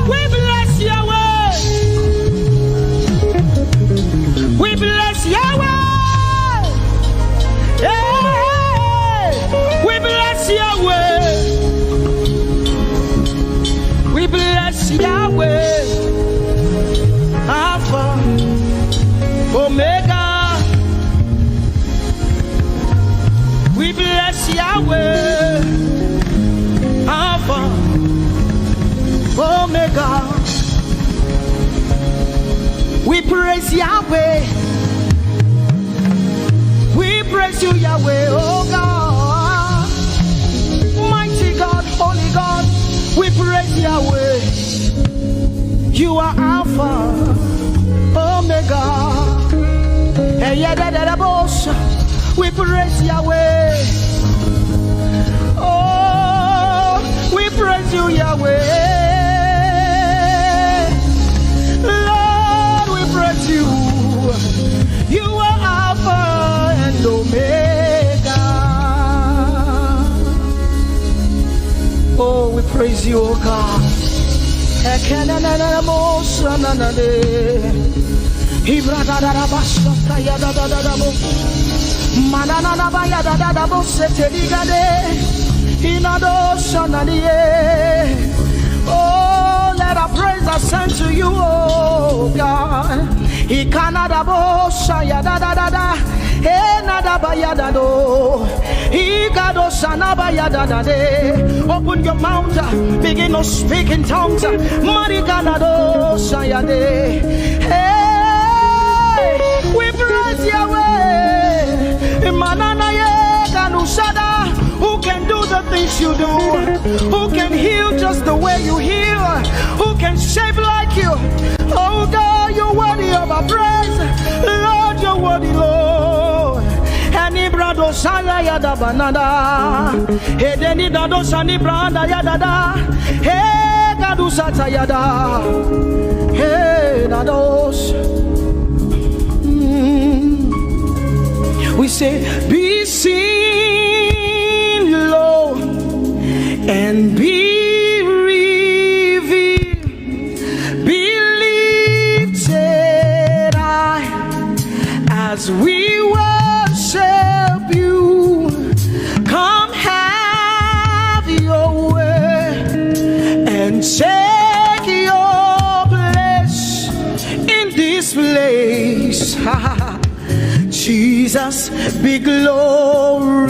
We bless Yahweh. We bless Yahweh. We bless Yahweh. We bless Yahweh, Alpha, Omega. We bless Yahweh, Alpha, Omega. We praise Yahweh. We praise you, Yahweh, oh God. Mighty God, holy God. We praise Yahweh. You are Alpha, Omega. We praise Yahweh. Oh, we praise you, Yahweh. Lord, we praise you. You are Alpha and Omega. Oh, we praise you, oh God. Oh, let our praise ascend to you, oh God. Open your mouth, begin to speak in tongues. Hey, we praise Yahweh. Who can do the things you do? Who can heal just the way you heal? Who can shape like you? Oh God, you're worthy of our praise. Lord, you're worthy, Lord. Any brado sala yada banana. Hey, deni dado sani branda yada. Hey, gadu sata yada. Hey, dados. We say, be seen, Lord, and be revealed, be lifted high as we worship you. Come have your way and take your place in this place. Jesus, be glorified,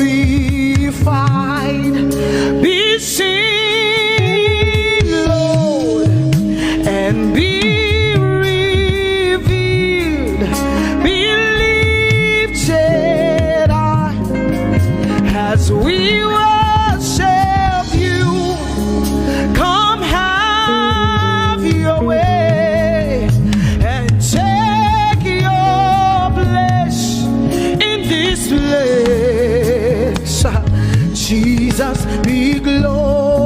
be seen, Lord, and be revealed, be lifted high as we worship you. Come have your way and take your place in this place. Jesus, be glorified.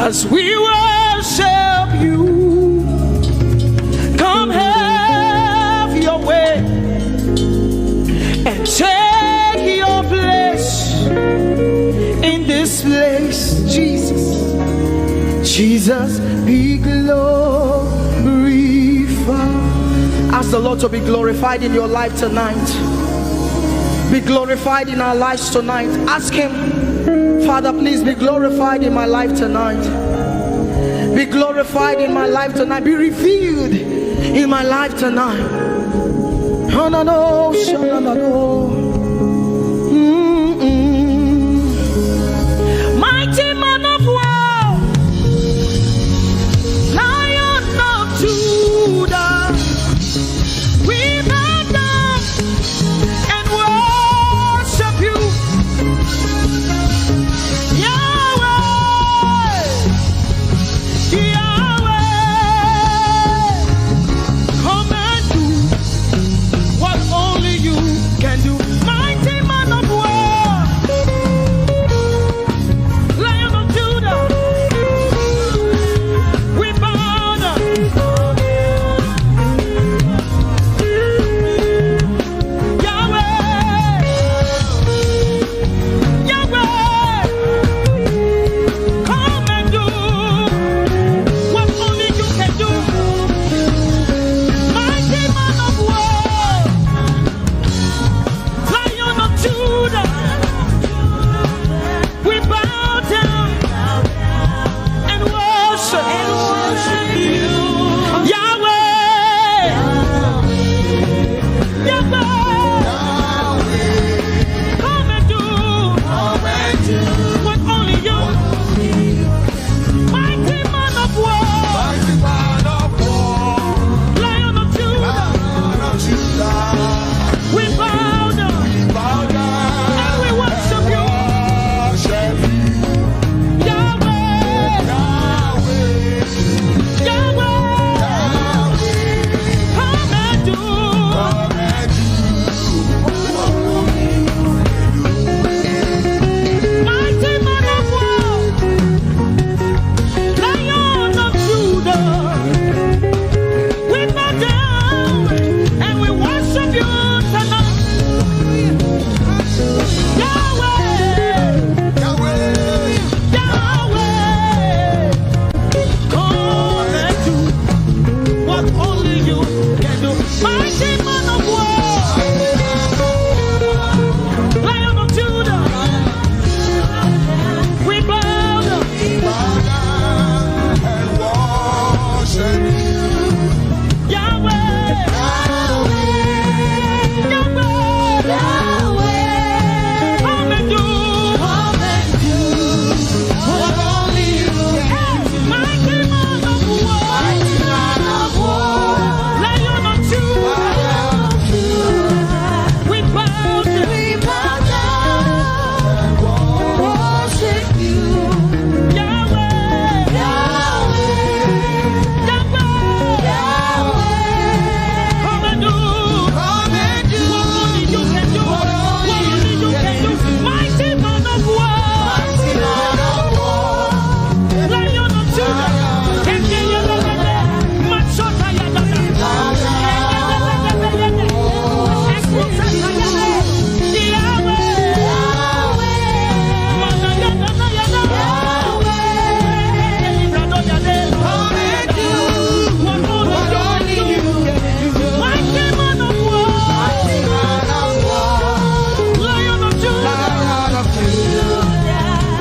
as we worship you. Come have your way and take your place in this place. Jesus, Jesus, be glorified. Ask the Lord to be glorified in your life tonight. Be glorified in our lives tonight. Ask him, Father, please be glorified in my life tonight. Be glorified in my life tonight. Be revealed in my life tonight. Oh, no, no, no, no, no. Mighty man of war, Lion of Judah, we bow down and worship you. Yahweh, Yahweh, come and do what only you can do. Mighty man of war, Lion of Judah, we bow down. Yahweh, Yahweh, come and do what only you can do. Mighty man of war, Lion of Judah, we bow down and worship you. Yahweh, Yahweh, come and do what only you. Mighty man of war, Lion of Judah, we bow down and we worship you. Yahweh, Yahweh, come and do. Mighty man of war, Lion of Judah, we bow down and we worship you tonight. Yahweh, Yahweh, come and do what only you can do. Mighty man of war, Lion of Judah, we bow down. Yahweh, Yahweh, come and do what only you can do. Mighty man of war, Lion of Judah, we bow down, worship you. Yahweh, Yahweh, come and do what only you can do. What only you can do. Mighty man of war, Lion of Judah, Machota Yadada,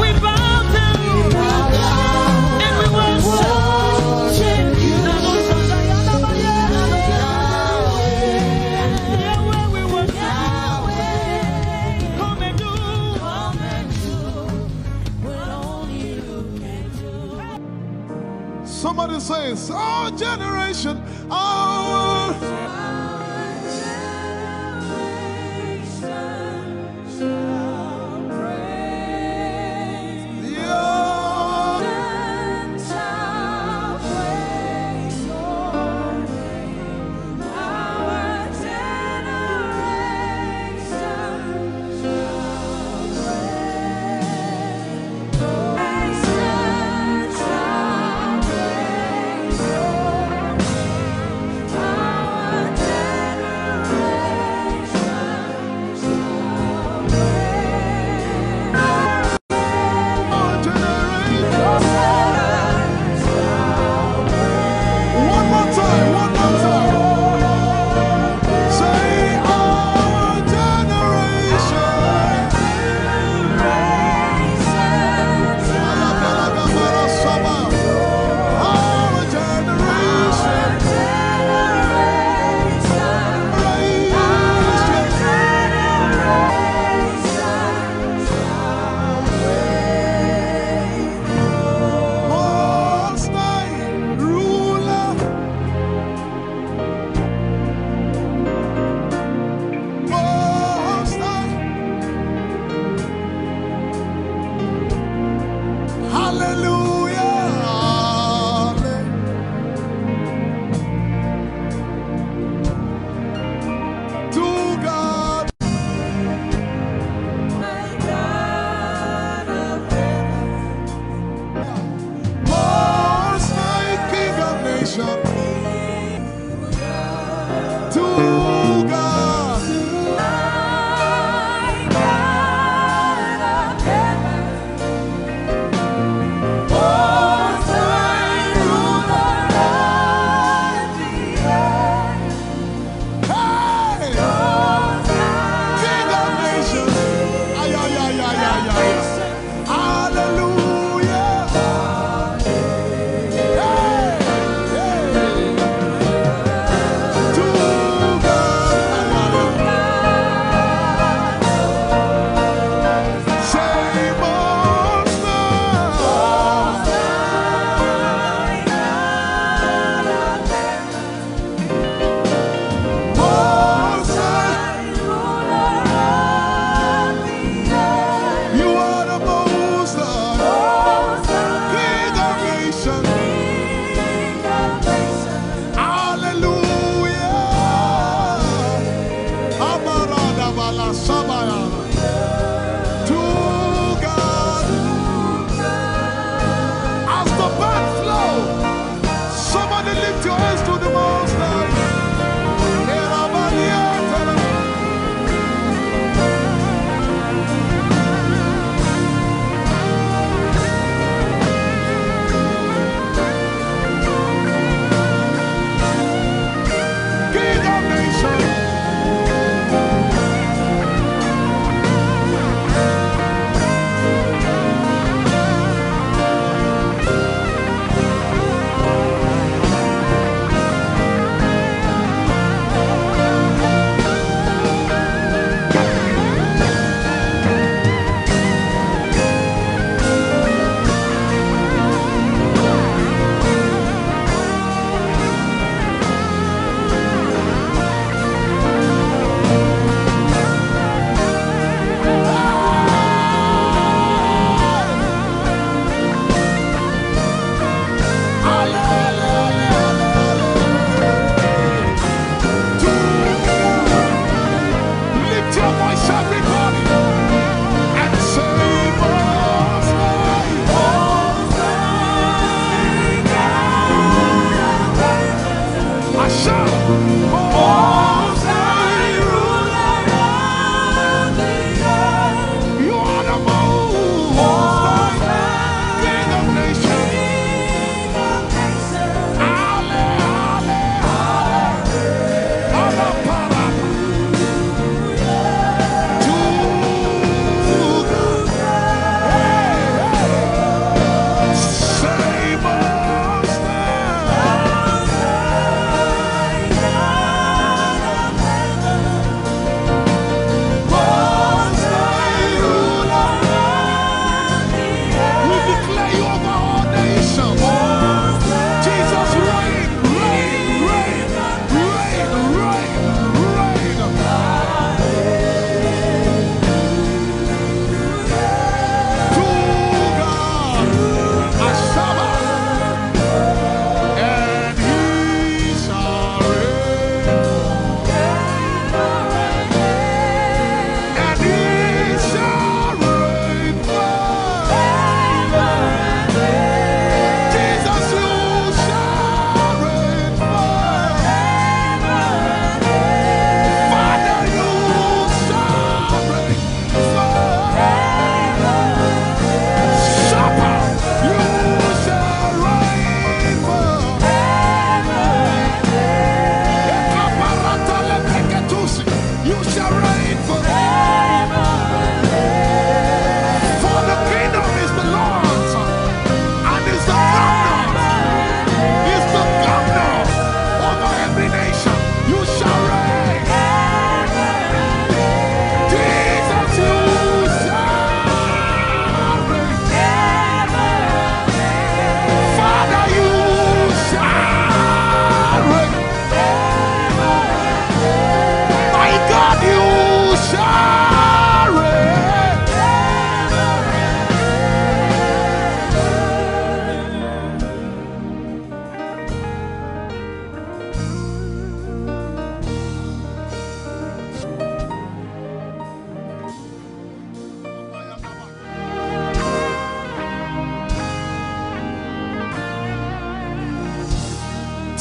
we bow down and we worship you. Yahweh, we worship you. Come and do what only you can do. Somebody says, our generation, our Our generation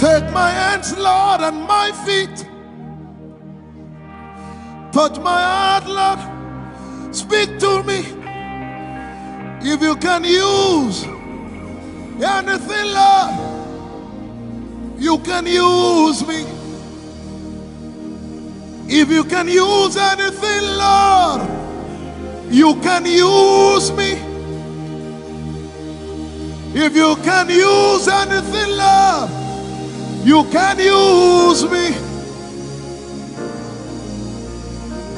Take my hands, Lord, and my feet. Touch my heart, Lord. Speak to me. If you can use anything, Lord, you can use me. If you can use anything, Lord, you can use me. If you can use anything, Lord, you can use me.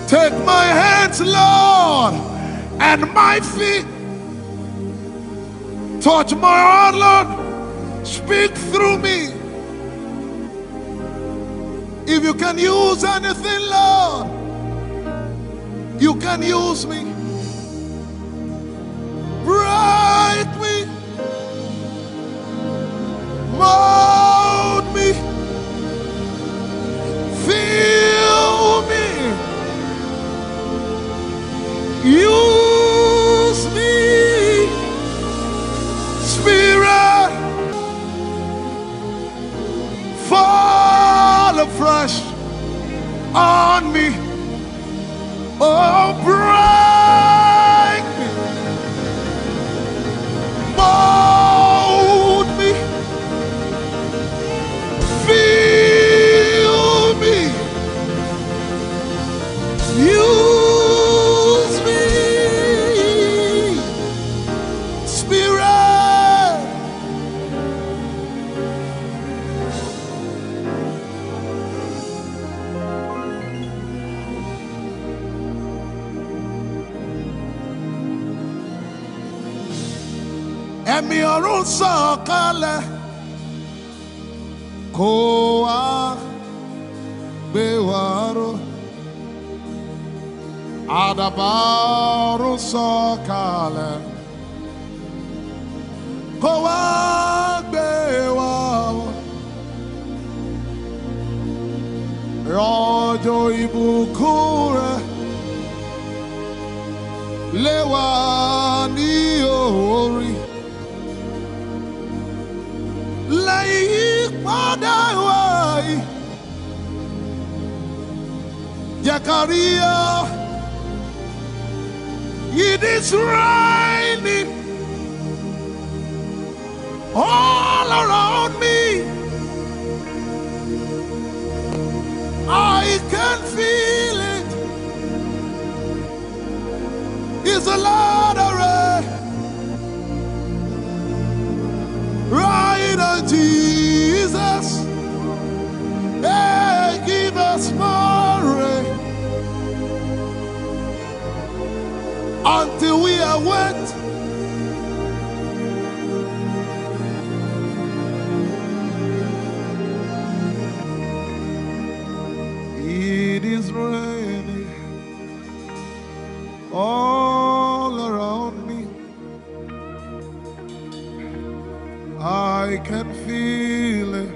Take my hands, Lord, and my feet. Touch my heart, Lord. Speak through me. If you can use anything, Lord, you can use me. Break me. Mold me. Fill me. Use me. Spirit, fall afresh on me. Oh, break me, mold me, fill me, use me, Spirit. Ẹ̀mí ọ̀run sọ̀kalẹ̀ kó wá gbé wa ró. Àdàbà ọ̀run sọ̀kalẹ̀ kó wá gbé wa ró. Rọ̀jò ìbùkún rẹ̀ lé wa ní orí. Padà wáyé Yekaria, it is raining all around me. I can feel it. It's a lot of rain. Right on Jesus, hey, give us more rain until we are wet. It is raining all around me. I can feel it.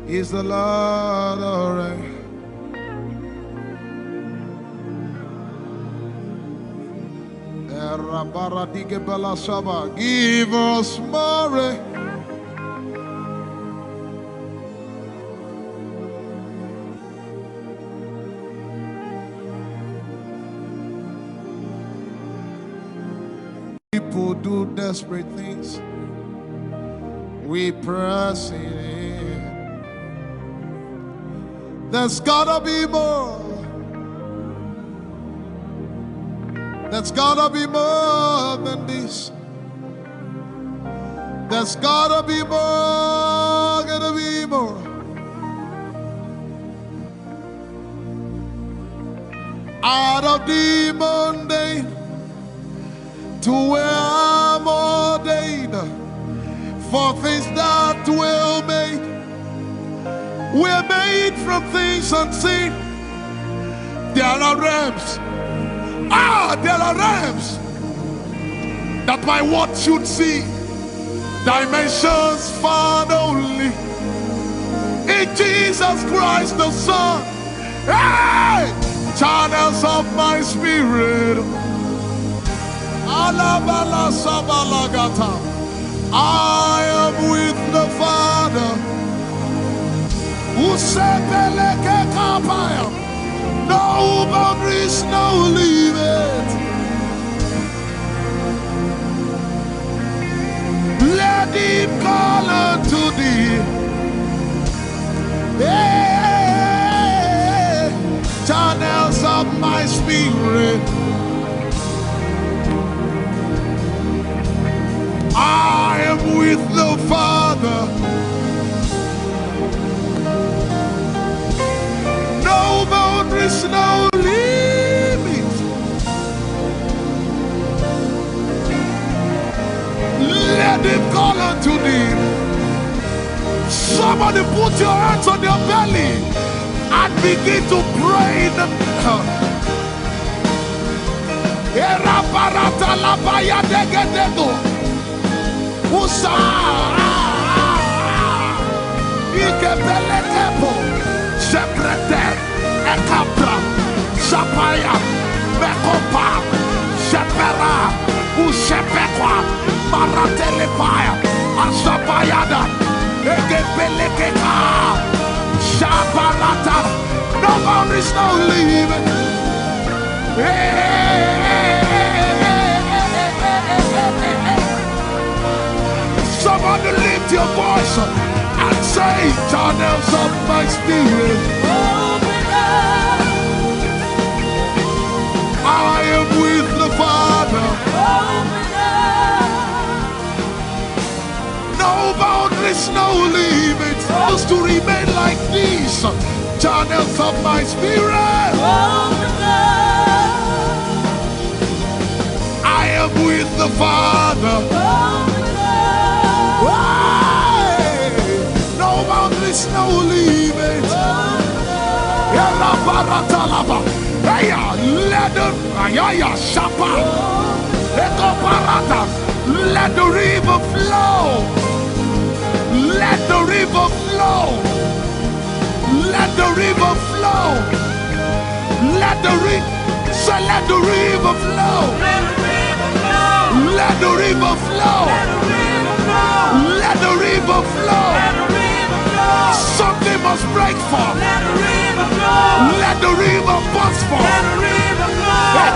It's the Lord, all right. Give us more. People do desperate things. We press in. There's gotta be more. There's gotta be more than this. There's gotta be more, gotta be more. Out of the mundane to where I'm ordained for things that will make. We're made from things unseen. There are realms. There are realms that my watch should see. Dimensions found only in Jesus Christ the Son. Hey! Channels of my spirit. I am with the Father. No boundaries, no limit. Let him call unto thee. Hey, channels of my spirit. I am with the Father. No boundaries, no limits. Let him call unto thee. Somebody put your hands on your belly and begin to pray in the Usa Ikebelekepo Secretary Ekapra Sapaya Mekopa Sepera Usepekwa Maratelepaya Asapayada Ekebelekeka Saparata. No boundaries, no limit. Somebody lift your voice and say, channels of my spirit. I am with the Father. No boundaries, no limits. Just to remain like these channels of my spirit. I am with the Father. No boundaries, no limits. Let the river flow. Let the river flow. Let the river flow. Let the river. So let the river flow. Let the river flow. Let the river flow. Something must break forth. Let the river burst forth. Let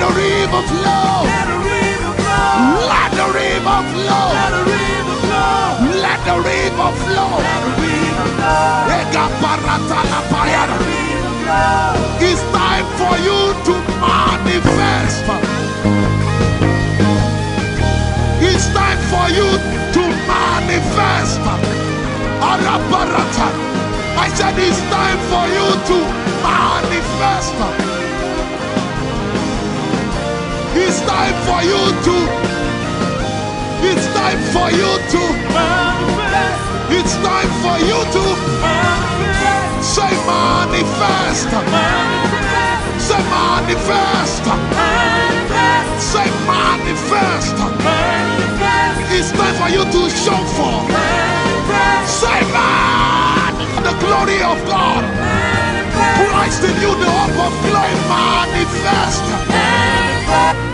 the river flow. Let the river flow. Let the river flow. It's time for you to manifest. It's time for you to manifest. I said it's time for you to manifest. It's time for you to. It's time for you to manifest. It's time for you to manifest. Say manifest. Manifest. Say manifest. Manifest. Say manifest. Manifest. It's time for you to show forth. Manifest. Say man. The glory of God. Manifest. Christ in you, the hope of glory. Manifest. Manifest.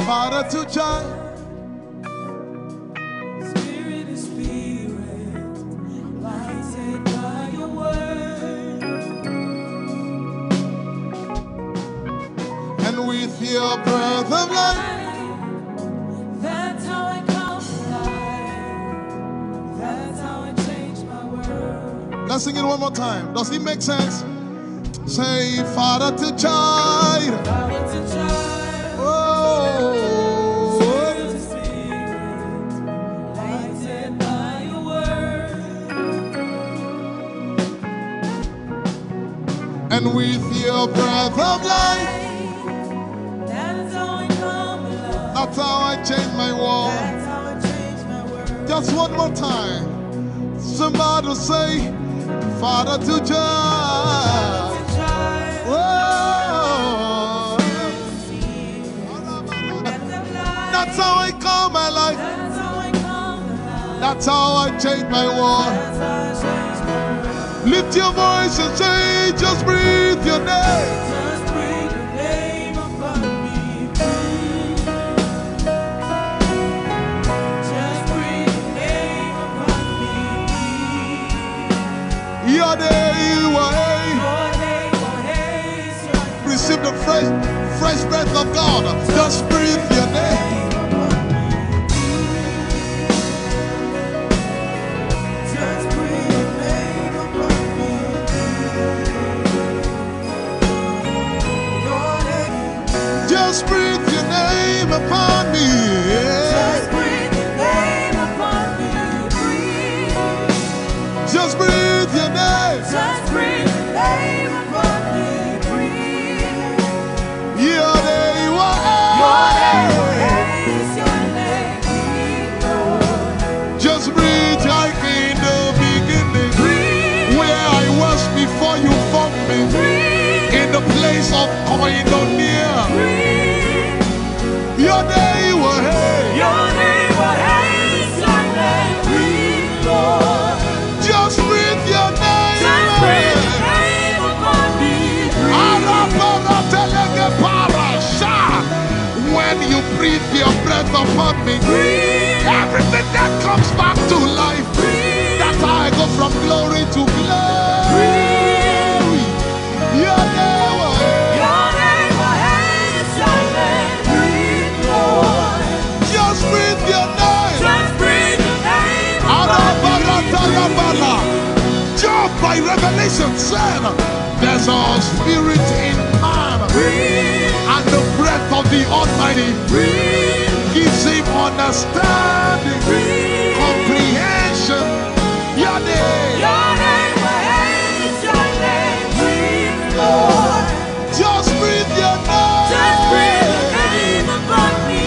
Father to child, Spirit is spirit, lighted by your word, and with your breath of life, that's how I come alive, that's how I change my world. Let's sing it one more time. Does it make sense? Say, Father to child, Father to child. And with your breath of life, that's how I come alive. That's how I change my world. That's how I change my world. Just one more time. Somebody say, Father to child. Whoa. That's That's how I change my world. Lift your voice and say, just breathe your name. Just breathe your name upon me. Just breathe your name upon me. Your name, Your name, receive the fresh breath of God. Just breathe your name. just breathe your name upon me. Your name. Just breathe your name upon me. Just breathe your name upon me. Breathe. Just breathe your name. Just breathe your name upon me. Breathe. Your name, Your name is your name. Breathe, Lord. just breathe like in the beginning, Breathe. where I was before you formed me, Breathe. in the place of koinonia. Breathe. Your name, Your name is your name. Breathe, Lord. just breathe your name. Just breathe your name upon me. Breathe. When you breathe your breath upon me, Breathe. everything that comes back to life, Breathe. that's how I go from glory to glory. Breathe. Your name, Your name is your name. Breathe, Lord. just breathe your name. Just breathe your name upon Arabarata. me. Job by revelation said, there's a spirit in man, Breathe. and the breath of the Almighty Breathe. gives him understanding, Breathe. comprehension. Your name, Your name is your name. Breathe, Lord. just breathe your name. Just breathe your name upon me.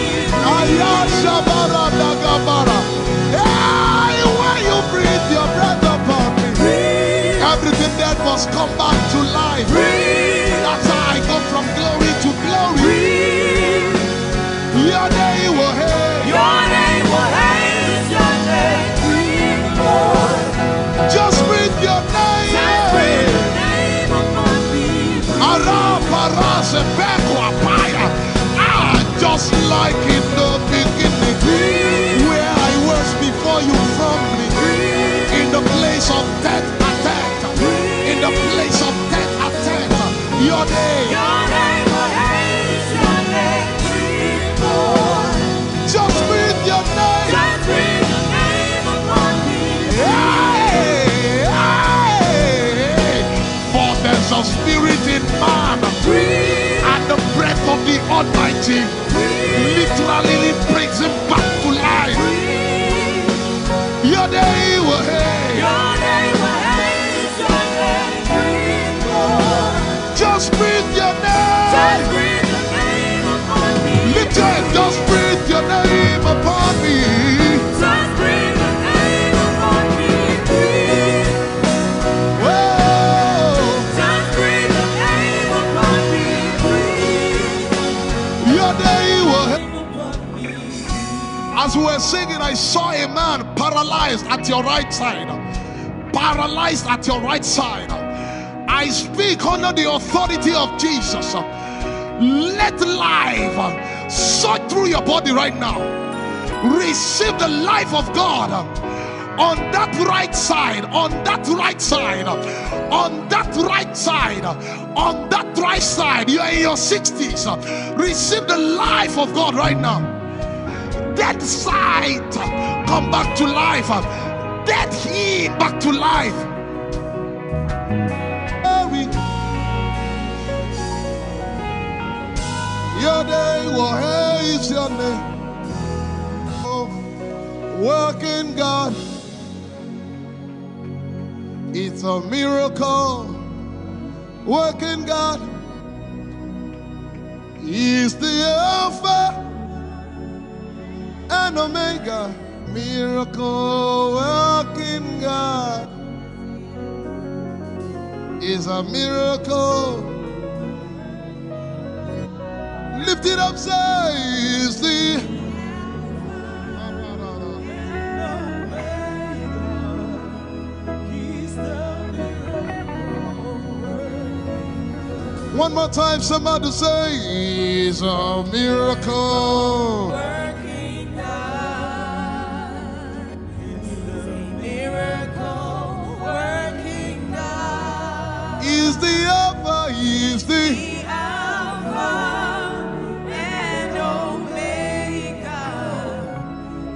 Ayashabaradagabara. Hey, when you breathe your breath upon me, Breathe. everything that must come back to life. Breathe. That's how I go from glory to glory. Breathe. Your name, Your name is your name. Breathe, Lord. just breathe your Just breathe name. your name upon me. Just like in the beginning, where I was before you formed me, in the place of death attack, in the place of death attack. Your name, Your name is your name. Breathe, Lord. just breathe your name. Just breathe your name upon me. Hey, hey. For there's a spirit in man, Breathe. and the breath of the Almighty literally brings him back to life. Your name, Your name is your name. Breathe, Lord. just breathe your name. Just breathe your name upon me. Lift your hand, just breathe your name upon me. Just breathe your name upon me. Breathe. Whoa. Just breathe your name upon me. Breathe. Your name. Upon me. As we were singing, I saw a man paralyzed at your right side. Paralyzed at your right side. I speak under the authority of Jesus. Let life surge through your body right now. Receive the life of God on that right side, on that right side, on that right side, on that right side. You are in your 60s. Receive the life of God right now. Dead sight, come back to life. Dead heat, back to life. Your name, what is your name? Oh, working God, it's a miracle. Working God is the Alpha and Omega. Miracle working God is a miracle. Lift it up, say, is the One more time, somebody say, He's a miracle. Working God. He's a miracle working God. He's the Alpha, He's the Alpha and Omega.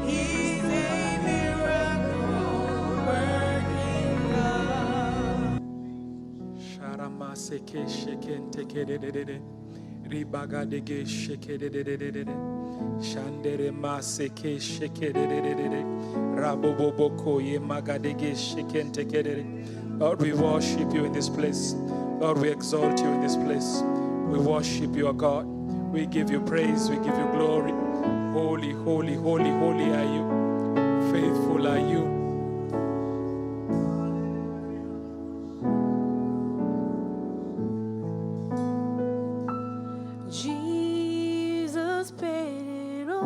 He's a miracle working God. Sharama seke sheken teke de de de de. Ribaga dege sheke de de de de de de. Shandere ma seke sheke de de de de de. Raboboboko ye maga dege sheken teke de de. Lord, we worship you in this place. Lord, we exalt you in this place. We worship you, our God. We give you praise. We give you glory. Holy, holy, holy, holy are you. Faithful are you. Jesus paid it all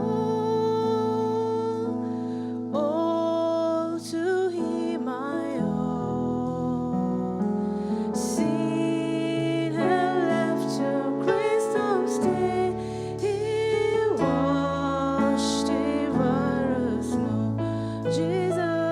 to Him I owe. Sin had left your grace unstained. He washed it white as snow. Jesus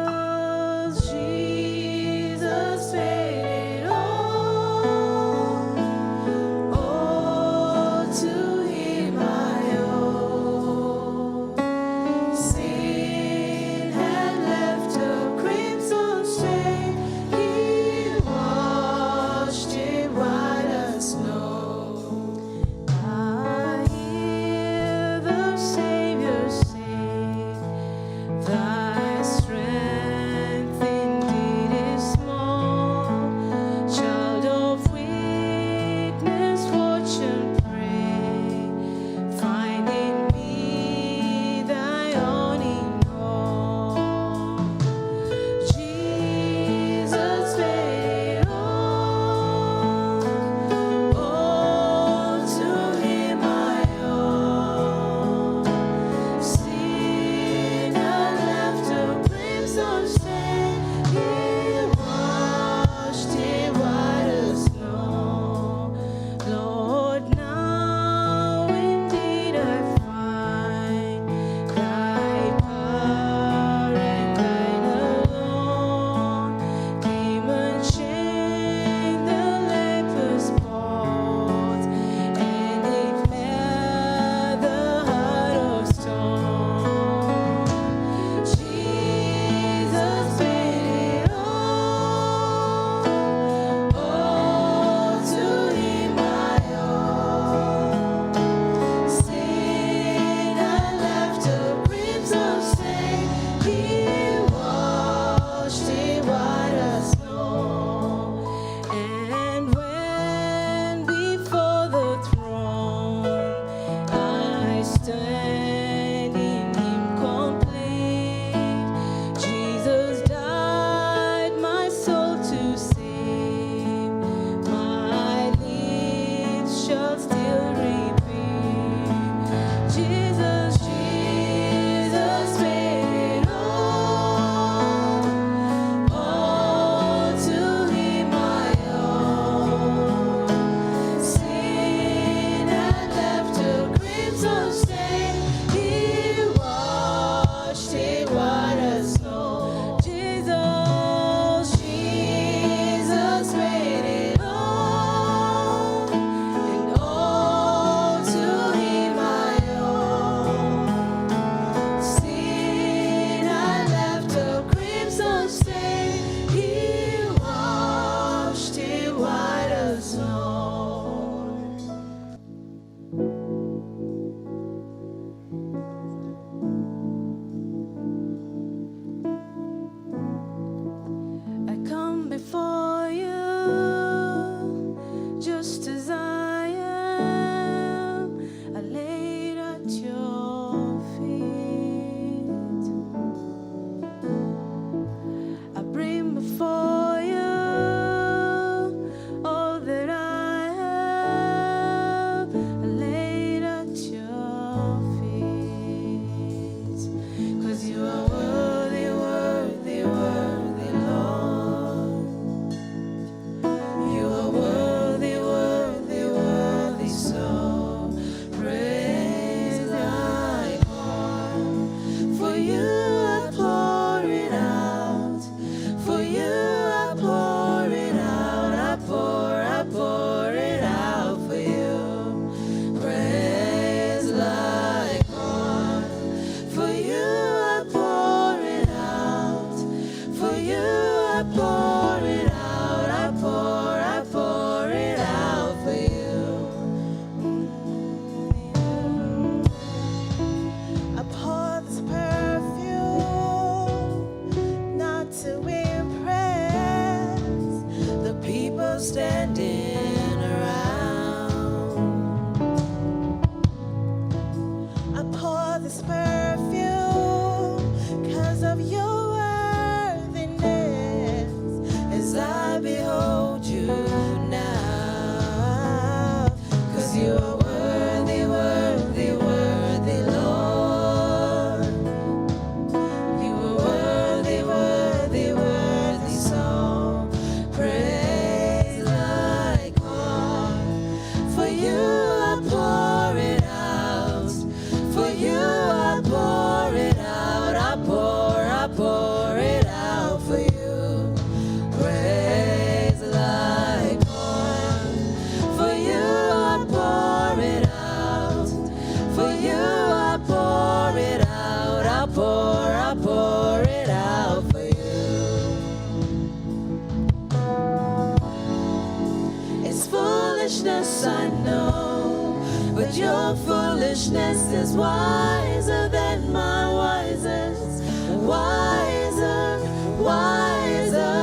I know, but your foolishness is wiser than my wisest. Wiser, wiser.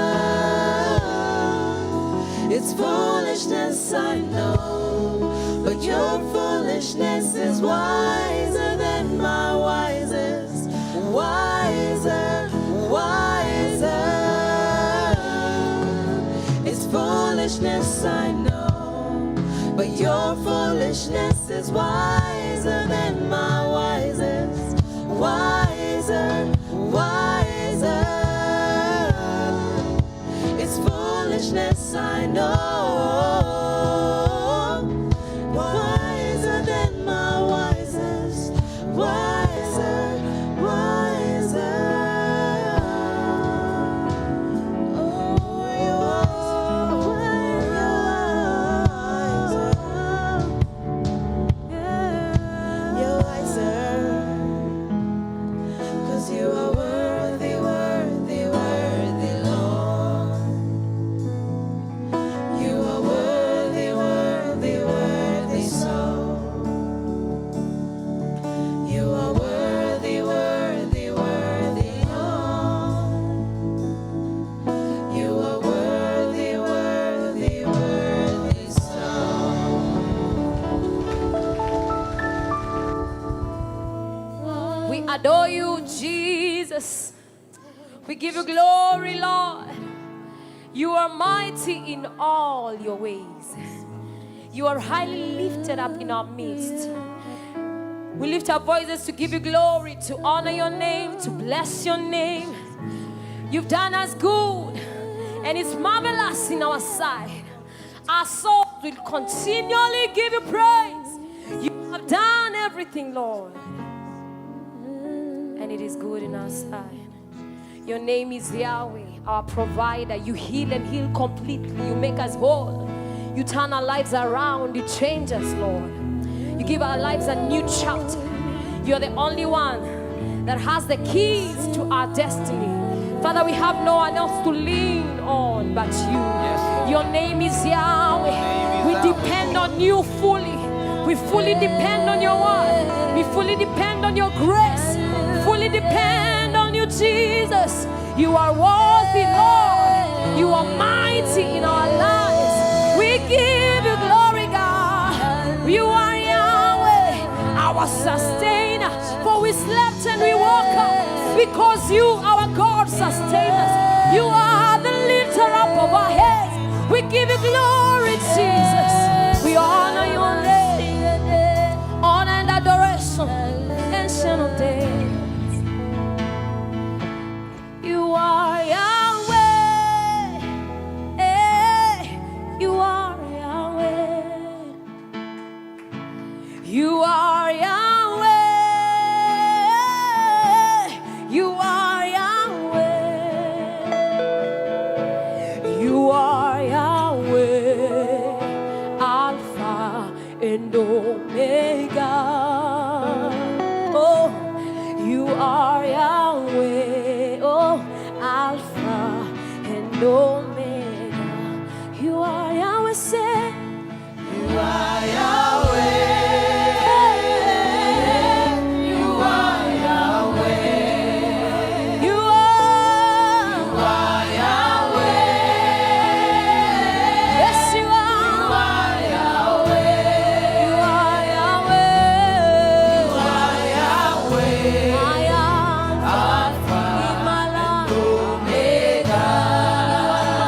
It's foolishness, I know, but your foolishness is wiser than my wisest. Wiser, wiser. It's foolishness, I know, but your foolishness is wiser than my wisest. Wiser, wiser. It's foolishness, I know. Wiser than my wisest. Wiser, wiser. Oh, you're wiser. You're wiser. 'Cause you are worthy, worthy, worthy, Lord. You are worthy, worthy, worthy, so. You are worthy, worthy, worthy, Lord. You are worthy, worthy, worthy, so. We adore you, Jesus. We give you glory, Lord. You are mighty in all your ways. You are highly lifted up in our midst. We lift our voices to give you glory, to honor your name, to bless your name. You've done us good, and it's marvelous in our sight. Our souls will continually give you praise. You have done everything, Lord, and it is good in our sight. Your name is Yahweh, our provider. You heal and heal completely. You make us whole. You turn our lives around. You change us, Lord. You give our lives a new chapter. You're the only one that has the keys to our destiny. Father, we have no one else to lean on but you. Your name is Yahweh. We depend on you fully. We fully depend on your word. We fully depend on your grace. Fully depend on you, Jesus. You are worthy, Lord. You are mighty in our lives. We give you glory, God. You are Yahweh, our sustainer. For we slept and we woke up because you, our God, sustain us. You are the lifter up of our heads. We give you glory, Jesus. We honor your name. Honor and adoration. Ancient of days. You are Yahweh. You are Yahweh. You are Yahweh. You are Yahweh. You are Yahweh. Alpha and Omega. Oh, you are Yahweh. Oh, Alpha and Omega. You are Yahweh. Say, you are Yahweh. You are Yahweh. You are Yahweh. Yes, you are. You are Yahweh. You are Yahweh. You are Yahweh. I am Alpha and Omega. You are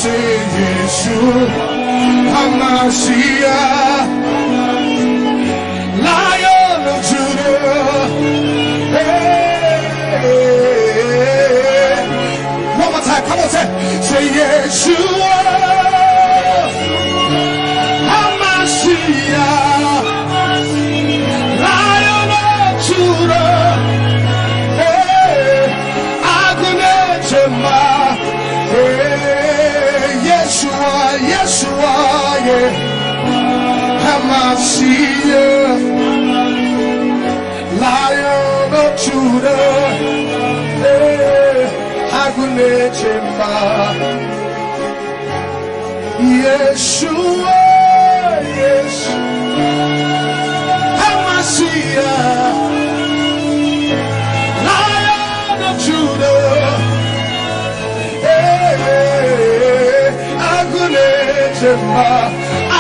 say Yeshua HaMashiach, Lion of Judah. Hey. One more time, come on, say Yeshua HaMashiach, Lion of Judah. Hey, Adonai Shema. Yeshua, Yeshua, yeah. HaMashiach, Lion of Judah, Adonai Shema. Yeshua, Yeshua, HaMashiach, Lion of Judah.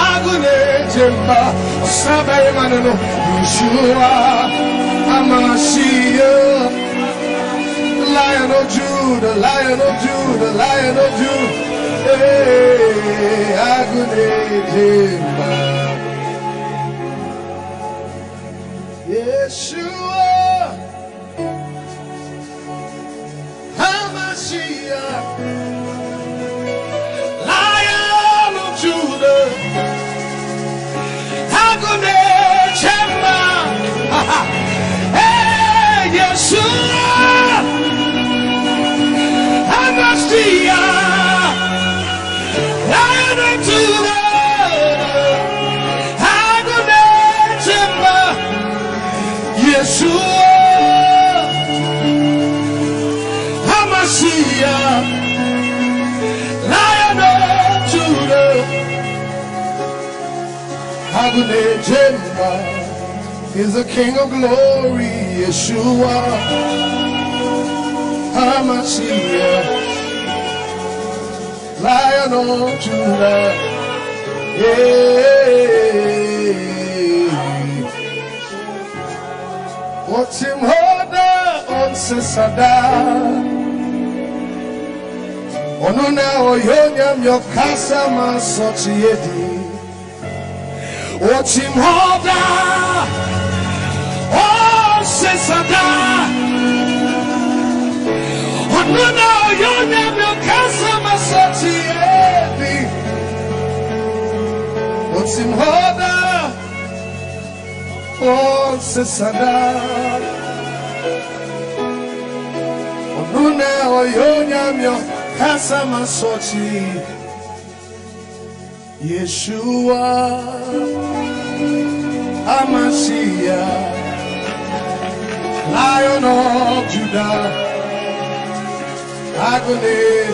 Agunejema, Sabai Manano, Yeshua HaMashiach, Lion of Judah, Lion of Judah, Lion of Judah. Hey, Agunejema, Yeshua HaMashiach, hey, Yeshua HaMashiach, Lion of Judah, Adonai Shema. Yeshua HaMashiach, Lion of Judah, Adonai Shema. Is the King of glory, Yeshua HaMashiach, Lion of Judah. What's him hoda on Sesada? Onuna oyonyam yokasa masochiedi. What's him hoda? Oh, Sesada, oh no, you never cancel my society. What's in order? Oh, Sesada, oh no, you never cancel my society. Yeshua HaMashiach, Lion of Judah, Adonai,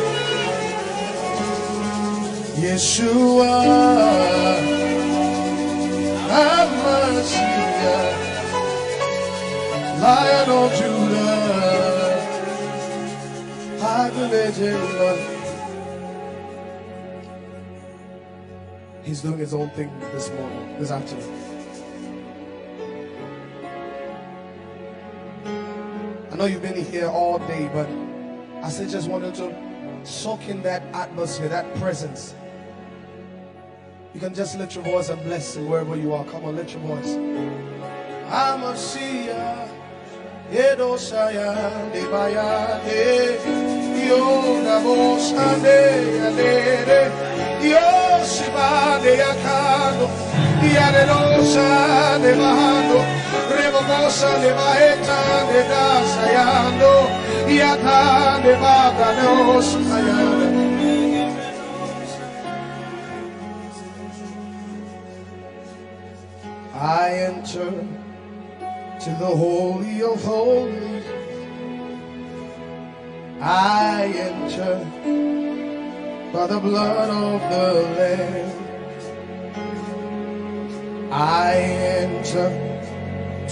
Yeshua HaMashiach, Lion of Judah, Adonai. He's doing his own thing this morning, this afternoon. I know you've been here all day, but I still just wanted to soak in that atmosphere, that presence. You can just lift your voice and bless him wherever you are. Come on, lift your voice. HaMashiach, Yedoshaya, Debayade, Yonaboshande, Yadede, Yoshiba, Deyakano, Yadedosha, Debahano, Rebosha, Debaeta, Dedasayano, Yata, Debaganos, Ayana. I enter to the Holy of Holies. I enter by the blood of the Lamb. I enter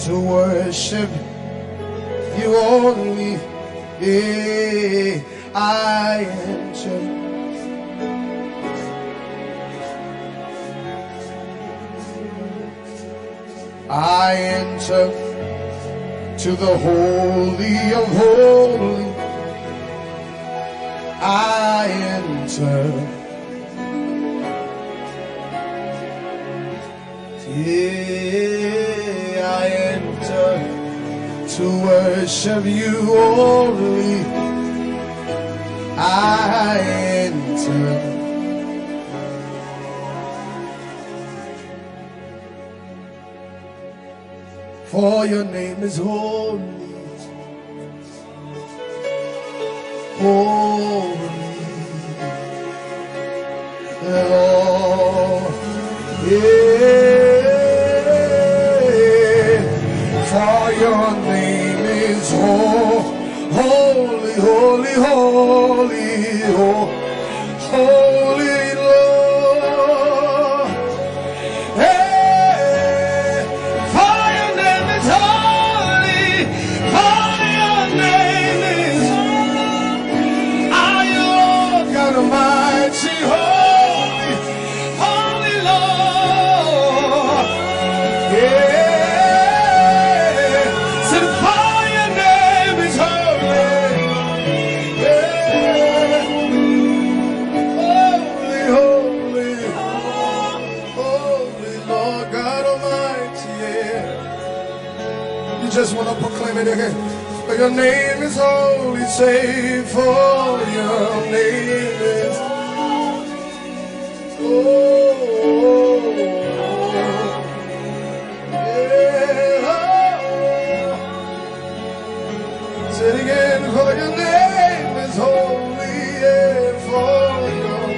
to worship you only. I enter. I enter to the Holy of Holies. I enter Yeah, I enter to worship you only. I enter. For your name is holy. Holy. Lord. Yeah. For your name is holy, holy, holy, holy Lord. Hey, for your name is holy, for your name is holy. Are you Lord God Almighty, holy, holy Lord? Yeah. Just want to proclaim it again. For your name is holy, say for your name is yeah. Say it again, for your name is holy, yeah, for your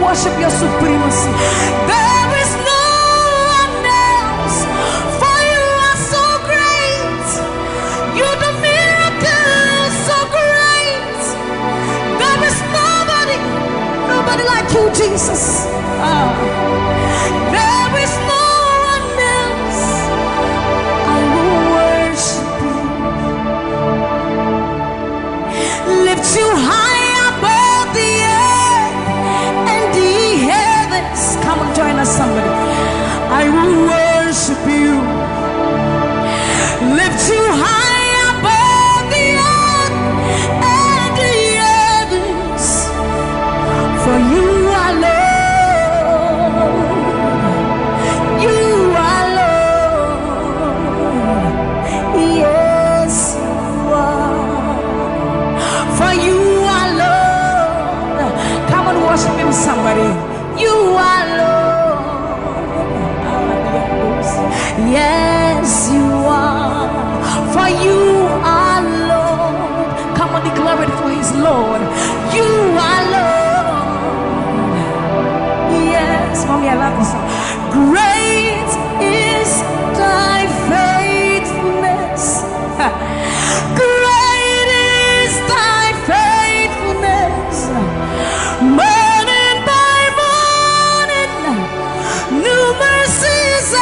worship your supremacy. There is no one else, for you are so great. You do miracles so great. There is nobody like you, Jesus. There is no one else. I will worship you. Lift you high above the earth and the heavens. Come on, join us, somebody. I will worship you. Lift you high above the earth and the heavens. For you are Lord. You are Lord. Yes, you are. For you are Lord. Come on, worship him, somebody. You are Lord. Yes, you are. For you are Lord. Come on, declare it for his Lord. You are Lord. Yes, mommy, I love this song. Great is thy faithfulness. Great is thy faithfulness. Morning by morning, new mercies I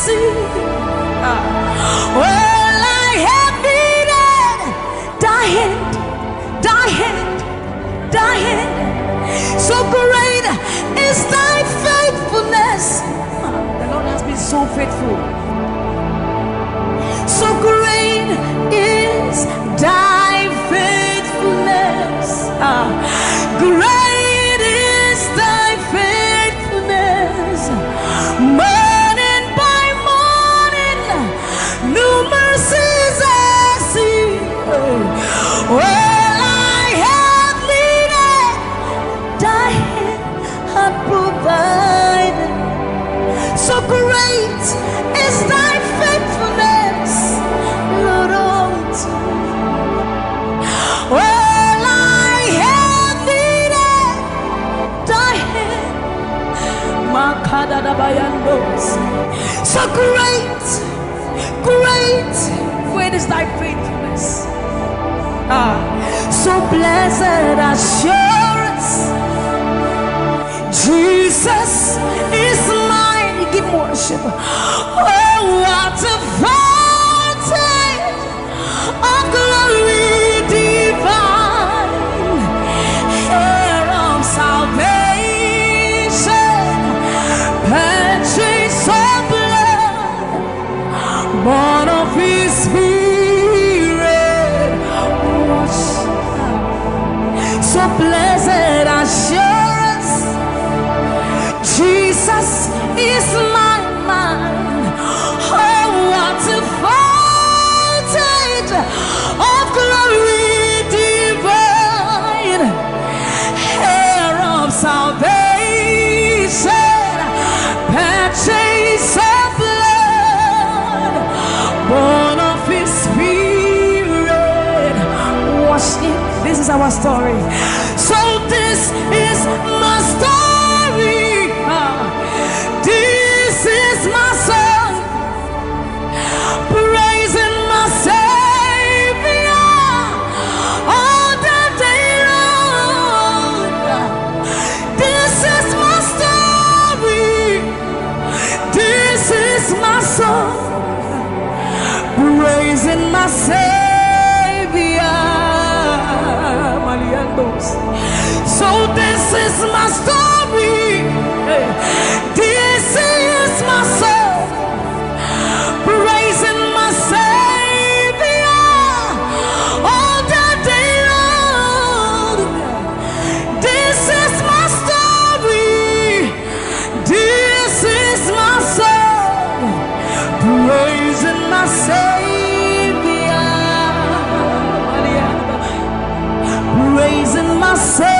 see. All I have needed, thy hand, thy hand, thy hand. So great is thy faithfulness. The Lord has been so faithful. So great is thy faithfulness. Great is thy faithfulness. Morning by morning, new mercies I see. All I have needed, thy hand hath provided. So great is thy faithfulness, Lord, unto me. All I have needed, thy hand. So great, great, great is thy faithfulness. So blessed assurance, Jesus is mine. Give worship. Oh, what a fountain of glory divine, heir of salvation, purchase of blood, born of his spirit. So blessed assurance, Jesus is my mind. Oh, what a fountain of glory divine, heir of salvation, purchase of blood, born of his spirit. Watch it. This is our story. So this is my story. This is my song, praising my Savior all the day long. This is my story. This is my song, praising my Savior. So this is my story. This is my song, praising my Savior all the day long. This is my story. This is my song, praising my Savior, praising my Savior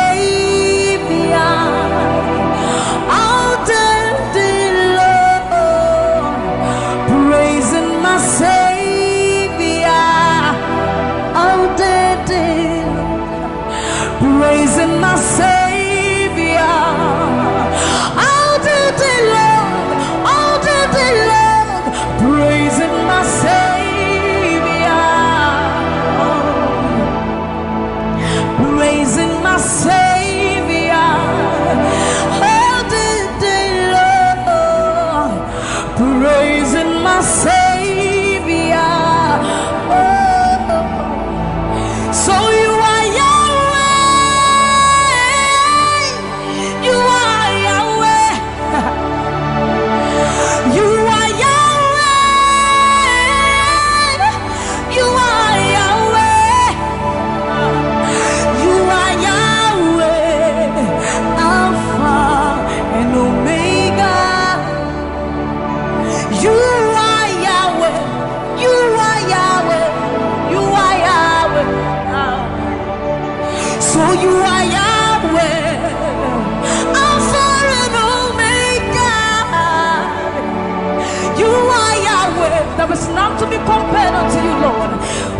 all the day long, praising my Savior all the day, praising my Savior.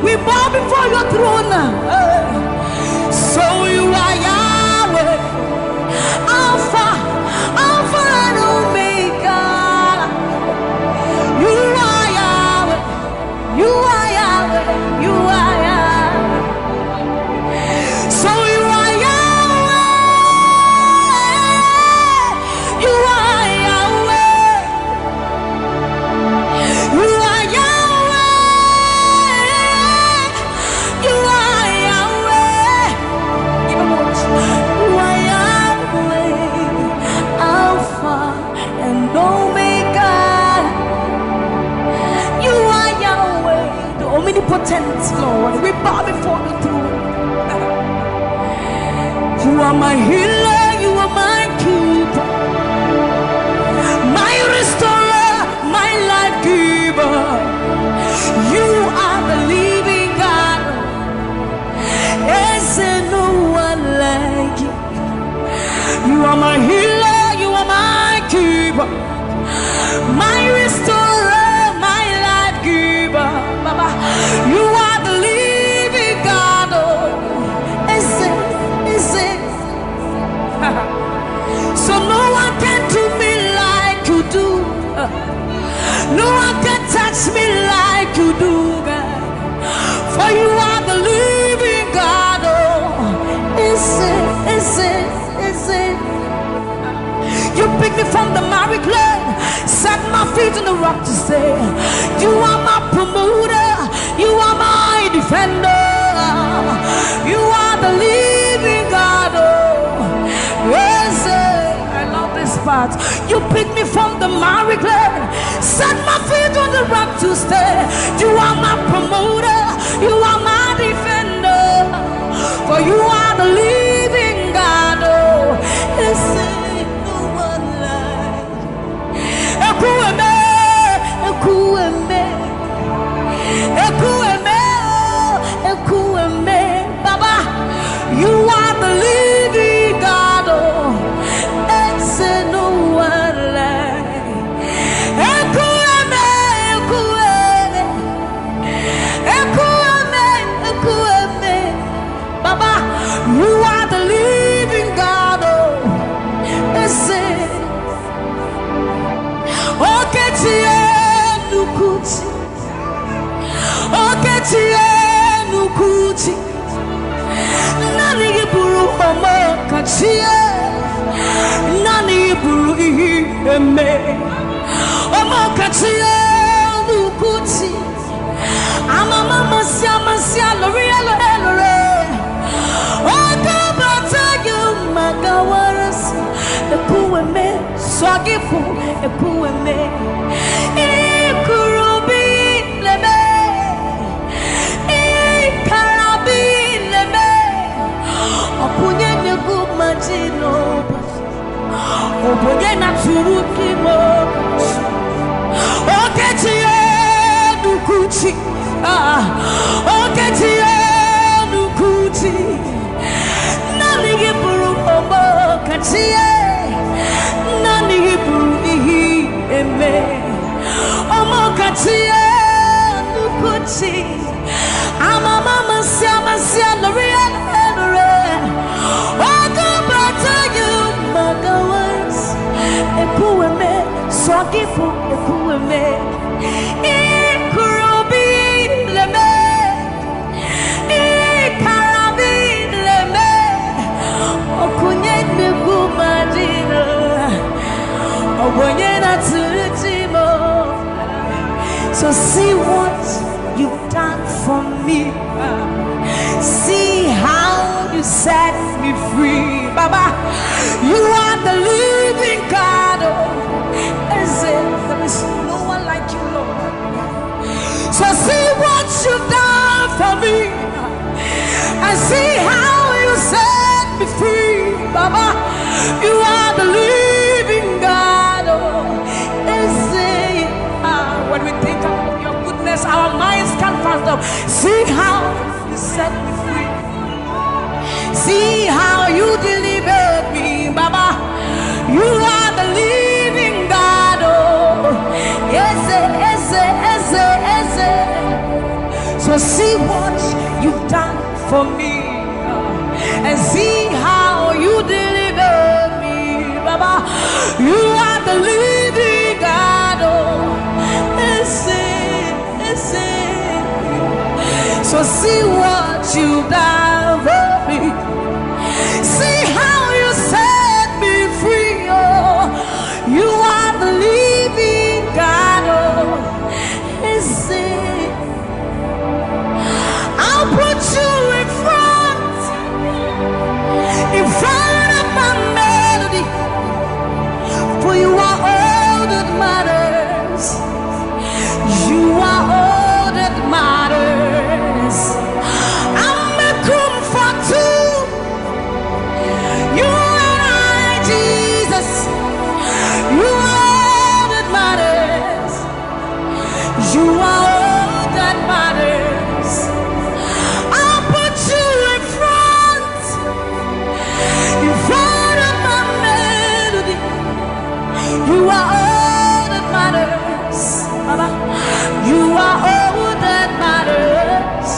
We bow before your throne. So you are Yahweh, Alpha, Alpha and Omega. You are Yahweh, you are Yahweh, you are Yahweh. So you are Yahweh, you are Yahweh, you are Yahweh, you are Yahweh. Even more. You are Yahweh, Alpha and Omega. You are Yahweh, the omnipotent Lord. We bow before the throne. You are my healer, you are my keeper, my restorer, my life giver. You are the living God. Is there no one like you? You are my healer, you are my keeper, my restorer, my life giver. Baba, you are the living God. Oh, is it? So no one can do me like you do. No one can touch me like you do, God. For you are the living God. Oh, is it? You picked me from the miry clay, set my feet on the rock to stay. You are my promoter, you are my defender. You are the living God. Oh, yes, I love this part. You picked me from the miry clay, set my feet on the rock to stay. You are my promoter, you are my defender. For you are the living God. Oh, yes, no one like Ekueme, Ekueme, Ekueme, Ekueme. Baba, you are the living God. Oh, it's no one like Ekueme, Ekueme, Ekueme, Ekueme. Baba, you are the living God. Oh, it's Oketie nukuti, Oketie nukuti. Nani iburu omo kachie, nani iburu ihi eme. Omo kachie nukuti. Amama masia lori elore. Okabata you magawaras. Ekueme swagifu, ekueme. Ikurubi leme, ikarabi leme. Opunye negu majino, opunye na turukimo. Oketie nukuchi, oketie nukuchi. Nani iburu omo kachie, nani iburu ihi eme. Omo kachie nukuchi. Amama masia lori elore. Okabata you magawas. Ekueme swagifu, ekueme. Ikurubi leme, ikarabi leme. Okunye negu madino, obonye na turutimo. So see what you've done for me. See how you set me free. Baba, you are the living God. Oh, is it? There is no one like you, Lord. So see what you've done for me, and see how you set me free. Baba, you are the living God. Oh, is it? When we think of your goodness, our minds can't fathom. See how you set me free. See how you delivered me, Baba. You are the living God. Oh, yes, yes, yes, yes. So see what for me, and see how you deliver me, Baba. You are the living God. Oh, so see what you've done for me. See how you set me free. Oh, you are the living God. Oh, I'll put you in front of my melody, for you are all that matters. You are all that matters. I'm a comfort too. You and I, Jesus. You are all that matters. You are all that matters. I'll put you in front of my melody. You are all that matters, Baba. You are all that matters.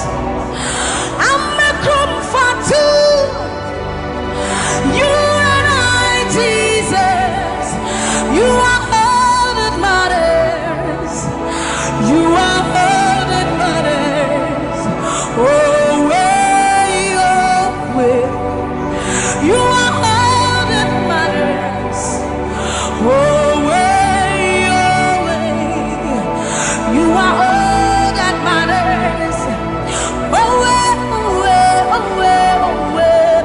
I'm a comfort too. You and I, Jesus. You are all that matters. You are all that matters. Oh, way, oh, way. You are all that matters. Oh, way, oh, way. You are all that matters. Oh, way, oh, way, oh, way, oh, way.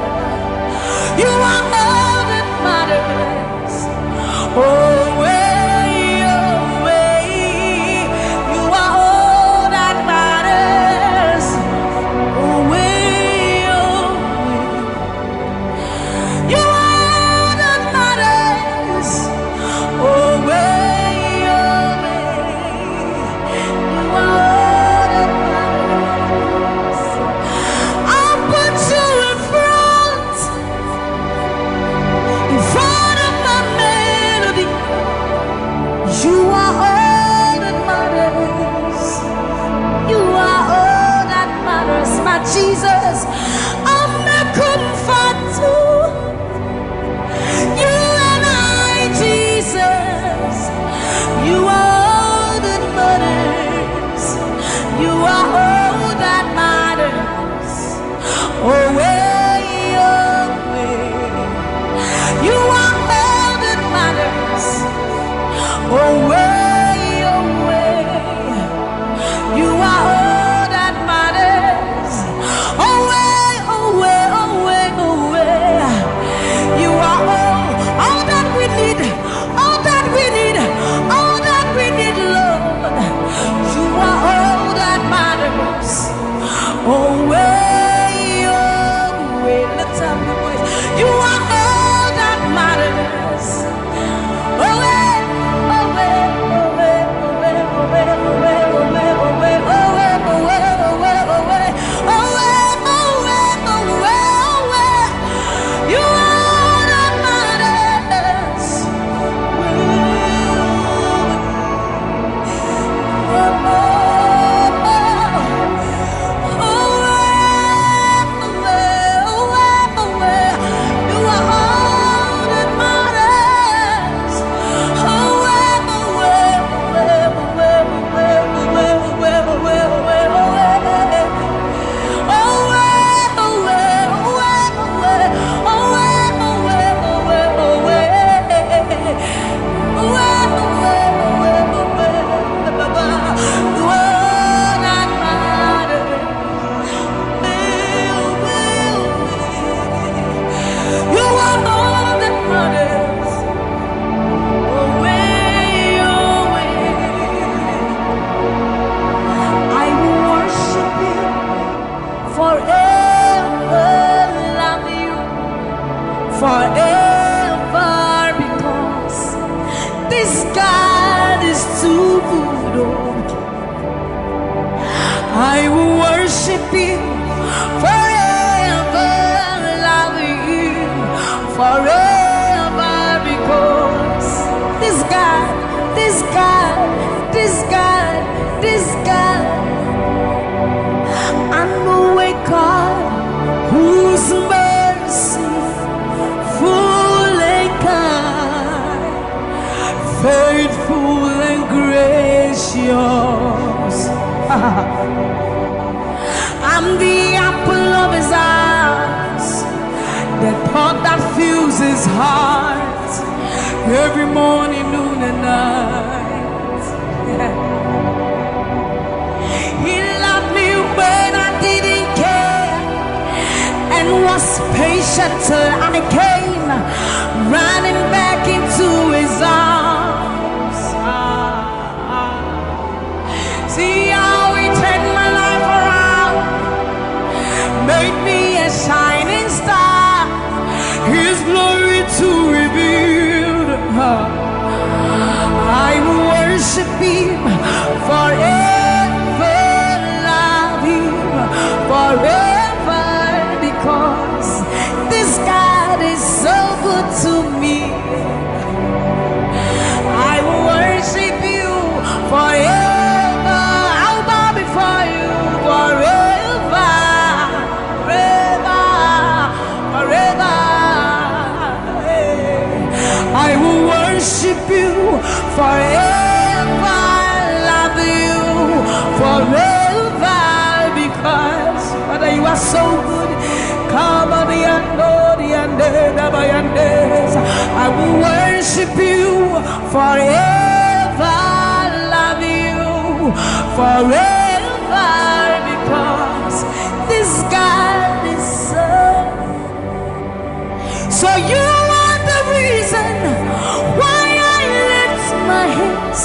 You are all that matters. Oh, way, oh, way. You are all that matters. Oh, way, oh, way. You are all that matters. Oh, way, oh, way. You are all that matters. I'll put you in front of my melody. You are all that matters. You are all that matters, my Jesus. I'm a comfort too. You and I, Jesus. You are all that matters. You are all that matters. Oh, way, oh, way. You are all that matters. Oh, way, oh, way. You are all that matters. Oh, way, oh, way, oh, way, oh, way. You are all that we need, all that we need, all that we need, Lord. You are all that matters. Oh, way, oh, way. Let's have the voice. You are all that matters. Oh, way, oh, way, oh, way, oh, way, oh, way, oh, way, oh, way, oh, way, oh, way, oh, way, oh, way, oh, way, oh, way, oh, way, oh, way, oh, way. You are all that matters. Forever, because this God is too good. I will worship you forever, love you forever, because this God, this God, this God, this God, I know a God yours. I'm the apple of his eyes, the thought that fills his heart every morning, noon and night. He loved me when I didn't care and was patient till I came running back into his arms. See how he turned my life around, made me a shining star, his glory to reveal. I will worship him forever, love him forever, because this God is so good to me. I will worship you forever. I'll bow before you forever, forever, forever. I will worship you forever, love you forever, because Father, you are so good. Come on, I will worship you forever, love you forever, because this God is so you are the reason why I lift my hands,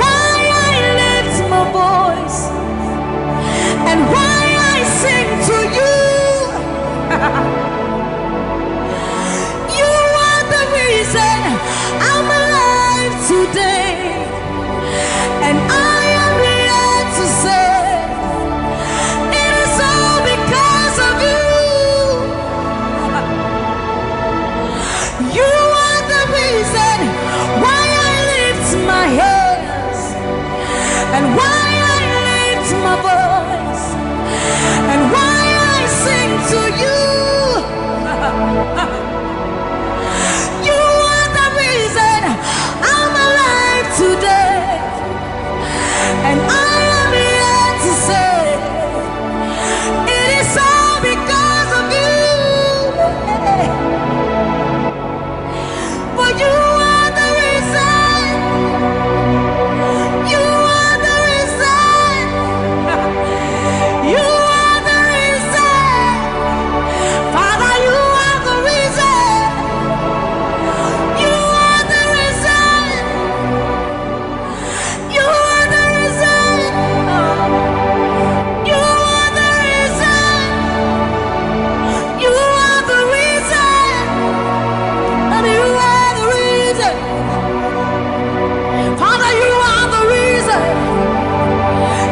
why I lift my voice, and why I sing to you. You are the reason I'm alive today, and I am here to say it is all because of you. You are the reason why I lift my hands, and why I lift my voice, and why I sing to you. You are the reason I'm alive today, and I am here to say it is all because of you. For you are the reason. You are the reason. You are the reason. Father, you are the reason. You are the reason. You are the reason. You are the reason. You are the reason. And you are the reason. Father, you are the reason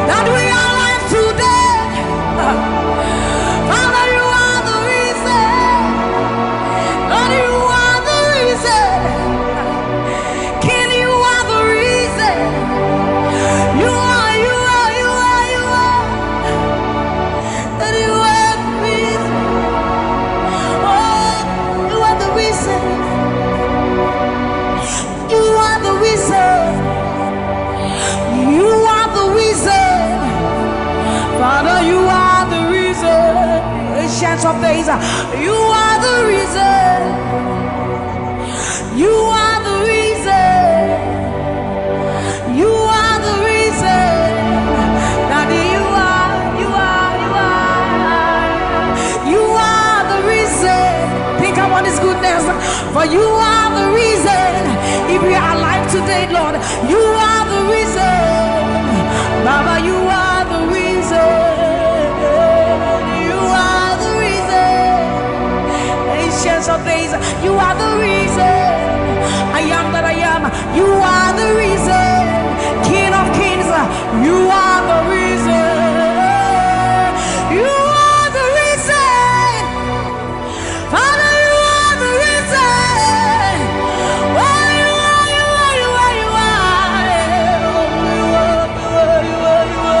that we are alive today. Father, you are the reason. Lord, you are the reason. King, you are the reason. You are, you are, you are, you are. That you are the reason. Oh, you are the reason. You are the reason. You are the reason. Father, you are the reason. Ancients of days, you are the reason. You are the reason. You are the reason. Daddy, you are, you are, you are. You are the reason. Think about his goodness. For you are the reason. If we are alive today, Lord, you are the reason. Baba, you are the reason. You are the reason. Ancients of days, you are the reason. I am that I am. You are the reason. King of kings, you are the reason. You are the reason. Father, you are the reason. Oh, you are, you are, you are, you are. You are, you are, you are, you are.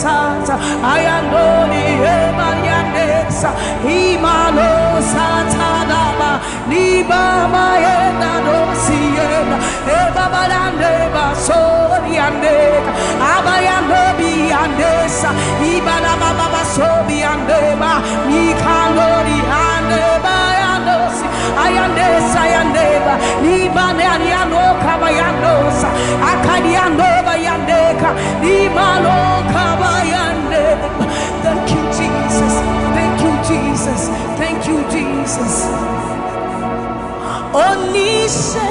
sata ayandoni emanyanesa imano sata daba ni baba yenda dosiena e baba dande basori ande abayando bi andesa ibana baba basobi andeba ni kanori andeba yandosi ayandesa yandeba ni bane ariano kabayandosa akadiando bayandeka ni malo kabayande. Thank you Jesus, thank you Jesus, thank you Jesus. Onise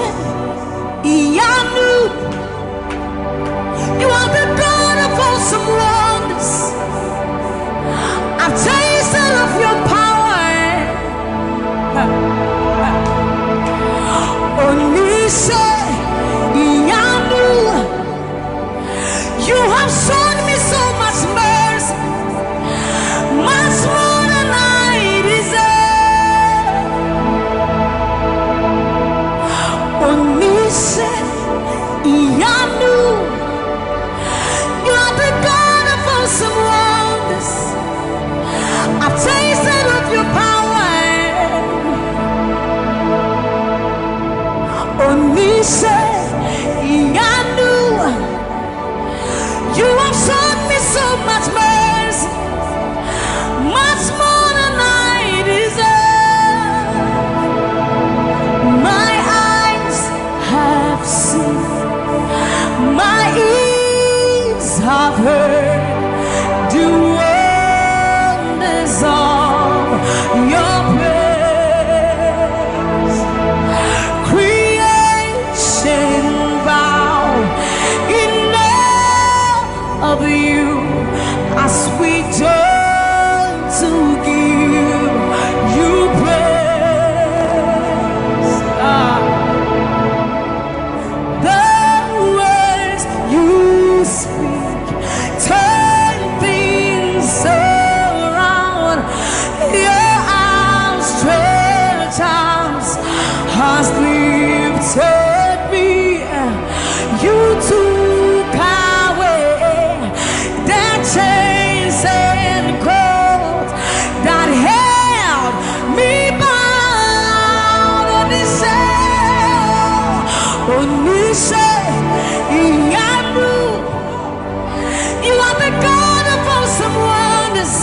iyanu, you are the God of awesome wonders. I've tasted of your power. Onise iyanu, you have shown me so much mercy, much more than I deserve. Onise iyanu, you are the God of awesome wonders. I've tasted of your power. Onise iyanu, you have shown me so much mercy, much more than I deserve. My eyes have seen, my ears have heard the wonders of your praise. Creation bow in awe of you as we turn to give you praise. The words you speak turn things around. Your outstretched arms has lifted me. You took away the chains and cords that held me bound. Onise iyanu, you are the God of awesome wonders.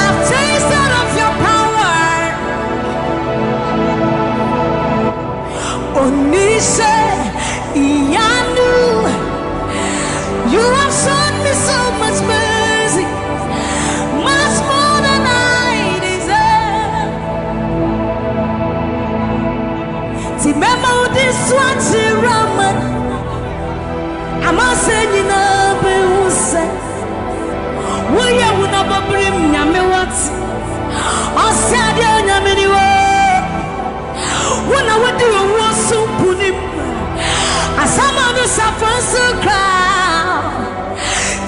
I've tasted of your power. Onise iyanu, you have shown me so much mercy, much more than I deserve. Remember this one, Raman. I'm not saying you know, but who said, will you never bring me what? I said, you never knew. When I would do a war so put him, as some of us are first to cry.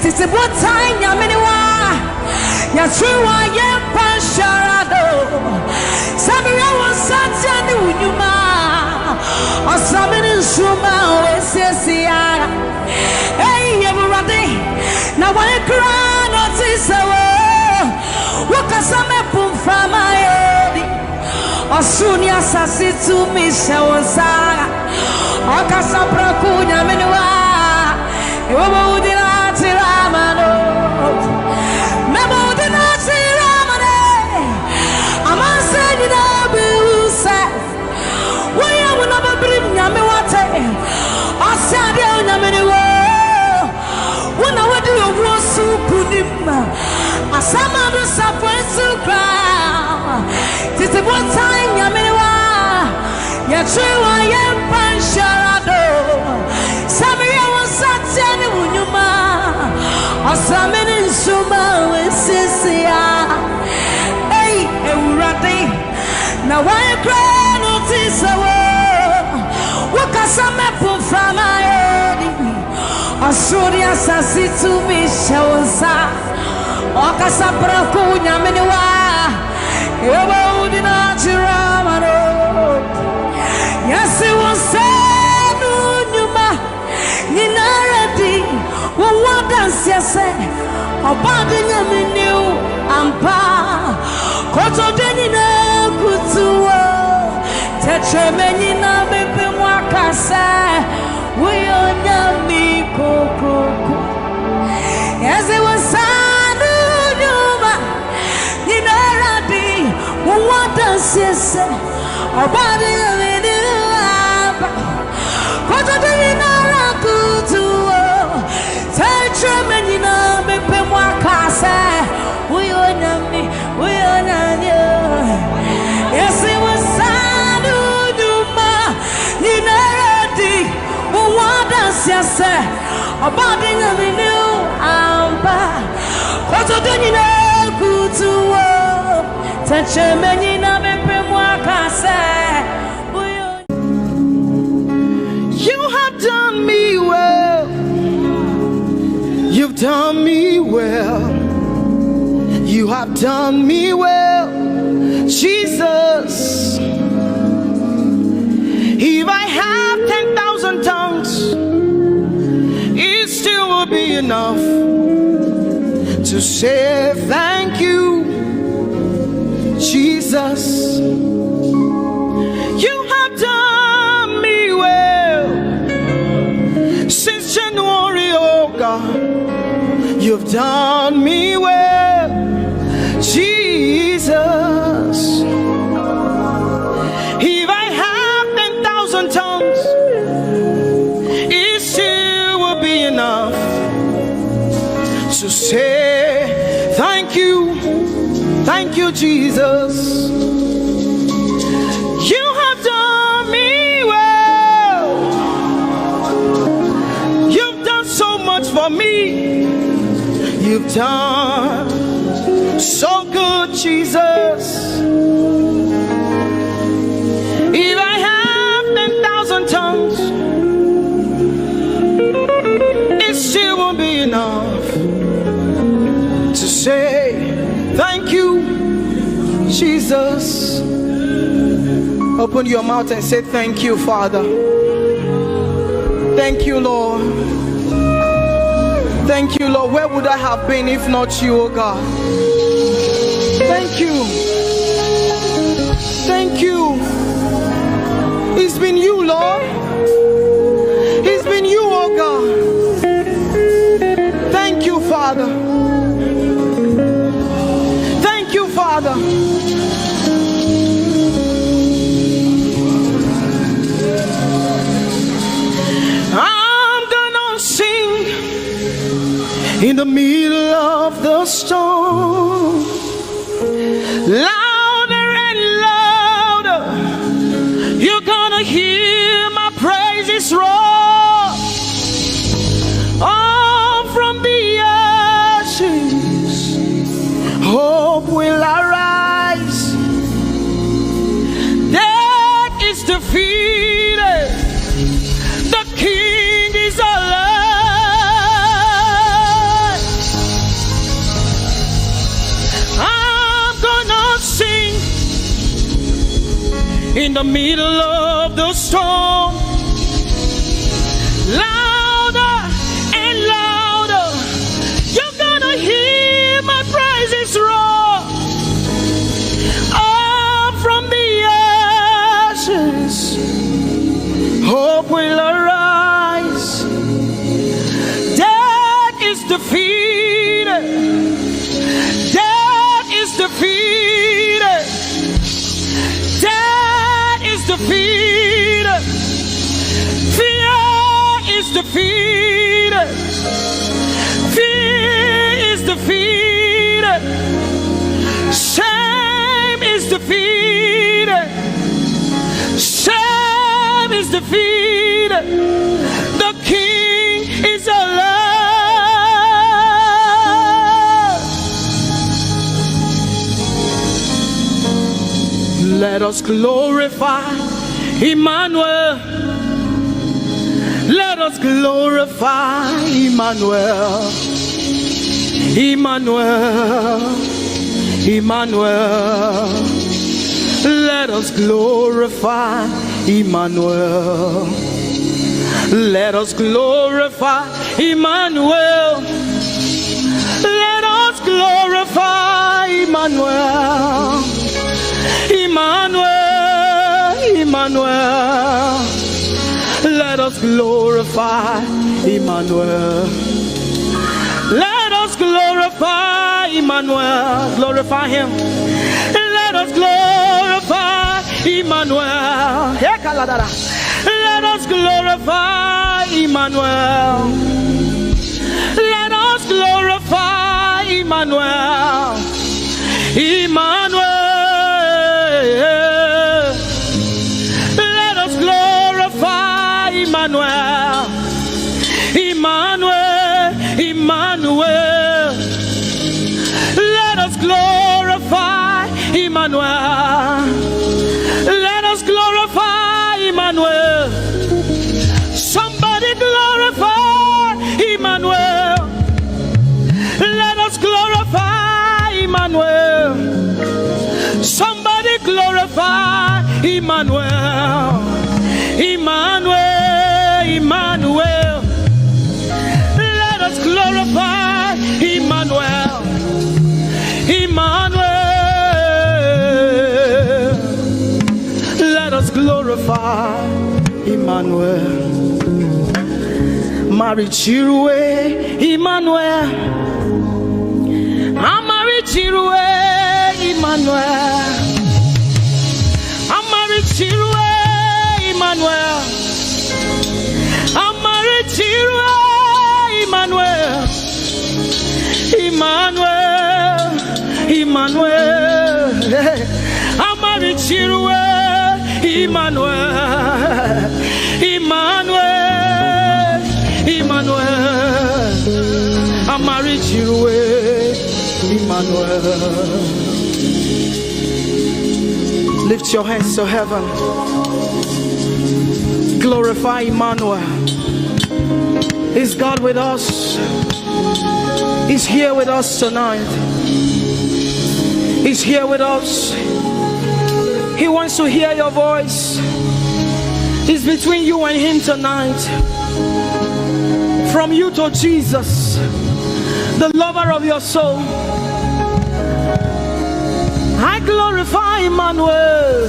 This is what time you mean. You're true, I am Pasharado. Samuel was such a new man. Or something in Shuma, Ese. Hey, everybody. Now I cry, not this hour. What can some put from my head? Or soon, yes, I see to me, Shawasara. Or Casabra Kunya Menua. You won't deny Ramano. Never deny Ramane. I'm not saying it all, but who said, why I will never bring Yamawate? I said, Yamaniwa. When I would do a war soup, as some of us are first to cry. This is what time Yamaniwa. You're true, I am Pansharado. Sammie was such a new man. Or something in Shuma with Sisia. Hey, Urati. Now I cry, notice a word. What can some put from my head? Or should you say to me, Shawsa? Or Casabra Kunya Menua? You won't deny Ramano. Yes, it was said, Numa, Ninarati, what dance yes obadi nyame new ampa koto deni na kutuwo tetremeni na bepe mwakasa uyo nyami kokoko yes it was sanu nyuma inaradi what dance yes obadi nyame new ampa koto deni na kutuwo tetremeni na bepe mwakasa uyo nyami yes it was sanu nyuma inaradi what dance yes obadi nyame new ampa koto deni na kutuwo tetremeni na bepe mwakasa. You have done me well. You've done me well. You have done me well, Jesus. If I have 10,000 tongues, it still will be enough to say thank you, Jesus. You have done me well since January, oh God. You've done me well, Jesus. If I have 10,000 tongues, it still will be enough to say thank you, Jesus. You have done me well. You've done so much for me. You've done so good, Jesus. If I have 10,000 tongues, it still won't be enough to say thank you, Jesus. Open your mouth and say thank you, Father. Thank you, Lord. Thank you, Lord. Where would I have been if not you, oh God? Thank you. Thank you. It's been you, Lord. It's been you, oh God. Thank you, Father. Thank you, Father. I'm gonna sing in the middle of the storm, louder and louder. You're gonna hear my praises roar. Oh, from the ashes, hope will arise. Death is defeated. The King is alive. In the middle of the storm, louder and louder, you're gonna hear my praises roar. Up from the ashes, hope will arise. Death is defeated. Death is defeated. Death is defeated. Fear is defeated. Fear is defeated. Shame is defeated. Shame is defeated. The King is alive. Let us glorify Emmanuel. Let us glorify Emmanuel. Emmanuel. Emmanuel. Let us glorify Emmanuel. Let us glorify Emmanuel. Emmanuel. Let us glorify Emmanuel. Let us glorify Emmanuel. Glorify him. Let us glorify Emmanuel. Let us glorify Emmanuel. Let us glorify Emmanuel. Emmanuel. Let us glorify Emmanuel. Emmanuel. Emmanuel. Let us glorify Emmanuel. Let us glorify Emmanuel. Somebody glorify Emmanuel. Let us glorify Emmanuel. Somebody glorify Emmanuel. Emmanuel. Emmanuel. Let us glorify Emmanuel. Emmanuel. Let us glorify Emmanuel. Marichirwe Emmanuel. Amarichirwe Emmanuel. Amarichirwe Emmanuel. Amarichirwe Emmanuel. Emmanuel. Emmanuel. Amarichirwe Emmanuel. Emmanuel. Emmanuel. Amarichirwe Emmanuel. Lift your hands to heaven. Glorify Emmanuel. Is God with us? He's here with us tonight. He's here with us. He wants to hear your voice. It's between you and him tonight. From you to Jesus, the lover of your soul. I glorify Emmanuel.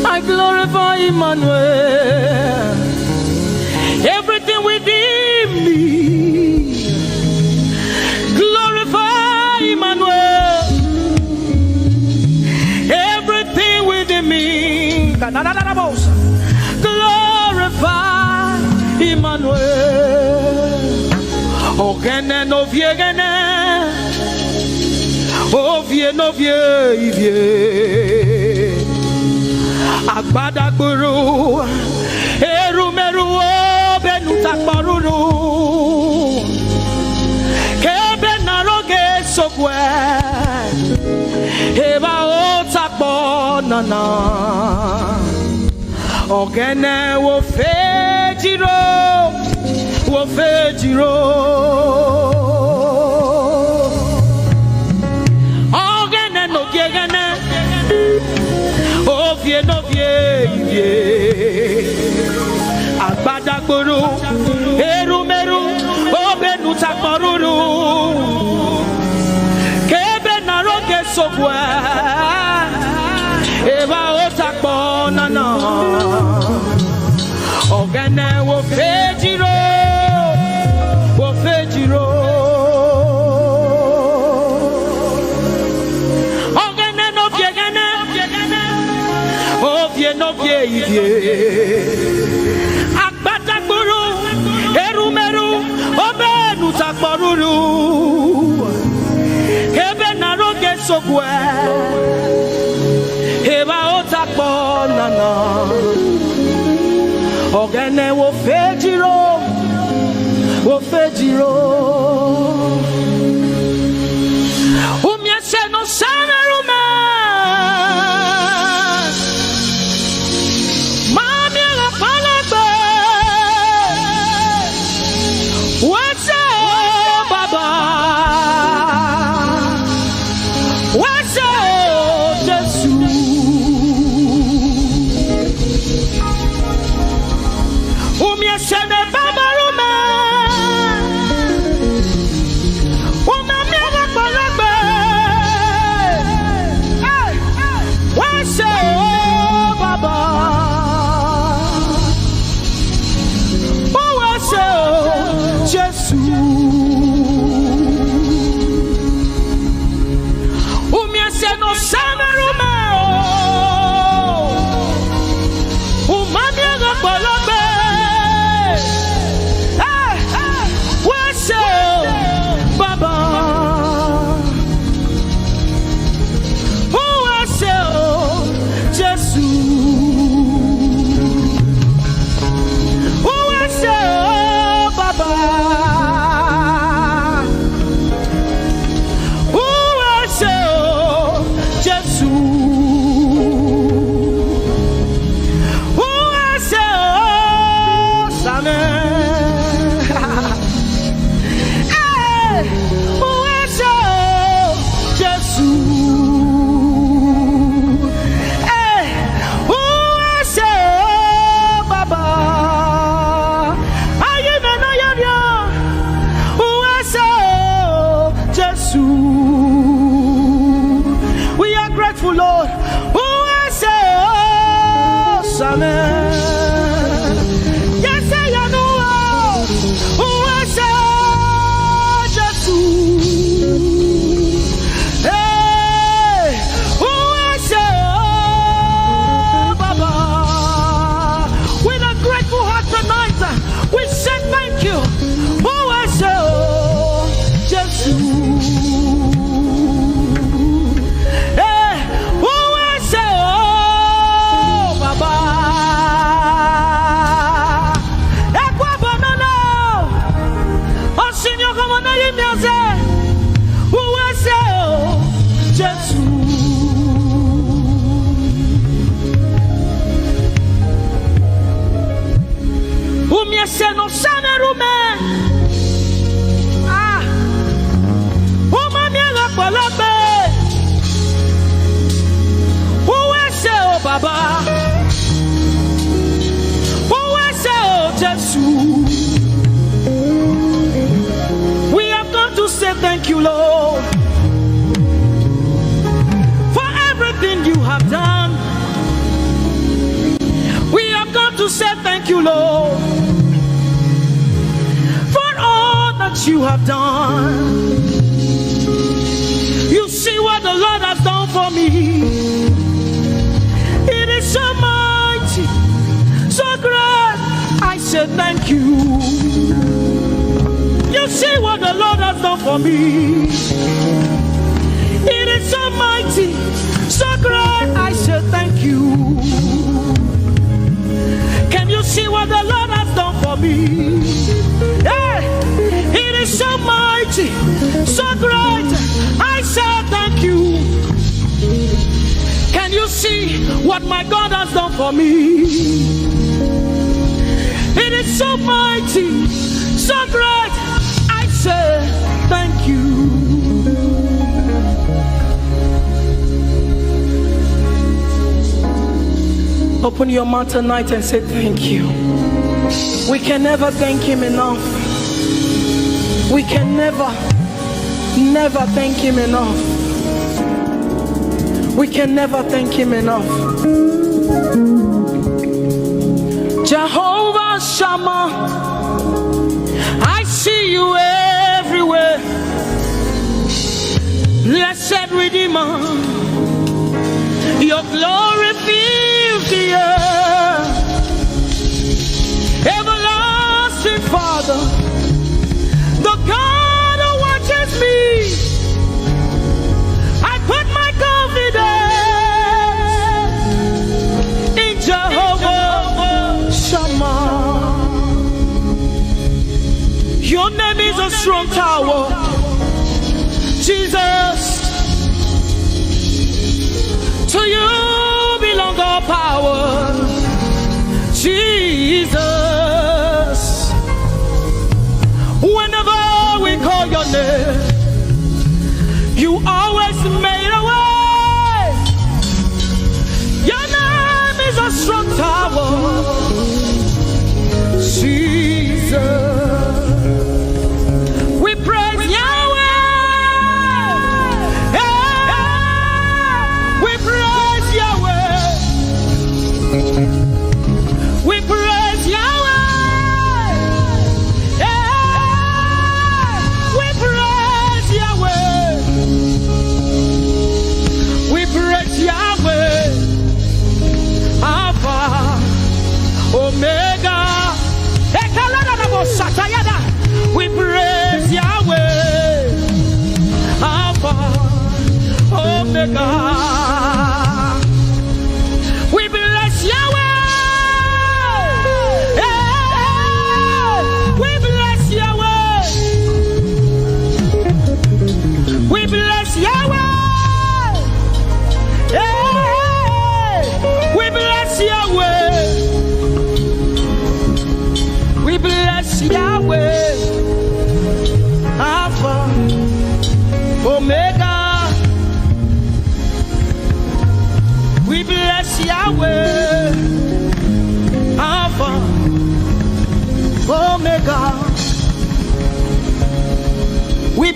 I glorify Emmanuel. Everything within me, glorify Emmanuel. Everything within me, glorify Emmanuel. Ogene no viegene, ovie no vie. Agbada guru, erumeru benutakbaruru. Kebe naroge sokwe, eba otakbo nana. Ogene wo fejiro, wo fejiro. Ogene no gegene, ovie no vie. Agbada guru, erumeru, obenutakbaruru. Kebe naroge sokwe, eba otakbo nana. Ogene wo fejiro, wo fejiro. Ogene no viegene, ovie no vie. Agbada guru, erumeru, obenutakbaruru. Kebe naroge sokwe, eba otakbo nana. Ogene wo fejiro, wo fejiro. Umiese no sana rume, mami la palagbe. Wese baba, wese Jesus. Umiese ne baba rume. Lord, who I say, oh, Sammie. Yes, I know, who I say, Jesus. Hey, who I say, oh, Baba. With a grateful heart tonight, we say thank you. Who I say, oh, Jesus. Se no sana rume uma miela palabe uwese o baba uwese o Jesus. We have come to say thank you, Lord, for everything you have done. We have come to say thank you, Lord, you have done. You see what the Lord has done for me. It is so mighty, so great. I say thank you. You see what the Lord has done for me. It is so mighty, so great. I say thank you. Can you see what the Lord has done for me? Hey! So mighty, so great, I say thank you. Can you see what my God has done for me? It is so mighty, so great, I say thank you. Open your mouth tonight and say thank you. We can never thank him enough. We can never thank him enough. We can never thank him enough. Jehovah Shammah, I see you everywhere. Blessed Redeemer, your glory fills the earth. Everlasting Father, the God who watches me, I put my confidence in Jehovah Shammah. Your name is a strong tower, Jesus. To you belong all power, Jesus. Whenever we call your name, you always made a way. Your name is a strong tower, Jesus. We praise Yahweh. Hey, we praise Yahweh. We praise Yahweh. Omega,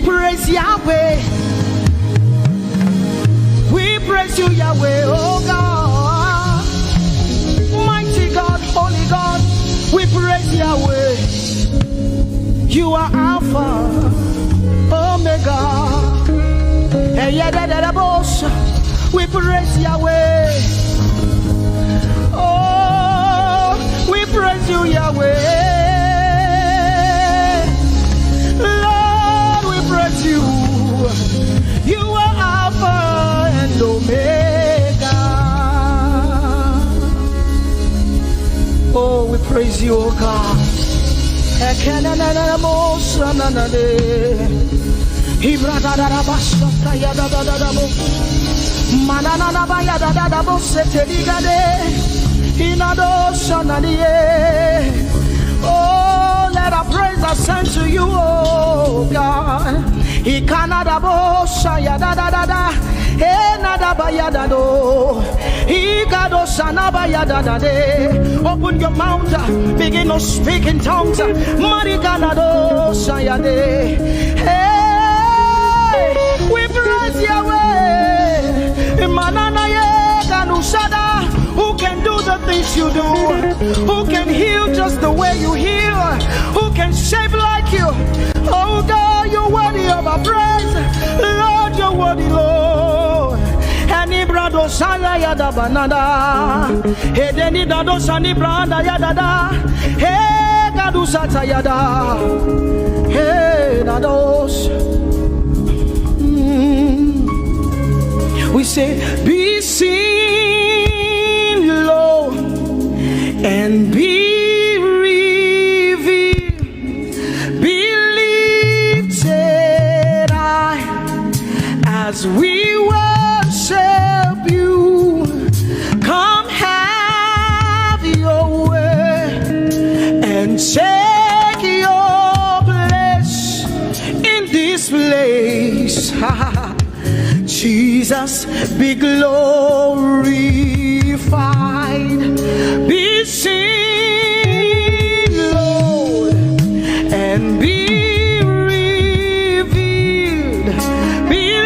praise Yahweh. We praise you, Yahweh, oh God. Mighty God, holy God, we praise Yahweh. You are Alpha, Omega. We praise Yahweh. Oh, we praise you, Yahweh. Lord, we praise you. You are Alpha and Omega. Oh, we praise you, oh God. Oh, let our praise ascend to you, oh God. Open your mouth, begin to speak in tongues. Hey, we praise Yahweh. Who can do the things you do? Who can heal just the way you heal? Who can shape like you? Oh God, you're worthy of our praise. Lord, you're worthy, Lord. Any brado shaya yada banada. Hey, deni dado shani branda yada. Hey, gadu sata yada. Hey, dados. We say, be seen low and be revealed, be lifted high as we worship you. Come have your way and take your place in this place. Jesus, be glorified, be seen, Lord, and be revealed, be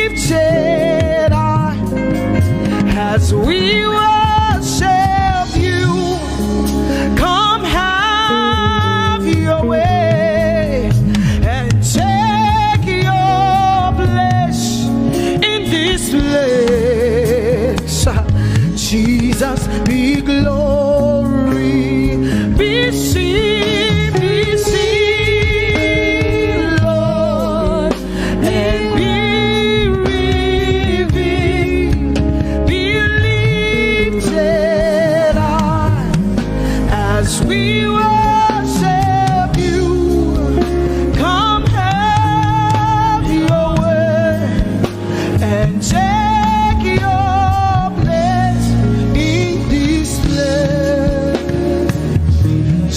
lifted high as we worship you. Come have your way and take your place in this place. Jesus, be glory, be seen, Lord, and be revealed, be lifted high as we worship you. Come have your way and take your place in this place.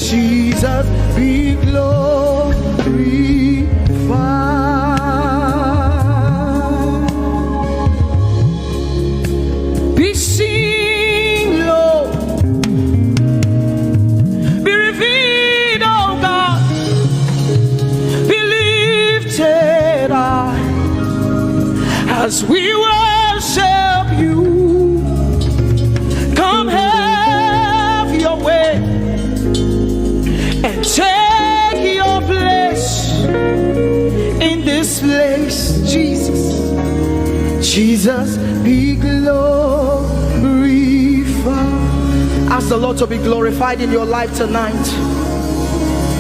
Jesus, be glorified, be seen, Lord, be revealed, oh God, be lifted high as we worship you. Come have your way and take your place in this place. Jesus, Jesus, be glorified. Ask the Lord to be glorified in your life tonight.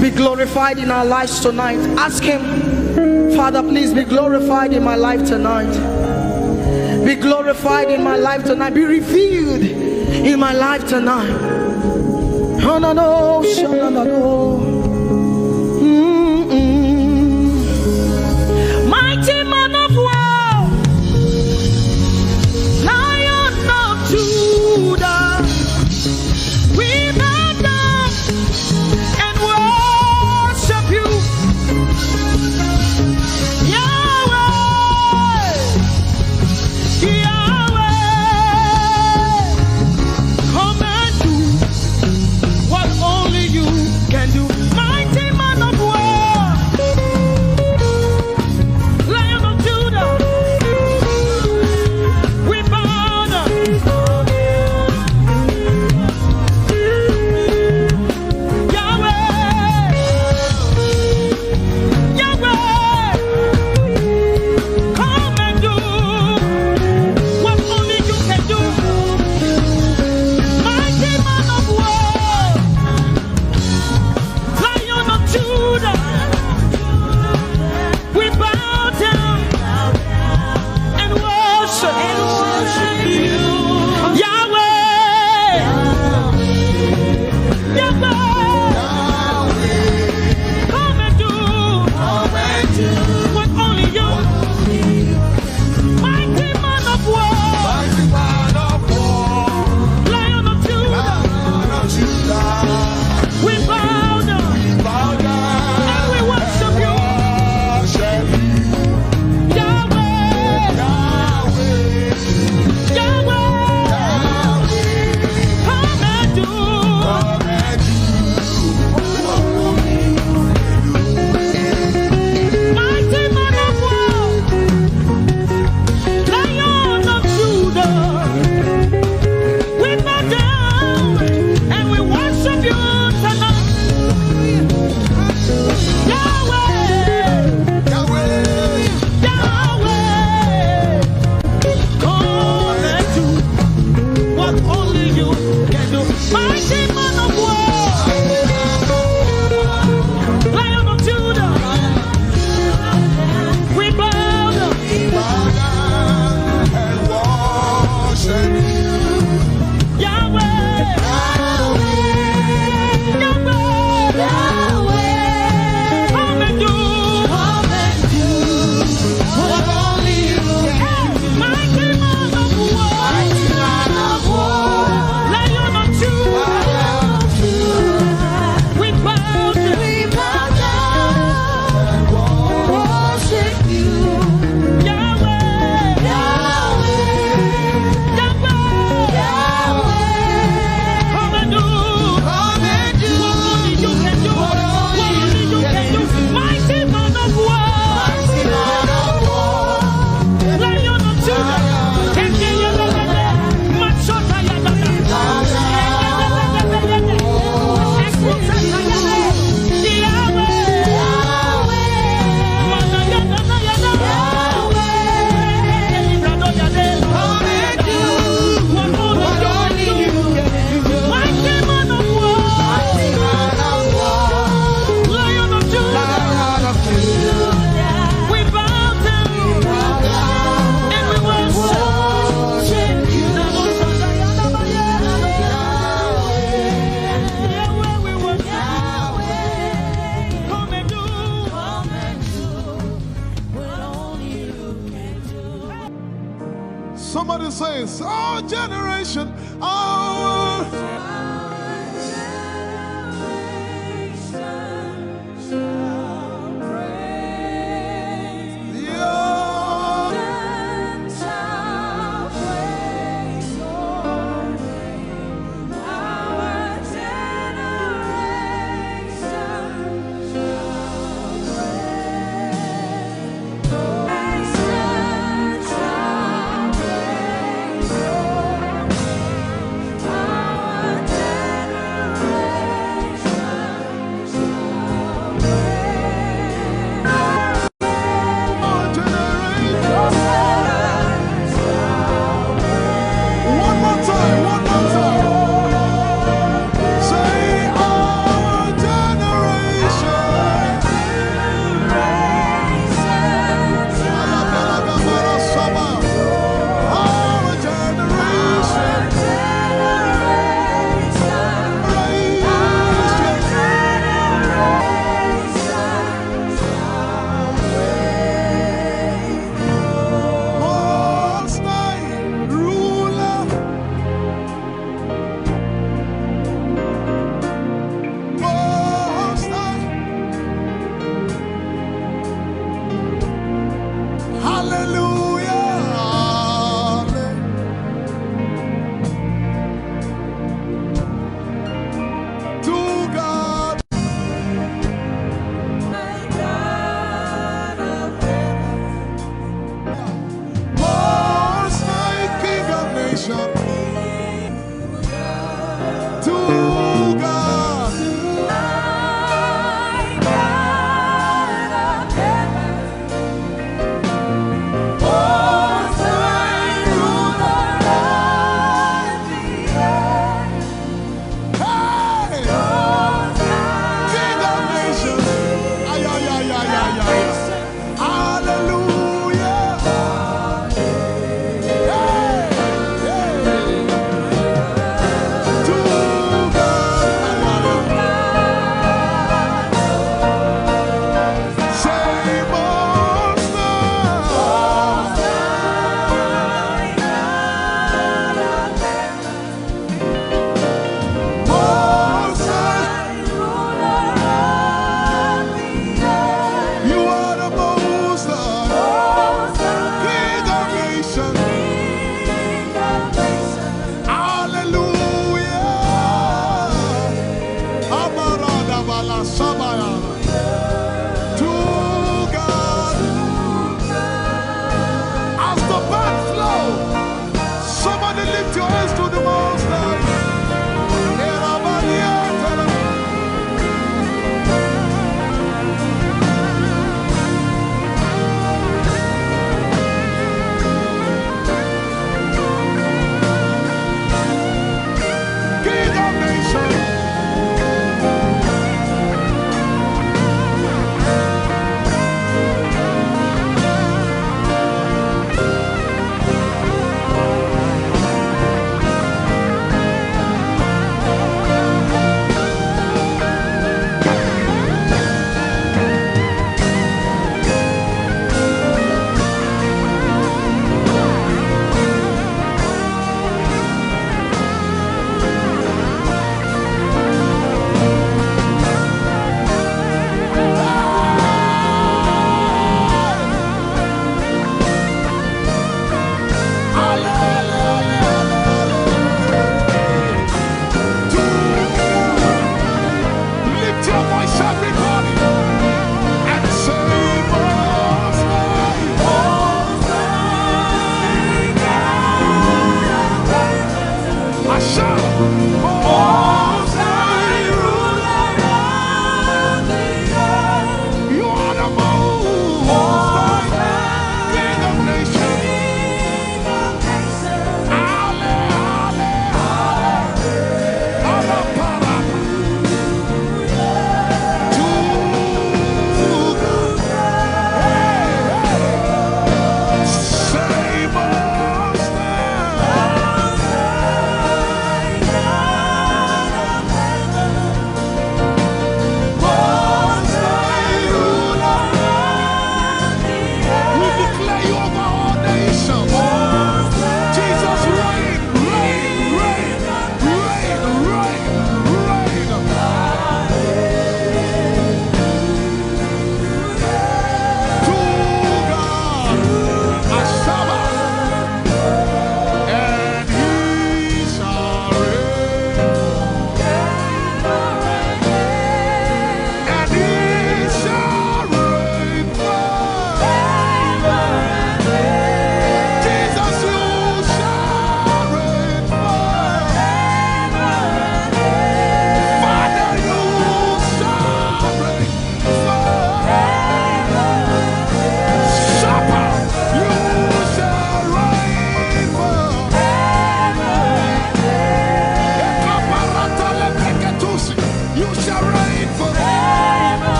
Be glorified in our lives tonight. Ask Him, Father, please be glorified in my life tonight. Be glorified in my life tonight. Be revealed in my life tonight. Oh, no, no, no, no, no. Mighty man of war, Lion of Judah, we bow down and worship you. Yahweh, Yahweh, come and do what only you can do. Somebody says, our generation, our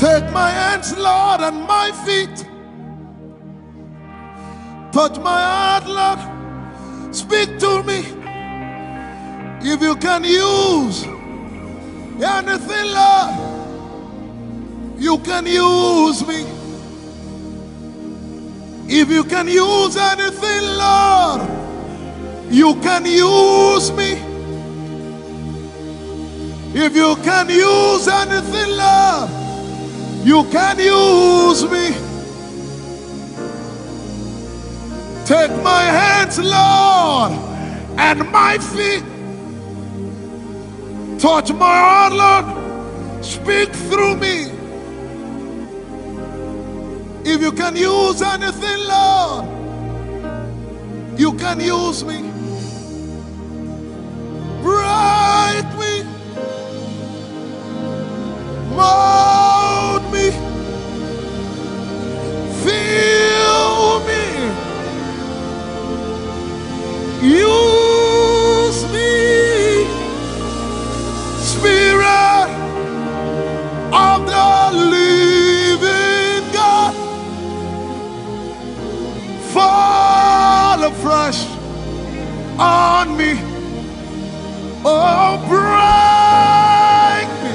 Take my hands, Lord, and my feet. Touch my heart, Lord. Speak to me. If you can use anything, Lord, you can use me. If you can use anything, Lord, you can use me. If you can use anything, Lord, you can use me. Take my hands, Lord, and my feet. Touch my heart, Lord. Speak through me. If you can use anything, Lord, you can use me. Bright me. Mold me. Fill me. Use me. Spirit of the living God, fall afresh on me. Oh, break me,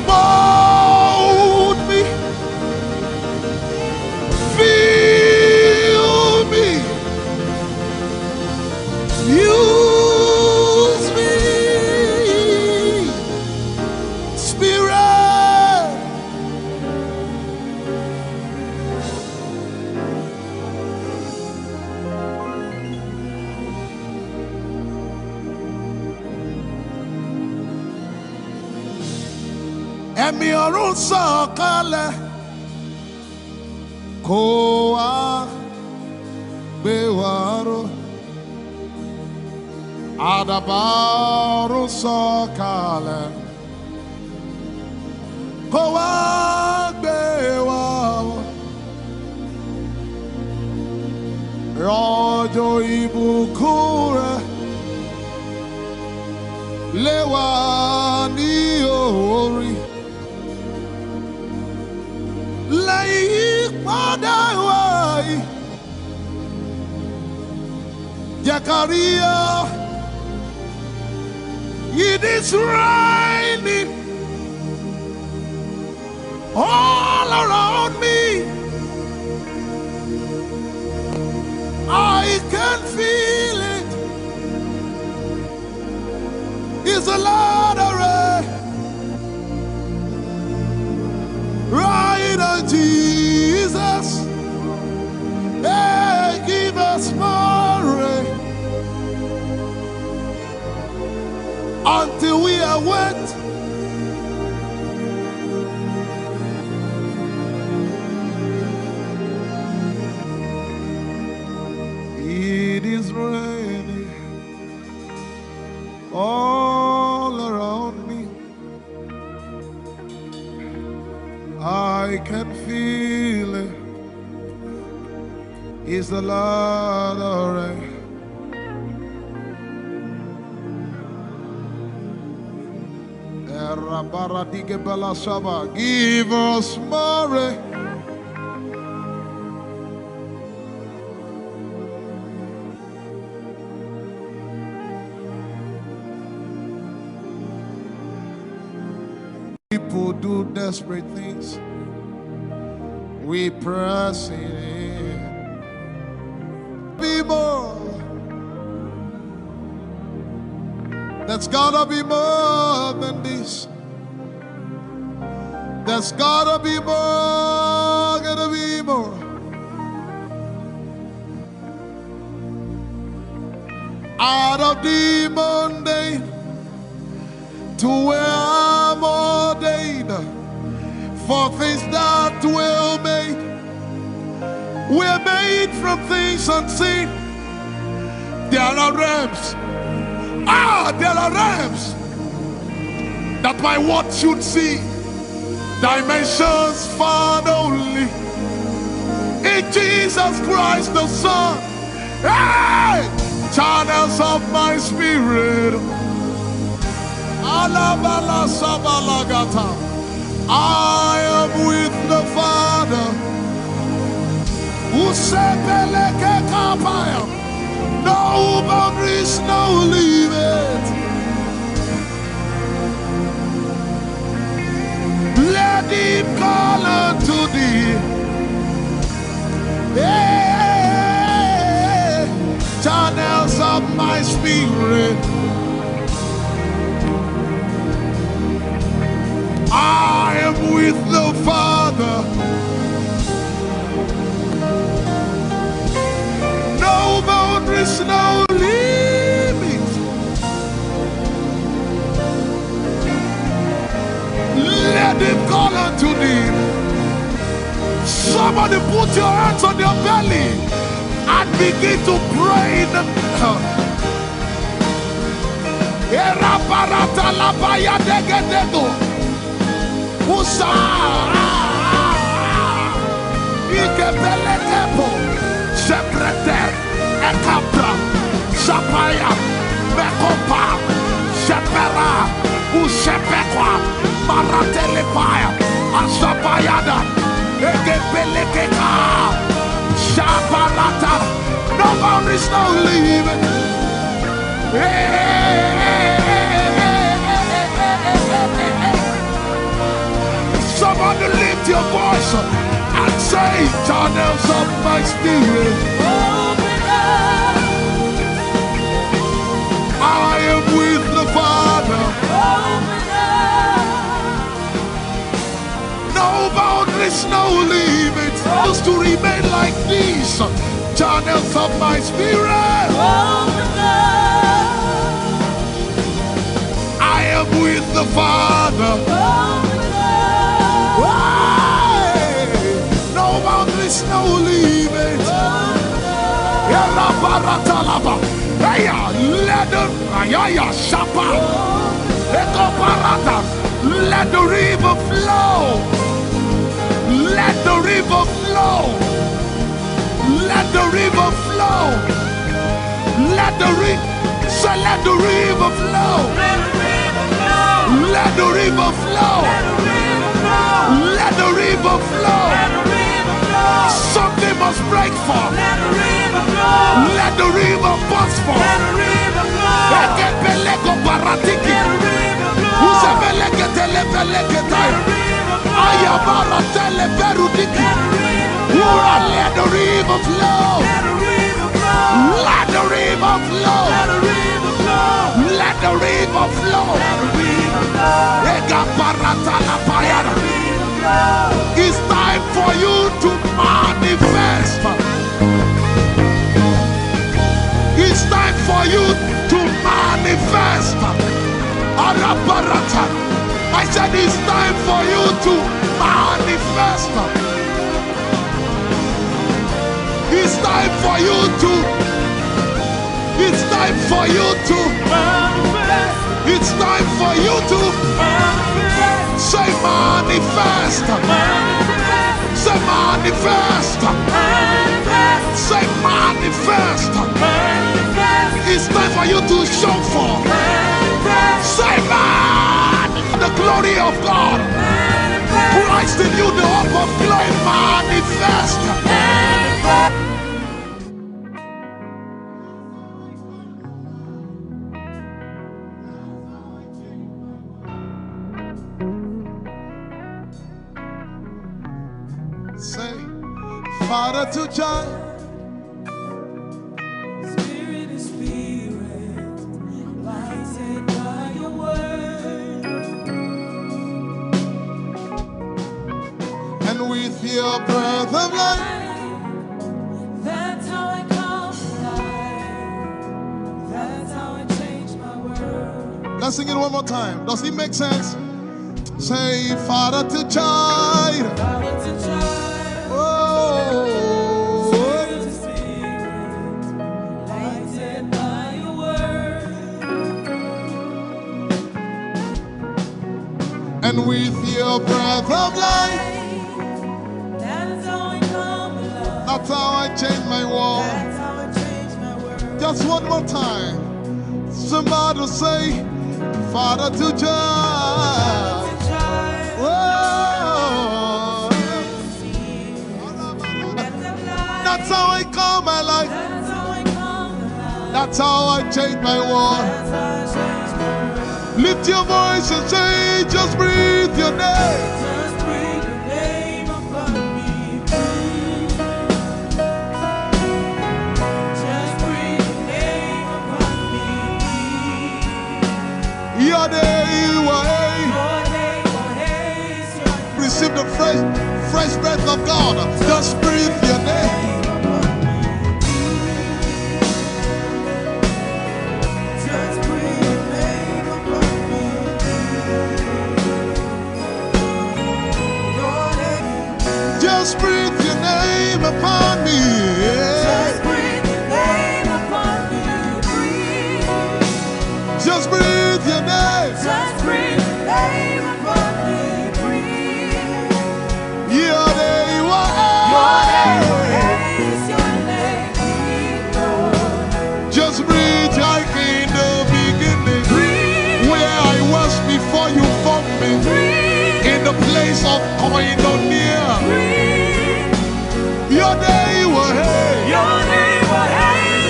mold me, fill me, use me, Spirit. Ẹ̀mí ọ̀run sọ̀kalẹ̀ kó wá gbé wa ró. Àdàbà ọ̀run sọ̀kalẹ̀ kó wá gbé wa ró. Rọ̀jò ìbùkún rẹ̀ lé wa ní orí. Lẹ́yìn padà wáyé, jẹ́ ká rí ọ. It is raining all around me. I can feel it. It's a lot of rain. Right on Jesus. Hey, give us more rain until we are wet. It is raining all around me. I can feel it. It's the Lord of rain. Give us more rain. People do desperate things. We press it in. Be more. There's gotta be more than this. There's gotta be more, gotta be more. Out of the mundane to where I'm ordained for things that will make. We're made from things unseen. There are realms. There are realms that my watch should see. Dimensions found only in Jesus Christ the Son. Hey! Channels of my spirit. Alabala sabalagata. I am with the Father. Who said no boundaries, no limit. Let him call unto thee. Hey, channels of my spirit. I am with the Father. No boundaries, no limits. Let him call unto thee. Somebody put your hands on your belly and begin to pray in the Usa Ikebelekepo Secretary Ekapra Sapaya Mekopa Sepera Usepekwa Maratelepaya Asapayada Ekebelekeka Saparata. No boundaries, no limit. Somebody lift your voice and say, channels of my spirit. Open up. I am with the Father. Open up. No boundaries, no limits. Just to remain like these channels of my spirit. Open up. I am with the Father. Open up. No boundaries, no limits. Let the river flow. Let the river flow. Let the river flow. Let the river flow. Let the river flow. Let the river flow. Something must break forth. Let the river burst forth. Let the river flow. Let the river flow. Let the river flow. It's time for you to manifest. It's time for you to manifest. I said it's time for you to manifest. It's time for you to. It's time for you to manifest. It's time for you to manifest. Say manifest. Manifest. Say manifest. Manifest. Say manifest. Manifest. It's time for you to show forth. Manifest. Say man. The glory of God. Manifest. Christ in you, the hope of glory. Manifest. Manifest. Father to child, Spirit is Spirit, lighted by your word, and with your breath of life, that's how I come alive, that's how I change my world. Let's sing it one more time. Does it make sense? Say, Father to child, Father to child. And with your breath of life, that's how I come alive. That's how I change my world. That's how I change my world. Just one more time. Somebody say, Father to child. Father to child. That's how I change my world. Lift your voice and say, just breathe your name. Just breathe your name upon me. Just breathe your name upon me. Your name will receive the fresh breath of God. Just breathe your name. Just breathe your name upon me. Just breathe your name upon me. Just breathe your name upon me. Just breathe your name. Just breathe your name upon me. Your name will is your name, Lord. just breathe like in the beginning. Where I was before you formed me. In the place of koinonia. Your name will Your name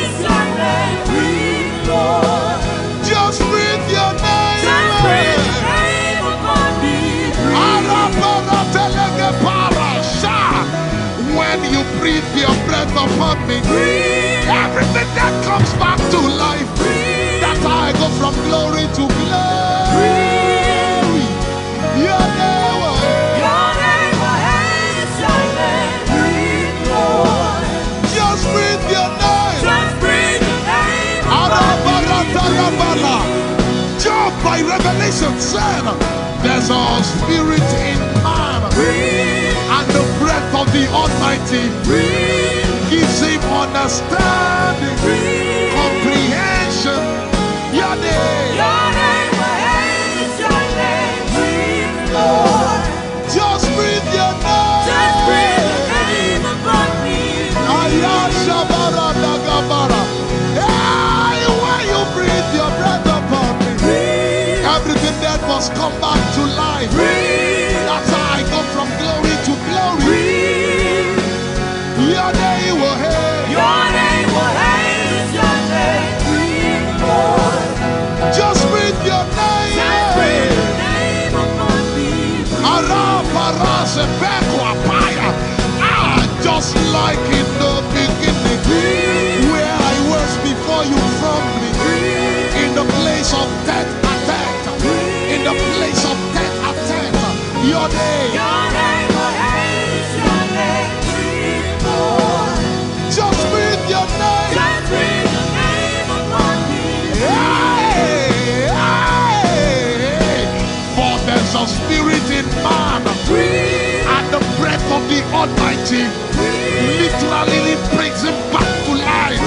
is your name, Lord. just breathe your name. Just breathe your name upon me. When you breathe your breath upon me, everything that comes back to life. That's how I go from glory to glory. Your name is your name, Lord. just breathe your name. Just breathe your name upon me. Job by revelation said, there's a spirit in man, and the breath of the Almighty gives him understanding, comprehension. Your name is your name, Lord. just breathe your name. Just breathe your name upon me. Hey, when you breathe your breath upon me, everything that must come back to life. That's how I go from glory to glory. Your name will Your name is your name, Lord. just breathe your name. Just breathe your name upon me. Just like in the beginning, where I was before you formed me, in the place of death attack, in the place of death attack. Your name is your name, Lord. just breathe your name. Just breathe your name upon me. Hey, hey. For there's a spirit in man, and the breath of the Almighty literally brings him back to life.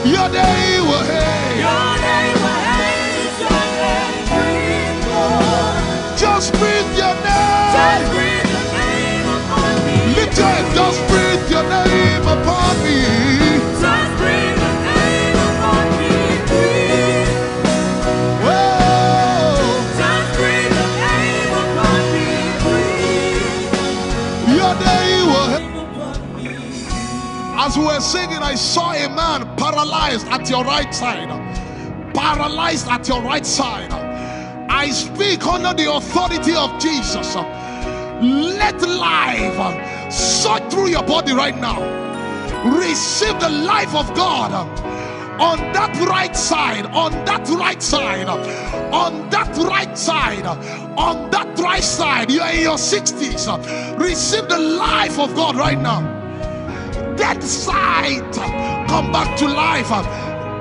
Your name will Your name is your name, Lord. just breathe your name. Just breathe your name upon me. Lift your hand, just breathe your name upon me. Just breathe your name upon me. Whoa. Just breathe your name upon me. Your name will As we were singing, I saw a man paralyzed at your right side. Paralyzed at your right side. I speak under the authority of Jesus. Let life surge through your body right now. Receive the life of God on that right side, on that right side, on that right side, on that right side. You are in your 60s. Receive the life of God right now. Dead sight, come back to life.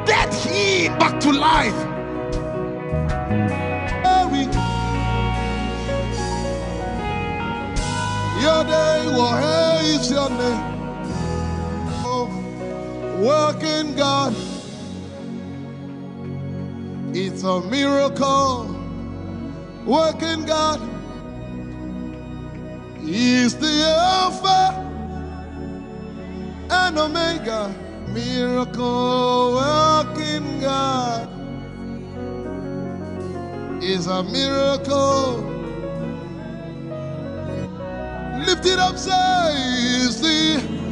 Dead heat, back to life. Your name, where is your name? Oh, working God, it's a miracle. Working God is the Alpha and Omega. Miracle working God is a miracle. Lift it up, say, is the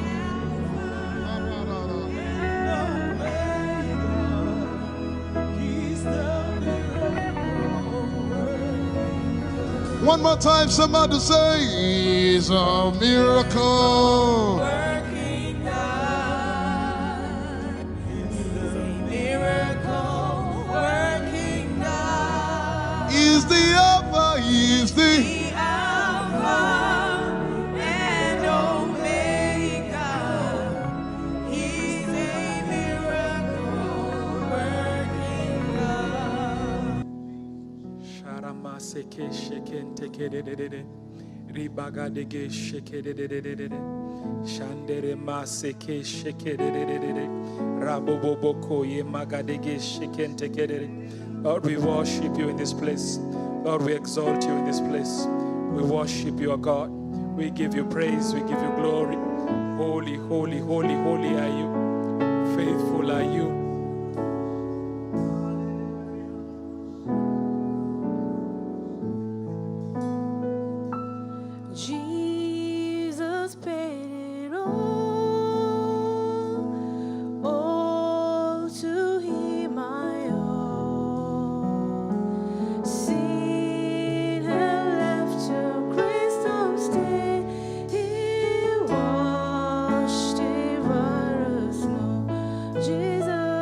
One more time, somebody say, He's a miracle. Working God. He's a miracle working God. He's the Alpha, He's the Alpha and Omega. He's a miracle working God. Sharama seke sheken teke de de de de. Ribaga dege sheke de de de de de. Shandere ma seke sheke de de de de de. Raboboboko ye magadege sheken teke de de. Lord, we worship you in this place. Lord, we exalt you in this place. We worship you, O God. We give you praise. We give you glory. Holy, holy, holy, holy are you. Faithful are you. Jesus paid it all to Him I owe. Sin had left your grace unstained. He washed it white as snow. Jesus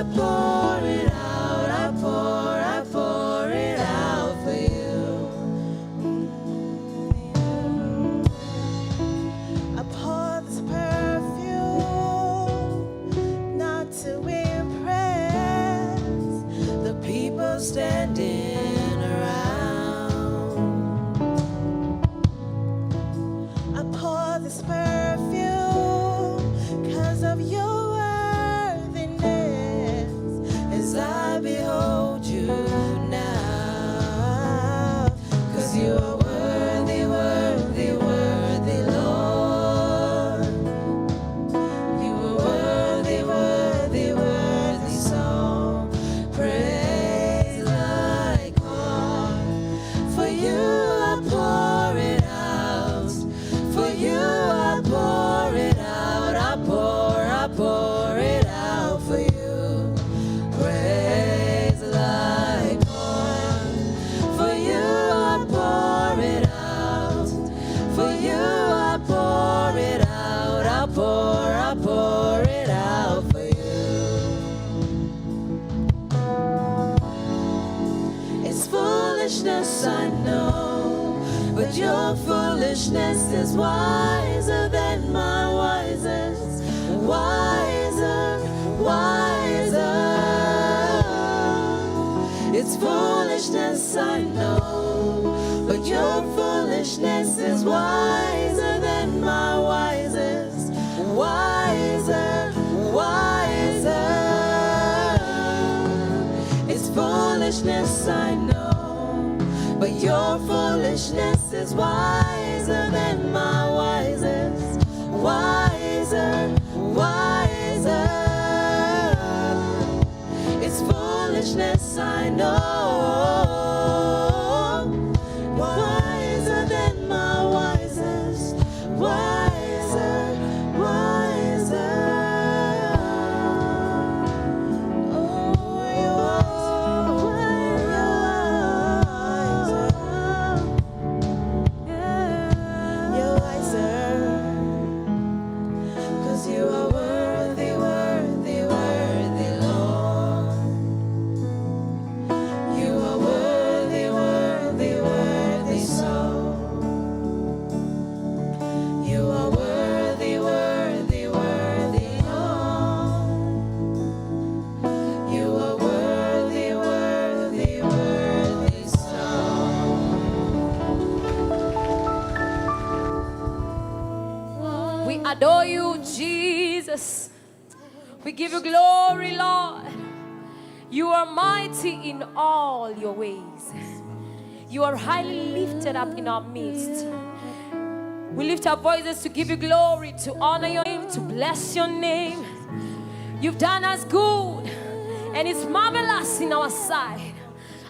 pour it out, I pour it out for you. I pour this perfume not to impress the people standing around. I pour this perfume 'cause of your worthiness as I behold you now. 'Cause you are worthy, worthy, worthy, Lord. You are worthy, worthy, worthy, so praise like oil. For you I pour it out. For you I pour it out. I pour it out for you. Praise like oil. For you I pour it out. For you I pour it out. I pour it out for you. It's foolishness, I know, but your foolishness is wiser than my wisest. Wiser, wiser. It's foolishness, I know, but your foolishness is wiser than my wisest. Wiser, wiser. It's foolishness, I know, but your foolishness is wiser than my wisest. Wiser, wiser. It's foolishness, I know. Wiser than my wisest. Wiser, wiser. Oh, you're wiser. You're wiser. 'Cause you are worthy, worthy, worthy, Lord. You are worthy, worthy, worthy, so. You are worthy, worthy, worthy, Lord. You are worthy, worthy, worthy, so. We adore you, Jesus. We give you glory, Lord. You are mighty in all your ways. You are highly lifted up in our midst. We lift our voices to give you glory, to honor your name, to bless your name. You've done us good, and it's marvelous in our sight.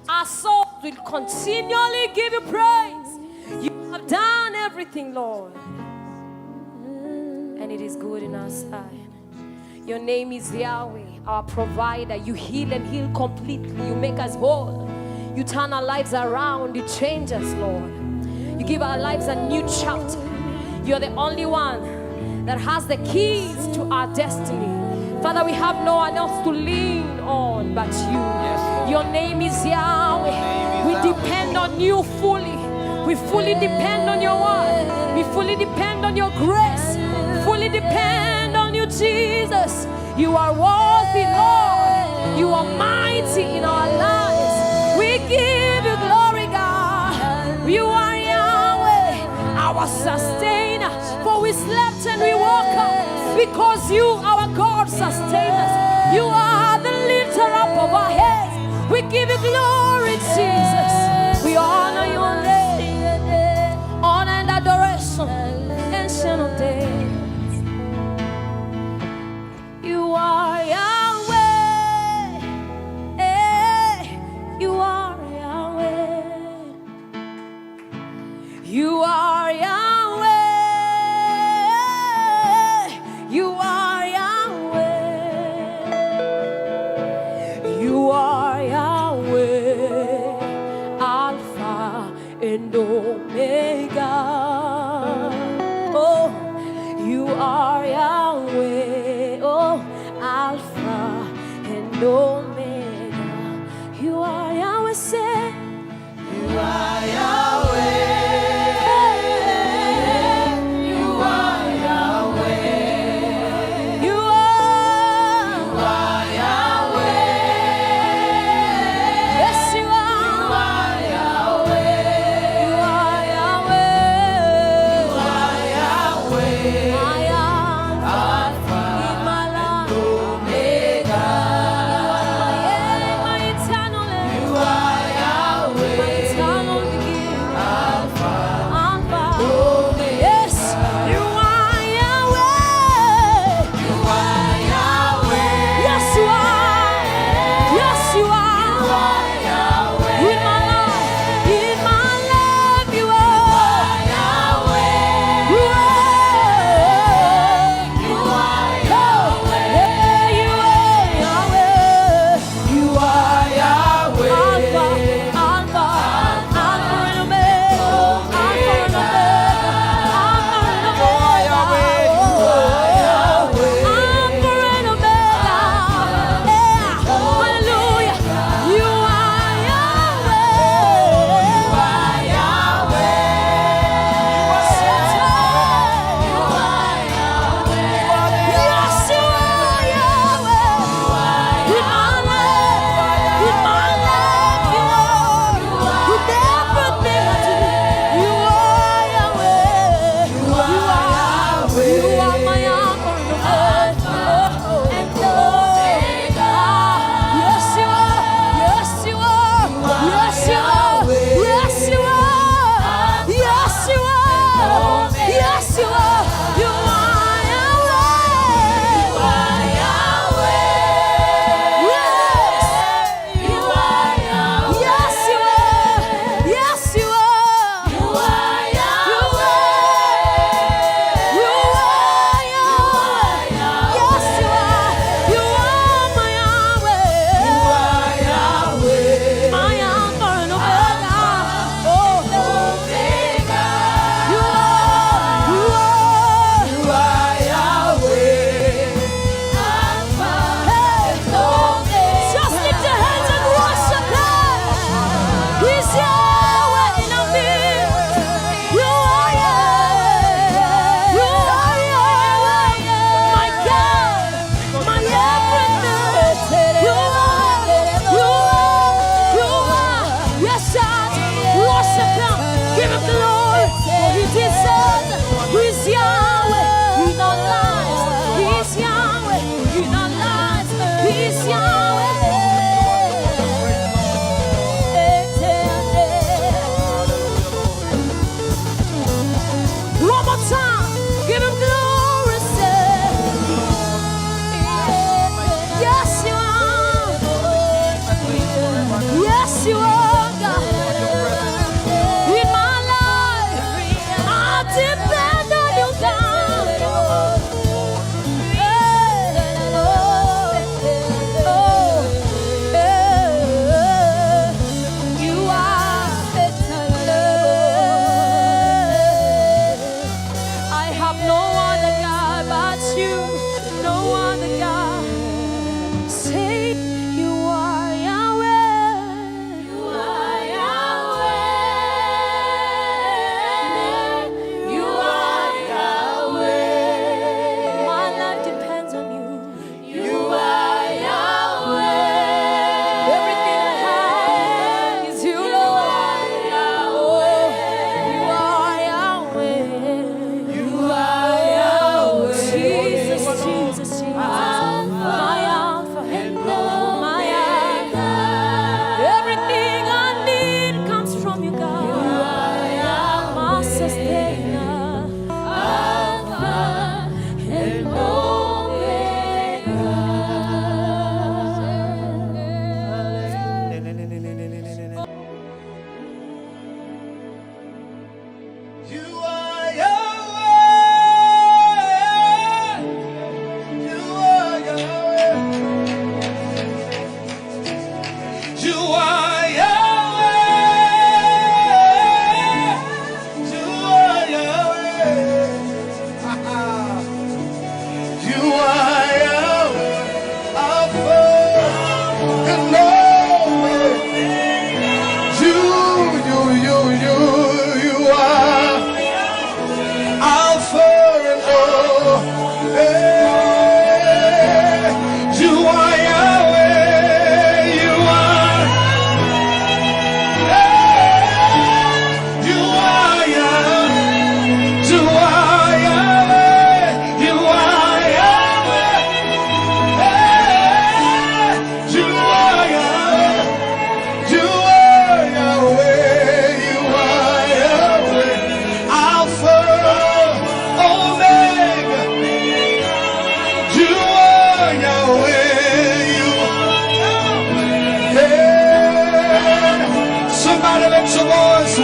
Our souls will continually give you praise. You have done everything, Lord, and it is good in our sight. Your name is Yahweh, our provider. You heal and heal completely. You make us whole. You turn our lives around. You change us, Lord. You give our lives a new chapter. You're the only one that has the keys to our destiny. Father, we have no one else to lean on but you. Your name is Yahweh. We depend on you fully. We fully depend on your word. We fully depend on your grace. Fully depend on you, Jesus. You are worthy, Lord. You are mighty in our lives. We give you glory, God. You are Yahweh, our sustainer. For we slept and we woke up because you, our God, sustain us. You are the lifter up of our heads. We give you glory, Jesus. We honor your name. Honor and adoration. Ancient of days. You are Yahweh. You are Yahweh. You are Yahweh. You are Yahweh. You are Yahweh. Alpha and Omega. Oh, you are Yahweh. Oh, Alpha and Omega. You are Yahweh, say. You are Yahweh. You are Yahweh. You are Yahweh. Yes, you are. You are Yahweh. You are Yahweh. You are Yahweh. I am Alpha and Omega. My eternal end. You are Yahweh. My eternal beginning. Alpha. Yes, you are Yahweh. You are Yahweh. Yes, you are. Yes, you are. You are Yahweh. In my life, you are Yahweh. You are. You are Yahweh. You are Yahweh. You are Yahweh. Alpha and Omega. Alpha and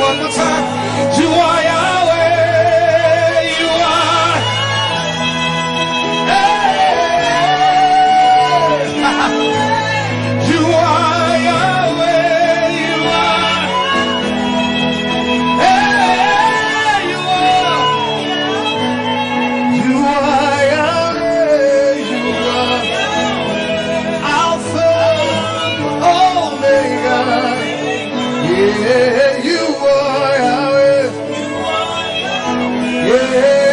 one more time. You are Yahweh. You are. You are Yahweh. You are. You are. You are Yahweh. You are Alpha, Omega. Yeah, you are Yahweh. Yeah.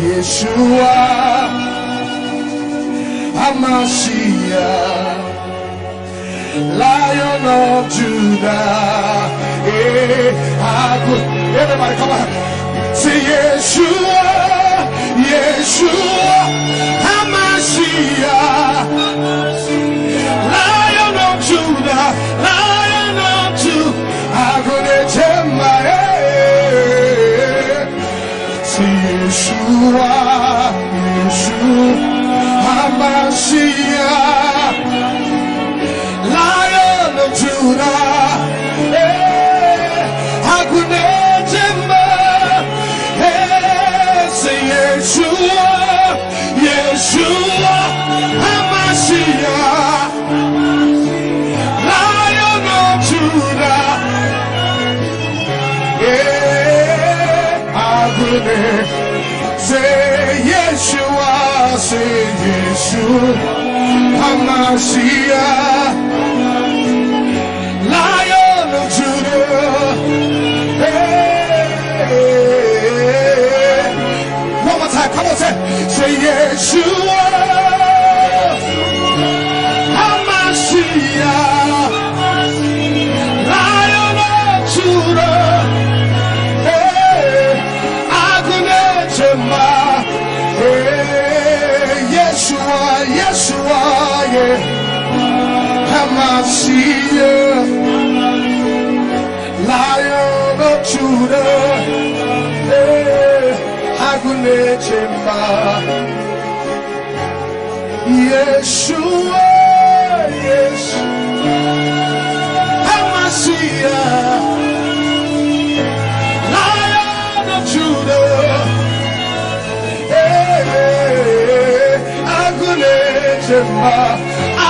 Yeshua, Hamashiach, Lion of Judah. Everybody come on. Say Yeshua, Yeshua, Hamashiach, Lion of Judah, Lion of Judah. Yeshua, Hamashiach, Lion of Judah, say Yeshua, Yeshua, Hamashiach, Lion of Judah, say Yeshua, say Yeshua, Hamashiach, Lion of Judah. One more time, come on, say Yeshua, Hamashiach, Lion of Judah. Yeshua, Yeshua, yeah, Hamashiach, Lion of Judah, Hagunechema, Yeshua, Yeshua, HaMashiach, Lion of Judah.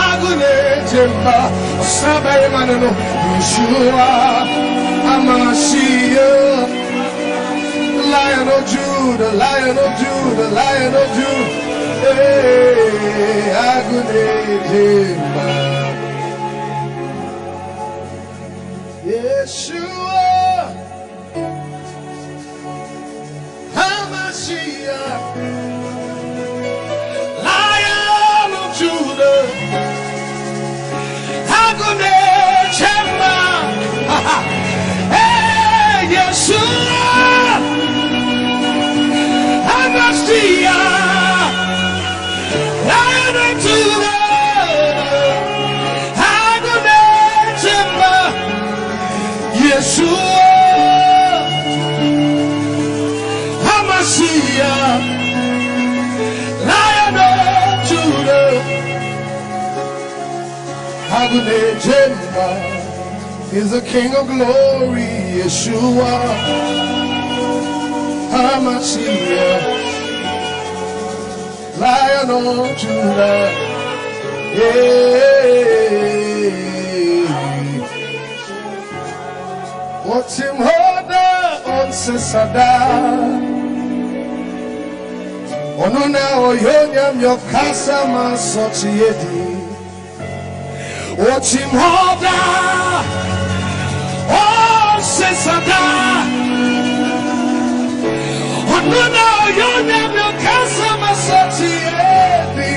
Agunejemba, Sabay Manano, Yeshua, HaMashiach, Lion of Judah, Lion of Judah, Lion of Judah. Agunejemba, Yeshua, HaMashiach, Lion of Judah, Agunejemba, hey, Yeshua, HaMashiach, Lion of Judah, Agunejemba, Yeshua, HaMashiach, Lion of Judah, Agunejemba is the King of glory. Yeshua, HaMashiach, Lion of Judah. What's him harder on Sesada? Onuna oyonyam yokasa masociety. What's him harder on Sesada? Onuna oyonyam yokasa masociety.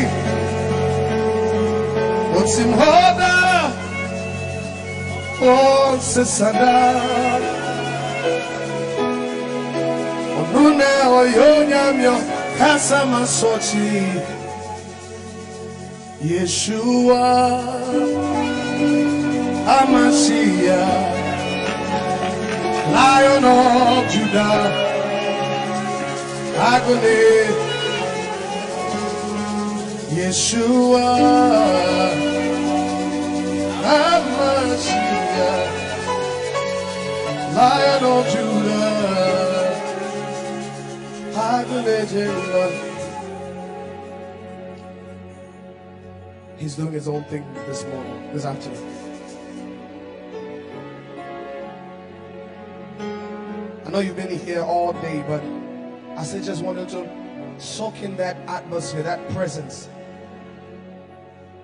What's him harder on Sesada? Onuna oyonyam yokasa masociety. Yeshua, HaMashiach, Lion of Judah, Agunejemba, Yeshua, HaMashiach, Lion of Judah, Agunejemba. He's doing his own thing this morning, this afternoon. I know you've been here all day, but I said just wanted to soak in that atmosphere, that presence.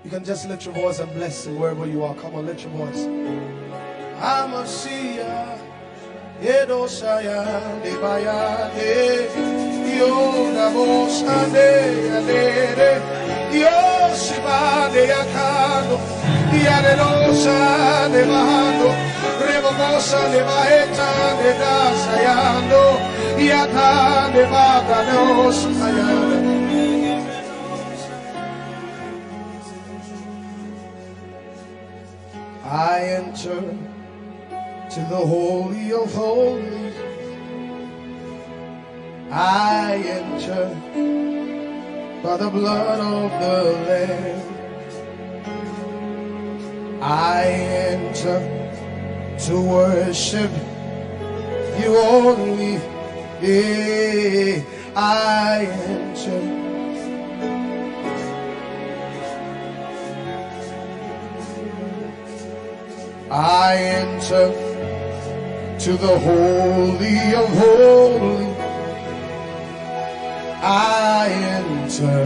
You can just lift your voice and bless him wherever you are. Come on, lift your voice. HaMashiach, Yedoshaya, Debaya, Yodaboshande, Yoshiba de Yakando, Yadedosa de Bahando, Revocosa de Baeta de Dasayando, Yata de Bagados, I enter to the Holy of Holies. I enter by the blood of the Lamb. I enter to worship you only. Yeah, I enter. I enter to the Holy of Holies. I enter,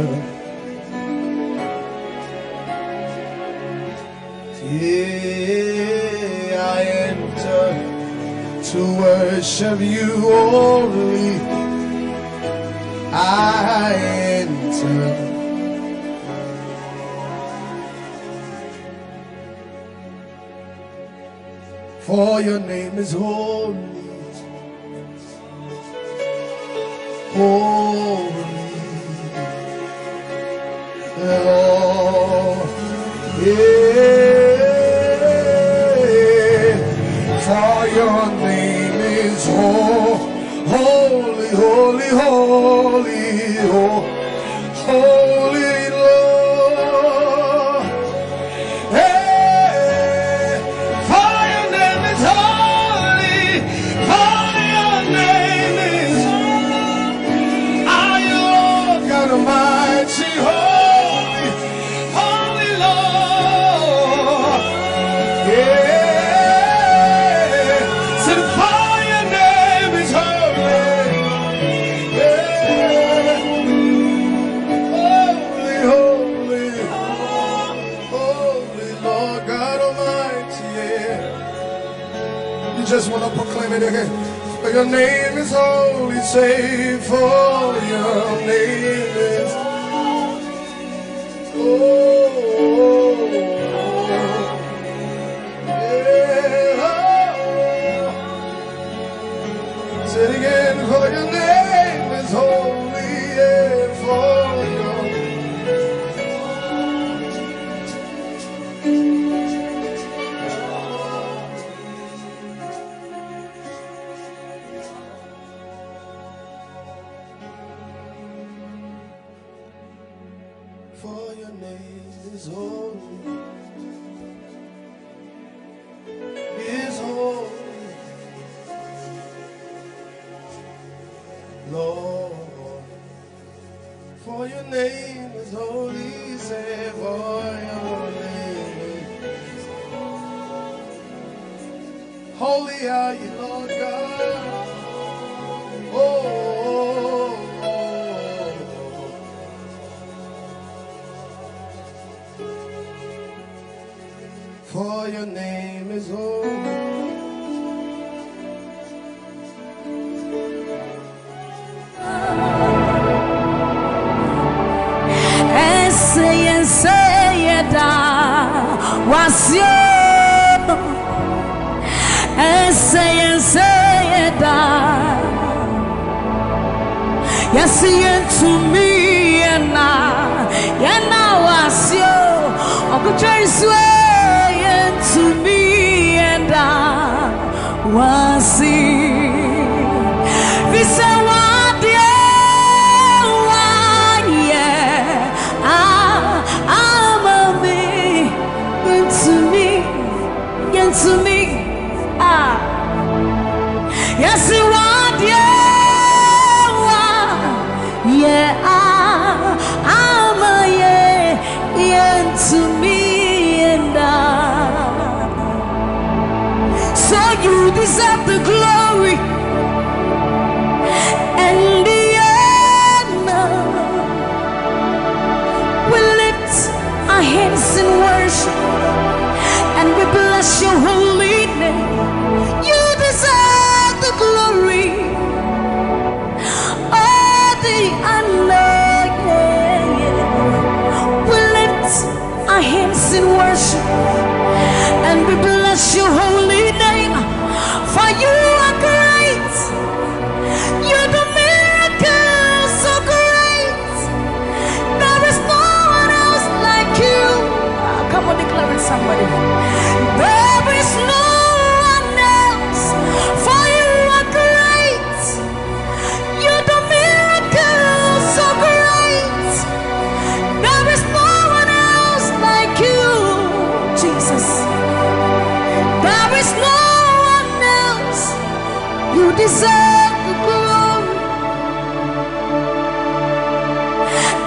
yeah, I enter to worship you only. I enter, for your name is holy. Holy Lord, yeah, for your name is holy, holy, holy, holy Lord. your name is holy, say for your name is holy. Say it again, for your name is holy, yeah, for your name is holy, is holy. Lord, for your name is holy, say for your name is holy are you, Lord God. For your name is holy. Yes, to me and now was you. Godfrey to me and I was it. We say what I'm a me into me. Yes, you want I'm a to me and I. So you deserve the glory and the honor. We lift our hands in worship and we bless your holy name. You deserve the glory, all the honor. Our hands in worship and we bless your holy name, for you are great. You do miracles so great. There is no one else like you. Come on, declare it, somebody. There is no one else, for you are great. You do miracles so great. There is no like you, Jesus. There is no one else. You deserve the glory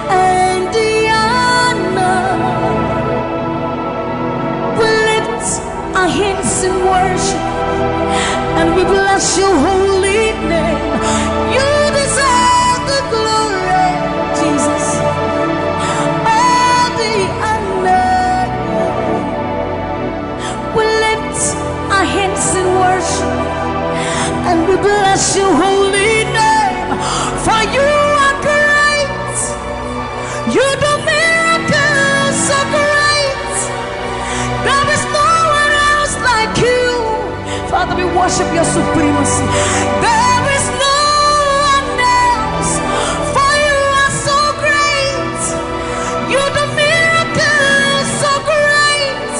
and the honor. We lift our hands in worship and we bless your holy name. You deserve the glory, Jesus. In worship and we bless your holy name, for you are great. You do miracles so great. There is no one else like you. Father, we worship your supremacy. There is no one else, for you are so great. You do miracles so great.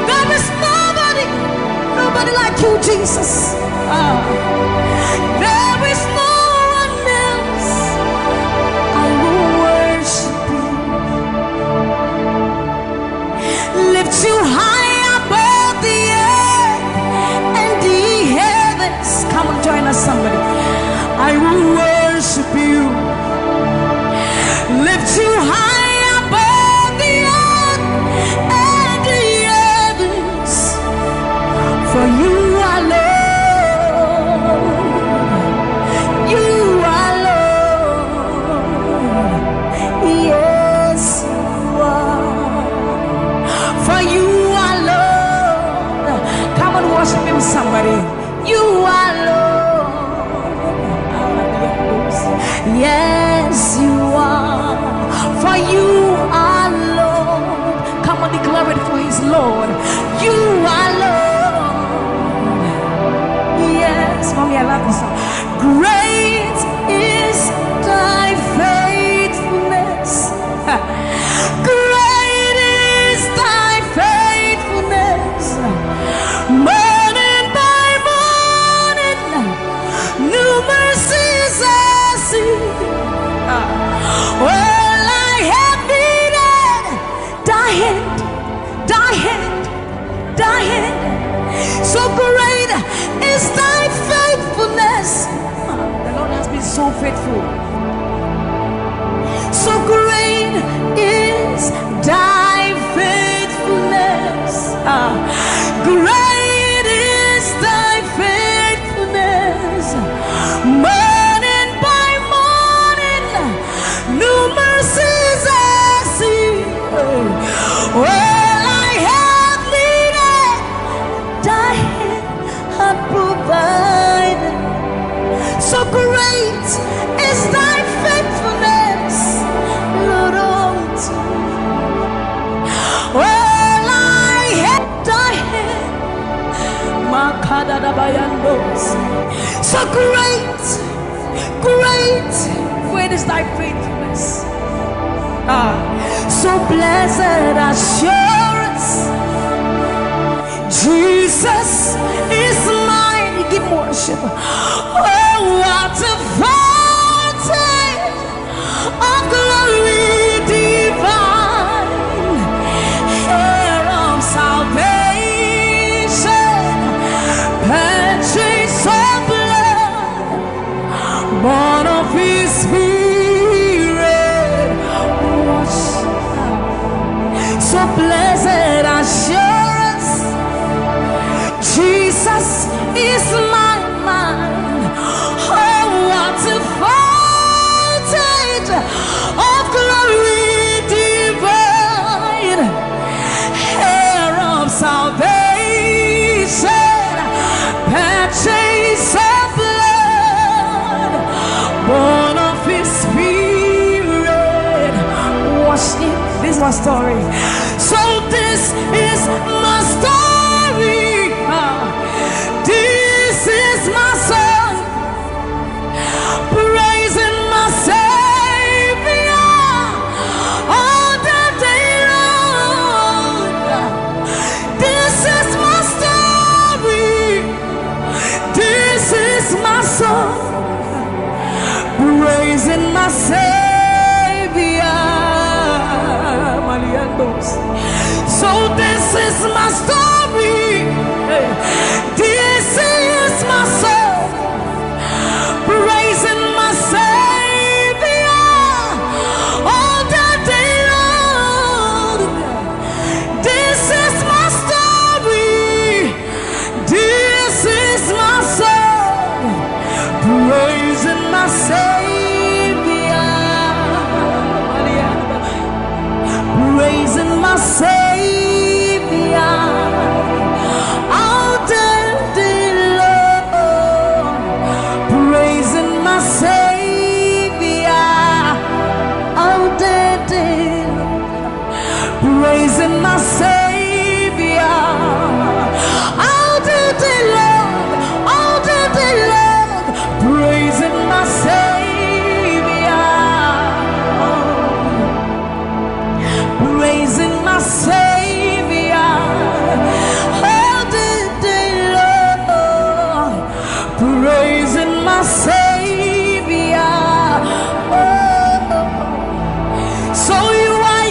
There is nobody like you, Jesus. There is no one else. I will worship you. Lift you high above the earth and the heavens. Come on, join us, somebody. I will worship you. Lift you high above the earth and the heavens. For you are Lord. Yes, you are. For you are Lord. Come on, declare it for his Lord. You are Lord. Yes, mommy, I love this song. Great is thy faithfulness. Great is thy faithfulness. Morning by morning, new mercies I see. All I have needed, thy hand, thy hand, thy hand. So great is thy faithfulness. The Lord has been so faithful. So great is thy faithfulness. Great is thy faithfulness. Morning by morning, new mercies I see. All I have needed, thy hand hath provided. So great is thy faithfulness, Lord, unto me. All I have thy hand, so great, great, great is thy faithfulness. So blessed assurance, Jesus is mine. Give worship. Oh, what a fountain of glory divine, hair of salvation, purchase of blood, born of his spirit. So blessed assurance, Jesus is my mind. Oh, what a fountain of glory divine, hair of salvation, purchase of blood, born of his spirit. Watch it. This is my story. So this is my story. This is my song, praising my Savior all the day long. This is my story. This is my song, praising my Savior. So this is my story. This is my song, praising my Savior all the day long. This is my story. This is my song, praising my Savior, praising my Savior. Praising my Savior all the day long, all the day long, praising my Savior, praising my Savior all the day long, praising my Savior. So you are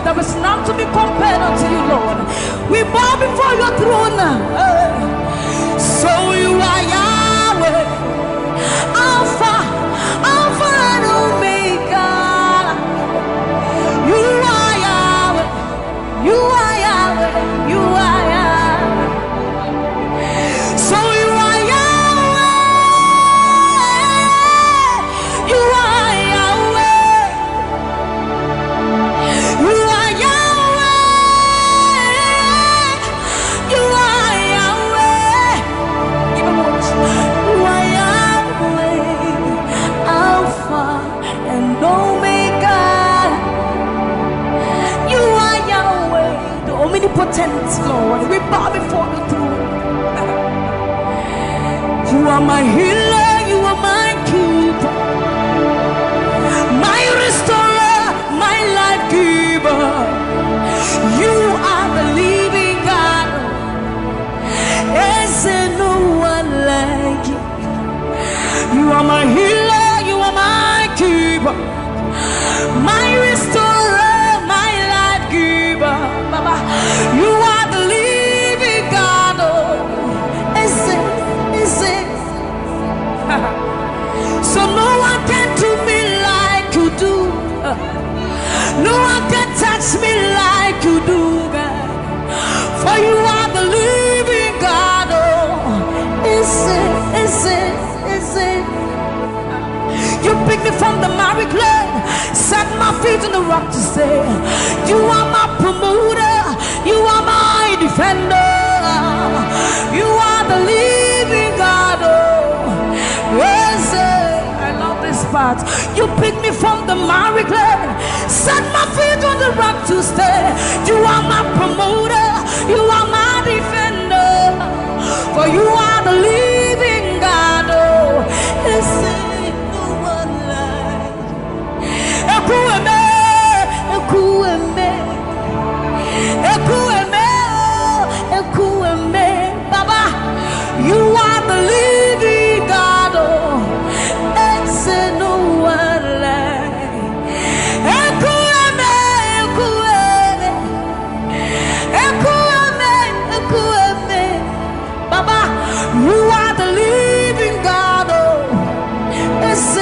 there is none none to be compared unto you, Lord. We bow before your throne. So you are Yahweh, Alpha and Omega. You are Yahweh, you are Yahweh, you are Yahweh. So you are Yahweh, you are Yahweh, you are Yahweh, you are Yahweh. Give him one. You are Yahweh, Alpha and Omega. You are Yahweh, the omnipotent Lord. We bow before the throne. You are my healer, you are my keeper, my restorer, my life giver. You are the living God. Is there no one like you? You are my healer, you are my keeper, my restorer, my life giver. Baba, you are the living God. Oh, is it? So no one can do me like you do. No one can touch me like you do, God. For you are the living God. Oh, is it? You picked me from the miry clay, set my feet on the rock to stay. You are my promoter, you are my defender. You are the living God. Oh, yes, I love this part. You picked me from the miry clay, set my feet on the rock to stay. You are my promoter, you are my defender. For you are the living God. Oh, yes, no one like Ekueme, Baba, you are the living God. Oh, it's no one like Ekueme, Baba, you are the living God. Oh, it's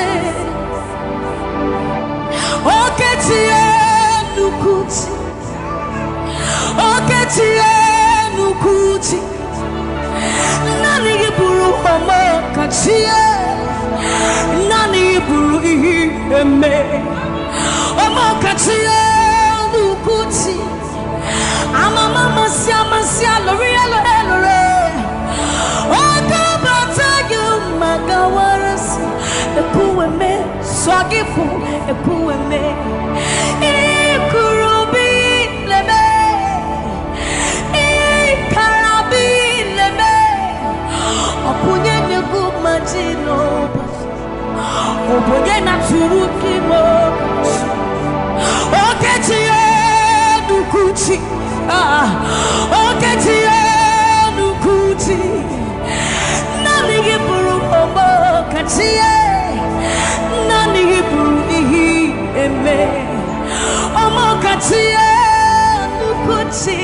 Nukuchi Nani Buru Homo Kachie Nani Buru Eme Homo Kachie Nukuchi Amama Sia Loria Lore Okabata you Magawaras Ekueme Swagifu Ekueme Ikurubi Leme Opunye negu majino Opunye na turuki mo Oketiye nukuchi Oketiye nukuchi Nani giburu omo katiye Nani giburu ihi eme Omo katiye nukuchi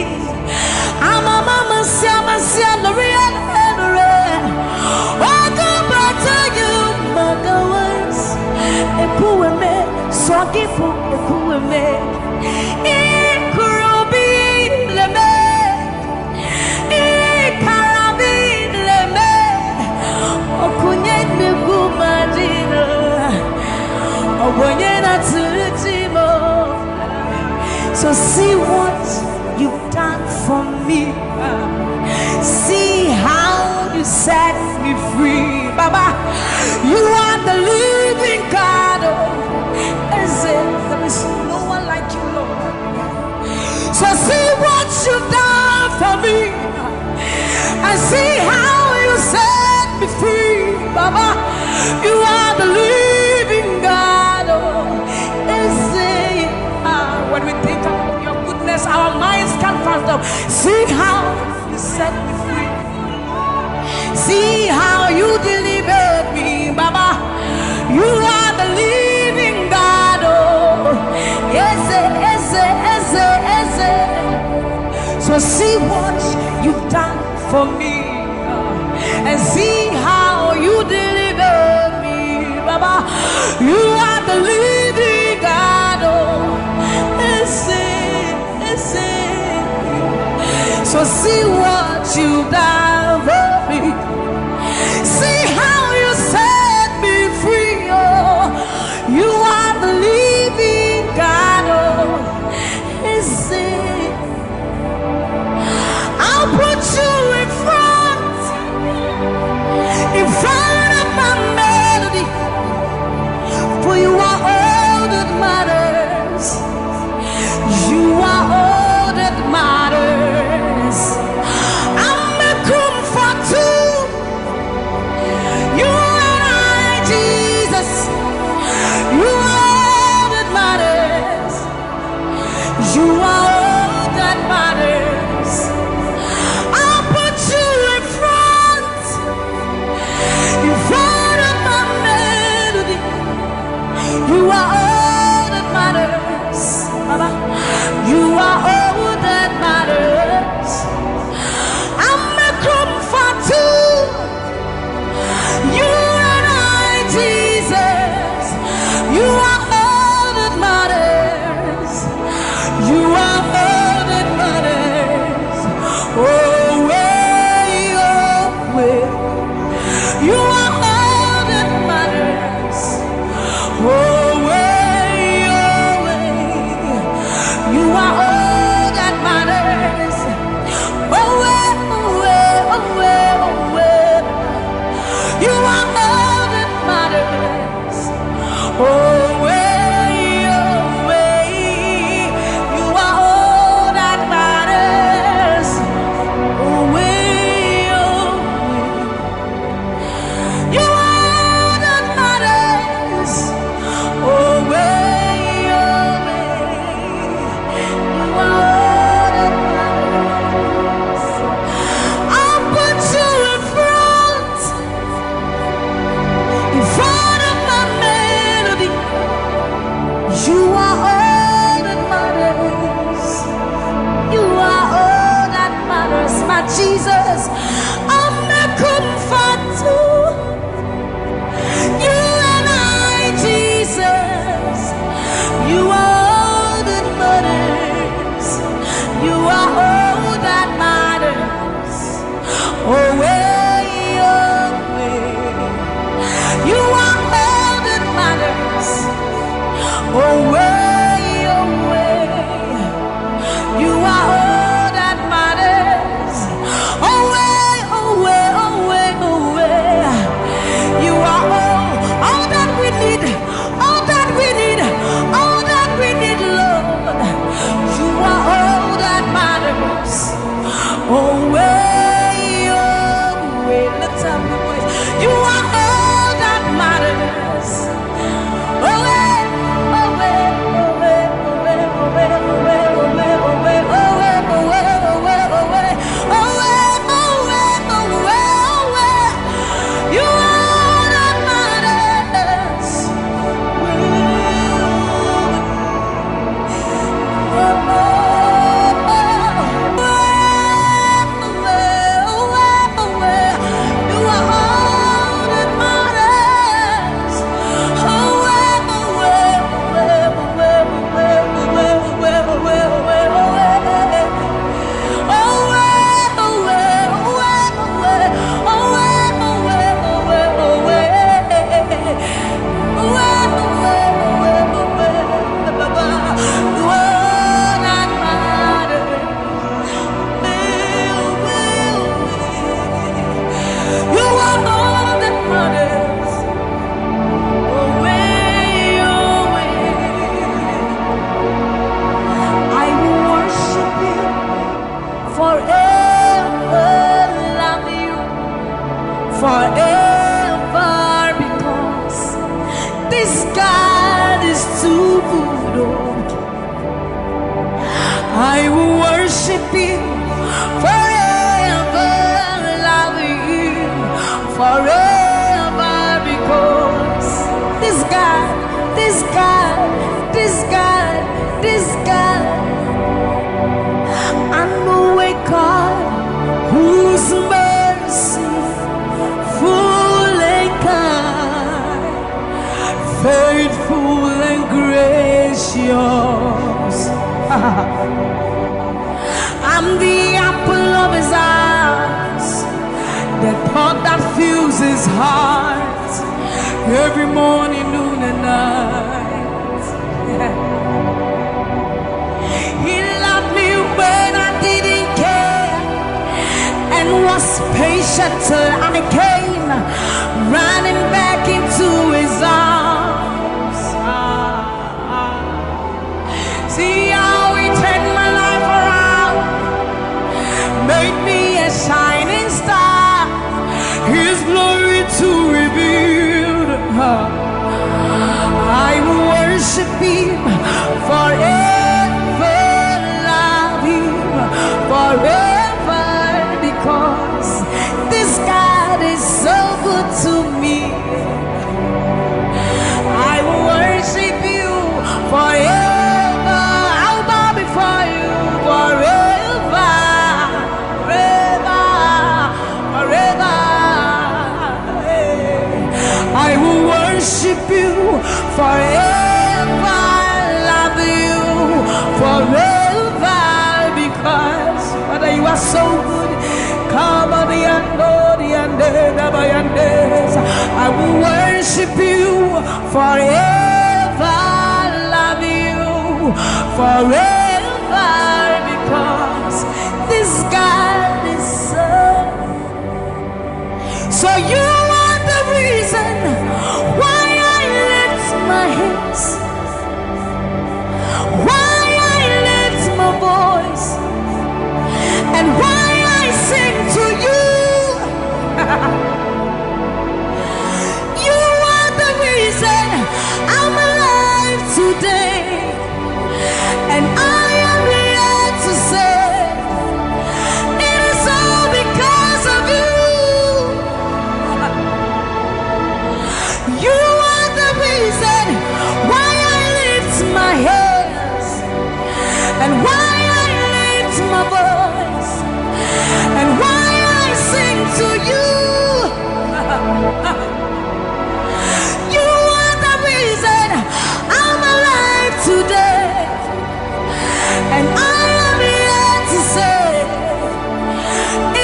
Amama sia Loria Ekueme, Swagifu, Ekueme, Ikurubi Leme, Ikarabi Leme, Okunye Nugumadino, Oboyena Tulutimo. So see what you've done for me. See how you set me free, Baba. You are the living God. There is no one like you, Lord. So see what you've done for me, and see how you set me free, Baba. You are the living God. When we think of your goodness, our minds can't fathom. See how you set me free. See how you delivered me, Baba. You are the living God. Oh, yes, So see what you've done for me, and see how you deliver me, Baba. You are the living God. Oh, Ese. So see what you've done for me. See how you set me free. Oh, you are the living God. Oh, Ese. I'll put you in front of my melody, for you are all that matters. You are all that matters. I'm a comfort too. You and I, Jesus. You are all that matters. You are all that matters. I'll put you in front of my melody. You are all that matters, Baba. You are all that matters. I'm a comfort too. You and I, Jesus. You are all that matters. You are all that matters. Oh, way, oh, way. You are all that matters. Oh, way, oh, way. You are all that matters. Oh, way, oh, way, oh, way, oh, way. You are all that matters. Oh, way, oh, way. You are all that matters. Oh, way, oh, way. You are all that matters. Oh, way, oh, way. You are all that matters. I'll put you in front of my melody. You are all that matters. You are all that matters, my Jesus. I'm a comfort too. You and I, Jesus. You are all that matters. You are all that matters. Oh, way, oh, way. You are all that matters. Oh, way, oh, way. You are all that matters. Oh, way, oh, way, oh, way, oh, way. You are all that we need. All that we need. All that we need, Lord. You are all that matters. Oh, way, oh, way. Let's have the voice. You are all that matters. Oh, way, oh, way. every morning, noon, and night. He loved me when I didn't care and was patient till I came running back into his arms. See how he turned my life around, made me a shining star, his glory to reveal. I will worship him forever, love him forever, because this God is so good to me. I will worship you forever. I'll bow before you forever, forever, forever. I will worship you forever, love you forever, because Father, you are so good. Come on, I will worship you forever, love you forever, because this God is so you are the reason why I lift my hands, why I lift my voice, and why I sing to you. You are the reason I'm alive today, and I am here to say it is all because of you. You are the reason why I lift my hands, and why I lift my voice, and why I sing to you. You are the reason I'm alive today, and I am here to say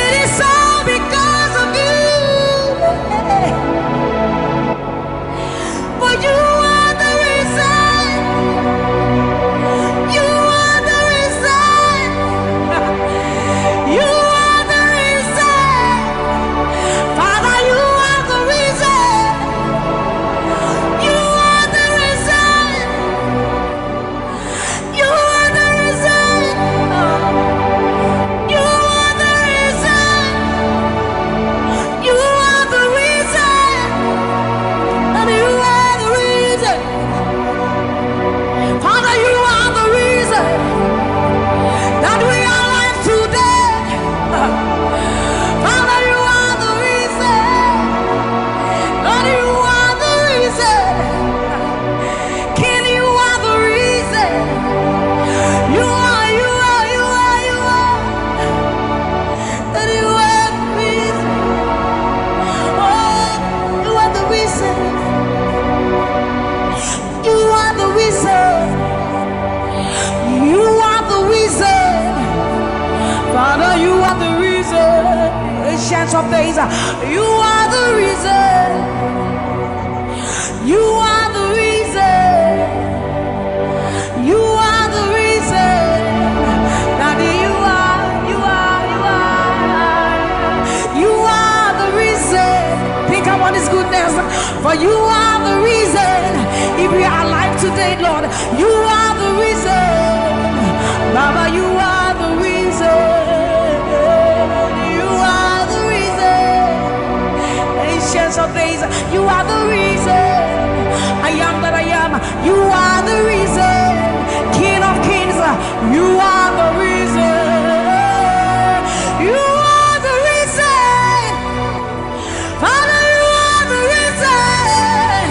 it is all because of you. For you are the reason. You are the reason. You are the reason. Father, you are the reason. You are the reason. You are the reason. You are the reason. You are the reason. And you are the reason. Father, you are the reason that we are alive today. Father, you are the reason. Lord, you are the reason. King, you are the reason. You are, you are, you are, you are. That you are the reason. Oh, you are the reason. You are the reason. You are the reason. Father, you are the reason. Ancients of days, you are the reason. You are the reason. You are the reason. Daddy, you are, you are, you are. You are the reason. Think about his goodness. For you are the reason. If we are alive today, Lord, you are the reason. Baba, you are the reason. You are the reason. Ancients of days, you are the reason. I am that I am. You are the reason. King of kings, you are the reason. You are the reason. Father, you are the reason.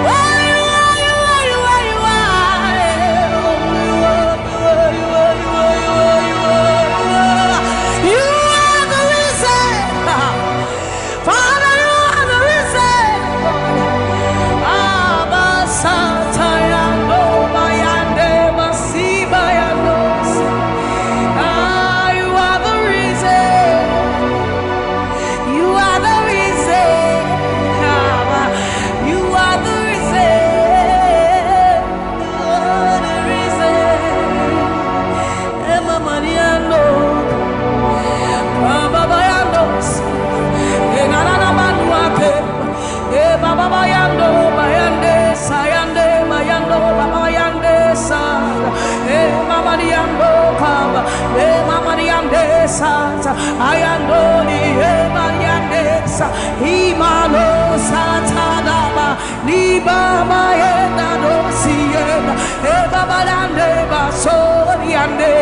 Oh, you are, you are, you are, you are. You are, you are, you are, you are, you are, you are. You are the reason. Father, you are the reason. Abba, Santa, Yando, Bayande, Masi, Bayando. ayandoni emayandesa imalo satadaba libama yenda dosienda ebabalande basoriande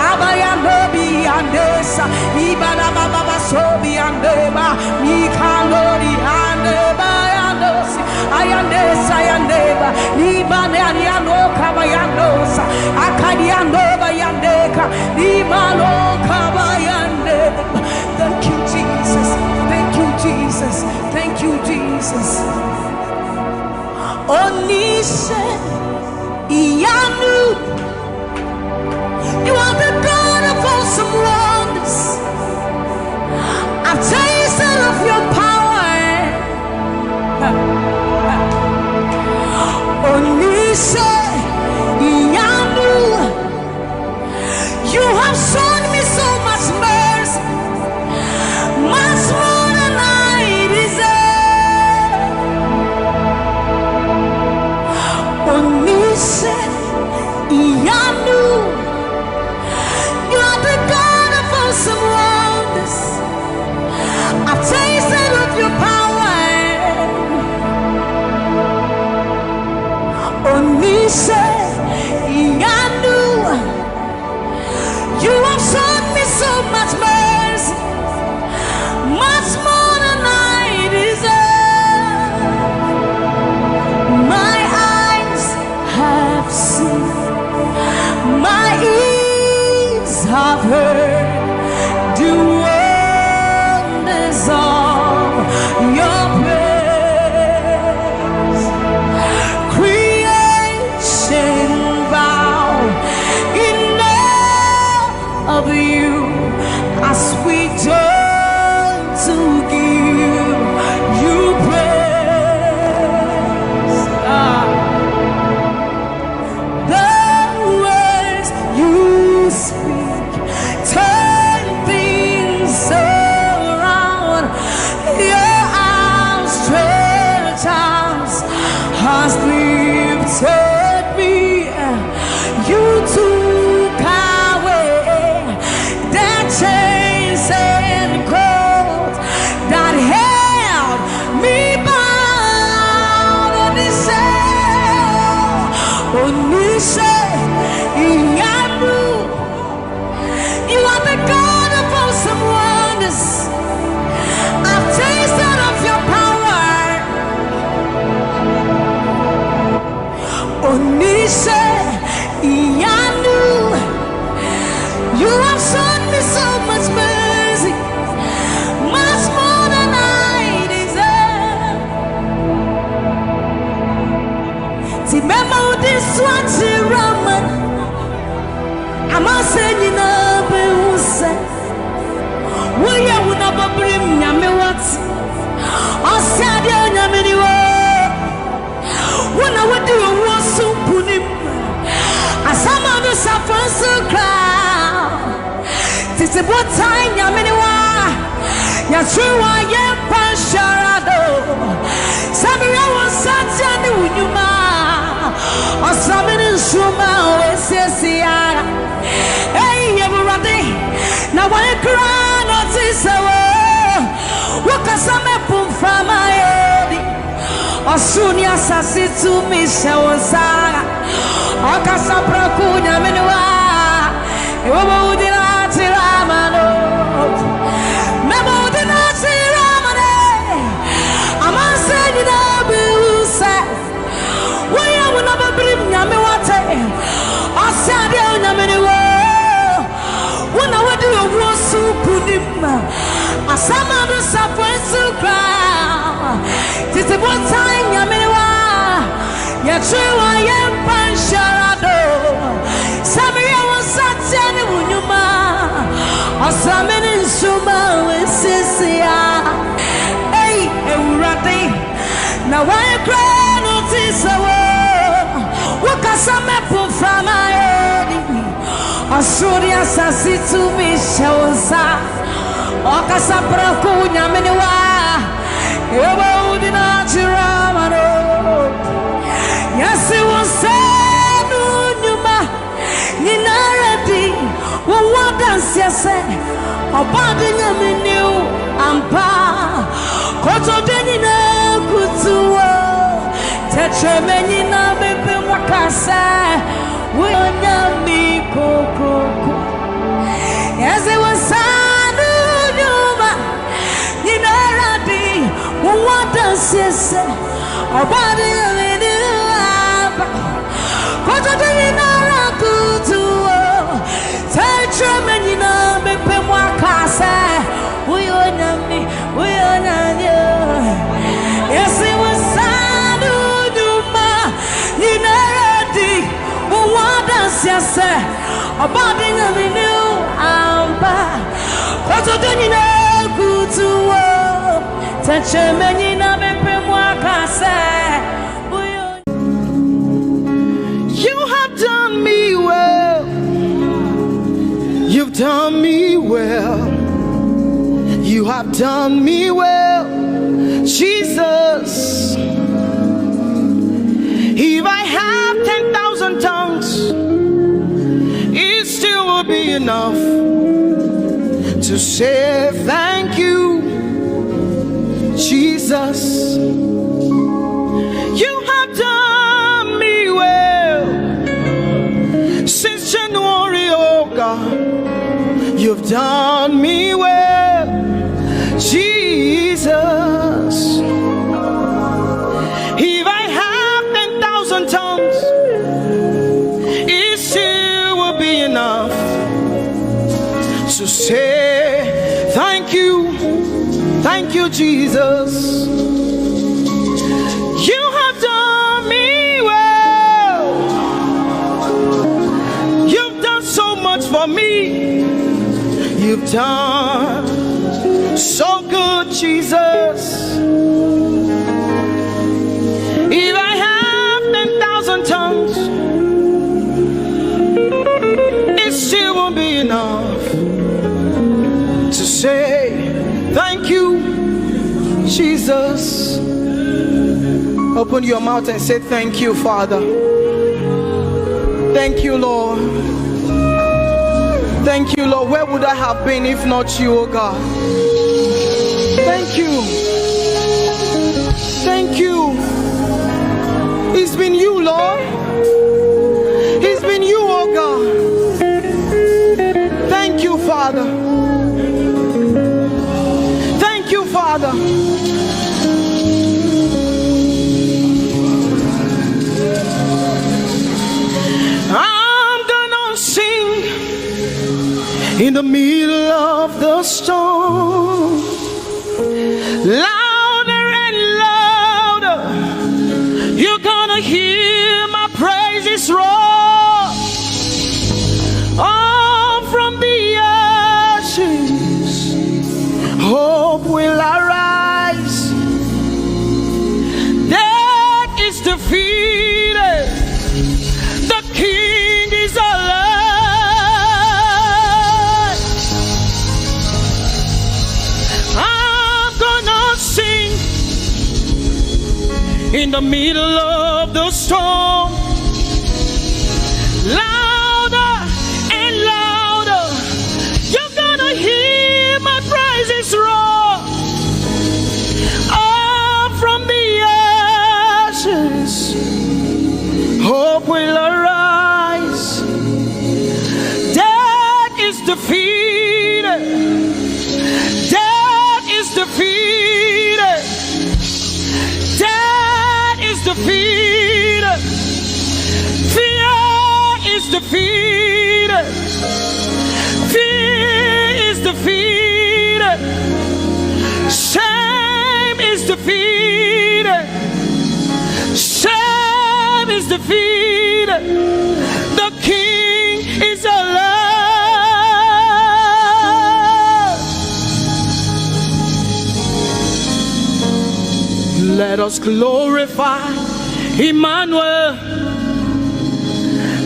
abayanobi andesa ibana baba basobi andeba mikalori andeba yandosi ayandesa ayandeba libane ariano kabayandosa akadiandoba yandeka limalo kabayandeba. Thank you, Jesus. Thank you, Jesus. Thank you, Jesus. Onishe Iyanu, you are the God of awesome wonders. I've tasted of your power. Onishe Iyanu, you have shown me so much mercy, much more than I deserve. Onishe Iyanu, you are the God of awesome wonders. I've tasted of your power. Onishe Iyanu, you have shown me so much mercy, much more than I deserve. My eyes have seen, my ears have heard the wonders of your praise. Creation bow in awe of you as we turn to give you praise. The words you speak turn things around. Your outstretched arms has lifted me. You took away the chains and cords that held me bound. Onishe Iyanu, you are the God of awesome wonders. I've tasted of your power. Onishe Iyanu, you have shown me so much mercy, much more than I deserve. Timema udiswati raman, amaseni na beuse. Waya unababrim nyame wati, osiade nyame niwe. Wana wadi owosu punim, asama no safansu crown. Tisi botai nyame niwa, yatruwa yempa sharado. Samira wasati ani unyuma, osamini nshuma owesiesiara. Ehi yeburade, na wane krano tisawo. Wakasame pumfama edi, osuni asasi tumisha wazara. Okasapra kunya minuwa, iwobo udina tiramano. Memo udina tiramane, amaseni na beuse. Waya unababrim nyame wate, osiade nyame niwo. Wana wadi owosu punima, asama no safansu crown. Tisi botai nyame niwa, yatruwa yempa sharado. Samira wasati ani unyuma, osamini nsuma wesisia. Hey, eurade, na wae krano tisawo. Wakasame pufama edi, osuri asasi tumisha wasa. Okasapra kunya meniwa, yobo udina tiramano. Yasi wasenu nyuma, ninaradi, wawadansi say, Abadi Yaminu, Ampa, Koto Denina, Kutuo, Tetramenina, Bebe Wakasa, William Koko. Yes, it was Sanu Numa, Ninaradi, what does he say? Abadi Yaminu, Ampa, Koto Denina, Kutuo. Tetramenina, Bebe Wakasa, we on me, we on you. Yes, it was Sanu Numa, Ninaradi, what does he say? About the new Amba, Koto Denina, Kutuo, Tetramenina, Bebe Wakasa. You have done me well. You've done me well. You have done me well, Jesus. If I have 10,000 tongues, it still will be enough to say thank you, Jesus. You have done me well since January, oh God. You've done me well, Jesus. If I have 10,000 tongues, it still will be enough to say thank you, Jesus. You have done me well. You've done so much for me. You've done so good, Jesus. If I have 10,000 tongues, it still won't be enough to say thank you, Jesus. Open your mouth and say thank you, Father. Thank you, Lord. Thank you, Lord. Where would I have been if not you, oh God? Thank you. Thank you. It's been you, Lord. It's been you, oh God. Thank you, Father. Thank you, Father. In the middle of the storm, louder and louder, you're gonna hear my praises roar. Oh, from the ashes, hope will arise. Death is defeated, the King is alive. In the middle of the storm, louder and louder, you're gonna hear my praises roar. Up from the ashes, hope will arise. Death is defeated. Death is defeated. Death is defeated. Fear is defeated. Fear is defeated. Shame is defeated. Shame is defeated. The King is alive. Let us glorify Emmanuel.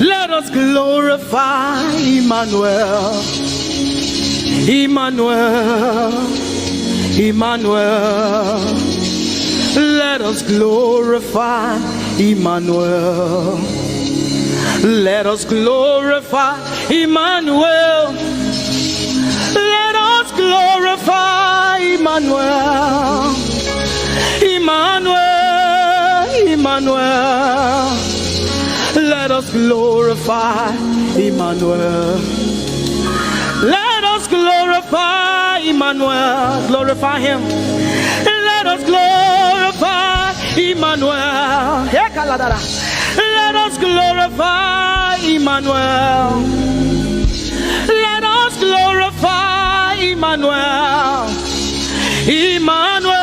Let us glorify Emmanuel. Emmanuel. Emmanuel. Let us glorify Emmanuel. Let us glorify Emmanuel. Emmanuel. Let us glorify Emmanuel. Let us glorify Emmanuel. Glorify him. Let us glorify Emmanuel. Let us glorify Emmanuel. Let us glorify Emmanuel. Emmanuel.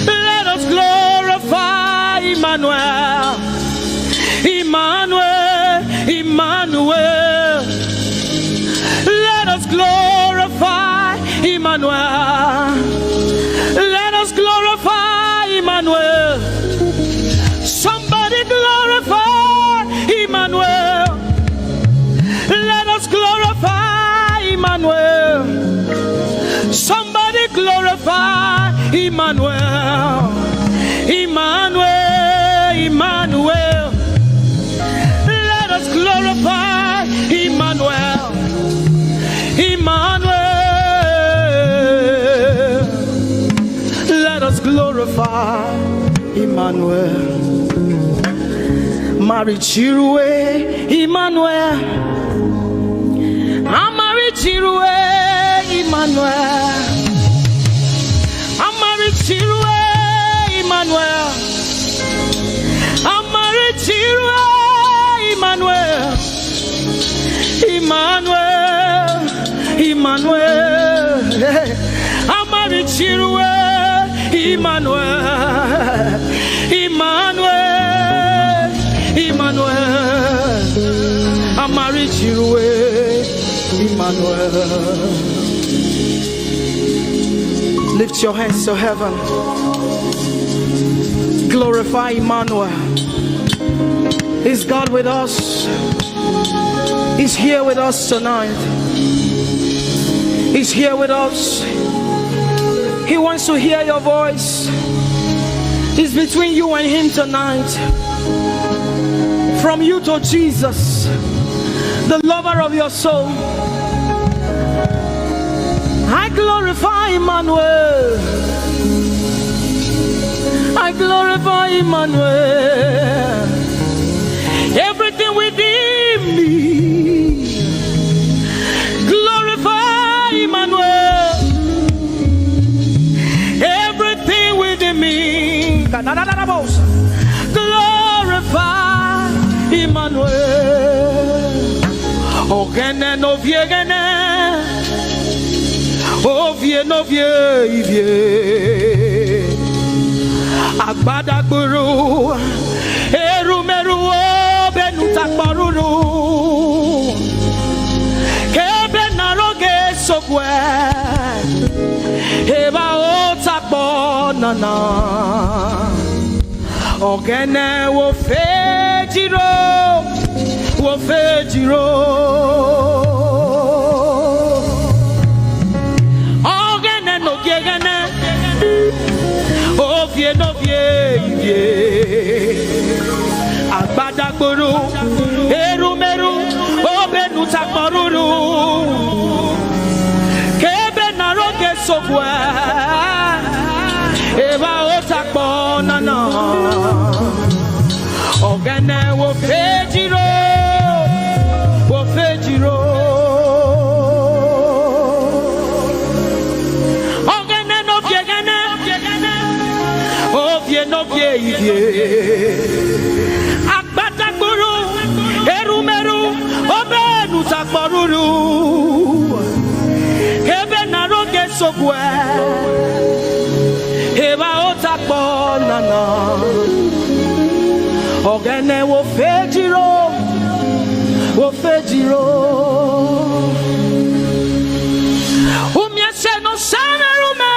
Let us glorify Emmanuel. Emmanuel. Emmanuel. Let us glorify Emmanuel. Let us glorify Emmanuel. Somebody glorify Emmanuel. Let us glorify Emmanuel. Somebody glorify Emmanuel. Emmanuel. Emmanuel. Let us glorify Emmanuel. Emmanuel. Let us glorify Emmanuel. Mari Chirwe Emmanuel. Amari Chirwe Emmanuel. Amari Chirwe Emmanuel. Amari Chirwe Emmanuel. Emmanuel. Emmanuel. Amari Chirwe Emmanuel. Emmanuel. Emmanuel. Amari Chirwe Emmanuel. Lift your hands to heaven. Glorify Emmanuel. Is God with us? He's here with us tonight. He's here with us. He wants to hear your voice. It's between you and him tonight. From you to Jesus, the lover of your soul. I glorify Emmanuel. I glorify Emmanuel. Everything within me, glorify Emmanuel. Everything within me, glorify Emmanuel. Ogene no viegene, ovie no vie. Agbada guru, erumeru benuta paruru. Kebe naroge sokwe, eba otabo nana. Ogene wo fejiro, wo fejiro. Ogene no gegene. Ovie no vie. Agbada guru, erumeru, obenu takoruru. Kebe naroge sokwe, eba otakbo nana. Ogene wo fejiro, wo fejiro. No vie. Agbata guru, erumeru, obenu takboruru. Kebe naroge sokwe, eba otakbo nana. Ogene wo fejiro, wo fejiro. Umyese no samerume.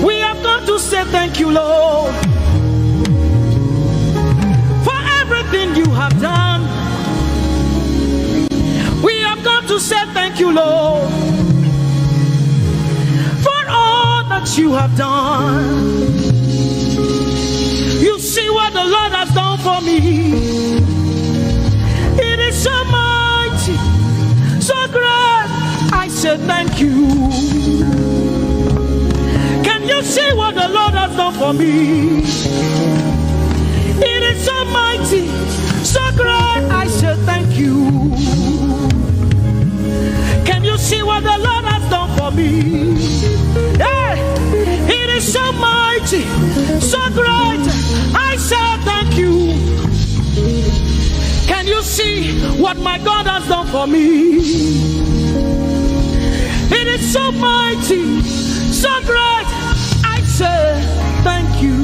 We have come to say thank you, Lord, for everything you have done. We have come to say thank you, Lord, for all that you have done. You see what the Lord has done for me. It is so mighty, so great. I said thank you. Can you see what the Lord has done for me? It is so mighty, so great. I said thank you. Can you see what the Lord has done for me? Hey, it is so mighty, so great. I said thank you. Can you see what my God has done for me? It is so mighty, so great. I say thank you.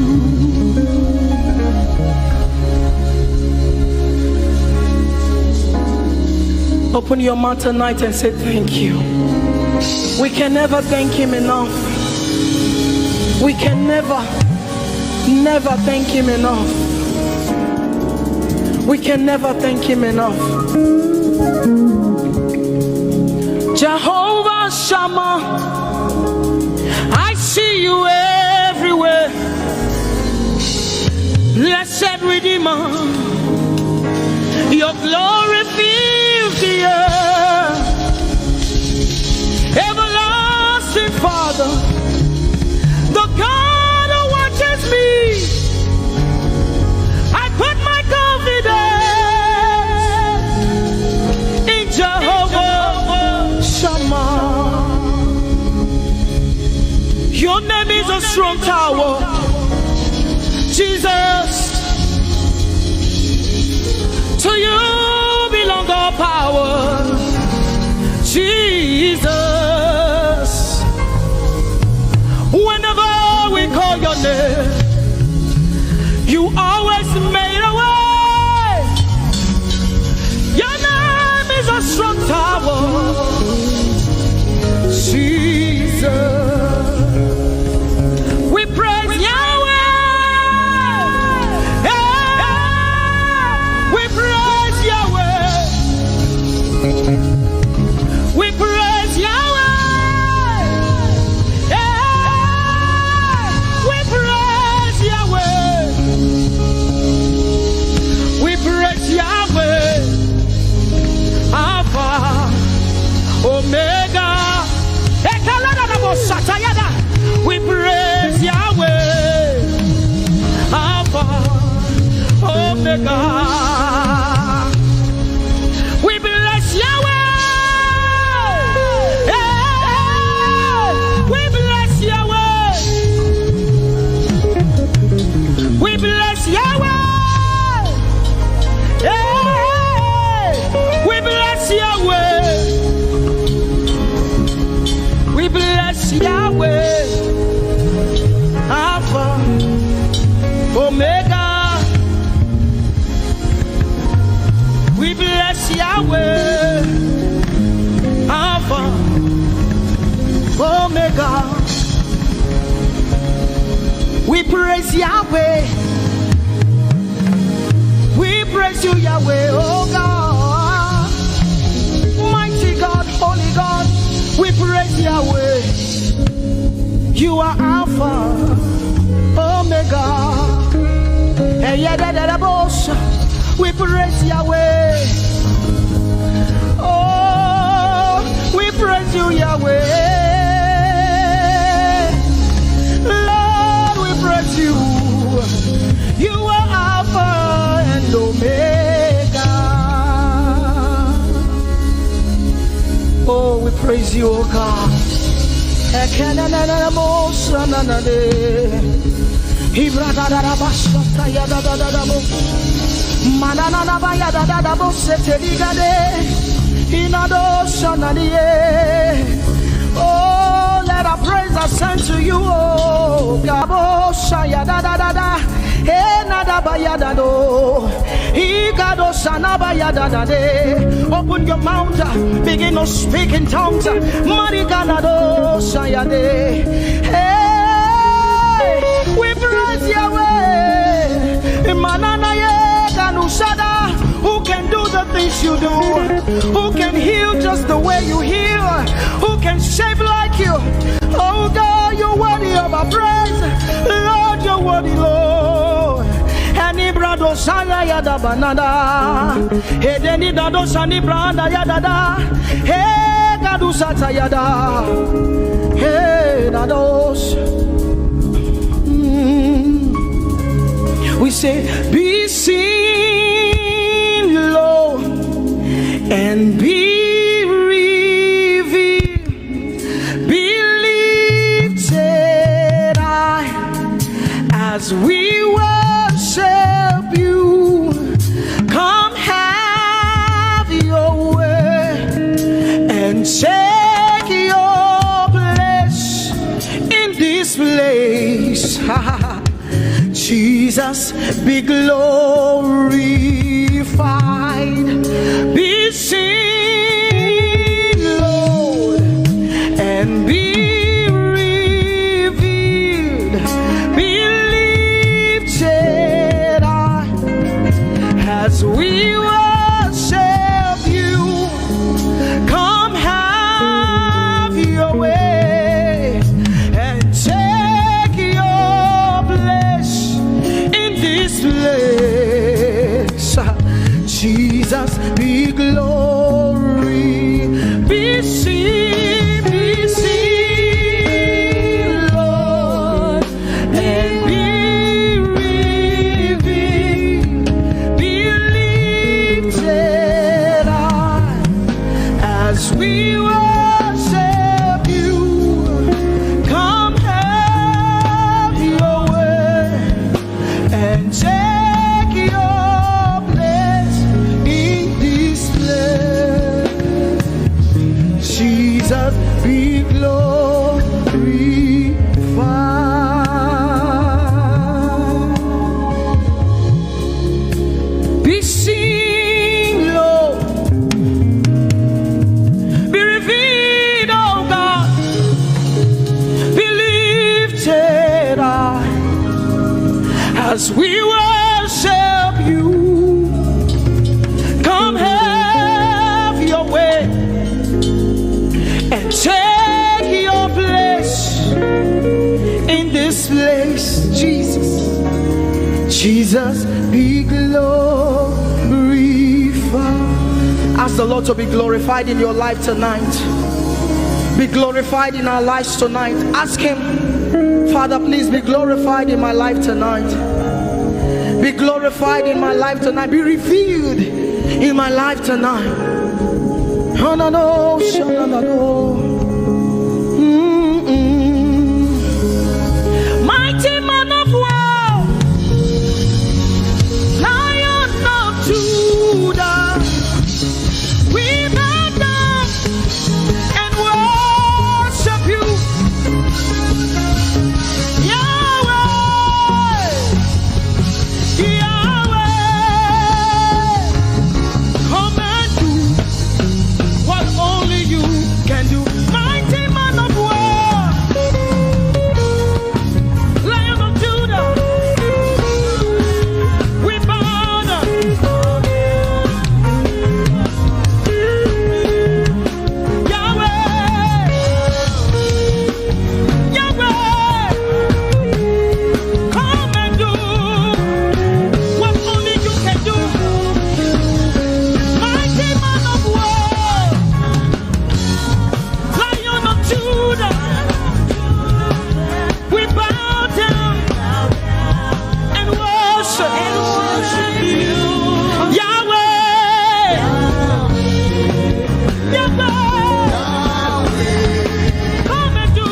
Open your mouth tonight and say thank you. We can never thank him enough. We can never thank him enough. We can never thank him enough. Jehovah Shammah, I see you everywhere. Blessed Redeemer, your glory fills the earth. Everlasting Father, the God who watches me, I put my confidence in Jehovah Shammah. Your name is a strong tower, Jesus. To you belong all power, Jesus. Whenever we call your name, you always made a way. Your name is a strong tower, Jesus. We praise Yahweh. We praise Yahweh. We praise Yahweh. We praise Yahweh. We praise Yahweh. Alpha, Omega. We praise Yahweh. Alpha, Omega. We bless Yahweh. We bless Yahweh. We bless Yahweh. We bless Yahweh. We bless Yahweh. Alpha, Omega. We bless Yahweh, Alpha, Omega. We praise Yahweh. We praise you, Yahweh, oh God. Mighty God, holy God. We praise Yahweh. You are Alpha, Omega. We praise Yahweh. Oh, we praise you, Yahweh. Lord, we praise you. You are Alpha and Omega. Oh, we praise you, oh God. Oh, let our praise ascend to you. Oh, Gabo Shaya da da da da. Open your mouth, begin to speak in tongues. Hey, we praise Yahweh. Who can do the things you do? Who can heal just the way you heal? Who can shape like you? Oh God, you're worthy of our praise. Lord, you're worthy, Lord. Any brado shaya yada banana. Hey, deni dado shani branda yada da. Hey, gadu sata yada. Hey, dados. We say, be seen, Lord, and be revealed, be lifted high as we worship you. Come have your way and take your place in this place. Jesus, be glorified, be seen, Lord, and be revealed, be lifted high as we worship you. Come have your way and take your place in this place. Jesus, be glory, be seen, Lord, and be revealed, be lifted high as we worship you. Come have your way and take your place in this place. Jesus, be glorified, be seen, Lord, be revealed, oh God, be lifted high as we worship you. Come have your way and take your place in this place. Jesus, Jesus, be glorified. Ask the Lord to be glorified in your life tonight. Be glorified in our lives tonight. Ask Him, Father, please be glorified in my life tonight. Be glorified in my life tonight. Be revealed in my life tonight. Oh, no, no, no, no, no. Mighty man of war, Lion of Judah, we bow down and worship you. Yahweh, Yahweh, come and do what only you can do. Mighty man of war, Lion of Judah, we bow down. Yahweh, Yahweh, come and do what only you can do. Mighty man of war, Lion of Judah, we bow down and worship you. Yahweh, Yahweh, come and do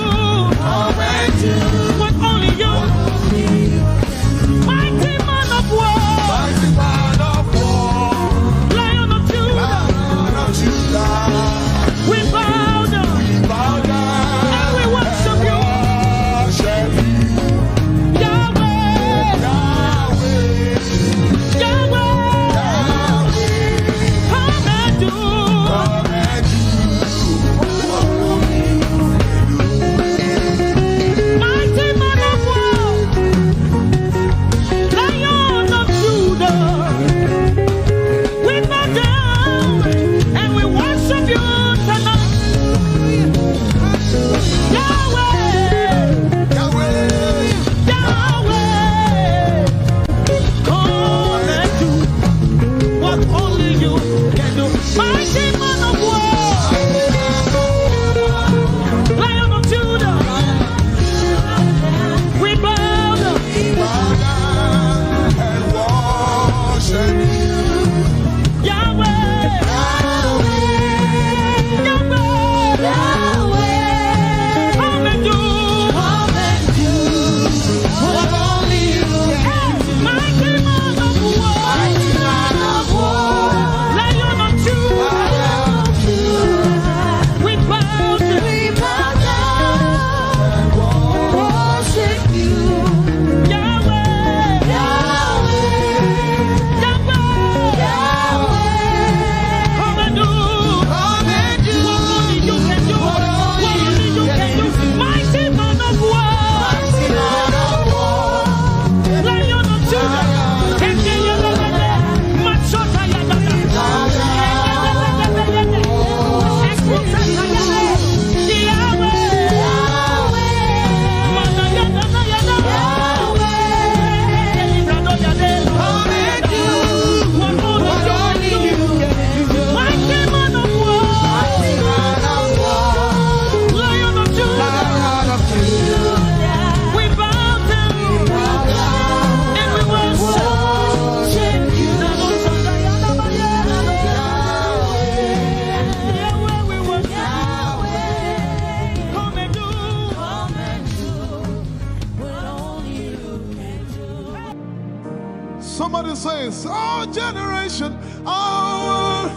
Somebody says, our generation, our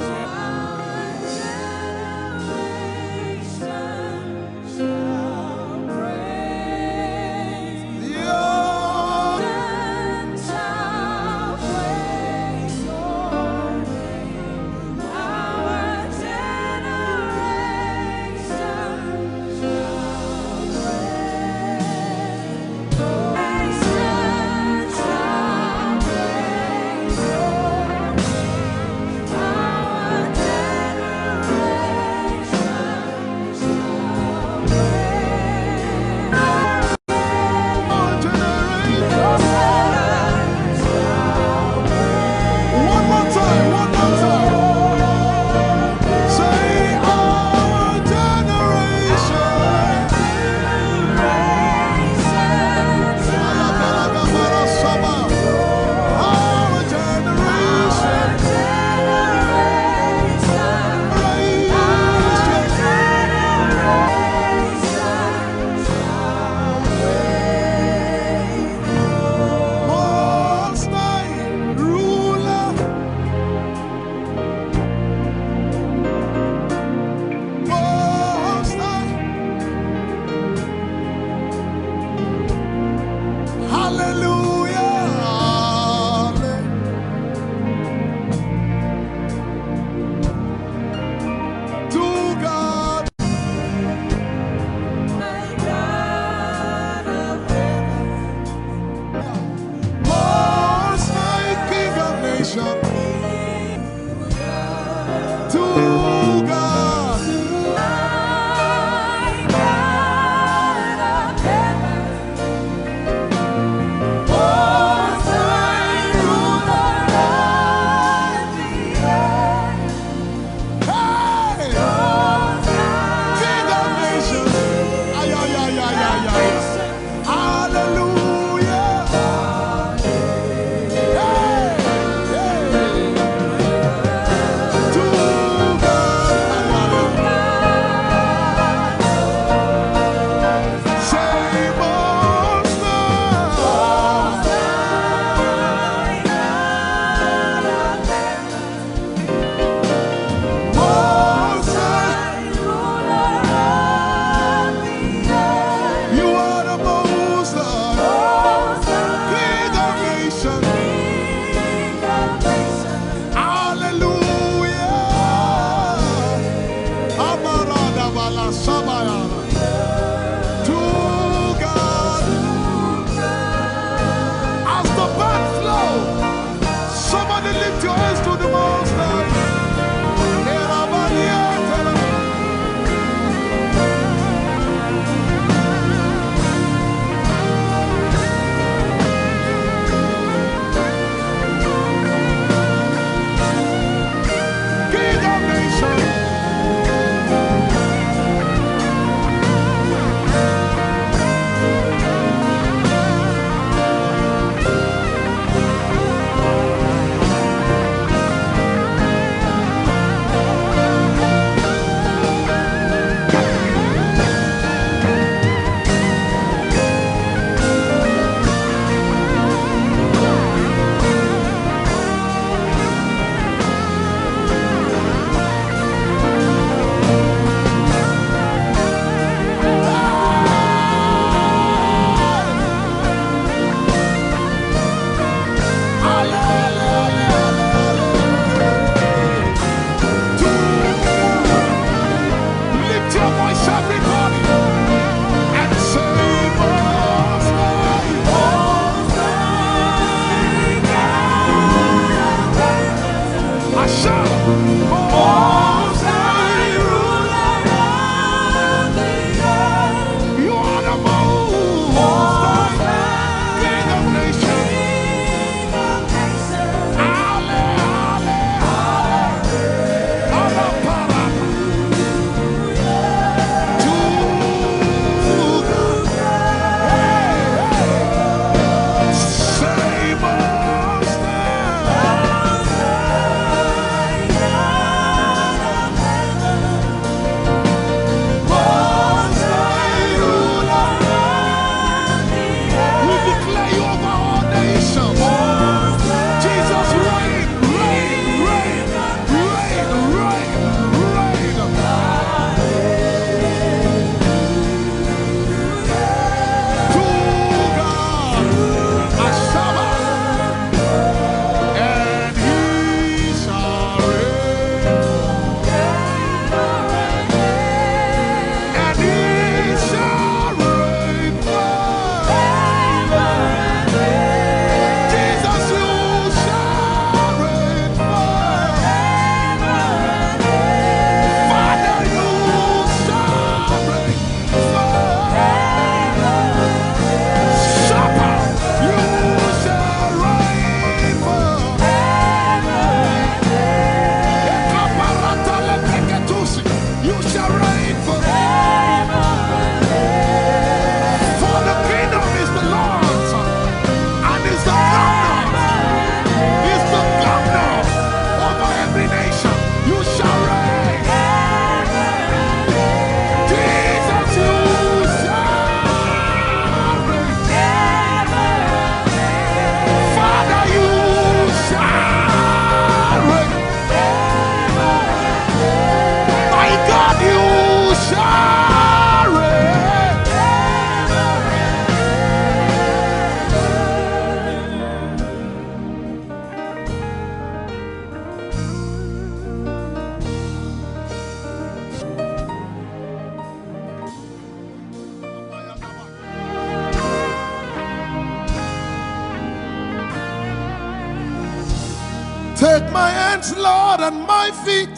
Take my hands, Lord, and my feet.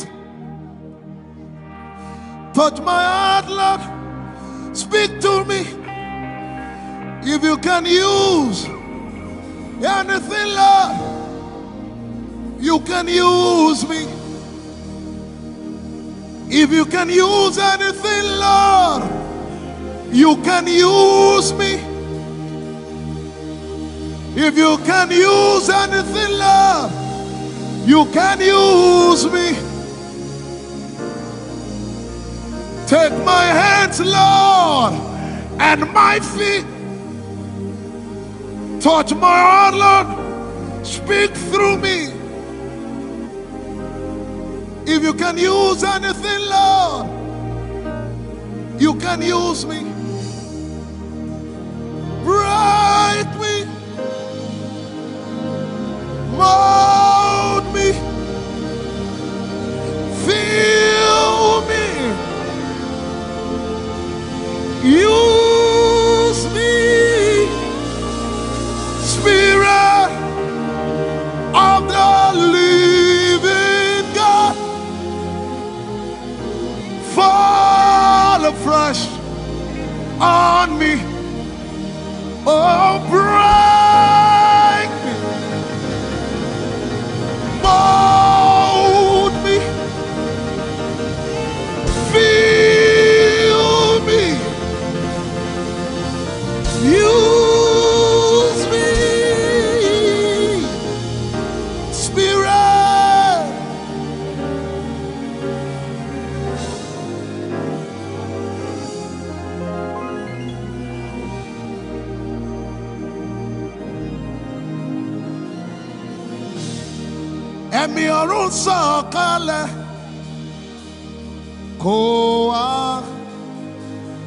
Touch my heart, Lord. Speak to me. If you can use anything, Lord, you can use me. If you can use anything, Lord, you can use me. If you can use anything, Lord, you can use me. Take my hands, Lord, and my feet. Touch my heart, Lord. Speak through me. If you can use anything, Lord, you can use me. Break me. Mold me. Fill me. Use me. Spirit of the living God, fall afresh on me. Oh, break me, mold me, fill me, use me, Spirit. Ẹ̀mí ọ̀run sọ̀kalẹ̀ kó wá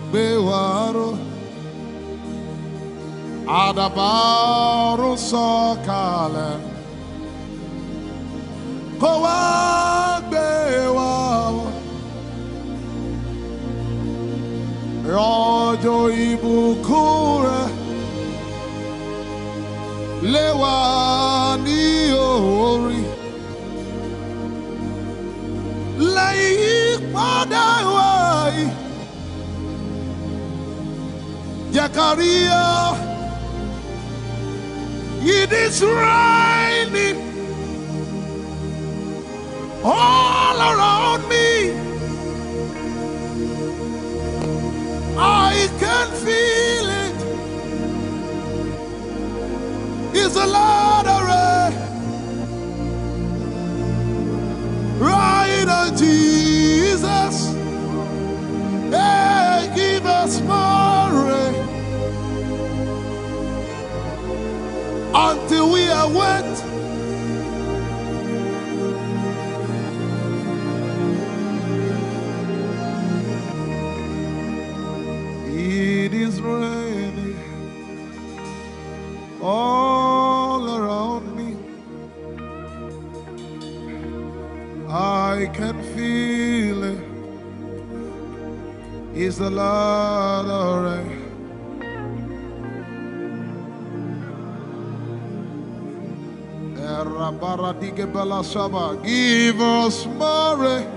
gbé wa ró. Àdàbà ọ̀run sọ̀kalẹ̀ kó wá gbé wa ró. Rọ̀jò ìbùkún rẹ̀ lé wa ní orí. Lẹ́yìn padà wáyé, Yeka Onka, it is raining all around me. I can feel it. It's a lot of rain. Right on Jesus. Hey, give us more rain until we are wet. It is raining all around me. I can feel it. It's a lot of rain. Give us more rain.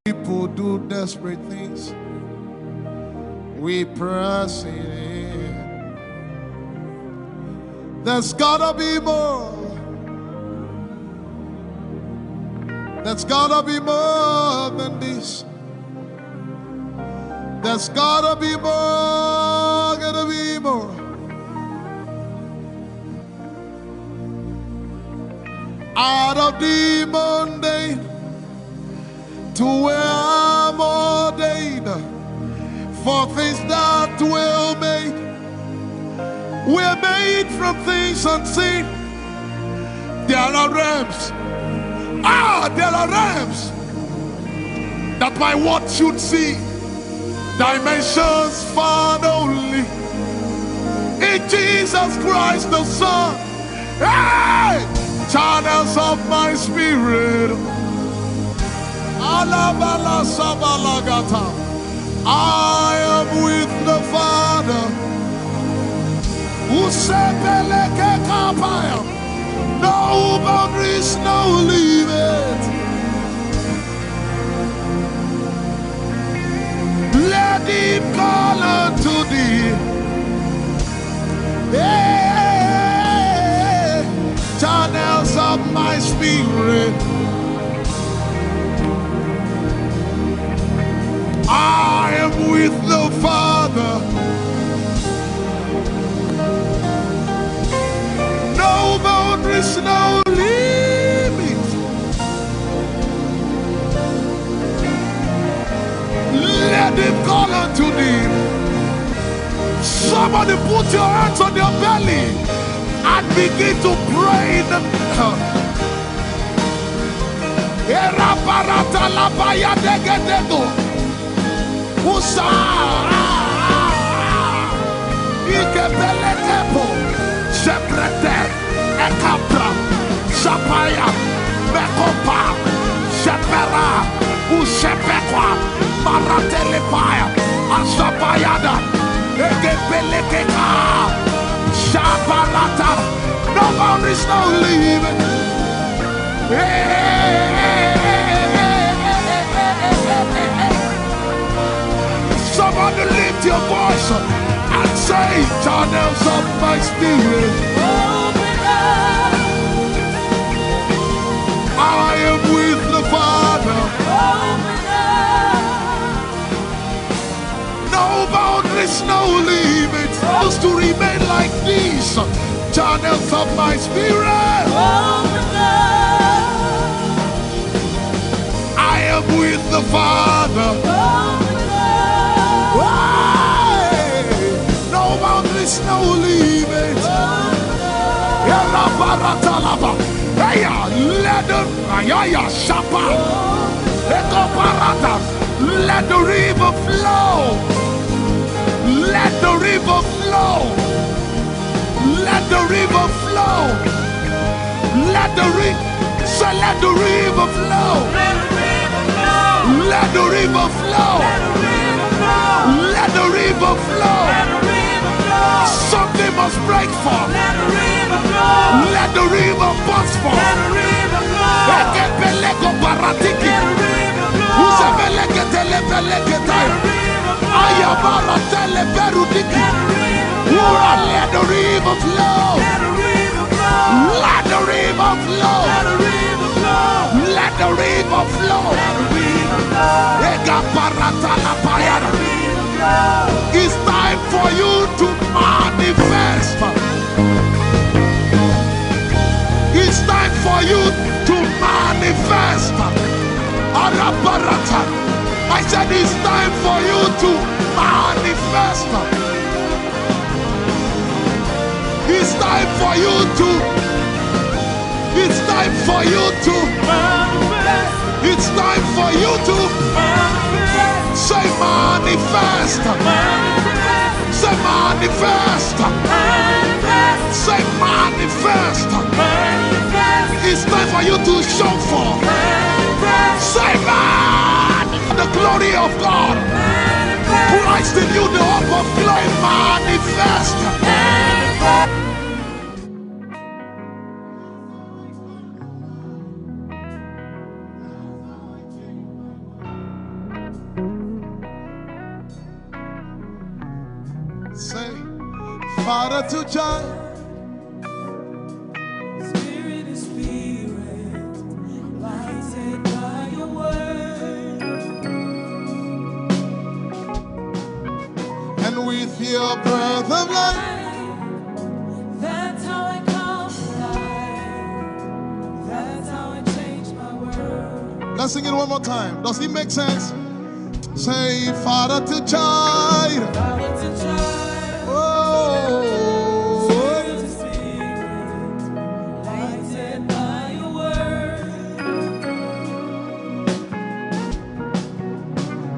People do desperate things. We press it in. There's gotta be more. There's gotta be more than this. There's gotta be more, gotta be more. Out of the mundane to where I'm ordained for things that will make. We're made from things unseen. There are realms. There are realms that my watch should see. Dimensions found only in Jesus Christ the Son. Hey! Channels of my spirit I am with the Father. No boundaries, no limit. Let him call unto thee. Hey, channels of my spirit. I am with the Father. No boundaries, no limits. Let him call unto thee. Somebody put your hands on your belly and begin to pray in the Usa Ikebeletepo Sheprete Ekapra Shapaya Mekopa Shepera Ushepekwa Maratelepaya Ashapayada Ekebelekeka Shaparata. No boundaries, no limit. Somebody lift your voice and say, channels of my spirit. Open up. I am with the Father. Open up. No boundaries, no limits. Just to remain like these channels of my spirit. Open up. I am with the Father. No boundaries, no limits. Let the river flow. Let the river flow. Let the river flow. Let the river. So let the river flow. Let the river flow. Let the river flow. Something must break forth. Let the river burst forth. Ekepeleko paratiki. Usebeleke telebeleke tayo. Ayabara teleberudiki. Let the river flow. Let the river flow. Let the river flow. It's time for you to manifest. It's time for you to manifest. I said it's time for you to manifest. It's time for you to. It's time for you to manifest. It's time for you to manifest. Say manifest. Manifest. Say manifest. Manifest. Say manifest. Manifest. It's time for you to show forth. Manifest. Say man. The glory of God. Manifest. Christ in you, the hope of glory. Manifest. Manifest. Father to child, spirit to spirit, lighted by your word, and with your breath of life, that's how I come alive, that's how I change my world. Let's sing it one more time. Does it make sense? Say, Father to child, Father to child.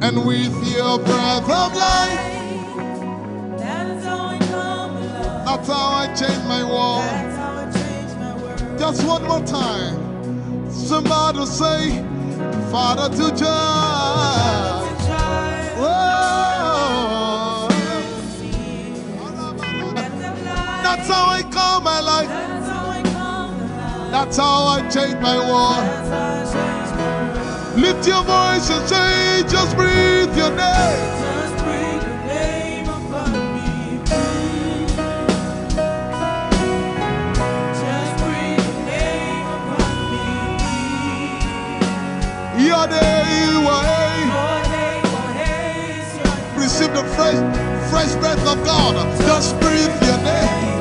And with your breath of life, that's how I come alive. That's how I change my world. That's how I change my world. Just one more time. Somebody say, Father to child. Oh. That's how I come my life. That's how I change my world. Lift your voice and say, just breathe your name. Just breathe your name upon me. Just breathe your name upon me. Your name, receive the fresh breath of God. Just breathe your name.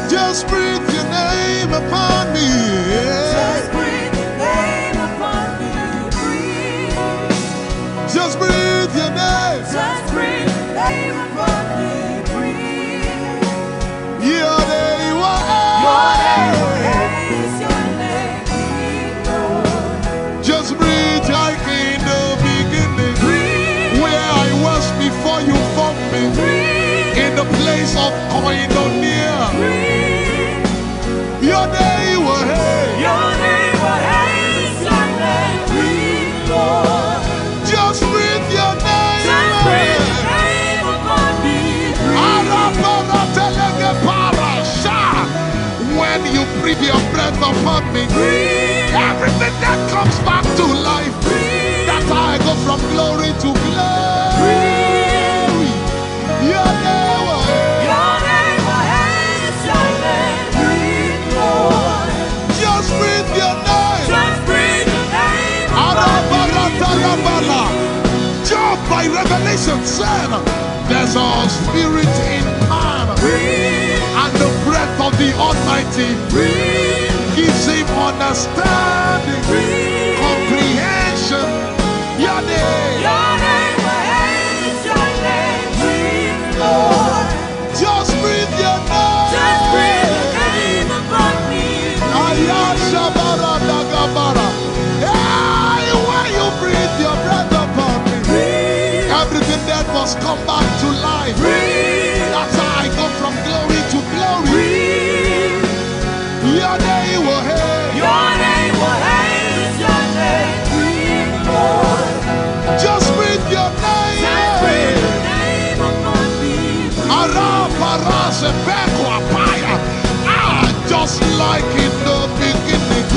Just breathe your name upon me. Just breathe your name upon me. Breathe. Just breathe your name. Just breathe your name upon me. Breathe. Your name, Your name is your name. Breathe, Lord. just breathe like in the beginning. Breathe. Where I was before you formed me. Breathe. In the place of koinonia. Breathe. Your name, Your name is your name. Breathe, Lord. just breathe your name. Just breathe your name upon me. When you breathe your breath upon me, everything that comes back to life. That's how I go from glory to glory. Your name, is your name. Breathe, Lord. just breathe your name. Just breathe your name upon me. Job by revelation said, there's a spirit in man, and the breath of the Almighty gives him understanding, comprehension. Your name, is your name. Breathe, Lord. just breathe your name. Just breathe your name upon me. Hey, when you breathe your breath upon me, everything that must come back to life. That's how I go from glory to glory. Your name, Your name is your name. Breathe, Lord. just breathe your name. Just breathe your name upon me. Just like in the beginning,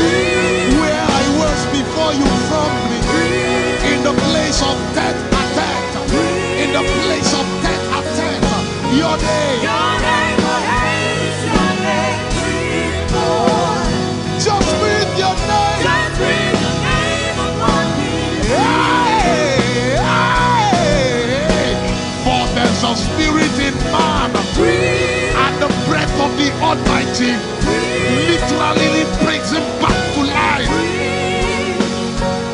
where I was before you formed me, in the place of death attack, in the place of death attack. Your name, Your name is your name. Breathe, Lord. just breathe your name. Just breathe your name upon me. Hey, hey. For there's a spirit in man, and the breath of the Almighty literally brings him back to life.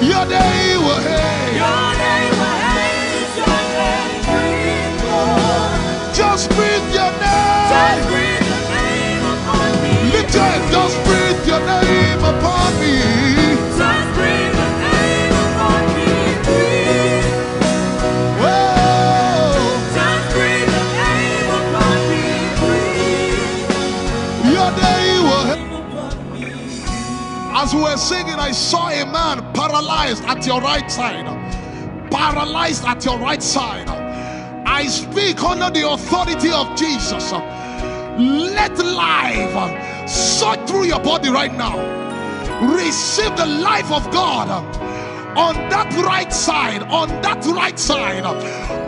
Your name, Your name is your name. Breathe, Lord. just breathe your Just name. breathe your name upon me. Lift your hand, just breathe your name upon me. Just breathe your name upon me. Breathe. Whoa. Just breathe your name upon me. Breathe. Your name. As we were singing, I saw a man paralyzed at your right side. Paralyzed at your right side. I speak under the authority of Jesus. Let life surge through your body right now. Receive the life of God on that right side, on that right side,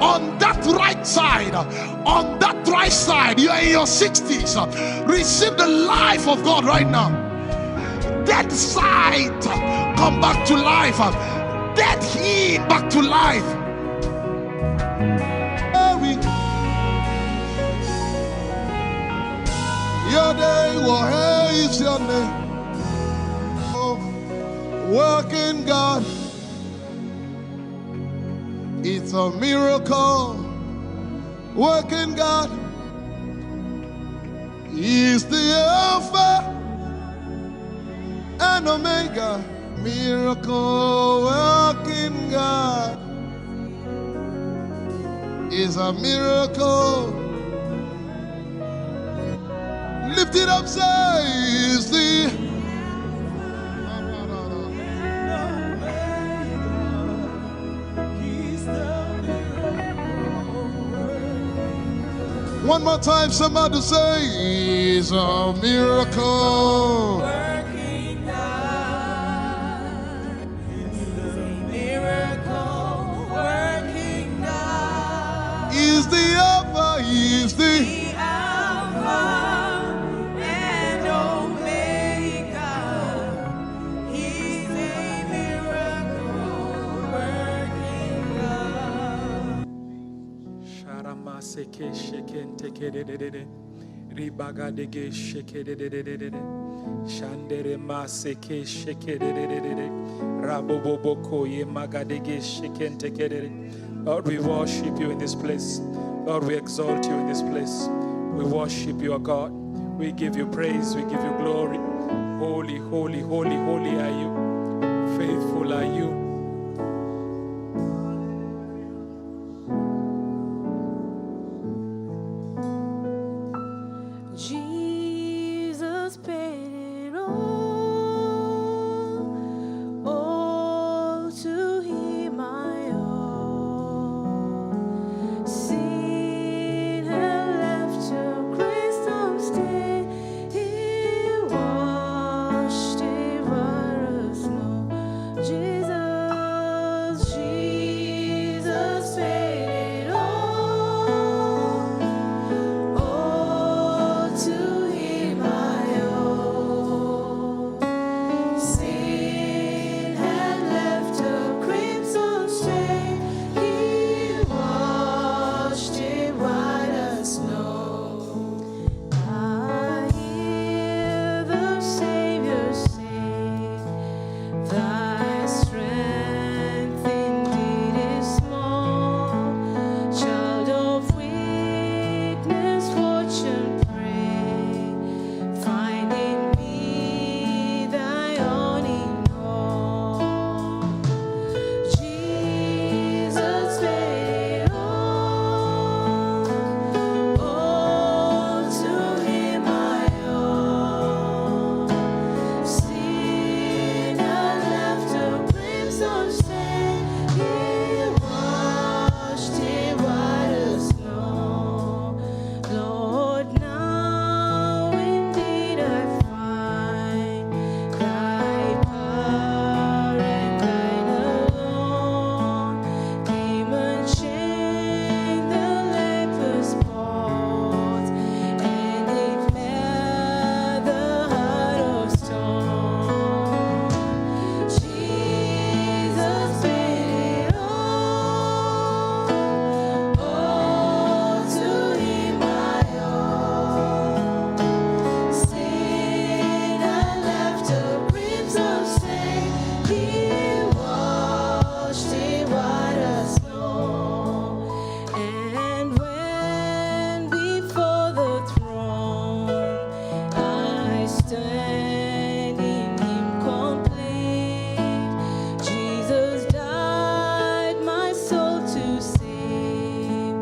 on that right side, on that right side. You are in your 60s. Receive the life of God right now. Dead sight, come back to life. Dead heat, back to life. Your name, where is your name? Oh, working God, it's a miracle. Working God is the Alpha and Omega. Miracle working God. is a miracle. Lift it up, say, is the one more time, somebody say, is a miracle. Working God is a miracle. Working God Is the Alpha, is the Alpha and Omega. He's a miracle working God. Sharama seke sheken teke de de de de. Ribaga dege sheke de de de de de. Shandere ma seke sheke de de de de de. Raboboboko ye magadege sheken teke de de. Lord, we worship you in this place. Lord, we exalt you in this place. We worship you, O God. We give you praise. We give you glory. Holy, holy, holy, holy are you. Faithful are you. Jesus paid it all to him I owe. Sin had left a crystal stain, he washed it white as snow. Jesus, Jesus paid it all to him I owe. Sin had left a crimson stain, he washed it white as snow. I hear the Savior say, thy strength indeed is small. Child of weakness, watch and pray. Find in me thy own in all. Jesus paid it all to him I owe. Sin had left a crimson stain, he washed it white as snow. Lord, now indeed I find thy power and thine alone came and changed the leper's pot, and it made the heart of stone. Jesus paid it all to him I owe. Sin had left a crimson stain, he washed it white as snow. And when before the throne I stand in him complete, Jesus died my soul to save.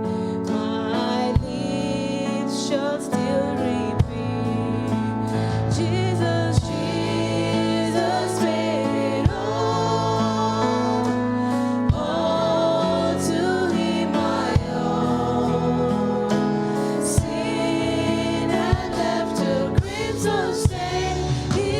My lips shall still repeat, Jesus, Jesus paid it all to him I owe. Sin had left a crimson stain, he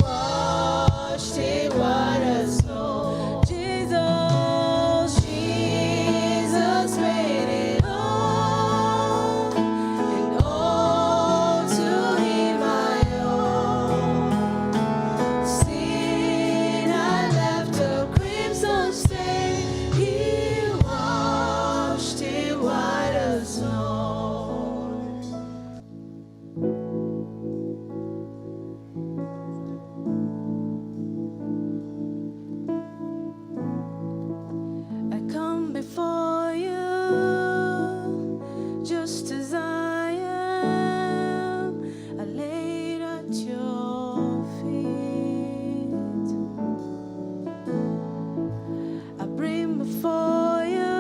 washed it white as snow. Jesus, Jesus paid it all, and all to him I owe. Sin had left a crimson stain, he washed it white as snow. I come before you just as I am. I laid at your feet. I bring before you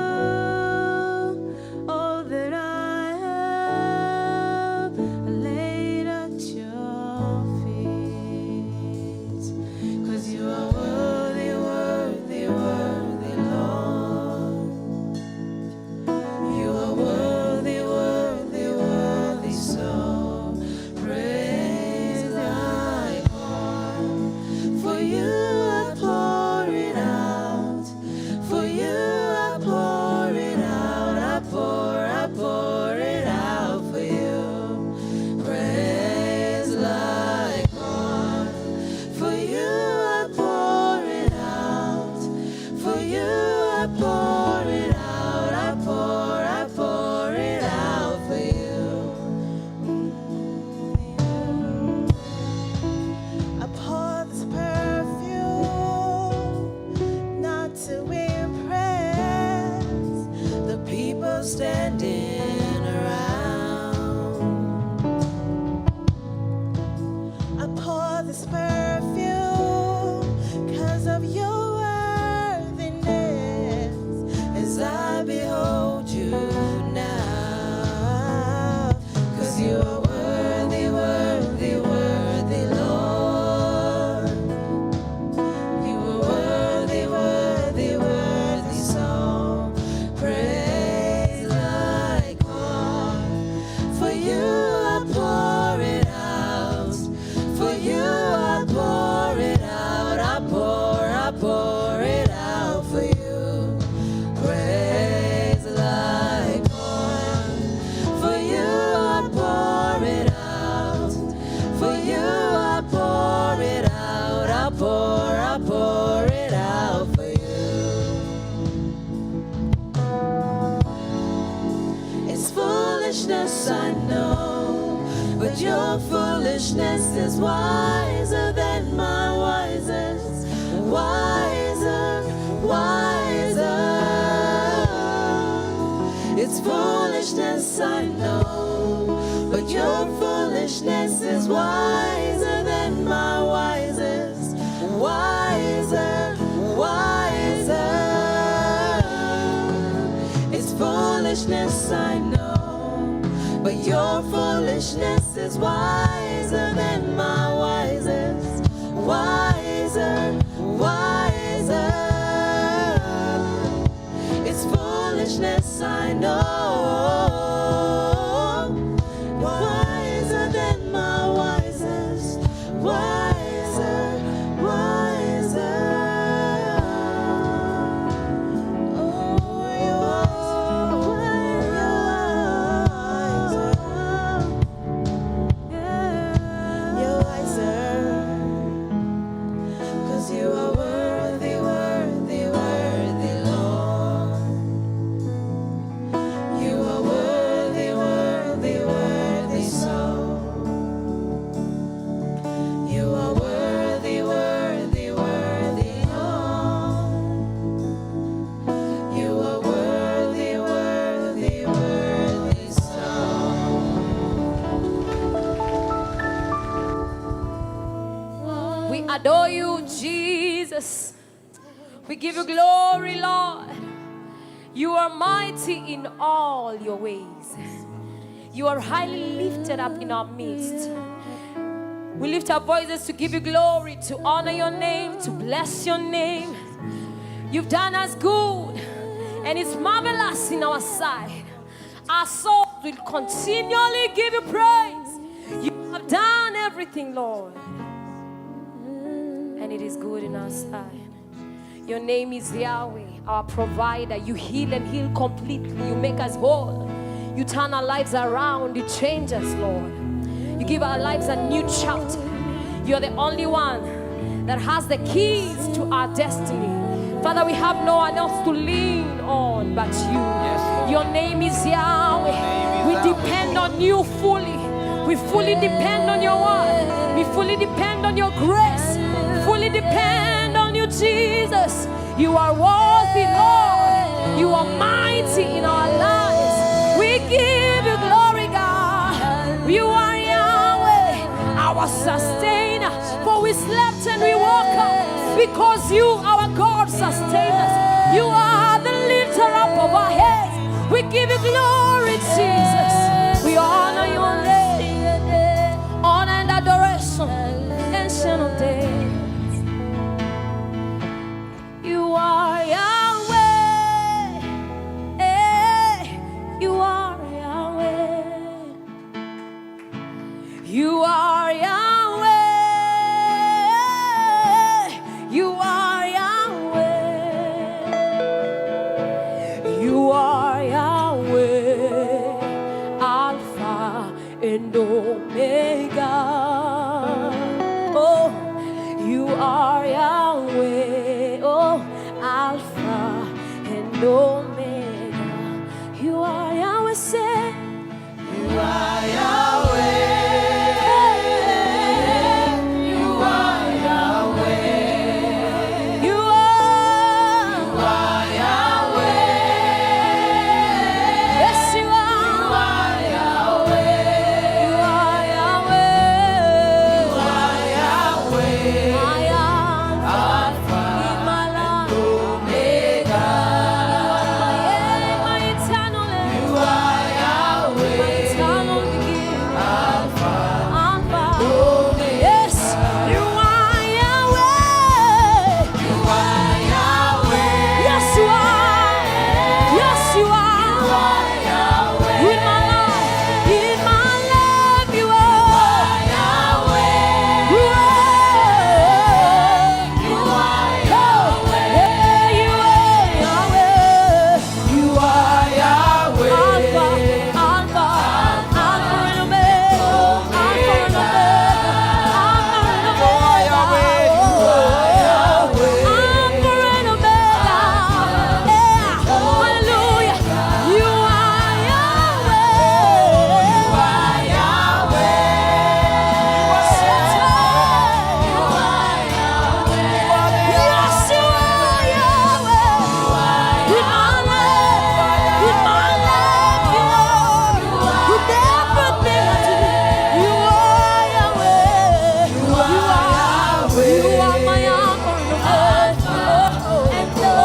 pour it out, I pour it out for you. I pour this perfume not to impress the people standing around. I pour this perfume 'cause of your worthiness as I behold you now. 'Cause you are worthy, worthy, worthy, Lord. You are worthy, worthy, worthy, so praise like oil. For you I pour it out. For you I pour it out. I pour it out for you. Praise like oil. For you I pour it out. For you I pour it out. I pour it out for you. It's foolishness, I know, but your foolishness is wiser than my wisest. Wiser, wiser. It's foolishness, I know, but your foolishness is wiser than my wisest. Wiser, wiser. It's foolishness, I know, but your foolishness is wiser than my wisest. Wiser, wiser. It's foolishness, I know. Wiser than my wisest. Wiser, wiser. Oh, you're wiser. You're wiser. 'Cause you are worthy, worthy, worthy, Lord. You are worthy, worthy, worthy, so. You are worthy, worthy, worthy, Lord. You are worthy, worthy, worthy, so. We adore you, Jesus. We give you glory, Lord. You are mighty in all your ways. You are highly lifted up in our midst. We lift our voices to give you glory, to honor your name, to bless your name. You've done us good, and it's marvelous in our sight. Our souls will continually give you praise. You have done everything, Lord, and it is good in our sight. Your name is Yahweh, our provider. You heal and heal completely. You make us whole. You turn our lives around. You change us, Lord. You give our lives a new chapter. You're the only one that has the keys to our destiny. Father, we have no one else to lean on but you. Your name is Yahweh. We depend on you fully. We fully depend on your word. We fully depend on your grace. Fully depend on you, Jesus. You are worthy, Lord. You are mighty in our lives. We give you glory, God. You are Yahweh, our sustainer. For we slept and we woke up because you, our God, sustain us. You are the lifter up of our heads. We give you glory, Jesus. We honor your name. Honor and adoration. Ancient of days. You are Yahweh. You are Yahweh. You are Yahweh. You are Yahweh. You are Yahweh. Alpha and Omega. Oh, you are Yahweh. Oh, Alpha and and Omega. You are Yahweh, say. You are Yahweh. You are Yahweh. You are Yahweh. Yes, you are. You are Yahweh. You are Yahweh. You are Yahweh. My Alpha in my life. Omega. My eternal end. You are Yahweh. My eternal beginning. Alpha. Omega. Yes, you are Yahweh. You are Yahweh. Yes, you are. Yes, you are. You are Yahweh. In my life, you are Yahweh. You are. You are Yahweh. You are Yahweh. You are Yahweh. Alpha and Omega. Alpha and Omega. Alpha and Omega. Hallelujah. You are Yahweh. You are Yahweh. Yes, you are Yahweh. In my life, you are. With everything I do, you are Yahweh. You are Yahweh. You are my Alpha and Omega.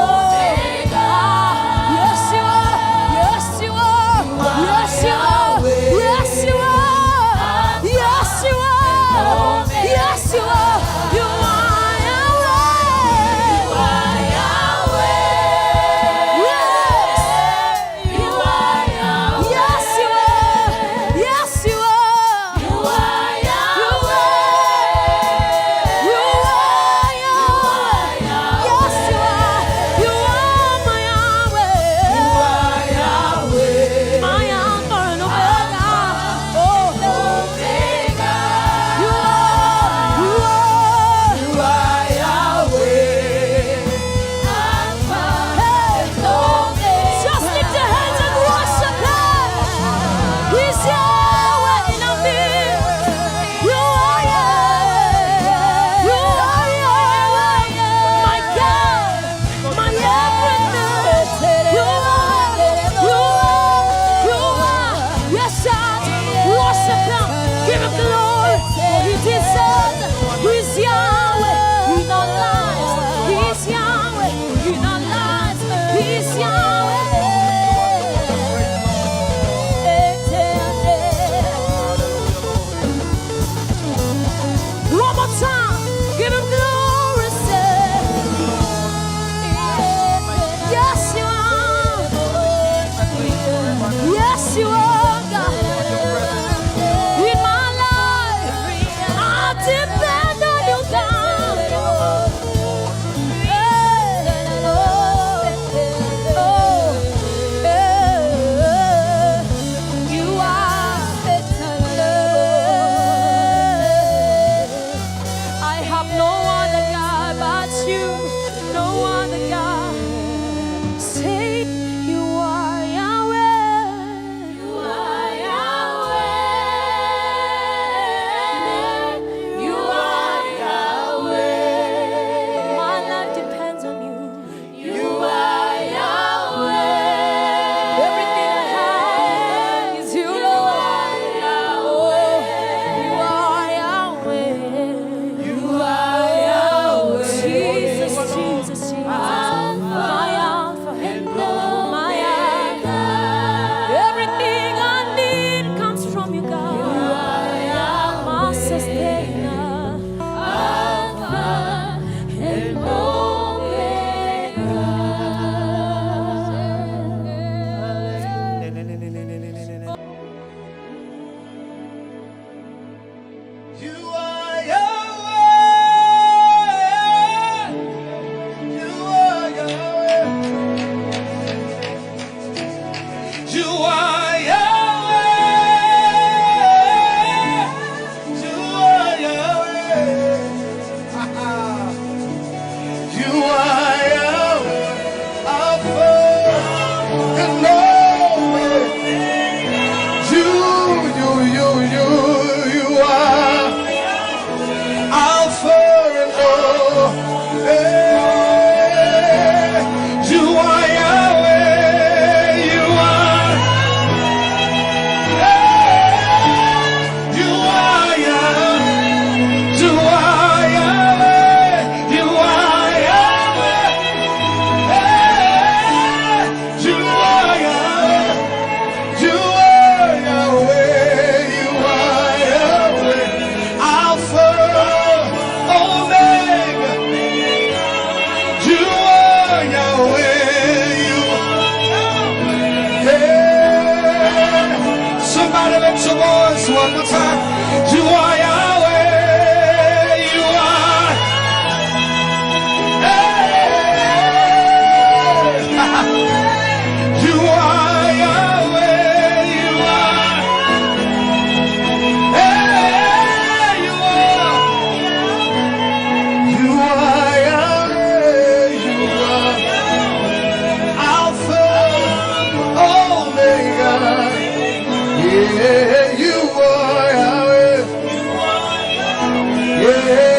Yes, you are. Yes, you are. Yes, you are. Yes, you are. Yes, you are. Yes, you are. You are Yahweh. You are Yahweh. Yes. You are Yahweh. Yes, you are. Yes, you are. You are Yahweh. You are Yahweh. Yes, you are. You are my Yahweh. You are Yahweh. My Alpha and Omega. Oh, Omega. You are. You are. You are Yahweh. Alpha and Omega. Just lift your hands and worship Him. He's Yahweh in our midst. You are Yahweh. You are Yahweh. My God, my everything. You are. You are. You are. Yes, God. Worship Him. Give Him glory. For He deserves it. He's Yahweh in our lives. He's Yahweh in our lives. He's Yahweh. One more time. Give Him glory. Say. Yes, you are. Yes, you are, God. In my life, I depend on you, God. You are I have no other God but you, no other God. Say you are Yahweh. You are Yahweh. You are Yahweh. My life depends on you. You are Yahweh. Everything I have is you, Lord. You are Yahweh. You are Yahweh. Jesus, Jesus, Jesus. My Alpha and Omega. one more time. You are Yahweh. You are. You are Yahweh. You are. You are. You are Yahweh. You are Alpha, Omega. Yeah, you are Yahweh. Yeah.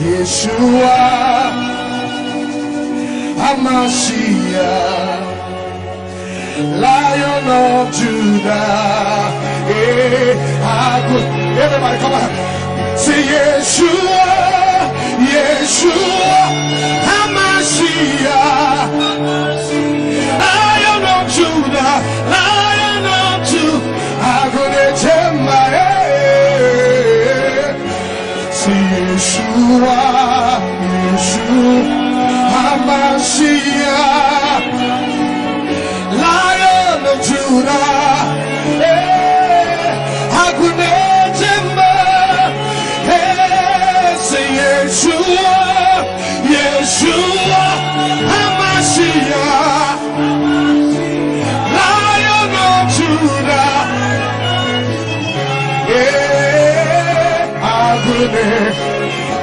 Yeshua, Hamashiach, Lion of Judah. Everybody come on. Say Yeshua, Yeshua, Hamashiach, Lion of Judah, Lion of Judah. Yeshua, Yeshua, Hamashiach, Lion of Judah, Hagunejemba, say Yeshua, Yeshua, Hamashiach, Lion of Judah,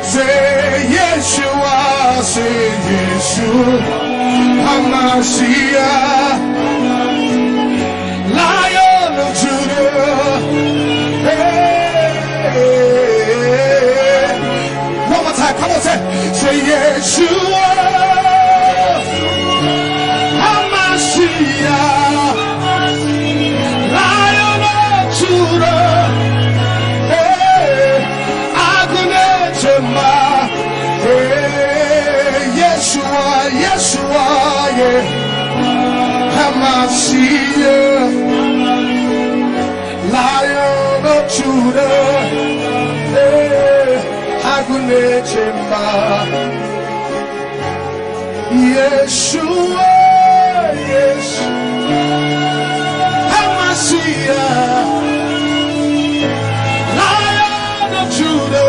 say Yeshua, say Yeshua, Hamashiach, Lion of Judah. One more time, come on, say Yeshua, Hamashiach, Lion of Judah. Yeshua, Yeshua, yeah, Hamashiach, Lion of Judah, Hagunechemba. Yeshua, Yeshua, HaMashiach, Lion of Judah.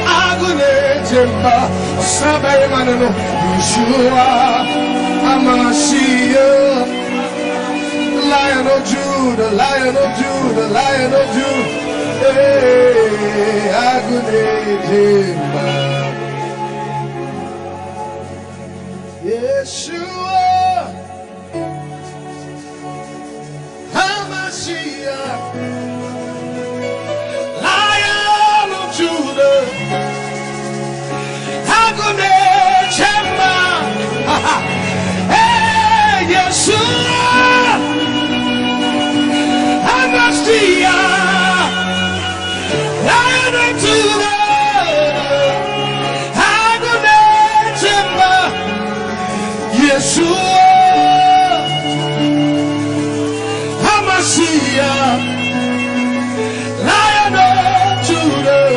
Agune Jemba, Sabai Manano, Yeshua, HaMashiach, Lion of Judah, Lion of Judah, Lion of Judah. Agune Jemba, Yeshua, HaMashiach, Lion of Judah. Agune Jemba, hey Yeshua, HaMashiach, Lion of Judah. Agune Jemba, Yeshua, HaMashiach, Lion of Judah.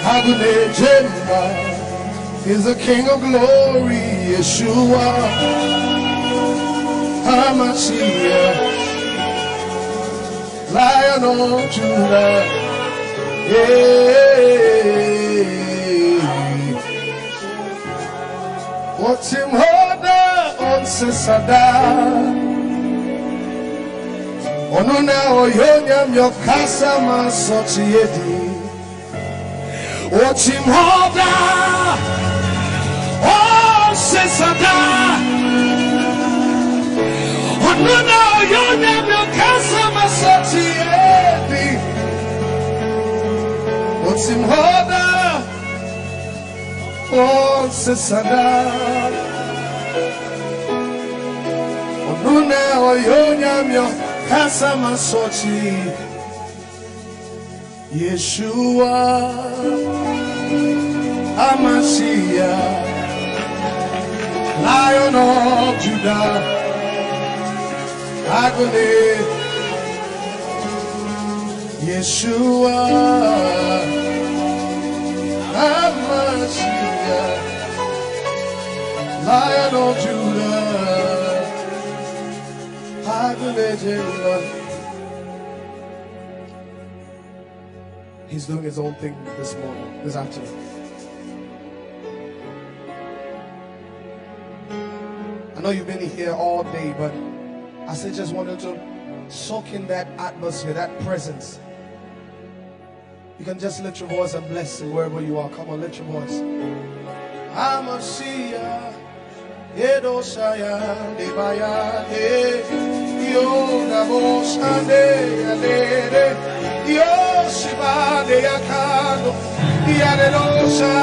Agune Jemba is the King of glory, Yeshua, HaMashiach, Lion of Judah. What's him hoda on Sesada? Onuna oyonyam yokasa masotiedi. What's him hoda on Sesada? Onuna oyonyam yokasa masotiedi. What's him hoda on Sesada? Onuna oyonyam yokasa masotiedi. Yeshua, HaMashiach, Lion of Judah. Agune Yeshua, HaMashiach, Lion of Judah. Agune Jemba. He's doing his own thing this morning, this afternoon. I know you've been here all day, but I still just wanted to soak in that atmosphere, that presence. You can just lift your voice and bless him wherever you are. Come on, lift your voice. HaMashiach, Yedoshaya, Debaya, Yodaboshande, Yalede, Yoshiba, Yakano, Yaredosha,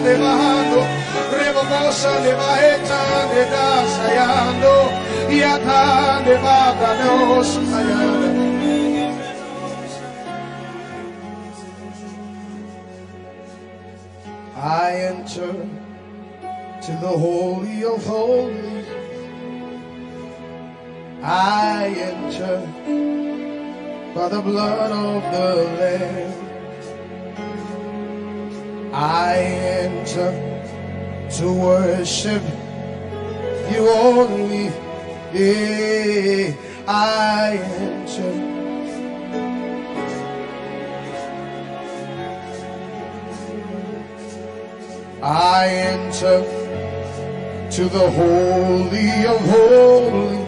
Nebahando, Rebosha, Nebaeta, Nedasayando, Yata, Nebaganos, Ayana. I enter to the Holy of Holies. I enter by the blood of the Lamb. I enter to worship you only. Yeah, I enter. I enter to the Holy of Holies.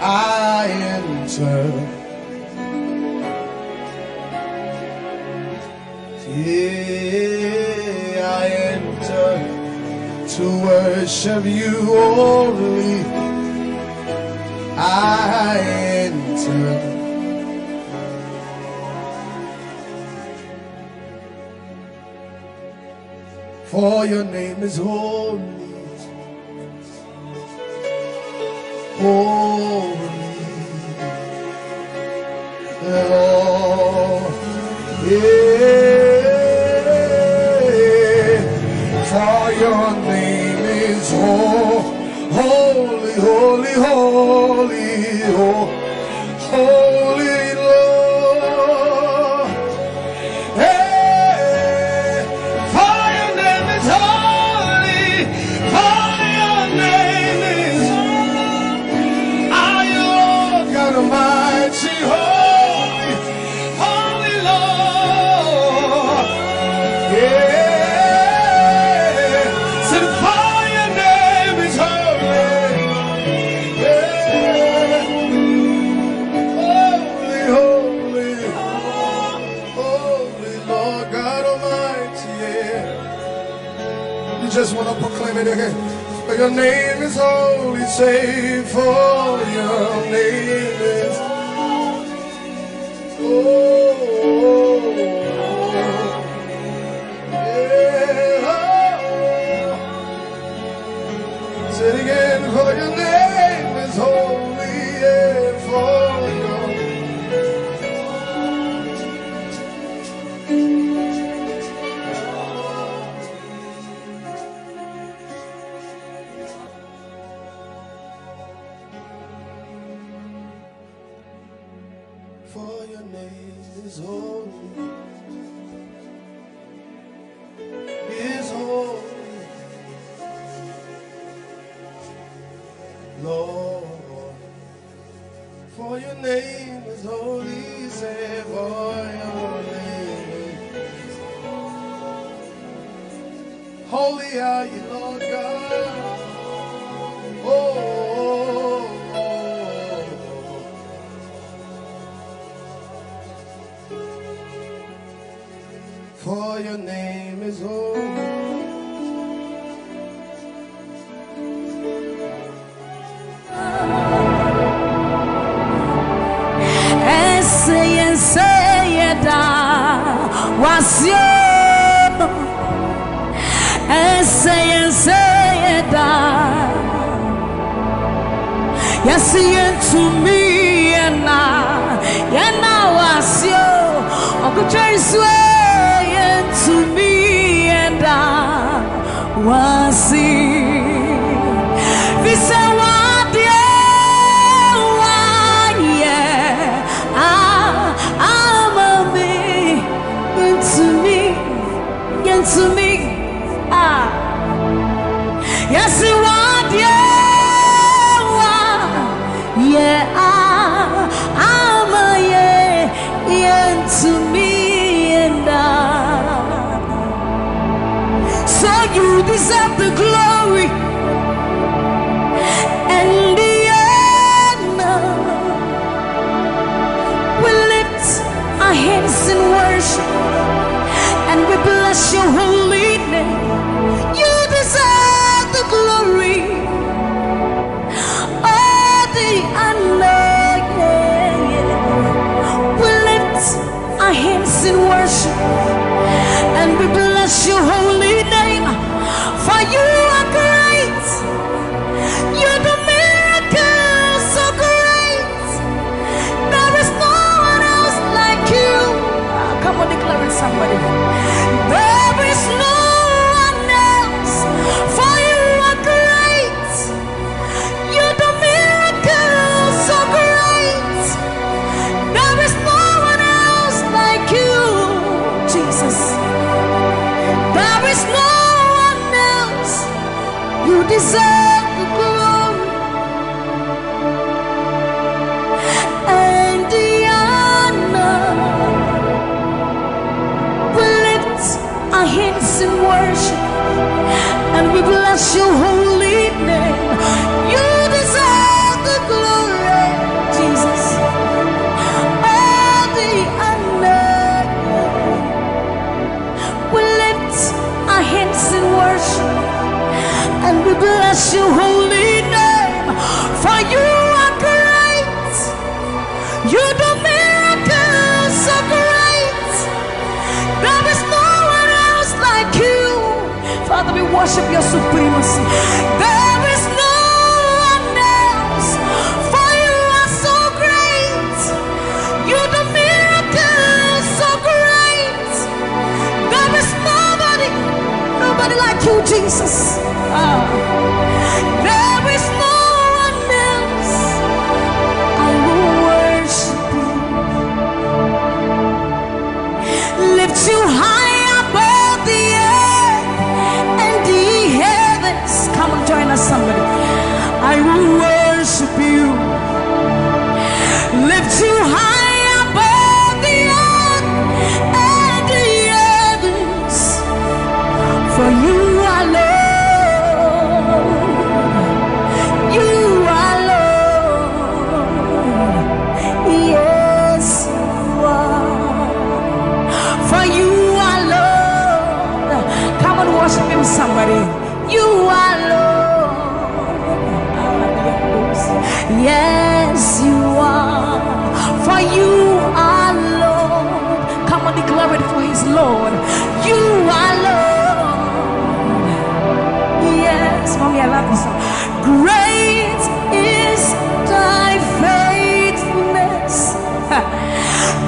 I enter. Yeah, I enter to worship you only. I enter. For your name is holy, holy, Lord, yeah. For your name is holy, holy, holy, holy, Lord. For your name is holy, say for your name is Say it again, for your name is holy, for your For your name is holy, Lord. For your name is holy, say for your name. Holy are you, Lord God. For your name is holy. Say da wasyo say da yasiye to me yana wasyo okuchaisu to me and wasi visa to me, yes, you want, I'm a to me, and so you deserve the glory and the honor. We lift our hands in worship and we bless your holy name. You deserve the glory, all the honor. We lift our hands in worship and we bless your holy name. For you are great, you do miracles so great. There is no one else like you. Come on, declare it, somebody. There is no one else, for you are great. You do miracles so great. There is no one else like you, Jesus. There is no one else. You deserve the glory and the honor. Our hands in worship and we bless your holy name. You deserve the glory, Jesus. All the honor. We lift our hands in worship and we bless your holy name. For you are great. You do miracles so great. There is no like you. Father, we worship your supremacy. There is no one else, for you are so great. You do miracles so great. There is nobody like you, Jesus. There is no one else. I will worship you. Lift you high. Come and join us, somebody. I will worship you. Lift you high above the earth and the heavens. For you are Lord. Yes, you are. For you are Lord. Come on, declare it for His Lord. You are Lord. Yes, mommy, I love this song. Great is thy faithfulness.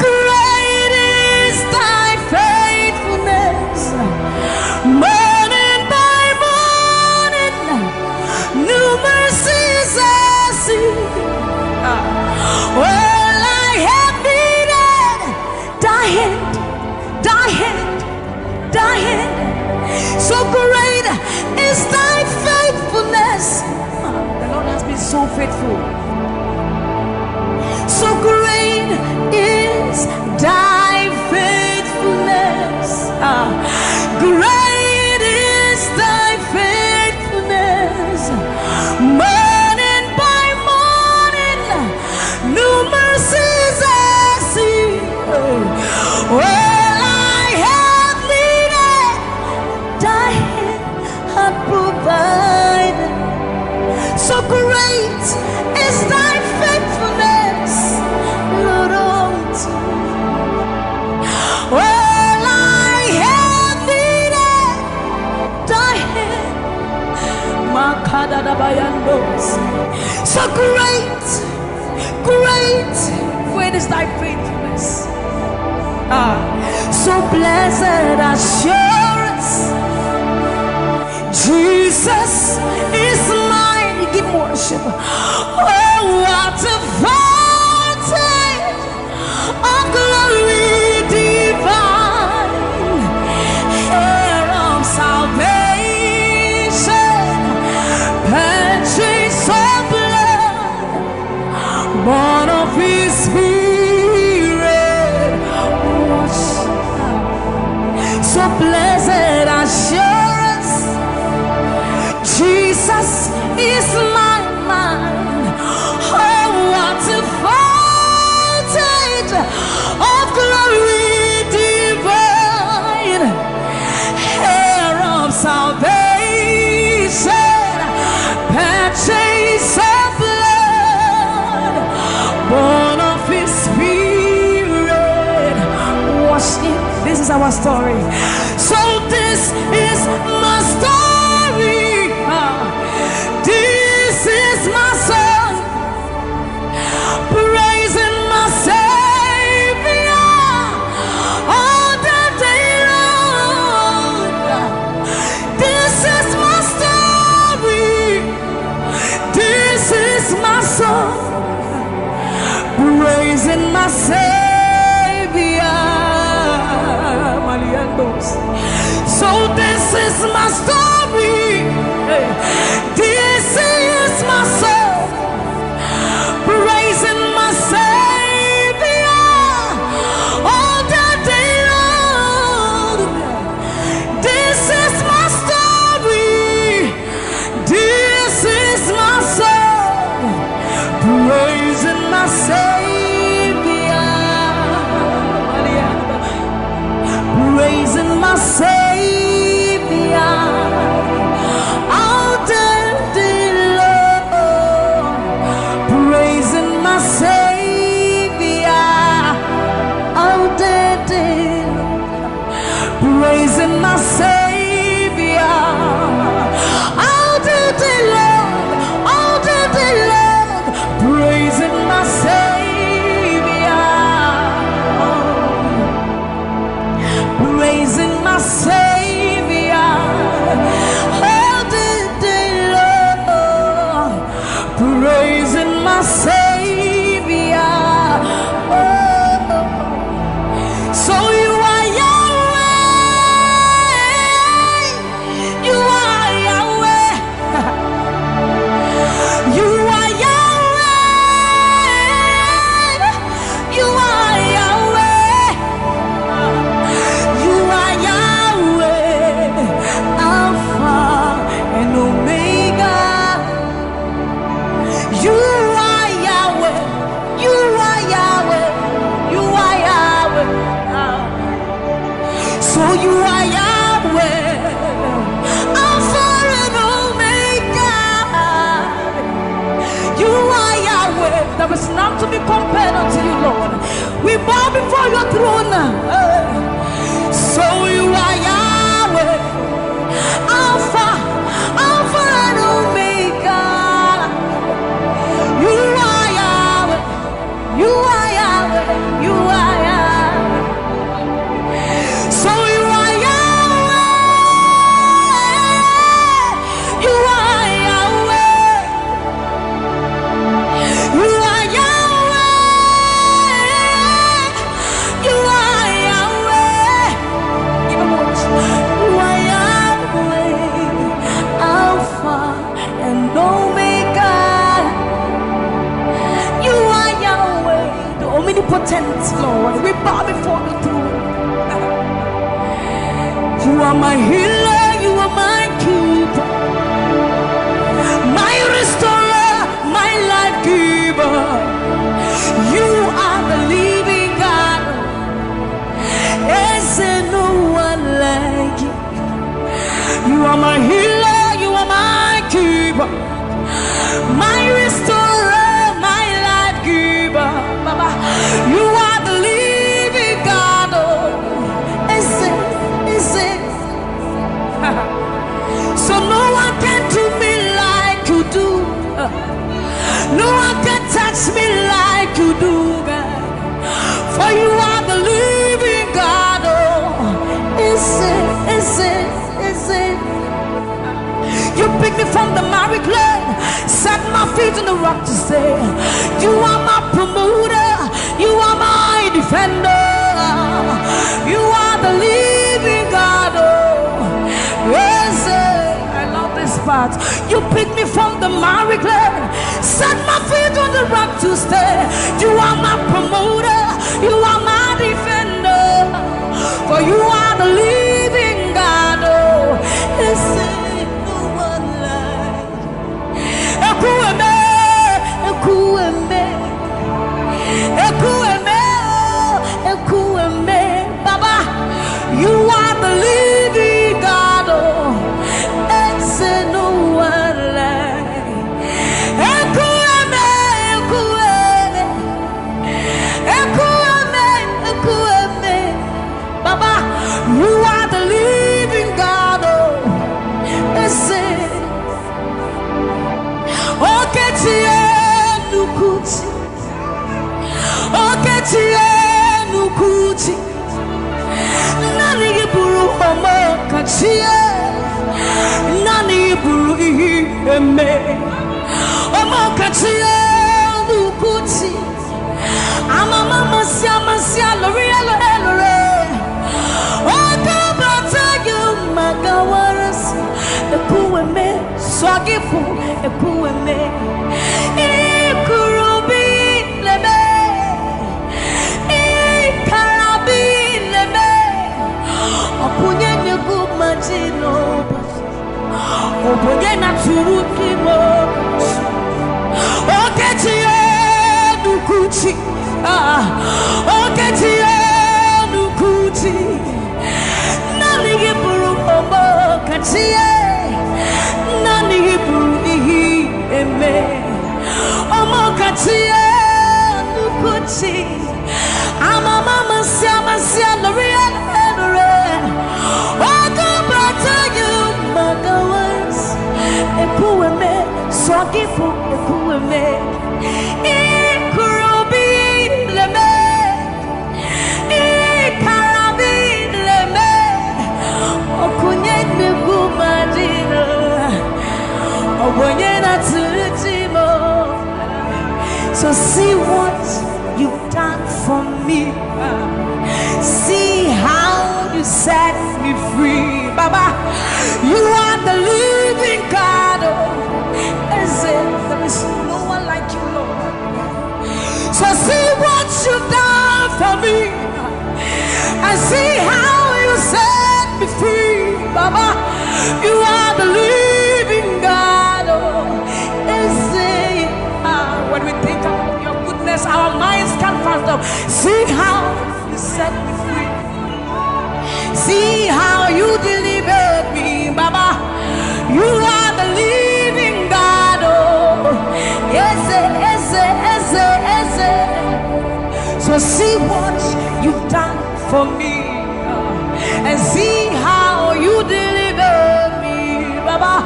Great is thy faithfulness. Morning by morning, new mercies I see. Well, I have needed thy hand, thy hand, thy hand. So great is thy faithfulness. The Lord has been so faithful. So great is thy faithfulness. Great is thy faithfulness. Morning by morning, new mercies I see. Well, I have needed thy hand had provided. So great is thy faithfulness, Lord, unto me. Well, I have needed thy hand. So great, great, great is thy faithfulness. So blessed assurance, Jesus is mine. You give worship. Oh, what a fountain of glory divine, hair of salvation, purchase of blood, born of His Spirit. So blessed assurance, Jesus is my mind. Oh, what a fountain of glory divine, hair of salvation, purchase of blood, born of His Spirit. Watch it. This is our story. So this is my story. This is my song, praising my Savior all the day long. This is my story. This is my song, praising my Savior. So this is my story. This is my song, praising my Savior all the day long. This is my story. This is my song, praising my Savior, praising my Savior. Praising my Savior all the day long, all the day long, praising my Savior, praising my Savior all the day long, praising my Savior. So you are Yahweh, you are Yahweh, you are Yahweh, you are Yahweh, you are Yahweh, Alpha and Omega. You are Yahweh, you are Yahweh, you are Yahweh. So you are Yahweh, Alpha and Omega. You are Yahweh. There is none to be compared unto you, Lord. We bow before your throne. So you are Yahweh, Alpha, Alpha and Omega. You are Yahweh, you are Yahweh, you are Yahweh. So you are Yahweh, you are Yahweh, you are Yahweh, you are Yahweh. Even more, you are Yahweh, Alpha and Omega. You are Yahweh, the omnipotent Lord. We bow before the throne. You are my healer, you are my keeper, my restorer, my life giver. You are the living God. Is there no one like you? You are my healer, you are my keeper, my restorer, my life giver. Baba, you are the living God. Is it? So no one can do me like you do. No one can touch me like you do, God. For you are the living God. Is it? You picked me from the miry clay, set my feet on the rock to stay. You are my promoter, you are my defender. You are the living God. Yes, I love this part. You picked me from the miry clay, set my feet on the rock to stay. You are my promoter, you are my defender. For you are the living God. Yes, no one like Ekueme, Ekueme, Ekueme, Ekueme. Baba, you are the living God. It's no one like Ekueme, Ekueme, Ekueme, Ekueme. Baba, you are the living God. It's Oketie nukuti, Oketie nukuti. Nani iburu omo kachie, nani iburu iheme. Omo kachie nukuti. Amama masia lori elore. Okabata you magawaras. Ekueme swagifu, ekueme. Ikurubi leme, ikarabi leme. Opunye nyegu majino, opunye naturuki mo. Oketie nukuchi, oketie nukuchi. Nani iburu omo katie, nani iburu ihi eme. Omo katie nukuchi. Amama masia lori elore. Okabata you magawas. Ekueme swagifu, ekueme. Ikurubi leme, ikarabi leme. Okunye nugu madino, obonye naturutimo. So see what you've done for me. See how you set me free. Baba, you are the living God. There is no one like you, Lord. So see what you've done for me, and see how you set me free. Baba, you are the living God. When we think about your goodness, our minds can't fathom. See how you set me free. See how you delivered me, Baba. You are the living God. Ese, Ese, Ese, So see what you've done for me, and see how you deliver me, Baba.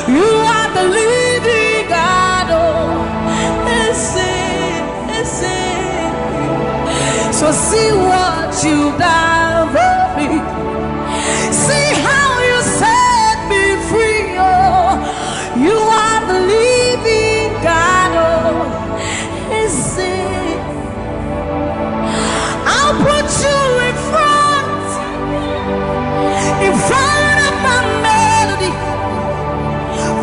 You are the living God. Oh, so see what you've done for me. See how you set me free. Oh, you are the living God. Oh, I'll put you in front of my melody,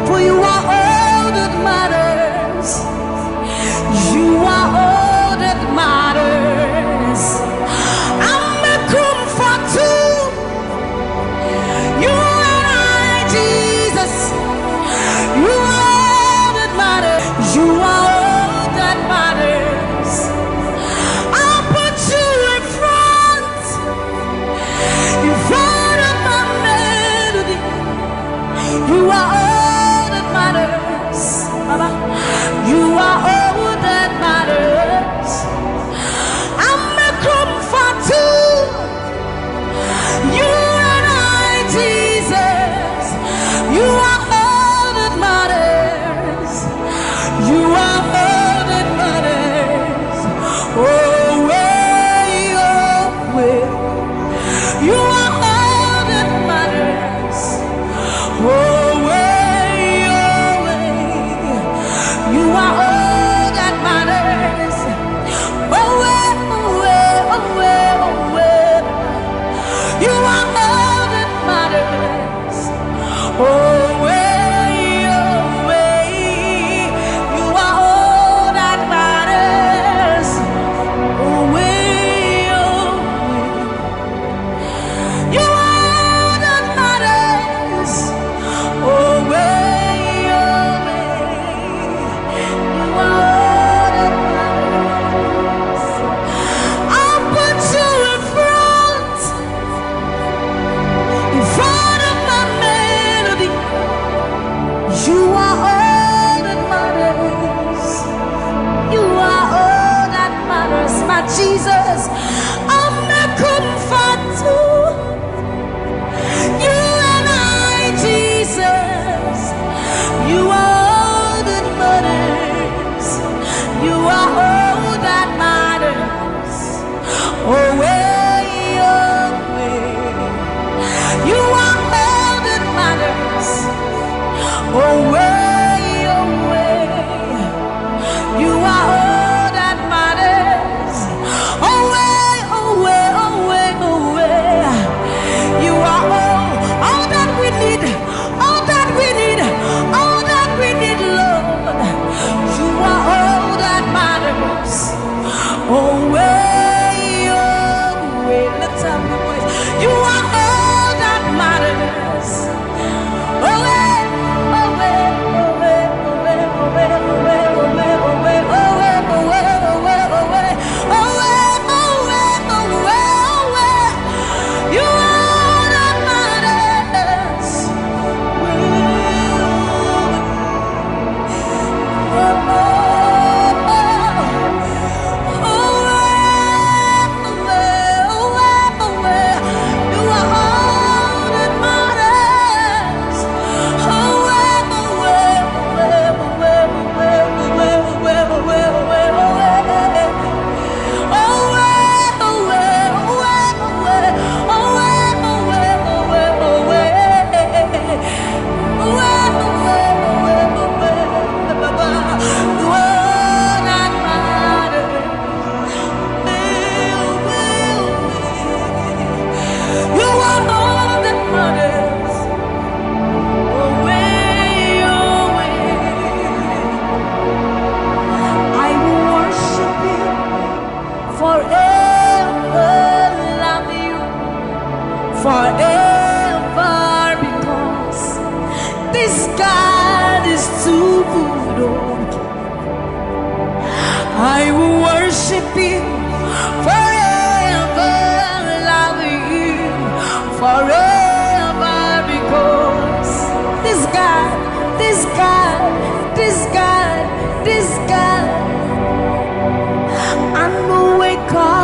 for you are all that matters. You are all that matters. I'm a comfort too. You and I, Jesus. You are all that matters. You are all that matters. I'll put you in front of my melody. You are all that matters, Baba. You are all that matters. I'm a comfort too. You and I, Jesus. You are all that matters. You are all that matters. Oh, way, oh, way. You are all that matters. Oh, way, oh, way. You are all that matters. Oh, way, oh, way, oh, way, oh, way. You are all that matters. Oh, way, oh, way. You are all that matters. Oh, way, oh, way. You are all that matters. Oh, way, oh, way. You are all that matters. I'll put you in front of my melody. You are all that matters. You are all that matters, my Jesus. I'm a comfort too. You and I, Jesus. You are all that matters. You are all that matters. Oh, way, oh, way. You are all that matters. Oh, way, oh, way. You are all that matters. Oh, way, oh, way, oh, way, oh, way. You are all that we need, all that we need, all that we need, Lord. You are all that matters. Oh, way, oh, way. Let's have your voice. You are all that matters. Oh, way, oh, way, oh, way, oh, way, oh, way, oh, way, oh, way, oh, way, oh, way, oh, way, oh, way, oh, way, oh, way, oh, way, oh, way, oh, way. You are all that matters. I will worship you forever, love you forever, because this God, this God, this God, this God, I know a God.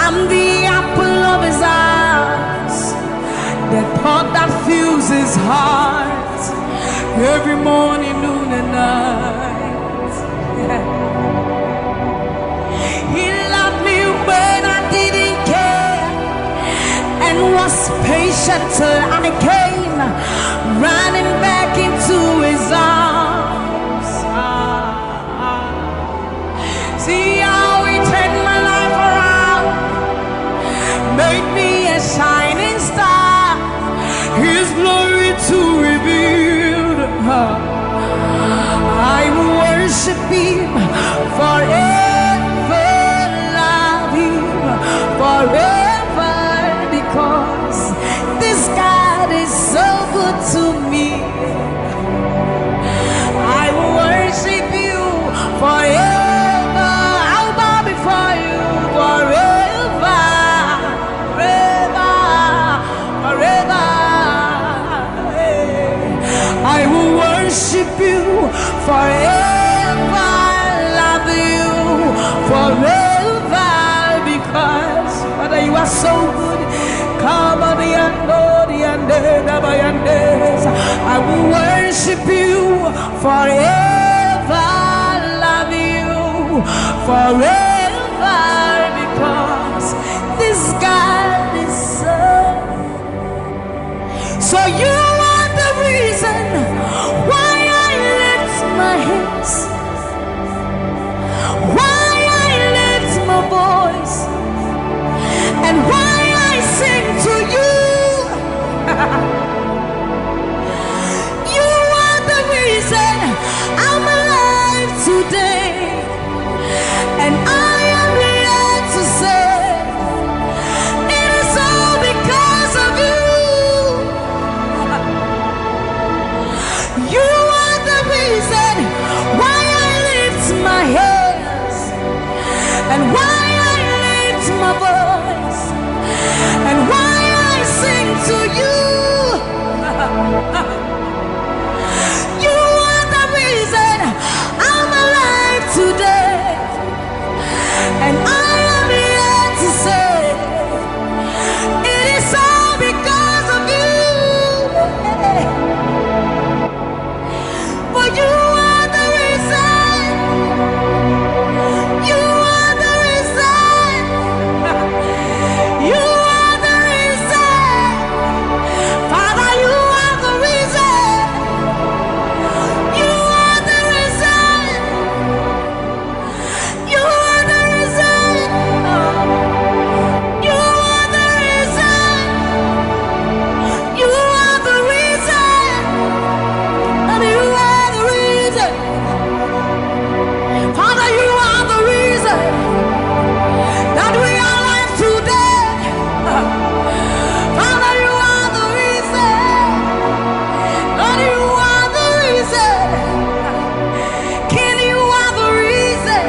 I'm the apple of his eyes, the pot that fills his heart every morning, noon, and night. He loved me when I didn't care and was patient till I came running back into his arms. See how he turned my life around, made me a shining star, his glory to reveal. I will worship him forever, love him forever, because this God is so good to me. I will worship you forever. I'll bow before you forever, forever, forever. I will worship you forever, love you forever, because Father, you are so good. Come on, I will worship you forever, love you forever, because this God is so you are the reason why I lift my hands, why I lift my voice, and why I sing to you. You are the reason I'm alive today, and I am here to say it is all because of you. You are the reason why I lift my hands, and why I lift my voice, and why I sing to you. You are the reason I'm alive today, and I am here to say it is all because of you. For you are the reason. You are the reason. You are the reason. Father, you are the reason. You are the reason. You are the reason. You are the reason. You are the reason. And you are the reason. Father, you are the reason that we are alive today. Father, you are the reason. Lord, you are the reason. King, you are the reason.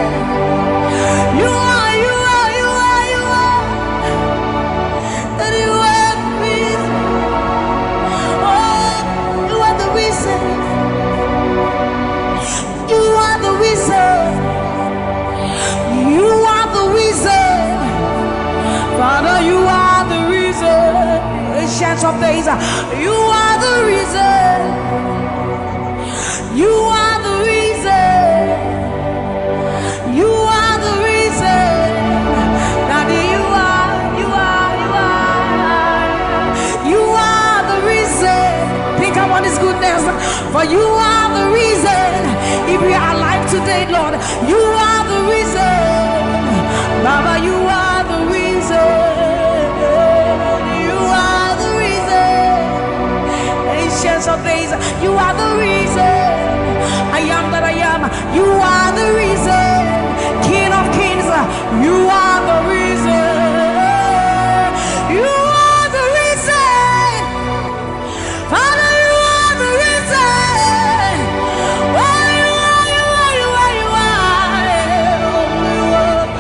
You are, you are, you are, you are. That you are the reason. Oh, you are the reason. You are the reason. You are the reason. Father, you are the reason. Ancients of days, you are the reason. You are the reason. You are the reason. Daddy, you are, you are, you are. You are the reason. Think about his goodness. For you are the reason. If we are alive today, Lord, you are the reason. Baba, you are the reason. You are the reason. Ancients of days, you are the reason. I am that I am. You are the reason. King of kings, you are the reason. You are the reason. Father, you are the reason. Oh, you are, you are, you are, you are. You are,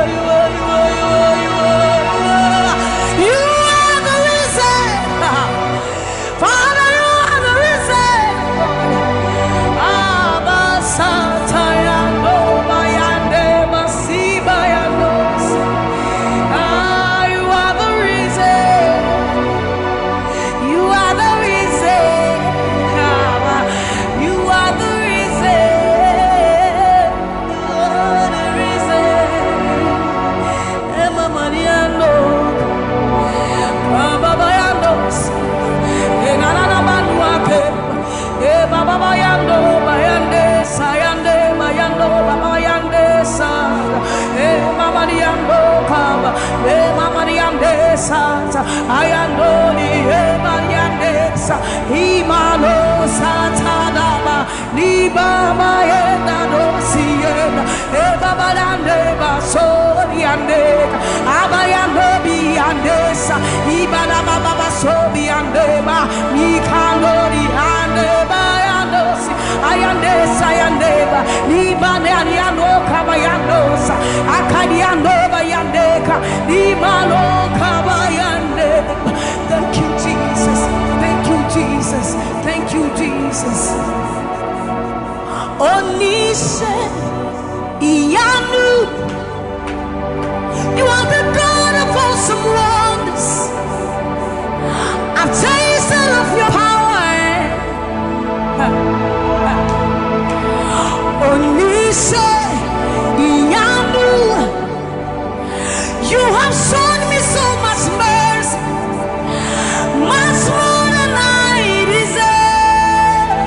you are, you are, you are, you are, you are. You are the reason. Father, you are the reason. Abba, Sataya, no, Bayande, Masibaya. Mariando Kaba, Mariande Santa, Ayandoni, Mariandesa, Imalo Satadaba, Niba Maeda Dosiena, Eba Barande Basoriande, Abayando Biandesa, Ibana Baba Sobiandeba, Nikanori Andeba Yandosi, Ayandesa Yandeba, Nibane Ariano Kabayandosa, Akadianova Yandeka, Nimalo Kabayandeba. Thank you, Jesus. Thank you, Jesus. Thank you, Jesus. Onishe Iyanu, you are the God of awesome wonders. I've tasted of your power. Onishe Iyanu, you have shown me so much mercy, much more than I deserve.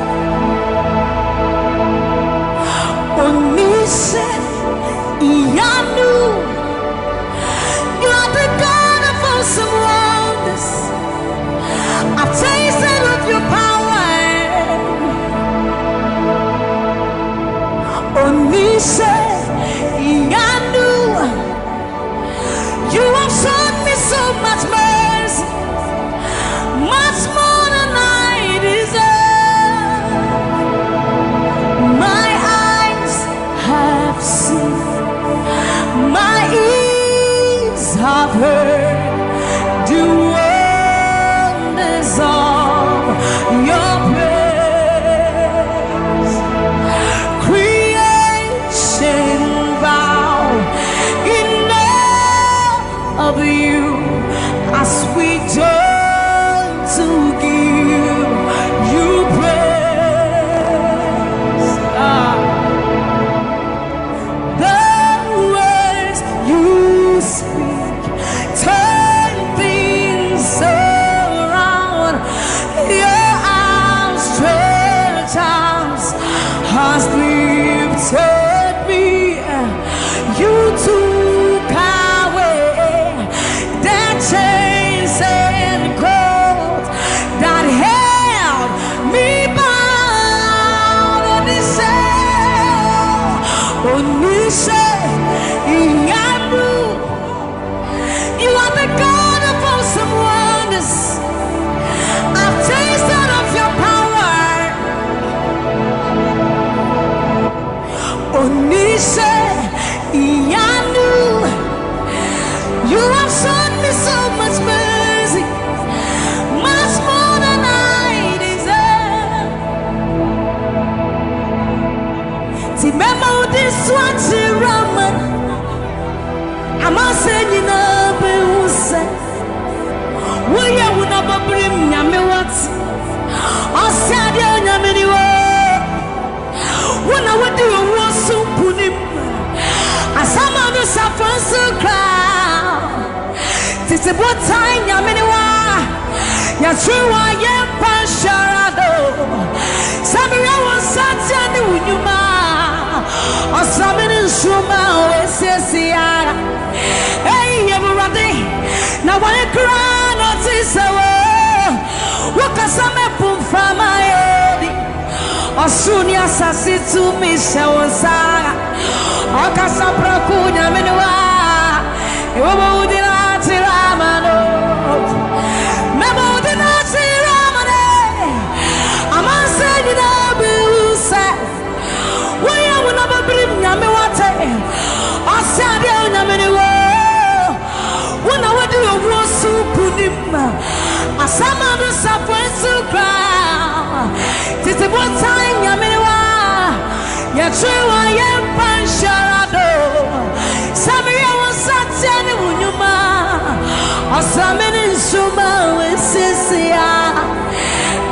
Onishe Iyanu, you are the God of awesome wonders. I've tasted of your power. Onishe Iyanu, you have shown me so much mercy, much more than I deserve. My eyes have seen, my ears have heard the wonders of your praise. Creation bow in awe of you as we join to give you praise. The words you speak turn things around. Your outstretched arms has lifted me. You took away the chains and cords that held me bound. Onishe Iyanu, you are the God of awesome wonders. I've tasted of your power. Onishe Iyanu, you have shown me so much mercy, much more than I deserve. Remember this one, Raman. I'm a saying, we are one of a brim, Yamewat. I said, Yamaniwa. When I would do a war so put him, as some of the suffering so crowd. This is what time Yamaniwa. Yashua Yam Pasharado. Samuel was such a new Yuma. Or something in Shuma, Ese. Hey, everybody. Now I cry, not this hour. What can some put from my head? Or soon, yes, I see to me, Shawasa. Or Casabra Kuna Menua. You won't deny Ramano. Memo deny Ramane. I'm not saying it all, but say, we will never bring Yamewate. Or Sadia Yamenua. When I would do a war soup, a summer to suffer to cry. This is what time Yaminiwa. Yachua Yam Pansharado. Sammie was such an Unuma. Or Sammie in Suma with Sisia.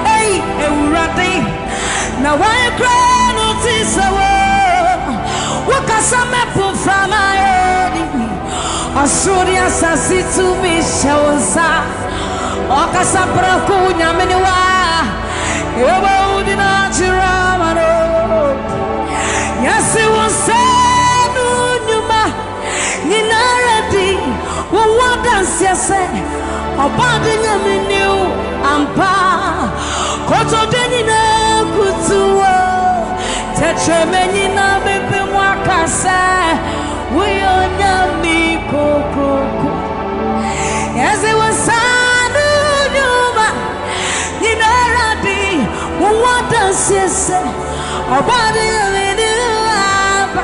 Hey, Urati. Now I cry notice a war. What can some put from my head? Asuria sasi tu mishosa, okasa prakunya meniwa, eba udina chiramano. Yasi wose nunyuma, nina Obadinya minu ampa koto denina kutuwo tetremeni na bepe mwakasa uyonya mikokoko yaze wasanu nyuma ninaradi uwata sese Obadinya minu ampa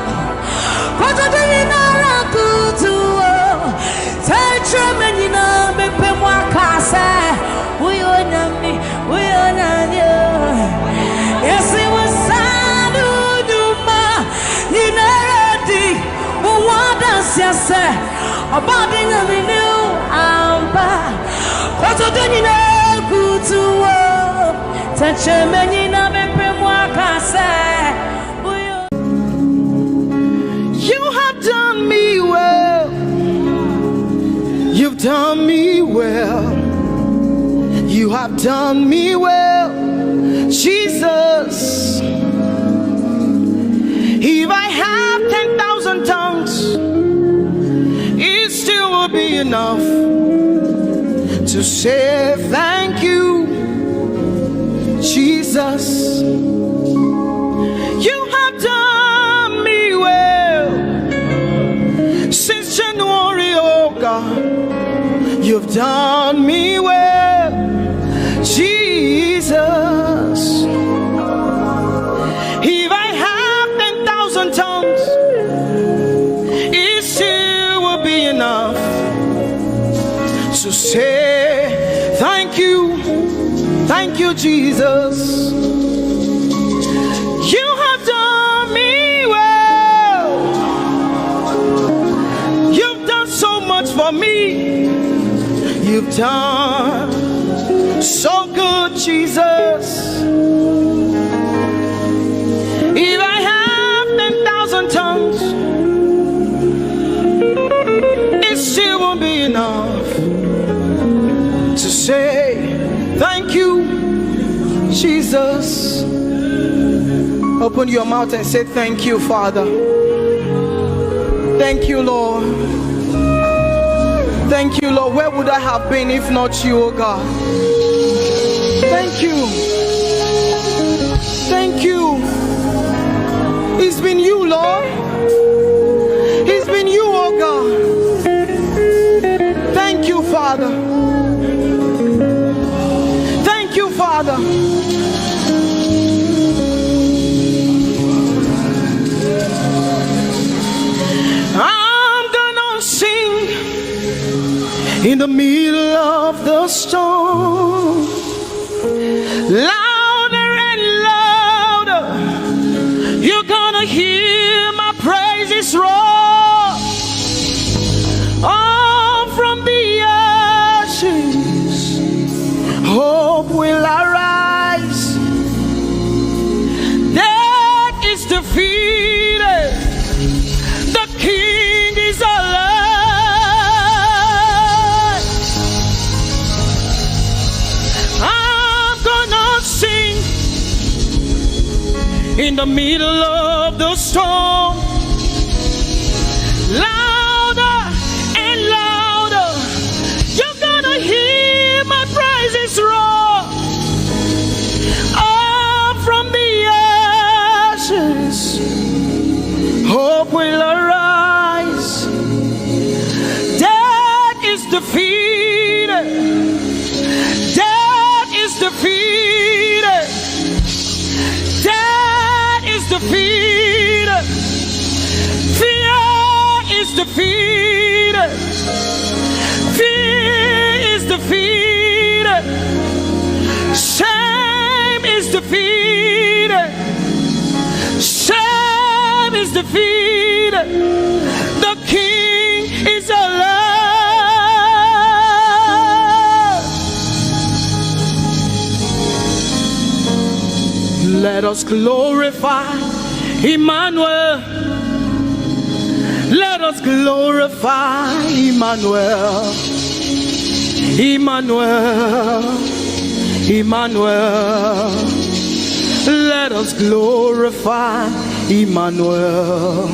koto denina kutuwo tetremeni na bepe mwakasa uyonya yes it was sanu nyuma ninaradi uwata sese Obadinya minu ampa koto denina kutuwo tetremeni na bepe mwakasa. You have done me well. You've done me well. You have done me well, Jesus. If I have 10,000 tongues, it still will be enough to say thank you, Jesus. You have done me well since January, oh God. You've done me well, Jesus. If I have 10,000 tongues, it still will be enough to say thank you, Jesus. You have done me well. You've done so much for me. You've done so good, Jesus. If I have 10,000 tongues, it still won't be enough to say thank you, Jesus. Open your mouth and say thank you, Father. Thank you, Lord. Thank you, Lord. Where would I have been if not you, oh God? Thank you. Thank you. It's been you, Lord. It's been you, oh God. Thank you, Father. Thank you, Father. I'm gonna sing in the middle of the storm, louder and louder. You're gonna hear my praises roar. Oh, from the ashes, hope will arise. Death is defeated. The King is alive. In the middle of the storm, louder and louder, you're gonna hear my praises roar. Up from the ashes, hope will arise. Death is defeated. Death is defeated. Death is defeated. Fear is defeated. Fear is defeated. Shame is defeated. Shame is defeated. The King is alive. Let us glorify Emmanuel. Let us glorify Emmanuel. Emmanuel. Emmanuel. Let us glorify Emmanuel.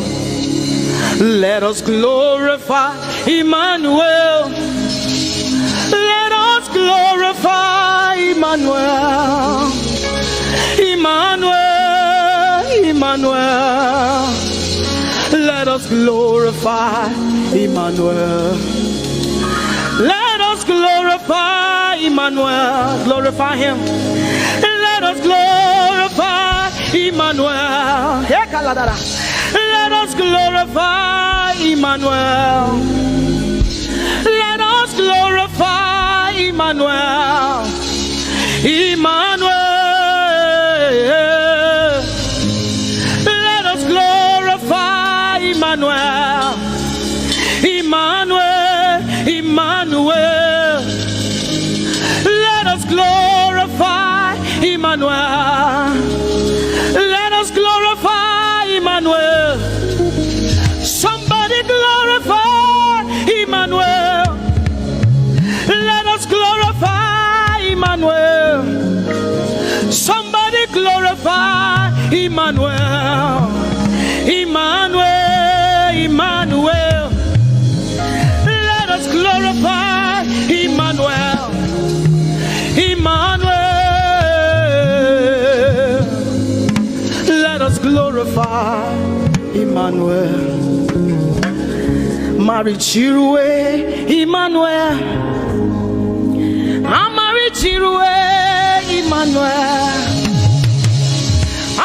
Let us glorify Emmanuel. Let glorify Emmanuel. Emmanuel, Emmanuel. Let us glorify Emmanuel. Let us glorify Emmanuel. Glorify him. Let us glorify Emmanuel. Let us glorify Emmanuel. Let us glorify Emmanuel. Emmanuel. Let us glorify Emmanuel. Emmanuel. Emmanuel. Let us glorify Emmanuel. Let us glorify Emmanuel. Somebody glorify Emmanuel. Let us glorify Emmanuel. Somebody glorify Emmanuel. Emmanuel, Emmanuel. Let us glorify Emmanuel. Emmanuel. Let us glorify Emmanuel. Mari Chirwe, Emmanuel. Amari Chirwe, Emmanuel.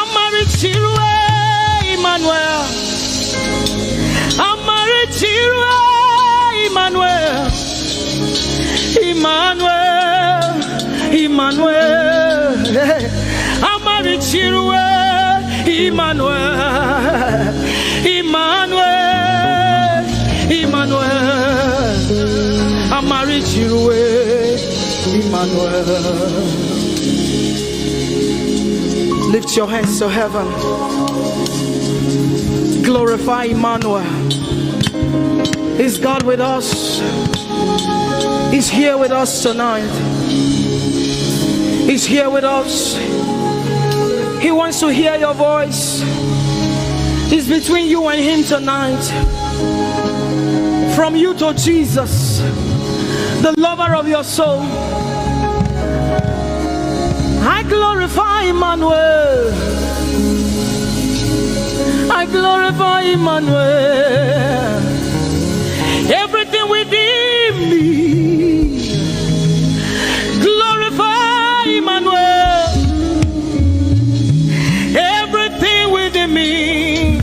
Amari Chirwe, Emmanuel. Amari Chirwe, Emmanuel. Emmanuel, Emmanuel. Amari Chirwe, Emmanuel. Emmanuel, Emmanuel. Amari Chirwe, Emmanuel. Lift your hands to heaven. Glorify Emmanuel. Is God with us? He's here with us tonight. He's here with us. He wants to hear your voice. It's between you and him tonight. From you to Jesus, the lover of your soul. I glorify Emmanuel. I glorify Emmanuel. Everything within me, glorify Emmanuel. Everything within me,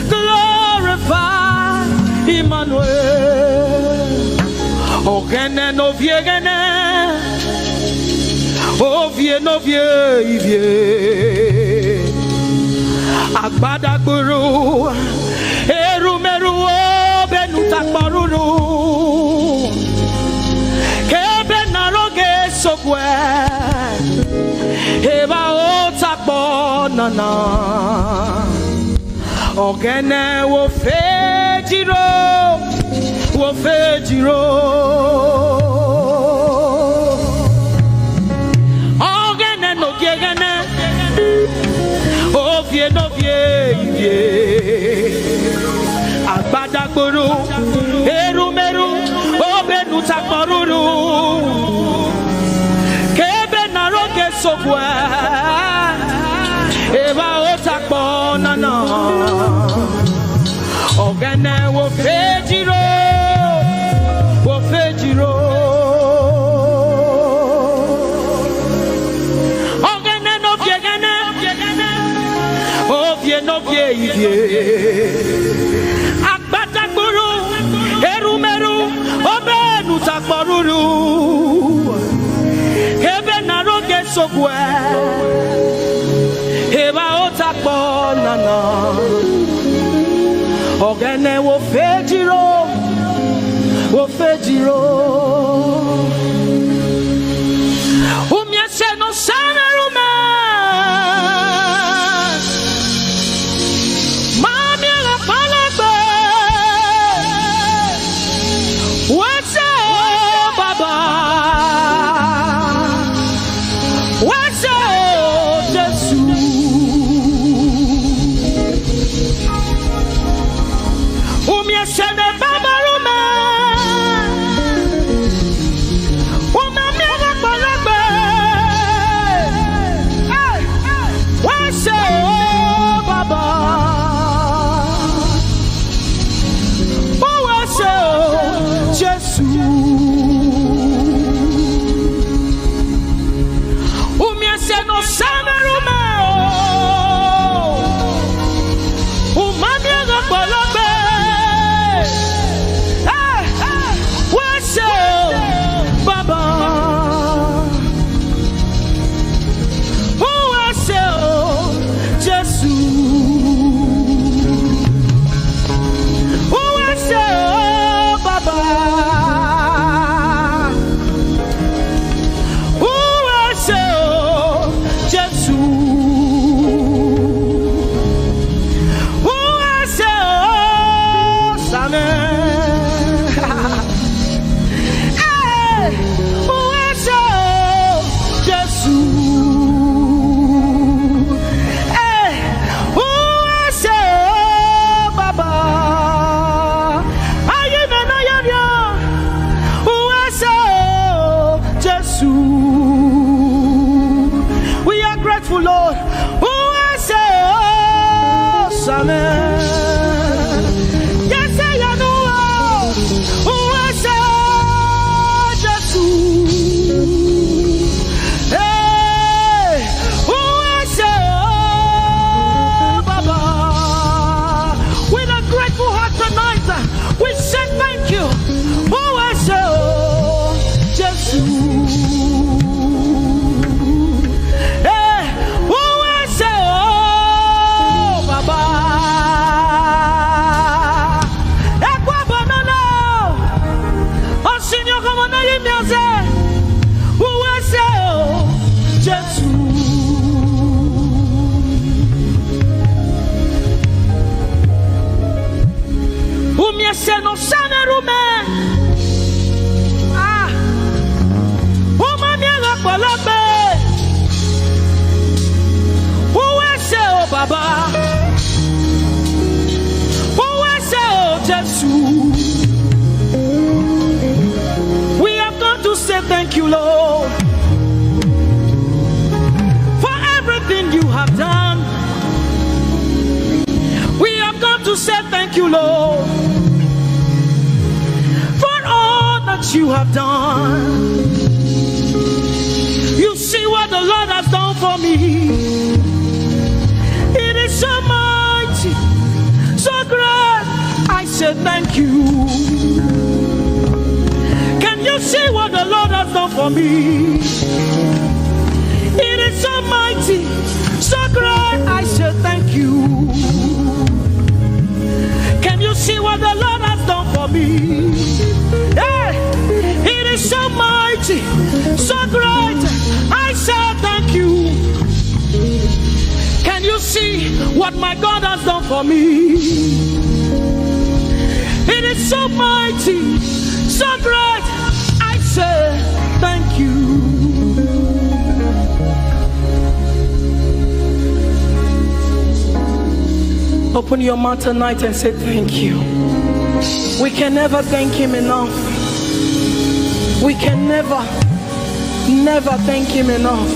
glorify Emmanuel. Ogene no viegene, ovie no vie. Agbada guru, erumeru benuta paruru. Kebe naroge sokwe, eba otakbo nana. Ogene wo fejiro, wo fejiro. Ogene no gegene. Ovie no vie, agbada gboru, erumeru, obenu takporuru, kebe naroge sokwe, eba otakpo nana, ogene wo fejiro, wo fejiro. No Agbata guru, erumeru, obenu takporuru. Ebe naroge sokwe, eba otakpo nana. Ogene wo fejiro, wo fejiro. Umyese no sana rume. Jesus. Umiase no samerume umamia gopolobe wase Baba wase Jesus. We have come to say thank you, Lord, for everything you have done. We have come to say thank you, Lord, for all that you have done. You see what the Lord has done for me. It is so mighty, so great. I say thank you. Can you see what the Lord has done for me? It is so mighty, so great. I say thank you. Can you see what the Lord has done for me? Hey, it is so mighty, so great. I say thank you. Can you see what my God has done for me? It is so mighty, so great. I say thank you. Open your mouth tonight and say thank you. We can never thank him enough. We can never thank him enough.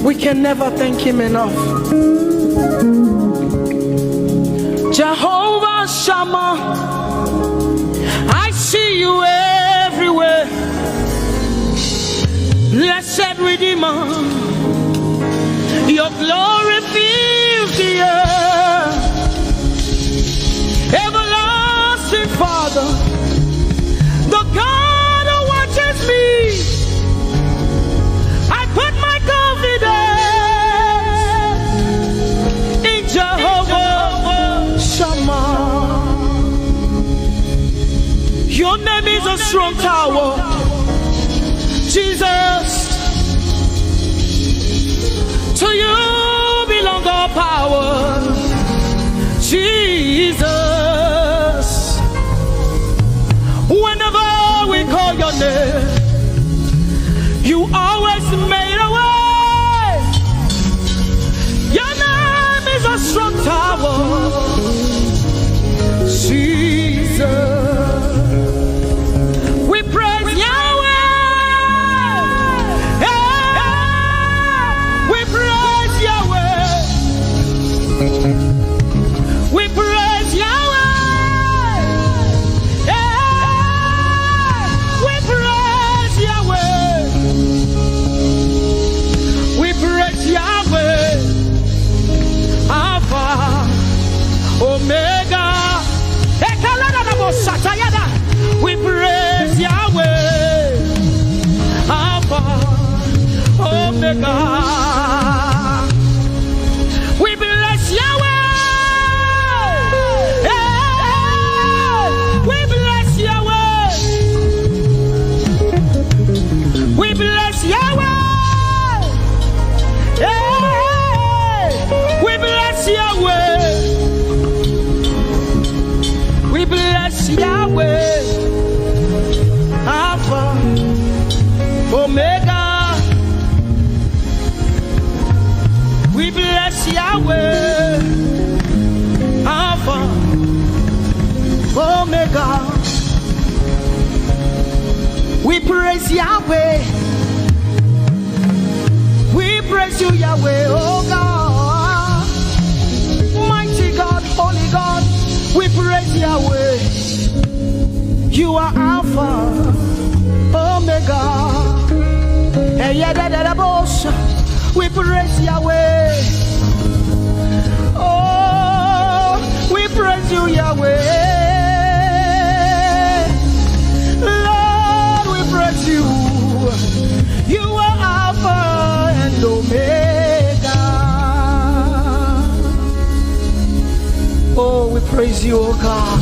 We can never thank him enough. Jehovah Shammah, I see you everywhere. Blessed Redeemer, your glory fills the earth. Everlasting Father, the God who watches me, I put my confidence in Jehovah Shammah. Your name is a strong tower, Jesus. To you belong all power, Jesus. Whenever we call your name, you always made a way. Your name is a strong tower, Jesus. We praise Yahweh. We praise Omega. We bless Yahweh. We bless Yahweh. We bless Yahweh. We bless Yahweh. We bless Yahweh. Alpha, Omega. We bless Yahweh. Alpha, Omega. We praise Yahweh. We praise you, Yahweh, oh God. Mighty God, holy God. We praise Yahweh. You are Alpha, Omega. We praise Yahweh. Oh, we praise you, Yahweh. Lord, we praise you. You are Alpha and Omega. Oh, we praise you, oh God.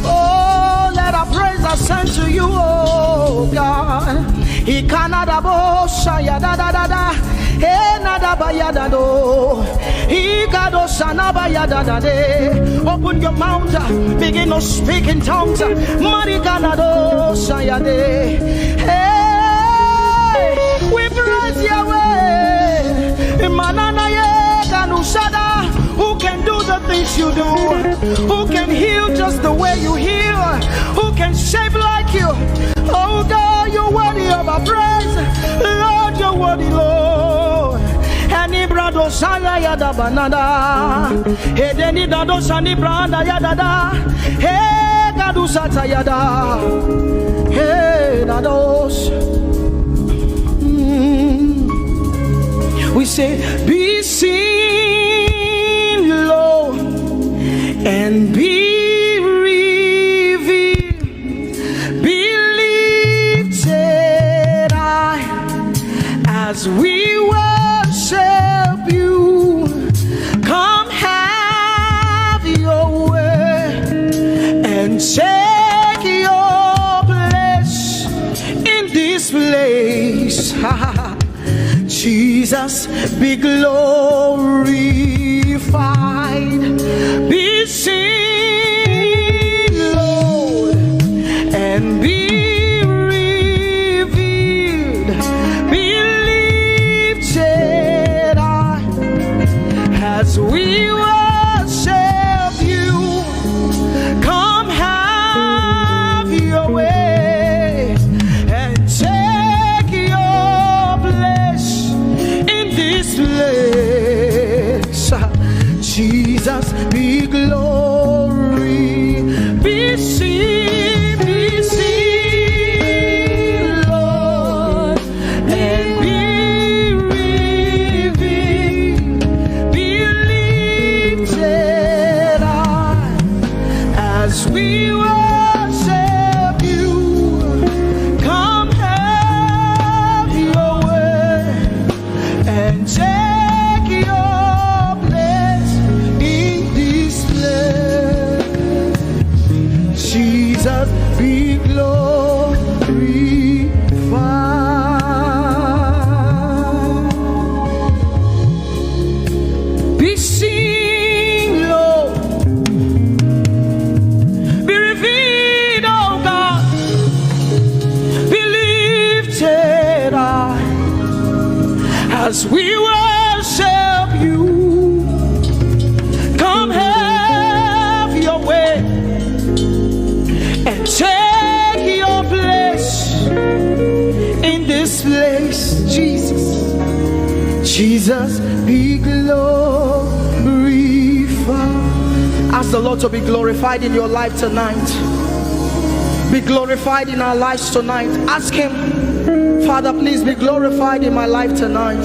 Oh, let our praise ascend to you, oh God. Open your mouth, begin to speak in tongues. Hey, we praise Yahweh. Who can do the things you do? Who can heal just the way you heal? Who can shape like you? Oh God, you're worthy of our praise. Lord, you're worthy, Lord. Any brado shaya yada banana. Hey, deni dado shani branda yada. Hey, gadu sata yada. Hey, dados. We say, be seen, Lord, and be revealed, be lifted high as we worship you. Come have your way and take your place in this place. Jesus, be glorified, be seen, Lord, and be revealed, be lifted high as we worship you. Come have your way and take your place in this place. Jesus, be glory, be seen, Lord, and be revealed, be lifted high as we worship you. Come have your way and take your place in this place. Jesus, be glorified, be seen, Lord, be revealed, oh God, be lifted high as we worship you. Come have your way and take your place in this place. Jesus, Jesus, be glorified. Ask the Lord to be glorified in your life tonight. Be glorified in our lives tonight. Ask Him, Father, please be glorified in my life tonight.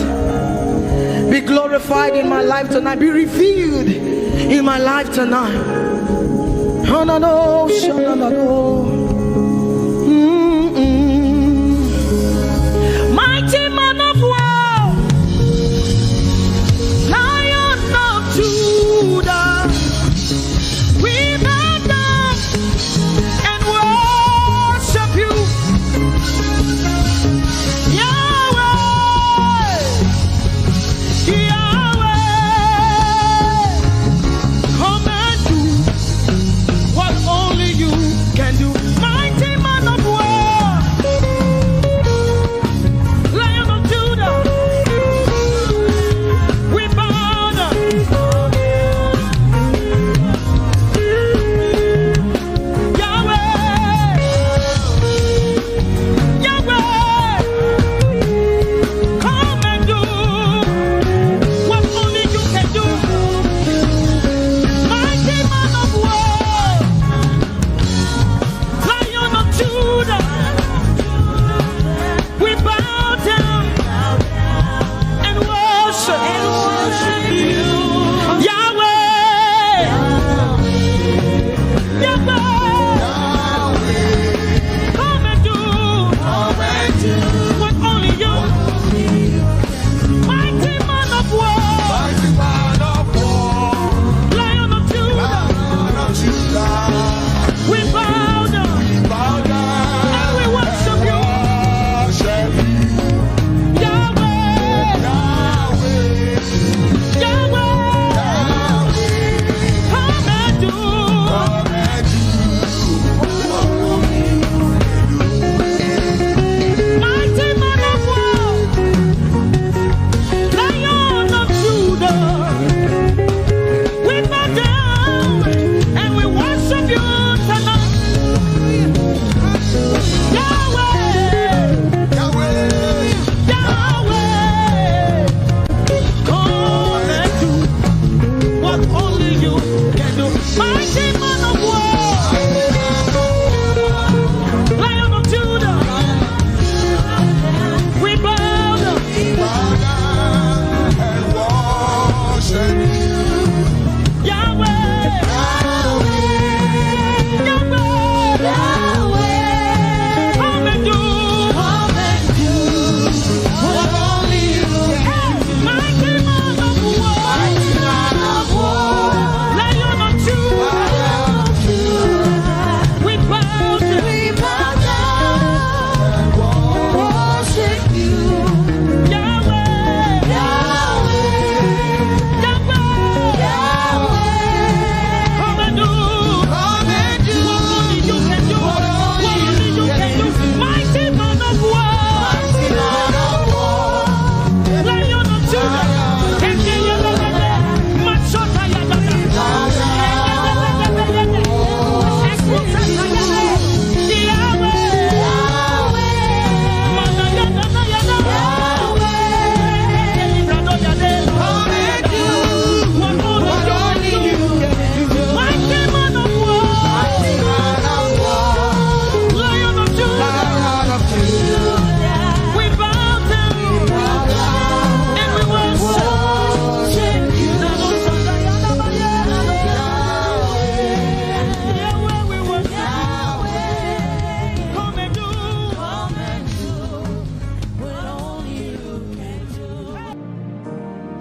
Be glorified in my life tonight. Be revealed in my life tonight. Mighty man of war, Lion of Judah, we bow down and worship you, Yahweh, Yahweh. Come and do what only you can do. Mighty man of war, Lion of Judah, we bow down. Yahweh, Yahweh, come and do what only you can do. Mighty man of war, Lion of Judah, we bow down and worship you. Yahweh, Yahweh, come and do what only you. Mighty man of war, Lion of Judah, we bow down and we worship you. Yahweh, Yahweh, come and do. Mighty man of war, Lion of Judah, we bow down and we worship you tonight. Yahweh, Yahweh, come and do what only you can do. Mighty man of war, Lion of Judah, we bow down. Yahweh, Yahweh, come and do what only you can do. Mighty man of war, Lion of Judah, we bow down, worship you. Yahweh, Yahweh, come and do what only you can do. What only you can do. Mighty man of war, Lion of Judah, Machota Yadada,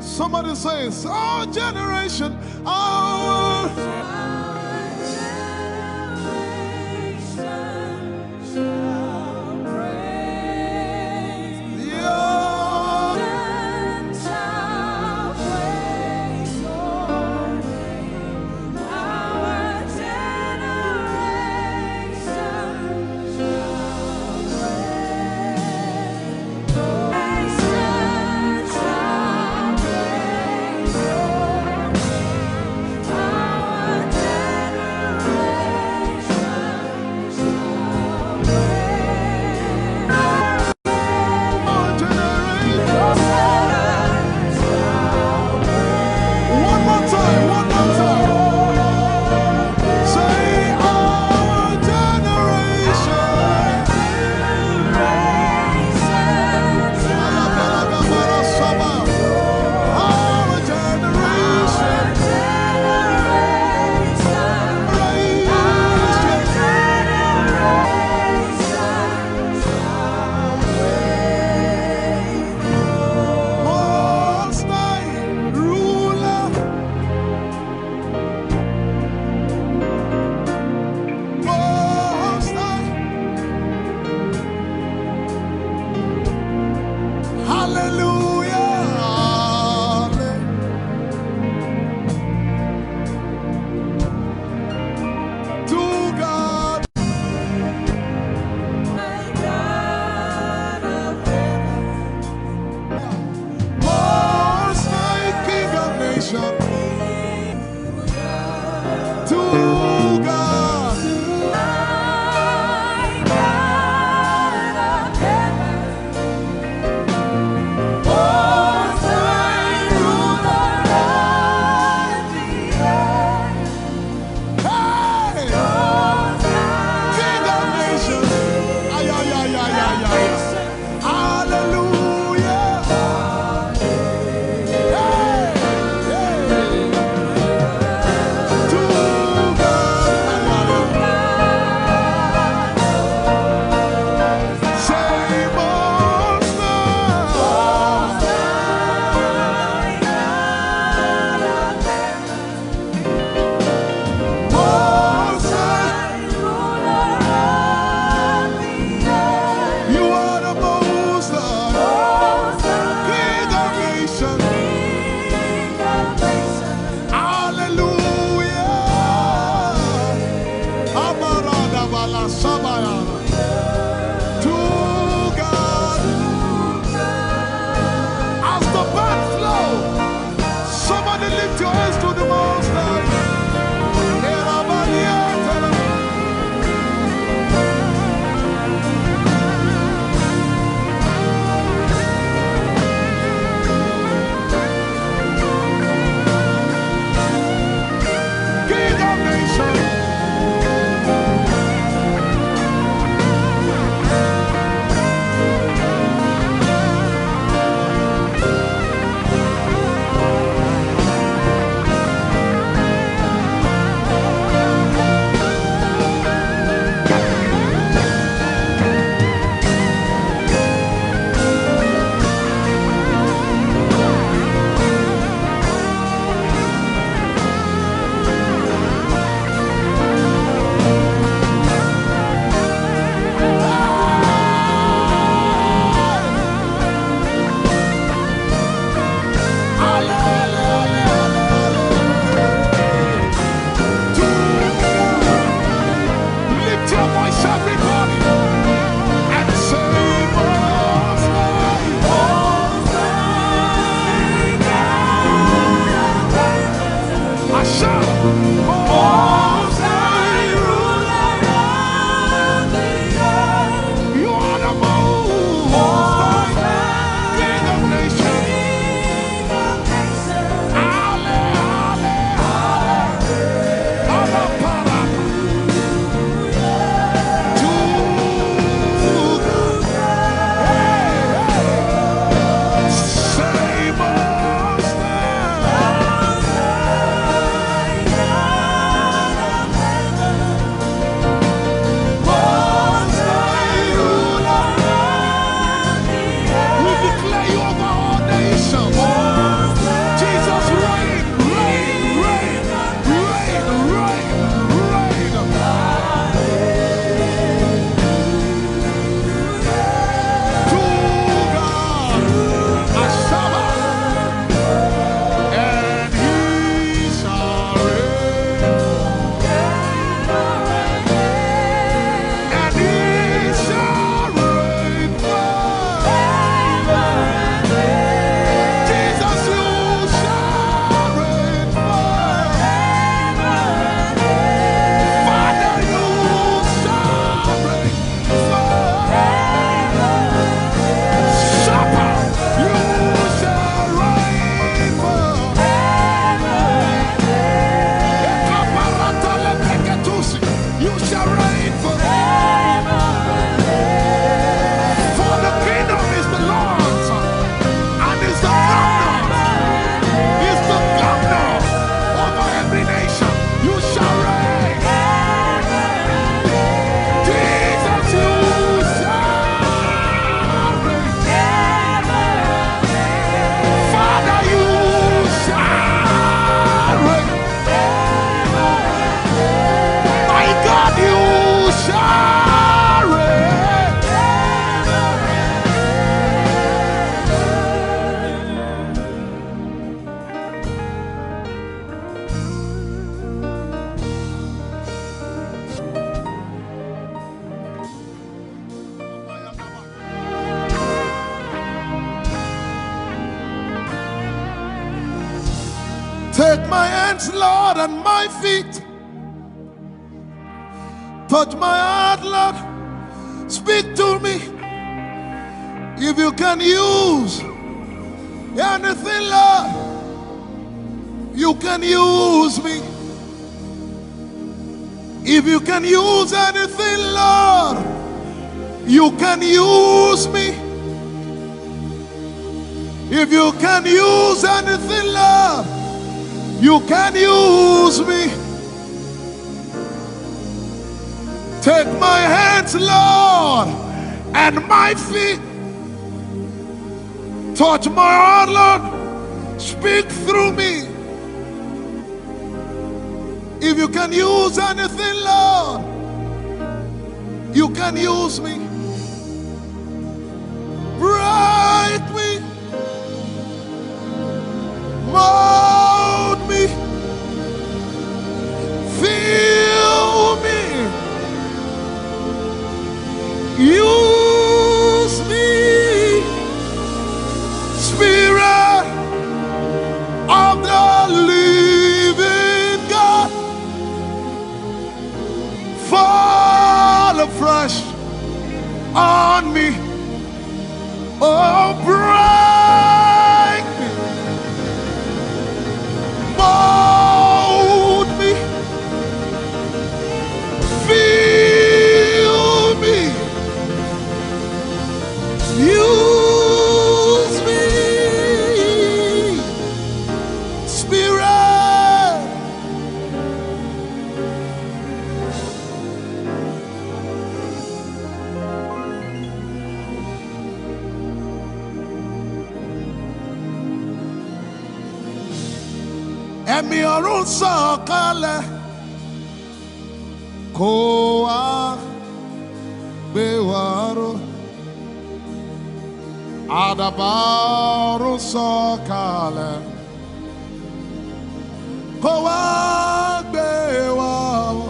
Somebody says, our generation, our To God. As the band flow, somebody lift your hands to the Most High. King of nations. Lift your voice, everybody, and say, Most High. I shout, Most High, ruler of the earth. You are the Most High, King of nations. Ale, ale, ale, para. Take my hands, Lord, and my feet. Touch my heart, Lord. Speak to me. If you can use anything, Lord, you can use me. If you can use anything, Lord, you can use me. If you can use anything, Lord, you can use me. Take my hands, Lord, and my feet. Touch my heart, Lord. Speak through me. If you can use anything, Lord, you can use me. Write me. Mold me. Fill me. me. Oh, break me. Mold me. Fill me. Use me. Spirit. Ẹ̀mí ọ̀run sọ̀kalẹ̀ kó wá gbé wa ró. Adaba ọ̀run sọ̀kalẹ̀ kó wá gbé wa ró.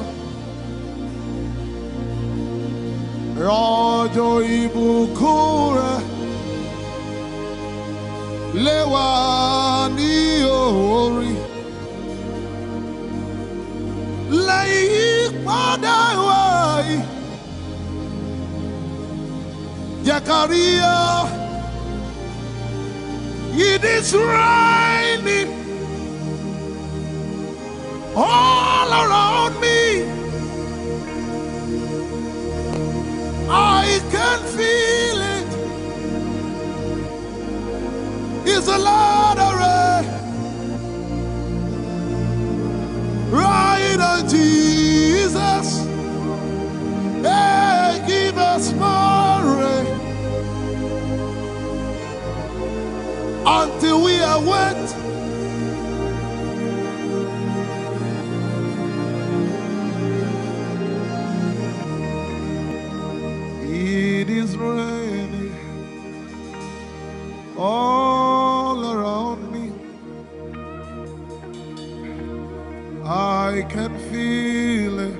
Rọ̀jò ìbùkún rẹ̀ lé wa ní orí. Lẹ́yìn padà wáyé, jẹ́ ká rí ọ. It is raining all around me. I can feel it. It's a lot of rain. Right on Jesus. Hey, give us more rain until we are wet. It is raining all around me. I can feel it.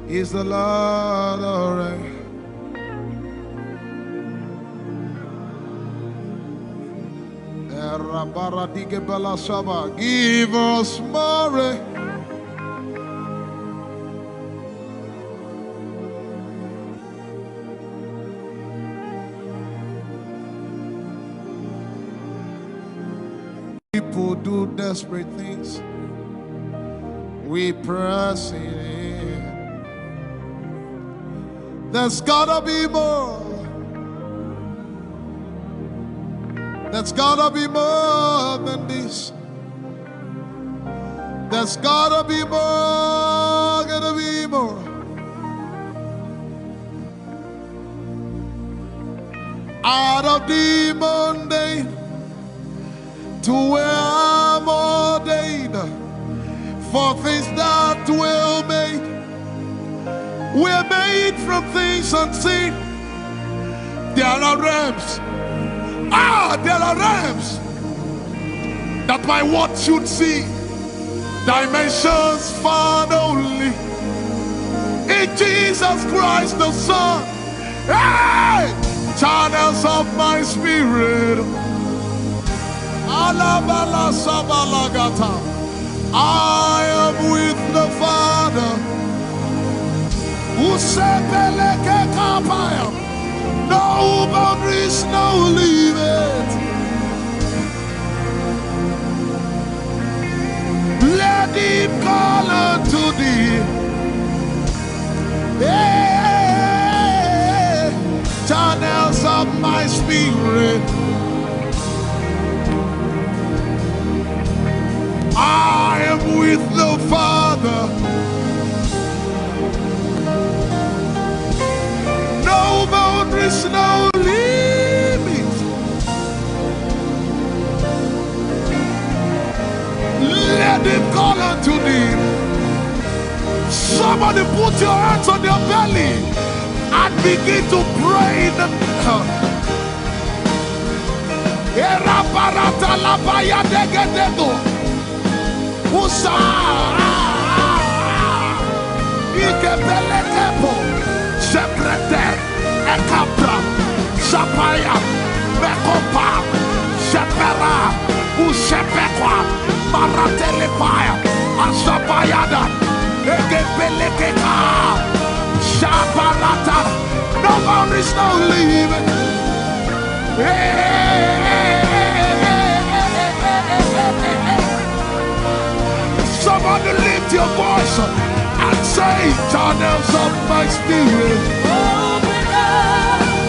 It's a lot of rain. Give us more rain. People do desperate things. We press it in. There's gotta be more. There's gotta be more than this. There's gotta be more, gotta be more. Out of the mundane to where I'm ordained for things that will make. We're made from things unseen. There are realms. There are realms that my watch should see. Dimensions found only in Jesus Christ the Son. Hey! Channels of my spirit. Alabala sabalagata. I am with the Father. Usepeleke kapaya. No boundaries, no limit. Let him call unto thee. Hey, channels of my spirit. I am with the Father. No boundaries, no limits. Let him call unto thee. Somebody put your hands on your belly and begin to pray in the Usa Ikebelekepo Secretary Ekapra Sapaya Mekopa Sepera Usepekwa Maratelepaya Asapayada Ekebelekeka Shaparata. No no limit. Somebody lift your voice and say, channels of my spirit. Open up.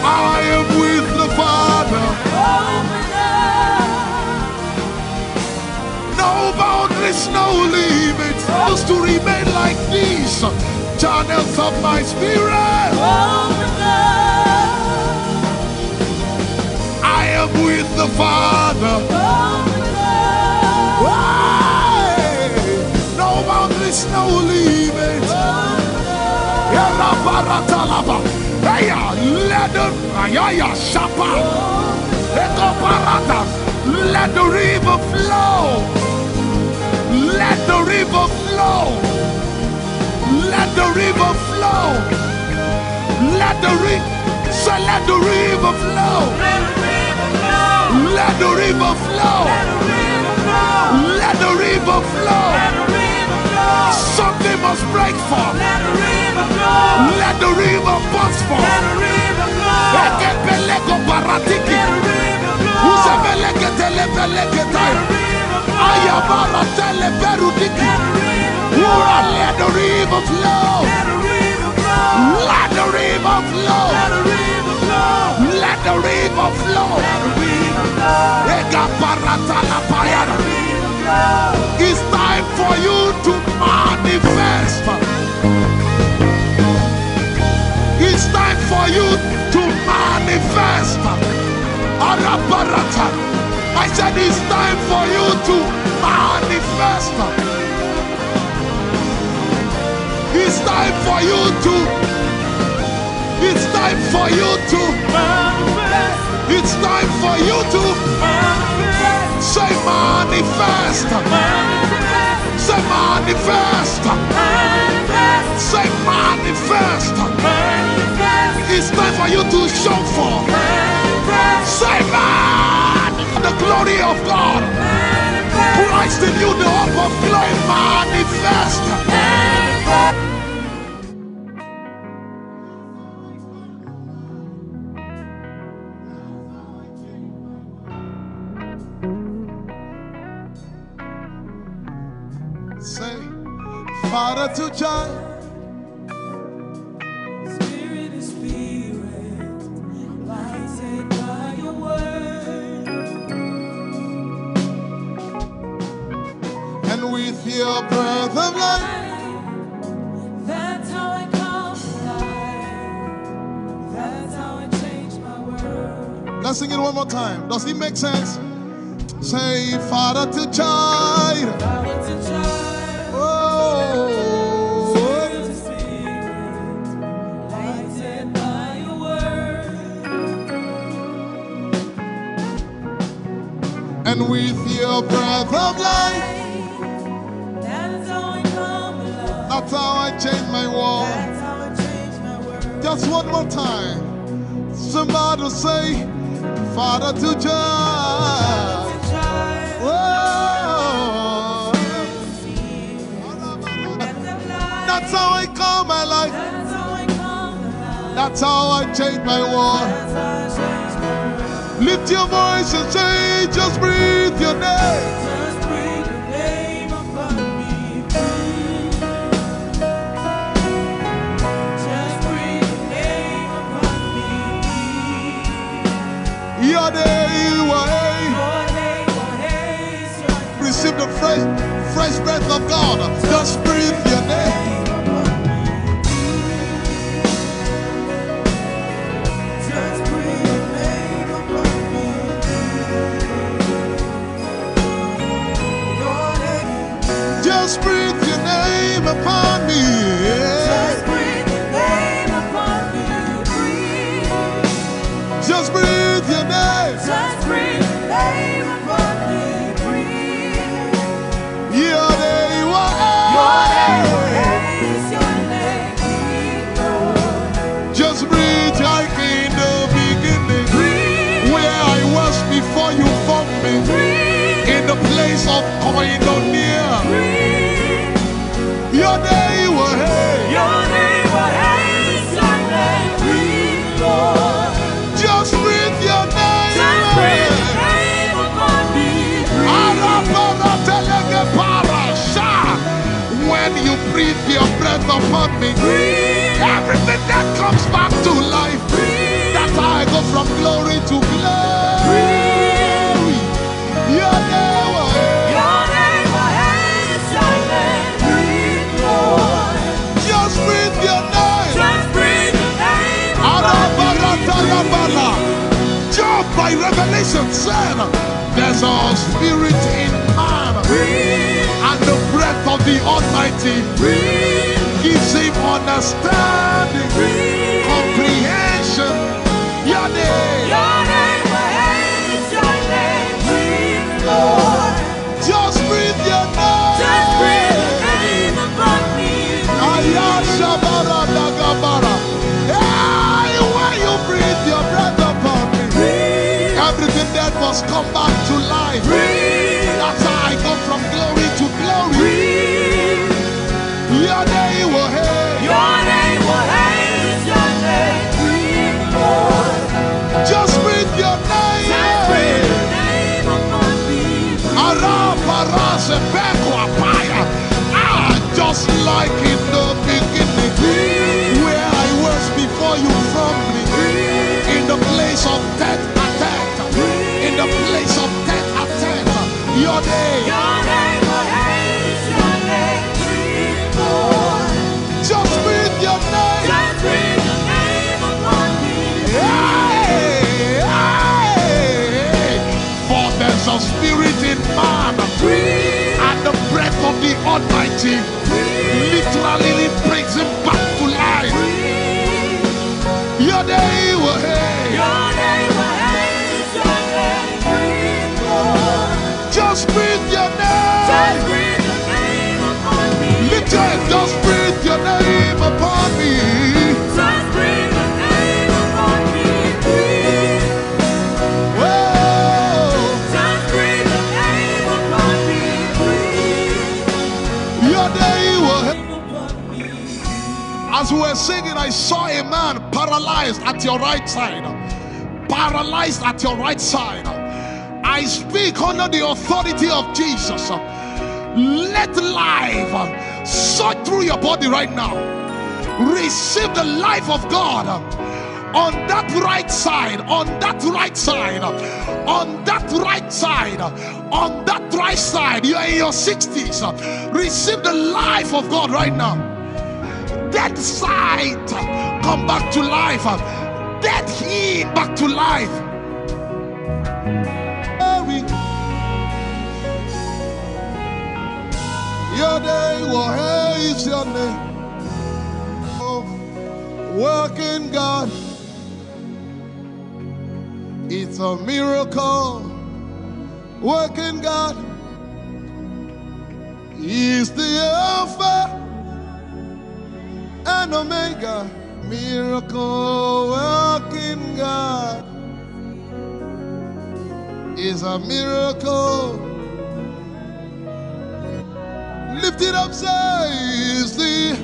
I am with the Father. Open up. No boundaries, no limits. Just to remain like these channels of my spirit. Open up. I am with the Father. Open up. No boundaries, no limits. Let them, let the river flow. Let the river flow. Let the river flow. Let the river flow. Let the river flow. Let the river flow. Something must break forth. Let the river burst forth. Let the river flow. Let the river flow. Let the river flow. It's time for you to manifest. It's time for you to manifest. I said it's time for you to manifest. It's time for you to. It's time for you to manifest. It's time for you to manifest. Say manifest. Say manifest. Say manifest. It's time for you to show forth. Say man, the glory of God. Christ in you, the hope of glory. Manifest. Say, Father to child. Spirit is spirit, lighted by your word. And with your breath of life. That's how I come alive. That's how I change my world. Let's sing it one more time. Does it make sense? Say, Father to child. Father to child. And with your breath of life, that's how I come alive. that's how I change my world. That's how I change my world. Just one more time. Somebody say, Father to child. Oh. That's how I come alive. That's how I change my world. Lift your voice and say, just breathe your name. Just breathe your name upon me. Just breathe your name upon me. Your name, receive the fresh breath of God. Just breathe your name. Just breathe your name upon me. Just breathe your name upon me. Just breathe your name. Just breathe your name upon me. Your name, just breathe like in the beginning. Where I was before you formed me. In the place of koinonia. Your name will hey. Your name will haste. when you breathe your breath upon me, everything that comes back to life, that's how I go from glory to glory. Your name will breathe, Lord. Just breathe your name. Just breathe your name. Job by revelation said, there's a spirit in man, and the breath of the Almighty gives him understanding, comprehension. Your name, Lord. Just breathe your name. Just breathe your name upon me. Hey, when you breathe your breath upon me, everything that must come back to life. That's how I go from glory to glory. Your name will hail. Your name will hail. Your name, Lord. Just breathe your name. Just breathe your name upon me. Just like in the beginning, where I was before you formed me, in the place of death attack, in the place of death attack, your name, Lord. Just breathe your name. Just breathe your name upon me. Hey, hey. For there's a spirit in man, and the breath of the Almighty literally brings him back to life. Your name will hail. Your name will hail. Your name, Lord. Just breathe your name. Just breathe your name upon me. Lift your hand. Just breathe your name upon me. Just breathe your name upon me. Whoa. Just breathe your name upon me. Your name will hail. As we were singing, I saw a man paralyzed at your right side. Paralyzed at your right side. I speak under the authority of Jesus. Let life surge through your body right now. Receive the life of God on that right side, on that right side, on that right side, on that right side. You are in your 60s. Receive the life of God right now. Dead sight, come back to life. Dead heat, back to life. Your name will haze your name. Oh, working God, it's a miracle. Working God is the Alpha and Omega. Miracle working God is a miracle. Lift it up, say, is the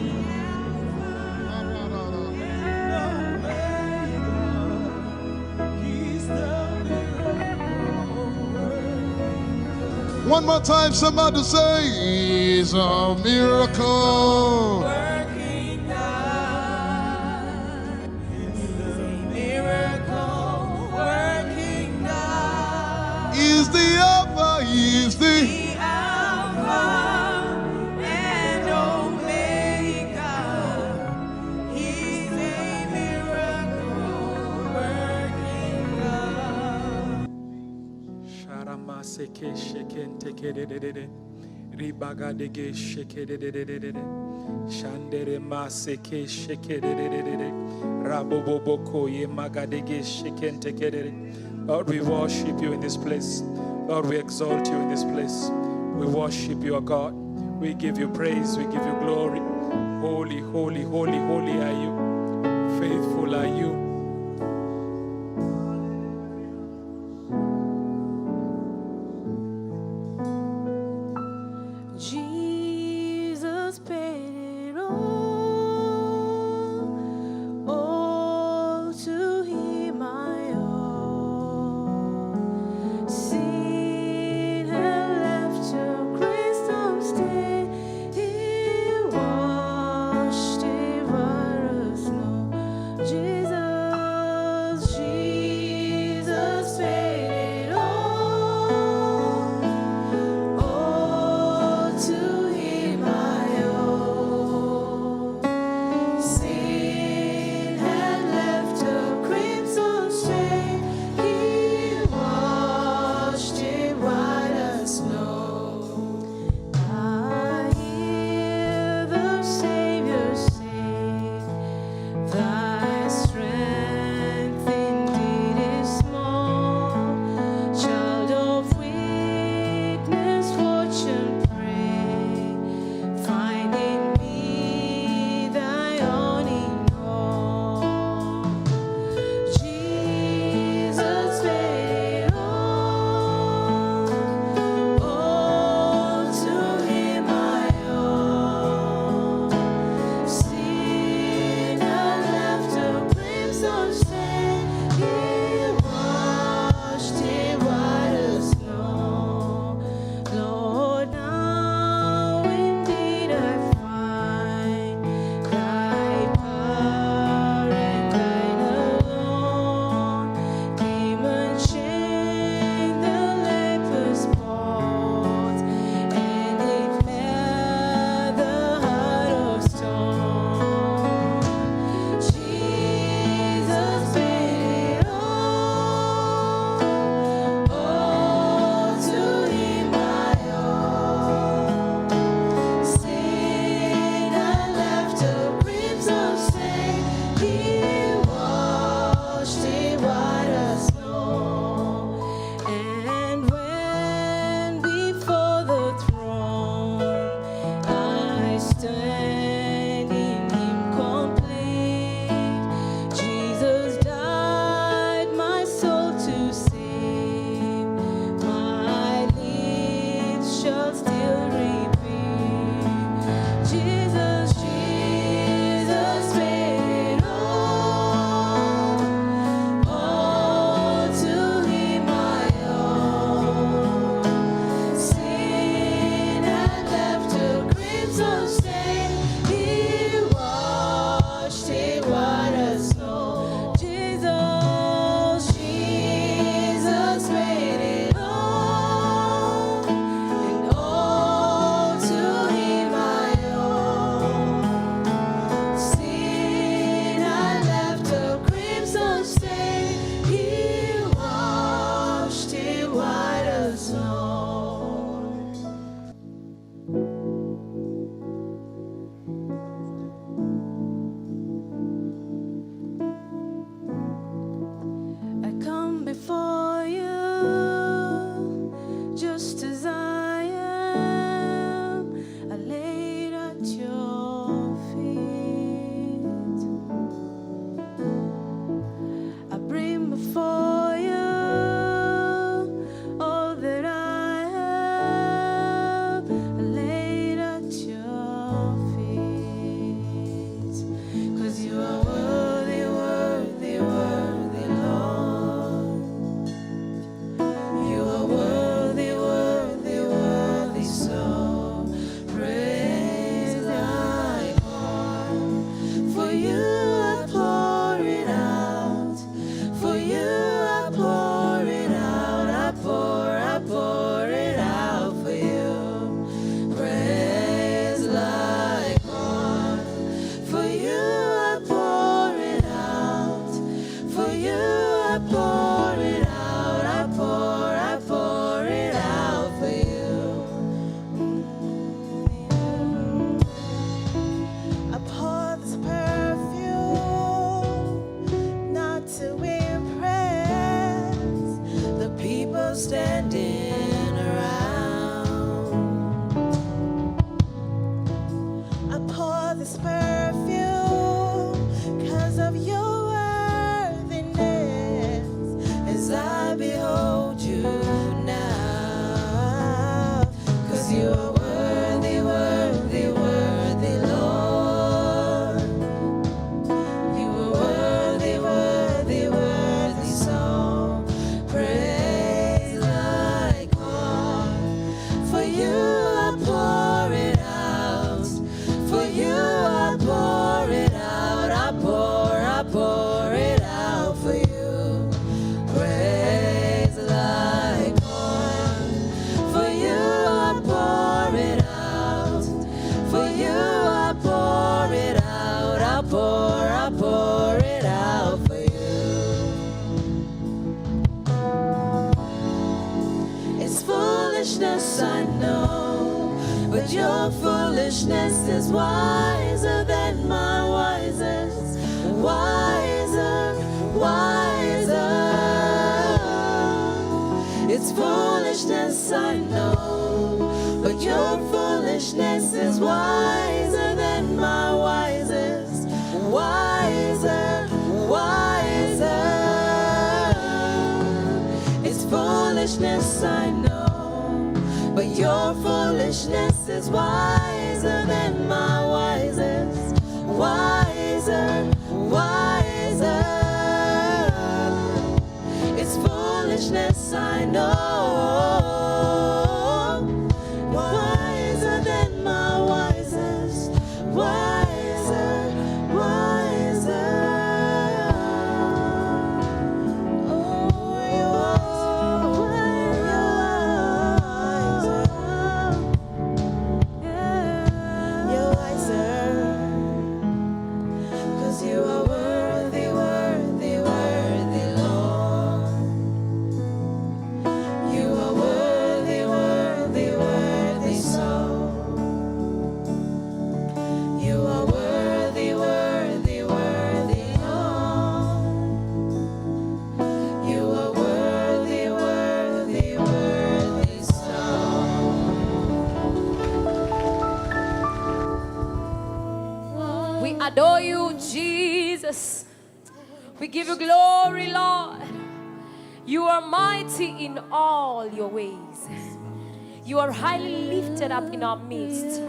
one more time, somebody say, is a miracle. Working God is a miracle. Working God is the Alpha, is the Alpha. Seke sheken teke de de de de ribaga de ge sheke de de de de de shandere ma seke sheke de de de de raboboboko ye maga de ge sheken teke de de. Lord, we worship you in this place. Lord, we exalt you in this place. We worship you, God. We give you praise. We give you glory. Holy, holy, holy, holy are you. Faithful are you. Sin had left a crystal stain. you I pour it out. For you I pour it out. I pour it out for you. Praise like oil. For you I pour it out. For you I pour it out. I pour it out for you. I pour this perfume not to impress the people standing around. I pour this perfume because of your worthiness as I behold you now. Because you are worthy, worthy, worthy, Lord. You are worthy, worthy, worthy, so praise like oil. For you I pour it out. For you I pour it out. I pour it out for you. Praise like oil. For you I pour it out. For you I pour it out. I pour it out for you. It's foolishness, I know, but your foolishness is wiser than my wisest. Wiser, wiser. It's foolishness, I know, but your foolishness is wiser than my wisest. Wiser, wiser. It's foolishness, I know, but your foolishness is wiser than my wisest. Wiser, wiser. It's foolishness, I know. Wiser than my wisest. Wiser, wiser. Oh, you are wiser. You're wiser. 'Cause you are worthy, worthy, worthy, Lord. You are worthy, worthy, worthy, so. You are worthy, worthy, worthy, Lord. You are worthy, worthy, worthy, so. We adore you, Jesus. We give you glory, Lord. You are mighty in all your ways. You are highly lifted up in our midst.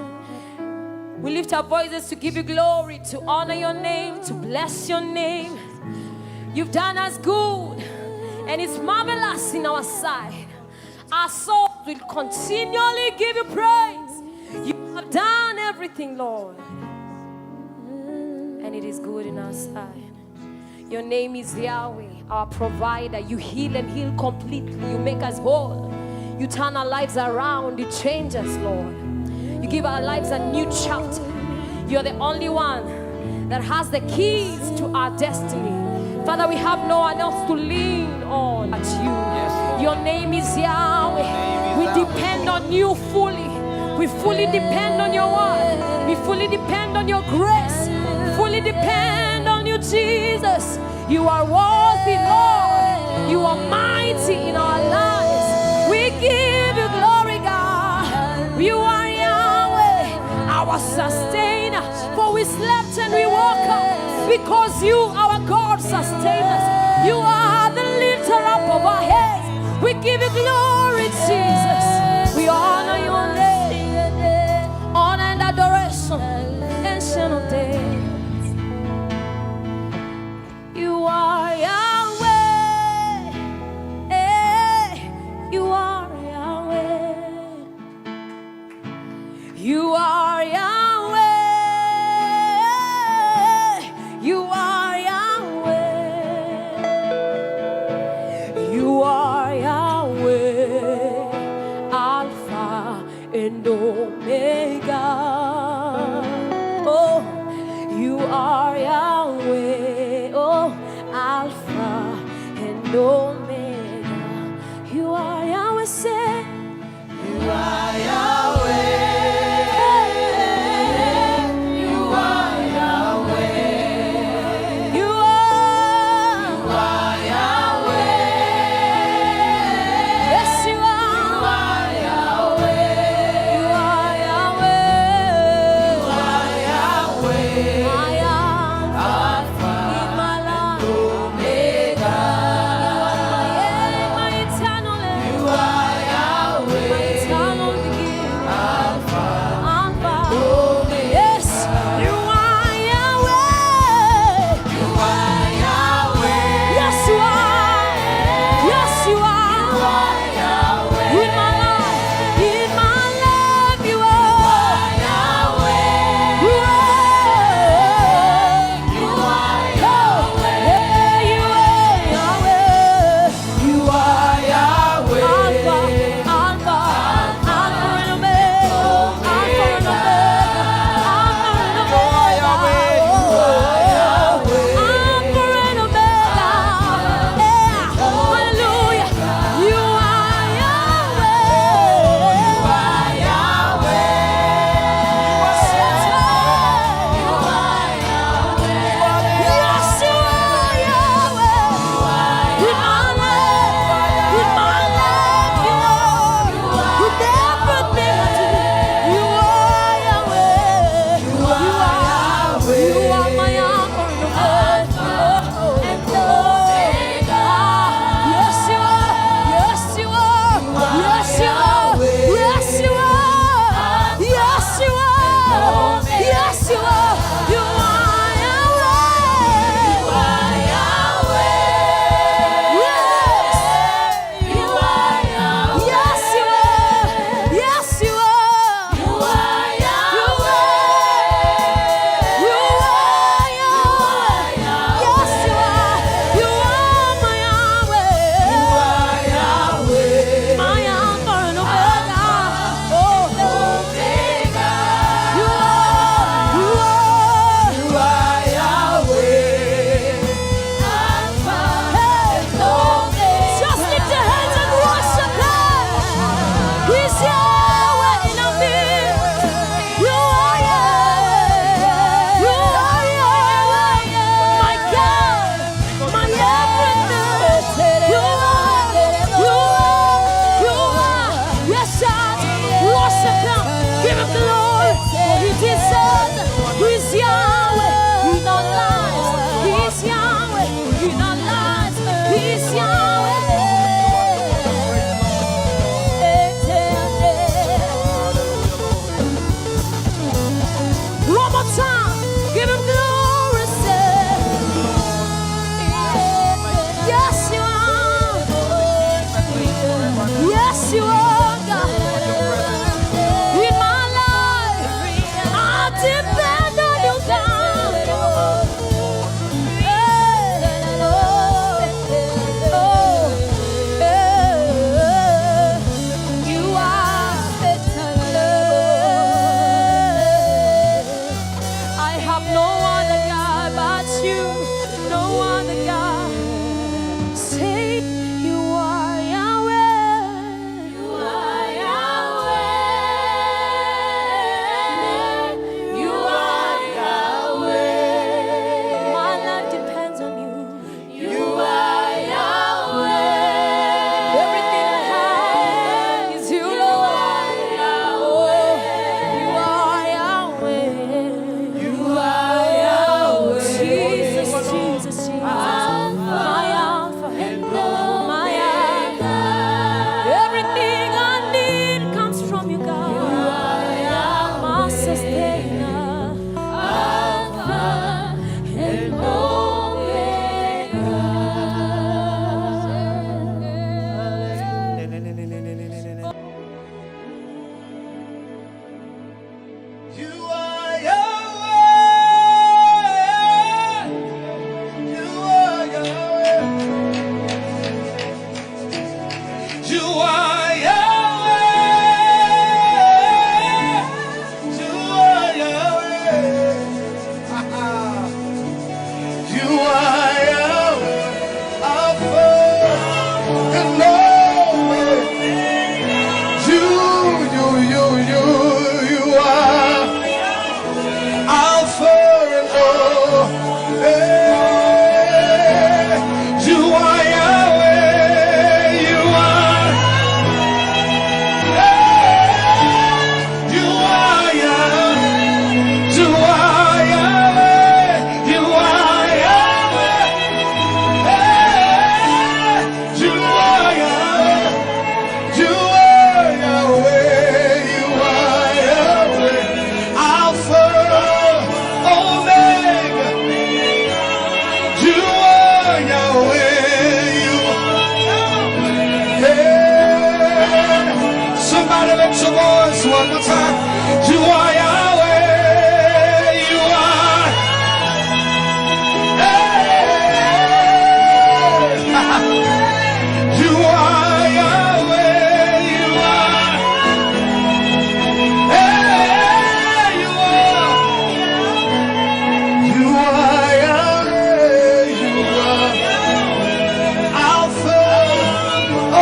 We lift our voices to give you glory, to honor your name, to bless your name. You've done us good, and it's marvelous in our sight. Our soul will continually give you praise. You have done everything, Lord, and it is good in our sight. Your name is Yahweh, our provider. You heal and heal completely. You make us whole. You turn our lives around. You change us, Lord. You give our lives a new chapter. You're the only one that has the keys to our destiny. Father, we have no one else to lean on but you. Your name is Yahweh. We depend on you fully. We fully depend on your word. We fully depend on your grace. Fully depend on you, Jesus. You are worthy, Lord. You are mighty in our lives. We give you glory, God. You are Yahweh, our sustainer. For we slept and we woke up because you, our God, sustain us. You are the lifter up of our heads. We give you glory, Jesus. We honor your name. Honor and adoration. Ancient of days. You are Yahweh. You are Yahweh. You are Yahweh. are Yahweh, oh, Alpha and Omega. You are Yahweh, say, you are Yahweh. one more time. You are Yahweh. You are. You are Yahweh. You are. You are. You are Yahweh. You are Alpha,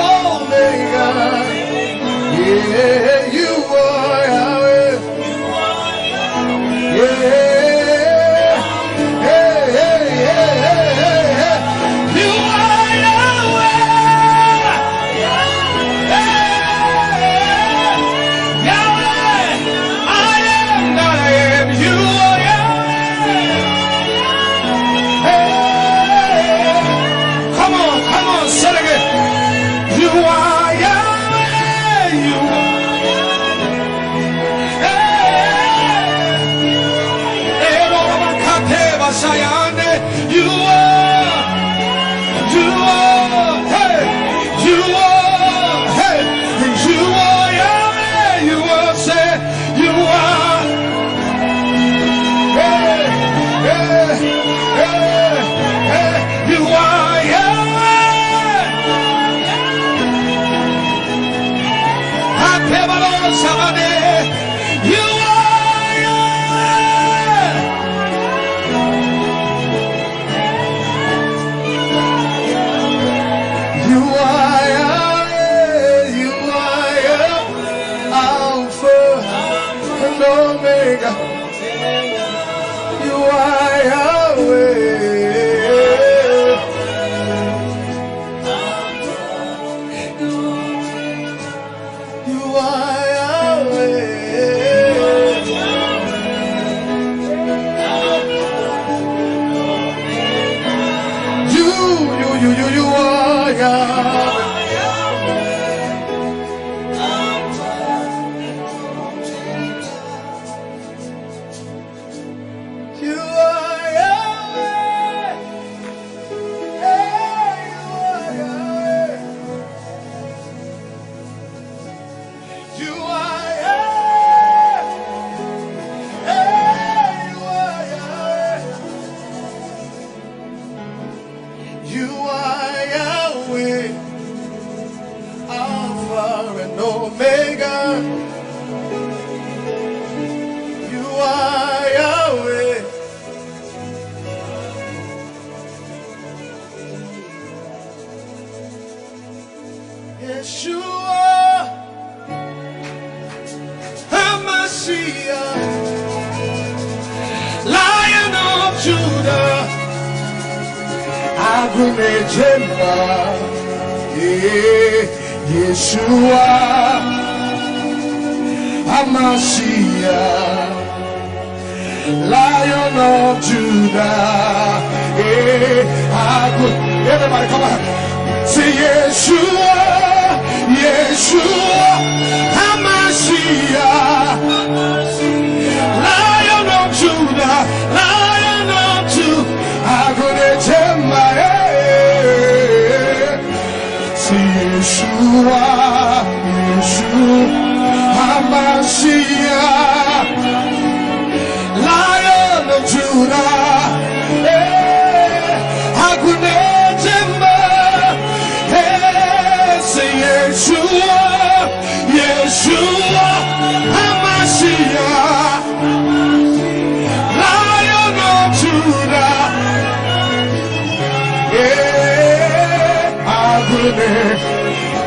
Omega. Yeah, you are Yahweh. Yeah. Yeshua, Hamashiach, Lion of Judah. Everybody come on. Say Yeshua, Yeshua, Hamashiach, Lion of Judah, Lion of Judah. Yeshua, Yeshua, Hamashiach, Lion of Judah, Hagunejemba, say Yeshua, Yeshua, Hamashiach, Lion of Judah,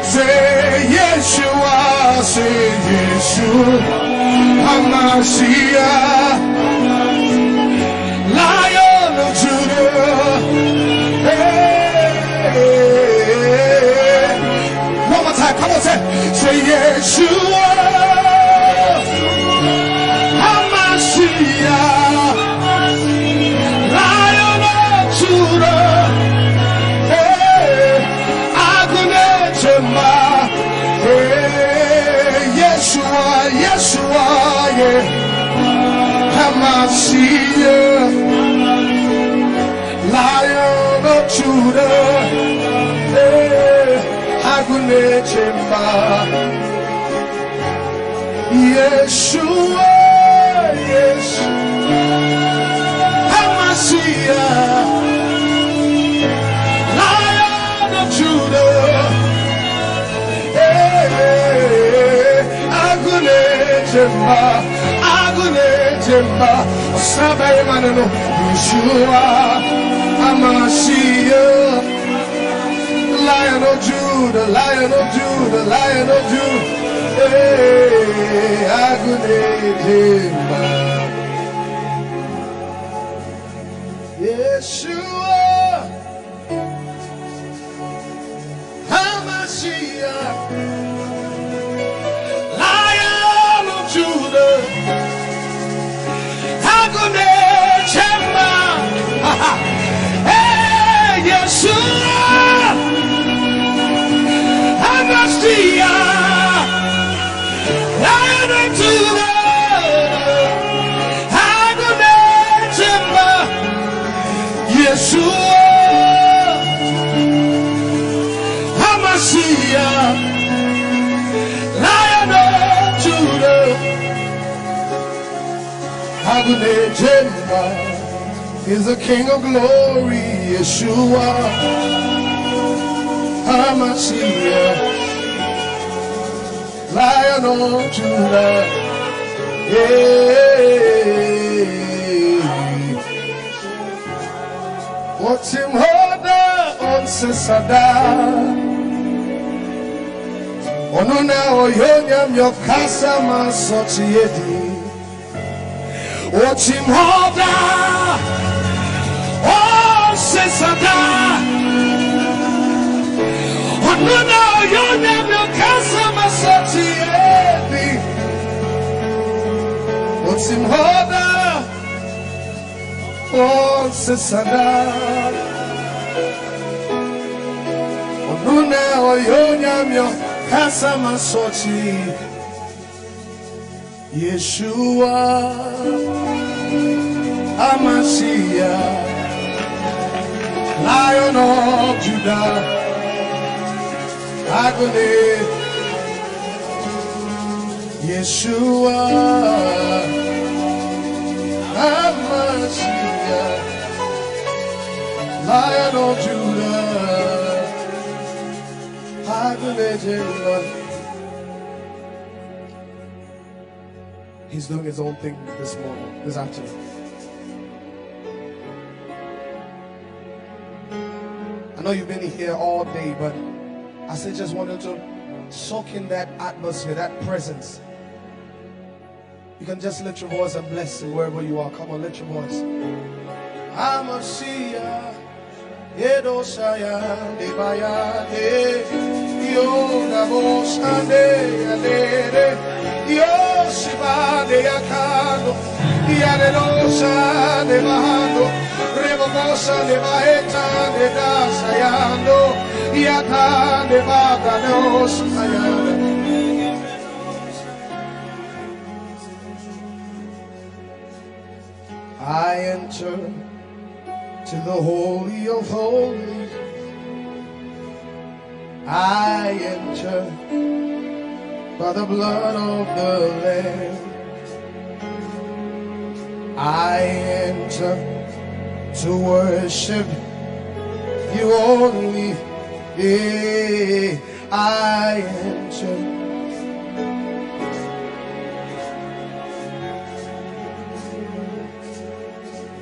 say Yeshua, say Yeshua, Hamashiach, Lion of Judah. One more time, come on, say Yeshua, Hamashiach, Lion of Judah. Yeshua, Yeshua, yeah, Hamashiach, Lion of Judah, Hagunechemba, Yeshua, Yeshua, HaMashiach, Lion of Judah. Agunejemba, Sabai Manano, Yeshua, HaMashiach, Lion of Judah, Lion of Judah, Lion of Judah. Agunejemba, Yeshua, HaMashiach, Lion of Judah, Agunejemba, hey, Yeshua, HaMashiach, Lion of Judah, Agunejemba, Yeshua, HaMashiach, Lion of Judah, Agunejemba is the King of glory, Yeshua, HaMashiach, Lion of Judah, what's him hoda on Sesada? Onuna oyonyam yokasa masochiedi. What's him hoda on Sesada? Onuna oyonyam yokasa masochiedi. What's him hoda on Sesada? Onuna oyonyam yokasa masochiedi. Yeshua, HaMashiach, Lion of Judah, Agunejemba, Yeshua, HaMashiach, Lion of Judah, Agunejemba. He's doing his own thing this morning, this afternoon. I know you've been here all day, but I just wanted to soak in that atmosphere, that presence. You can just lift your voice and bless him wherever you are. Come on, lift your voice. HaMashiach, Yedoshaya, Debayade, Yodaboshande, Yadede, Yoshiba de Yakado, Yadedosa de Bahando, Rebobosa de Baeta de Dasayando, Yata de Baganos, Ayana. I enter to the Holy of Holies. I enter by the blood of the Lamb. I enter to worship you only. Yeah, I enter.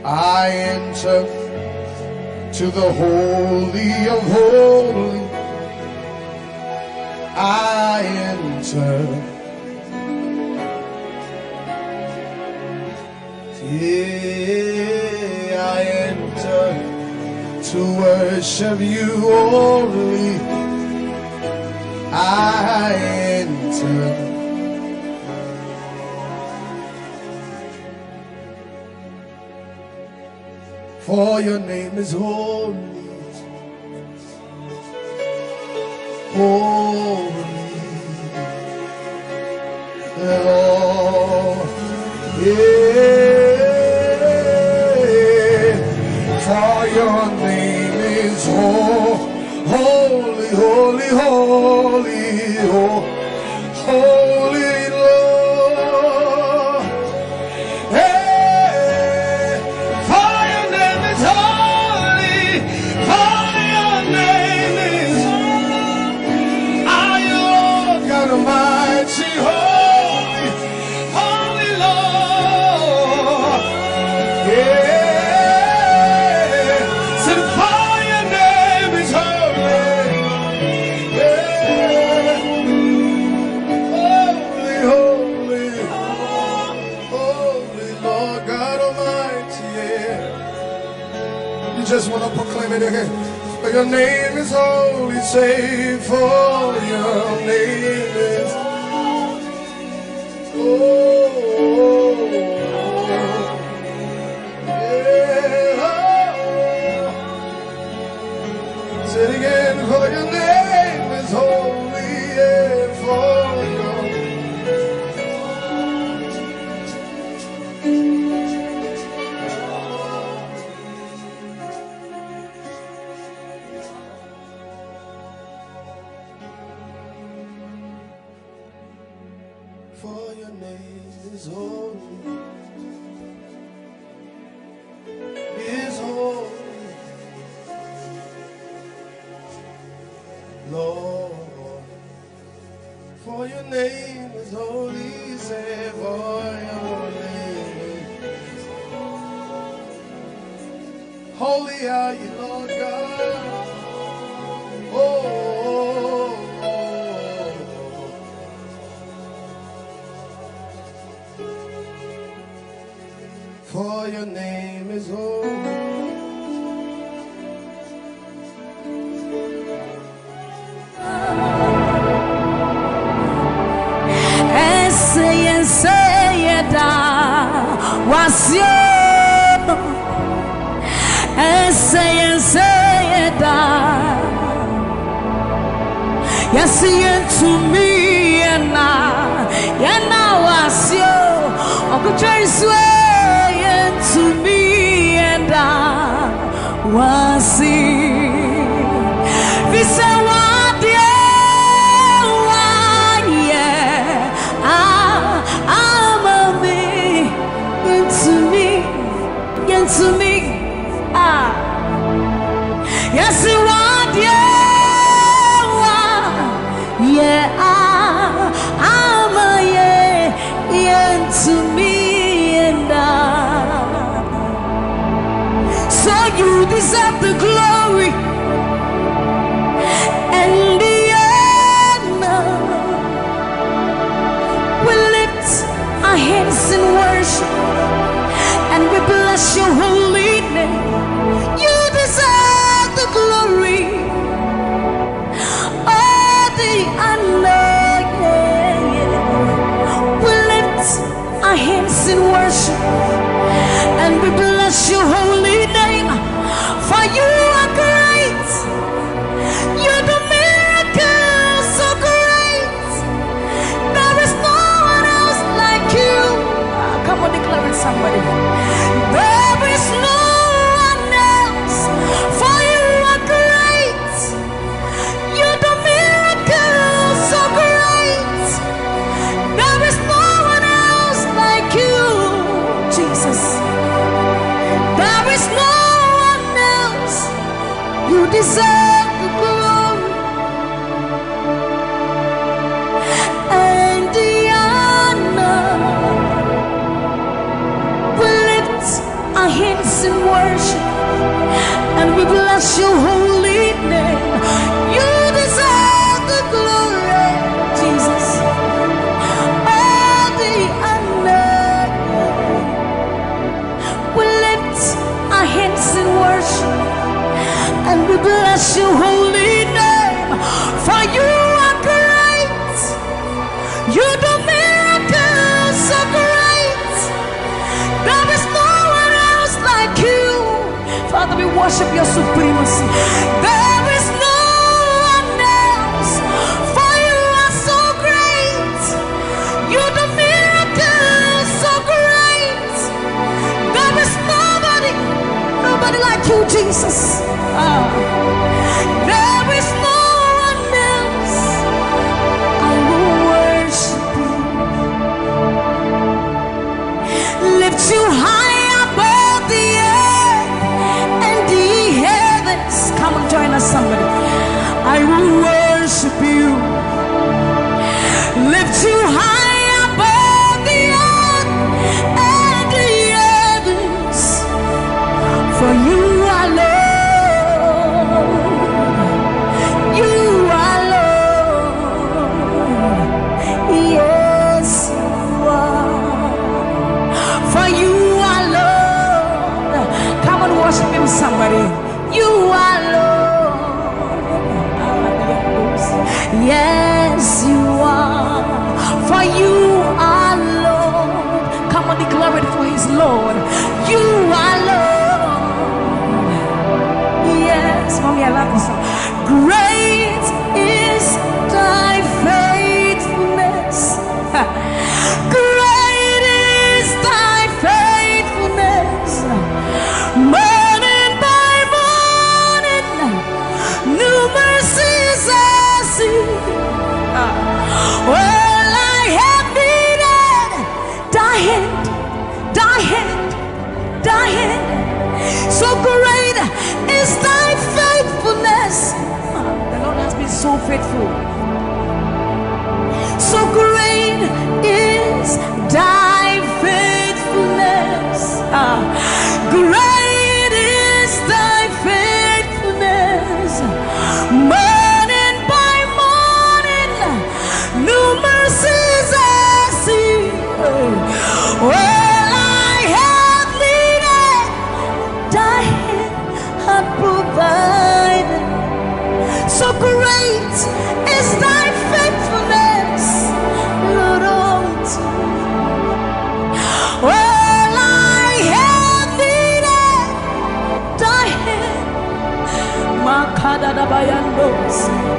I enter to the Holy of Holies. I enter. Yeah, I enter to worship you only. I enter. For your name is holy, holy, Lord. Yeah. For your name is holy, holy, holy, holy, Lord. just want to proclaim it again. For your name is holy, say for your name is holy. Say it again, for your name is holy, yeah, for your name is holy, is holy, Lord. For your name is holy, say for your name is holy are you, Lord God. Oh. For your name is holy. Ese da wasio. Ese da. Yes, to me na wasio. Okuchaiswe. To me and I was seen. This what I'm a me into me yes you want I'm a into me and so you deserve the glory and the honor. We lift our hands in worship and we bless your holy name. You deserve the glory, all the honor. We lift our hands in worship and we bless your holy name. For you are great, you do miracles so great. There is no one else like you. Come on, declare it, somebody. There is no one else. For you are great, you do miracles so great. There is no one else like you, Jesus. There is no one else. You deserve the glory and the honor. We lift our hands in worship and we bless your holy name. You deserve the glory, Jesus. All the honor. We lift our hands in worship and we bless your holy name. For you are great, you do miracles so great. There is no one else like you. Father, we worship your supremacy. There is no one else. For you are so great, you do miracles so great. There is nobody like you, Jesus. There is no one else. I will worship you. Lift you high above the earth and the heavens. Come on, join us, somebody. I will worship you. Lift you high above the earth and the heavens. For you are Lord. worship him, somebody. You are Lord. Yes, you are. For you are Lord. Come on, declare it for his Lord. You are Lord. Yes, mommy, I love this song. Great is thy faithfulness. Great is thy faithfulness. Morning by morning, new mercies I see. Well, I have needed thy hand, thy hand, thy hand. So great is thy faithfulness. The Lord has been so faithful. So great is thy faithfulness. Great is thy faithfulness. Morning by morning, new mercies I see. Well, I have needed thy hand had provided. So great is thy faithfulness, Lord, unto me. Well, I have needed thy hand. Makadadabayandos.